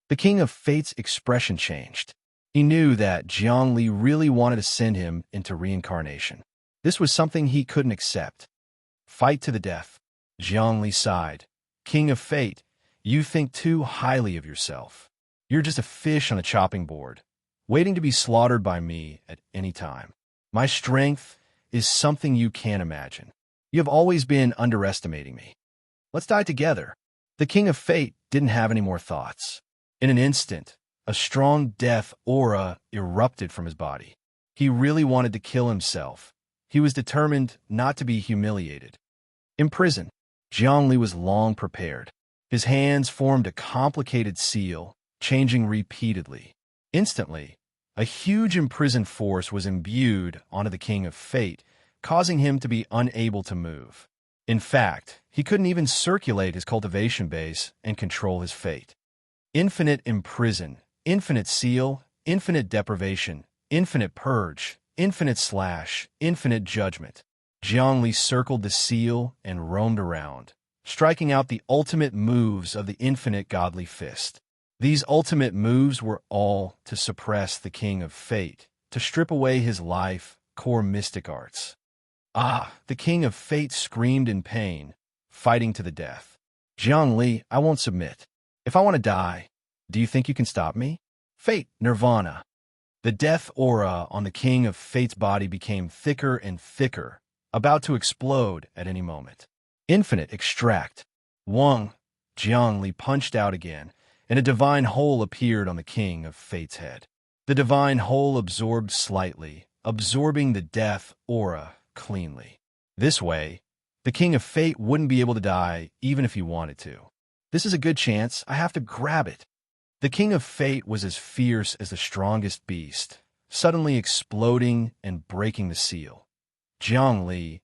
The king of fate's expression changed. He knew that Jiang Li really wanted to send him into reincarnation. This was something he couldn't accept. Fight to the death. Jiang Li sighed. King of fate, you think too highly of yourself. You're just a fish on a chopping board, waiting to be slaughtered by me at any time. My strength is something you can't imagine. You have always been underestimating me. Let's die together. The king of fate didn't have any more thoughts. In an instant, a strong death aura erupted from his body. He really wanted to kill himself. He was determined not to be humiliated. In prison, Jiang Li was long prepared. His hands formed a complicated seal, changing repeatedly. Instantly, a huge imprisoned force was imbued onto the king of fate, causing him to be unable to move. In fact, he couldn't even circulate his cultivation base and control his fate. Infinite imprison, infinite seal, infinite deprivation, infinite purge, infinite slash, infinite judgment. Jiang Li circled the seal and roamed around, striking out the ultimate moves of the infinite godly fist. These ultimate moves were all to suppress the king of fate, to strip away his life, core mystic arts. Ah, the king of fate screamed in pain, fighting to the death. Jiang Li, I won't submit. If I want to die, do you think you can stop me? Fate, nirvana. The death aura on the king of fate's body became thicker and thicker, about to explode at any moment. Infinite extract. Wang. Jiang Li punched out again, and a divine hole appeared on the king of fate's head. The divine hole absorbed slightly, absorbing the death aura cleanly. This way, the king of fate wouldn't be able to die even if he wanted to. This is a good chance. I have to grab it. The king of fate was as fierce as the strongest beast, suddenly exploding and breaking the seal. Jiang Li,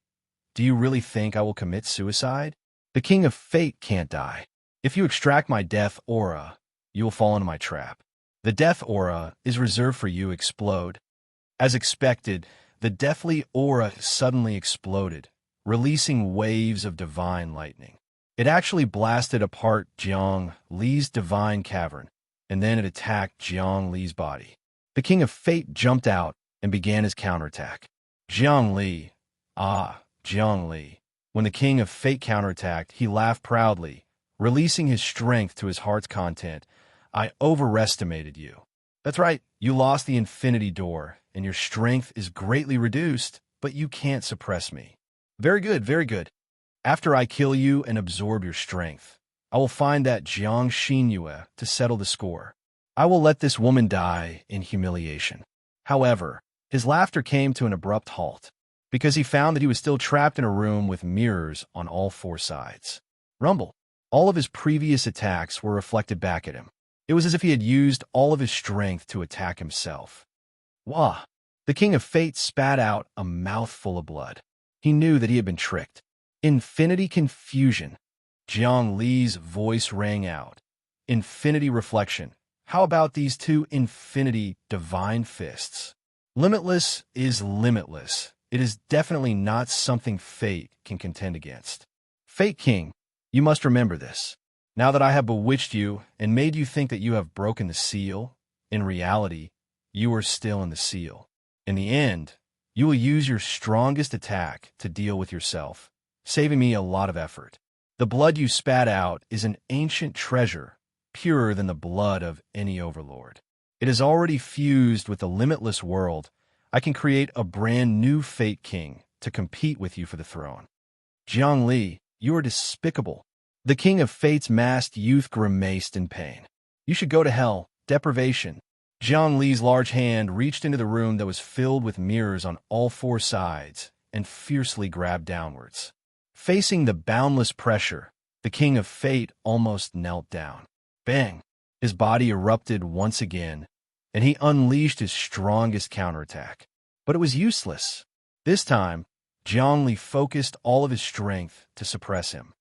do you really think I will commit suicide? The king of fate can't die. If you extract my death aura, you will fall into my trap. The death aura is reserved for you. Explode. As expected, the deathly aura suddenly exploded, releasing waves of divine lightning. It actually blasted apart Jiang Li's divine cavern, and then it attacked Jiang Li's body. The king of fate jumped out and began his counterattack. Jiang Li, Jiang Li. When the king of fate counterattacked, he laughed proudly, releasing his strength to his heart's content. I overestimated you. That's right, you lost the infinity door, and your strength is greatly reduced, but you can't suppress me. Very good, very good. After I kill you and absorb your strength, I will find that Jiang Xinyue to settle the score. I will let this woman die in humiliation. However, his laughter came to an abrupt halt, because he found that he was still trapped in a room with mirrors on all four sides. Rumble. All of his previous attacks were reflected back at him. It was as if he had used all of his strength to attack himself. Wah! The King of Fate spat out a mouthful of blood. He knew that he had been tricked. Infinity confusion. Jiang Li's voice rang out. Infinity reflection. How about these two infinity divine fists? Limitless is limitless. It is definitely not something fate can contend against. Fate King, you must remember this. Now that I have bewitched you and made you think that you have broken the seal, in reality, you are still in the seal. In the end, you will use your strongest attack to deal with yourself, saving me a lot of effort. The blood you spat out is an ancient treasure, purer than the blood of any overlord. It is already fused with the limitless world. I can create a brand new Fate King to compete with you for the throne. Jiang Li, you are despicable. The King of Fate's masked youth grimaced in pain. You should go to hell, deprivation. Jiang Li's large hand reached into the room that was filled with mirrors on all four sides and fiercely grabbed downwards. Facing the boundless pressure, the King of Fate almost knelt down. Bang! His body erupted once again, and he unleashed his strongest counterattack. But it was useless. This time, Jiang Li focused all of his strength to suppress him.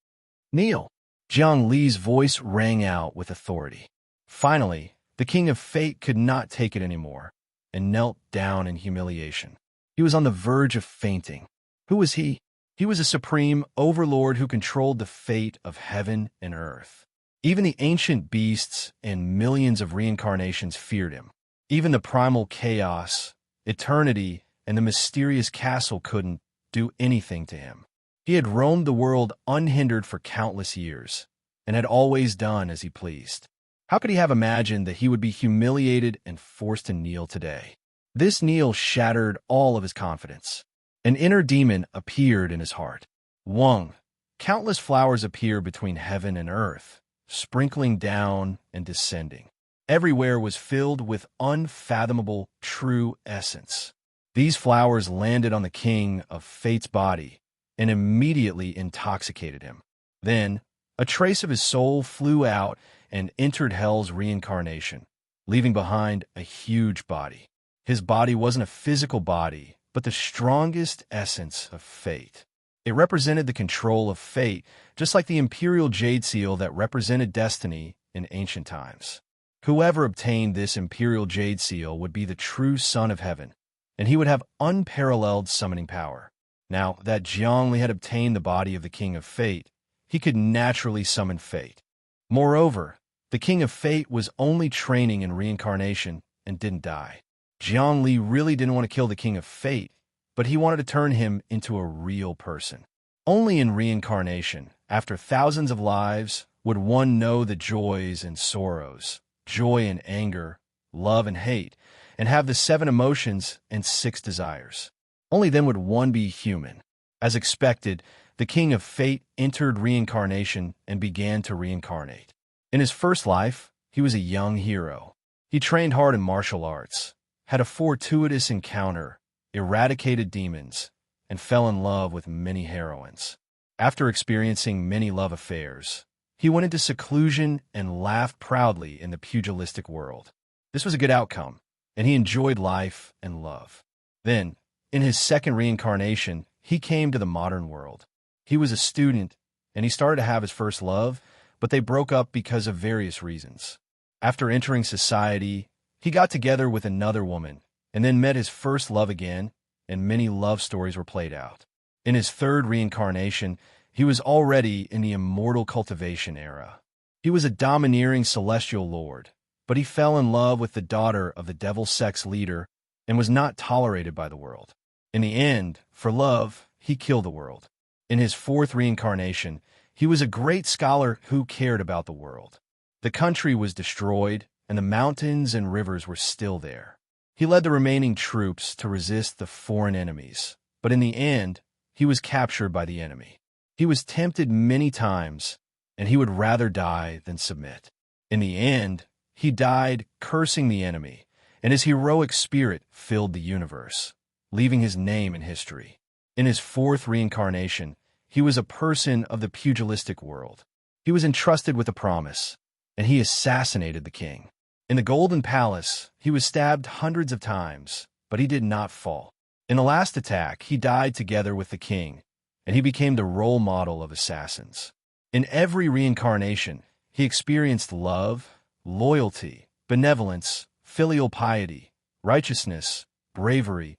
Kneel! Jiang Li's voice rang out with authority. Finally, the King of Fate could not take it anymore and knelt down in humiliation. He was on the verge of fainting. Who was he? He was a supreme overlord who controlled the fate of heaven and earth. Even the ancient beasts and millions of reincarnations feared him. Even the primal chaos, eternity, and the mysterious castle couldn't do anything to him. He had roamed the world unhindered for countless years, and had always done as he pleased. How could he have imagined that he would be humiliated and forced to kneel today? This kneel shattered all of his confidence. An inner demon appeared in his heart. Wang. Countless flowers appeared between heaven and earth, sprinkling down and descending. Everywhere was filled with unfathomable true essence. These flowers landed on the King of Fate's body and immediately intoxicated him. Then, a trace of his soul flew out and entered Hell's reincarnation, leaving behind a huge body. His body wasn't a physical body, but the strongest essence of fate. It represented the control of fate, just like the imperial jade seal that represented destiny in ancient times. Whoever obtained this imperial jade seal would be the true son of heaven, and he would have unparalleled summoning power. Now that Jiang Li had obtained the body of the King of Fate, he could naturally summon fate. Moreover, the King of Fate was only training in reincarnation and didn't die. Jiang Li really didn't want to kill the King of Fate, but he wanted to turn him into a real person. Only in reincarnation, after thousands of lives, would one know the joys and sorrows, joy and anger, love and hate, and have the 7 emotions and 6 desires. Only then would one be human. As expected, the King of Fate entered reincarnation and began to reincarnate. In his first life, he was a young hero. He trained hard in martial arts, had a fortuitous encounter, eradicated demons, and fell in love with many heroines. After experiencing many love affairs, he went into seclusion and laughed proudly in the pugilistic world. This was a good outcome, and he enjoyed life and love. Then, in his second reincarnation, he came to the modern world. He was a student, and he started to have his first love, but they broke up because of various reasons. After entering society, he got together with another woman, and then met his first love again, and many love stories were played out. In his third reincarnation, he was already in the immortal cultivation era. He was a domineering celestial lord, but he fell in love with the daughter of the devil sex leader and was not tolerated by the world. In the end, for love, he killed the world. In his fourth reincarnation, He was a great scholar who cared about the world. The country was destroyed, and the mountains and rivers were still there. He led the remaining troops to resist the foreign enemies, but in the end, he was captured by the enemy. He was tempted many times, and he would rather die than submit. In the end, he died cursing the enemy, and his heroic spirit filled the universe, leaving his name in history. In his fourth reincarnation, he was a person of the pugilistic world. He was entrusted with a promise, and he assassinated the king. In the Golden Palace, he was stabbed hundreds of times, but he did not fall. In the last attack, he died together with the king, and he became the role model of assassins. In every reincarnation, he experienced love, loyalty, benevolence, filial piety, righteousness, bravery,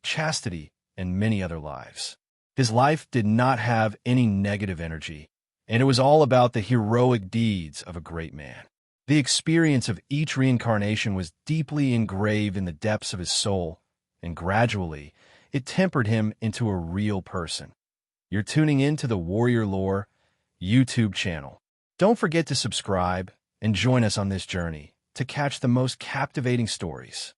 chastity, and many other lives. His life did not have any negative energy, and it was all about the heroic deeds of a great man. The experience of each reincarnation was deeply engraved in the depths of his soul, and gradually, it tempered him into a real person. You're tuning in to the Warrior Lore YouTube channel. Don't forget to subscribe and join us on this journey to catch the most captivating stories.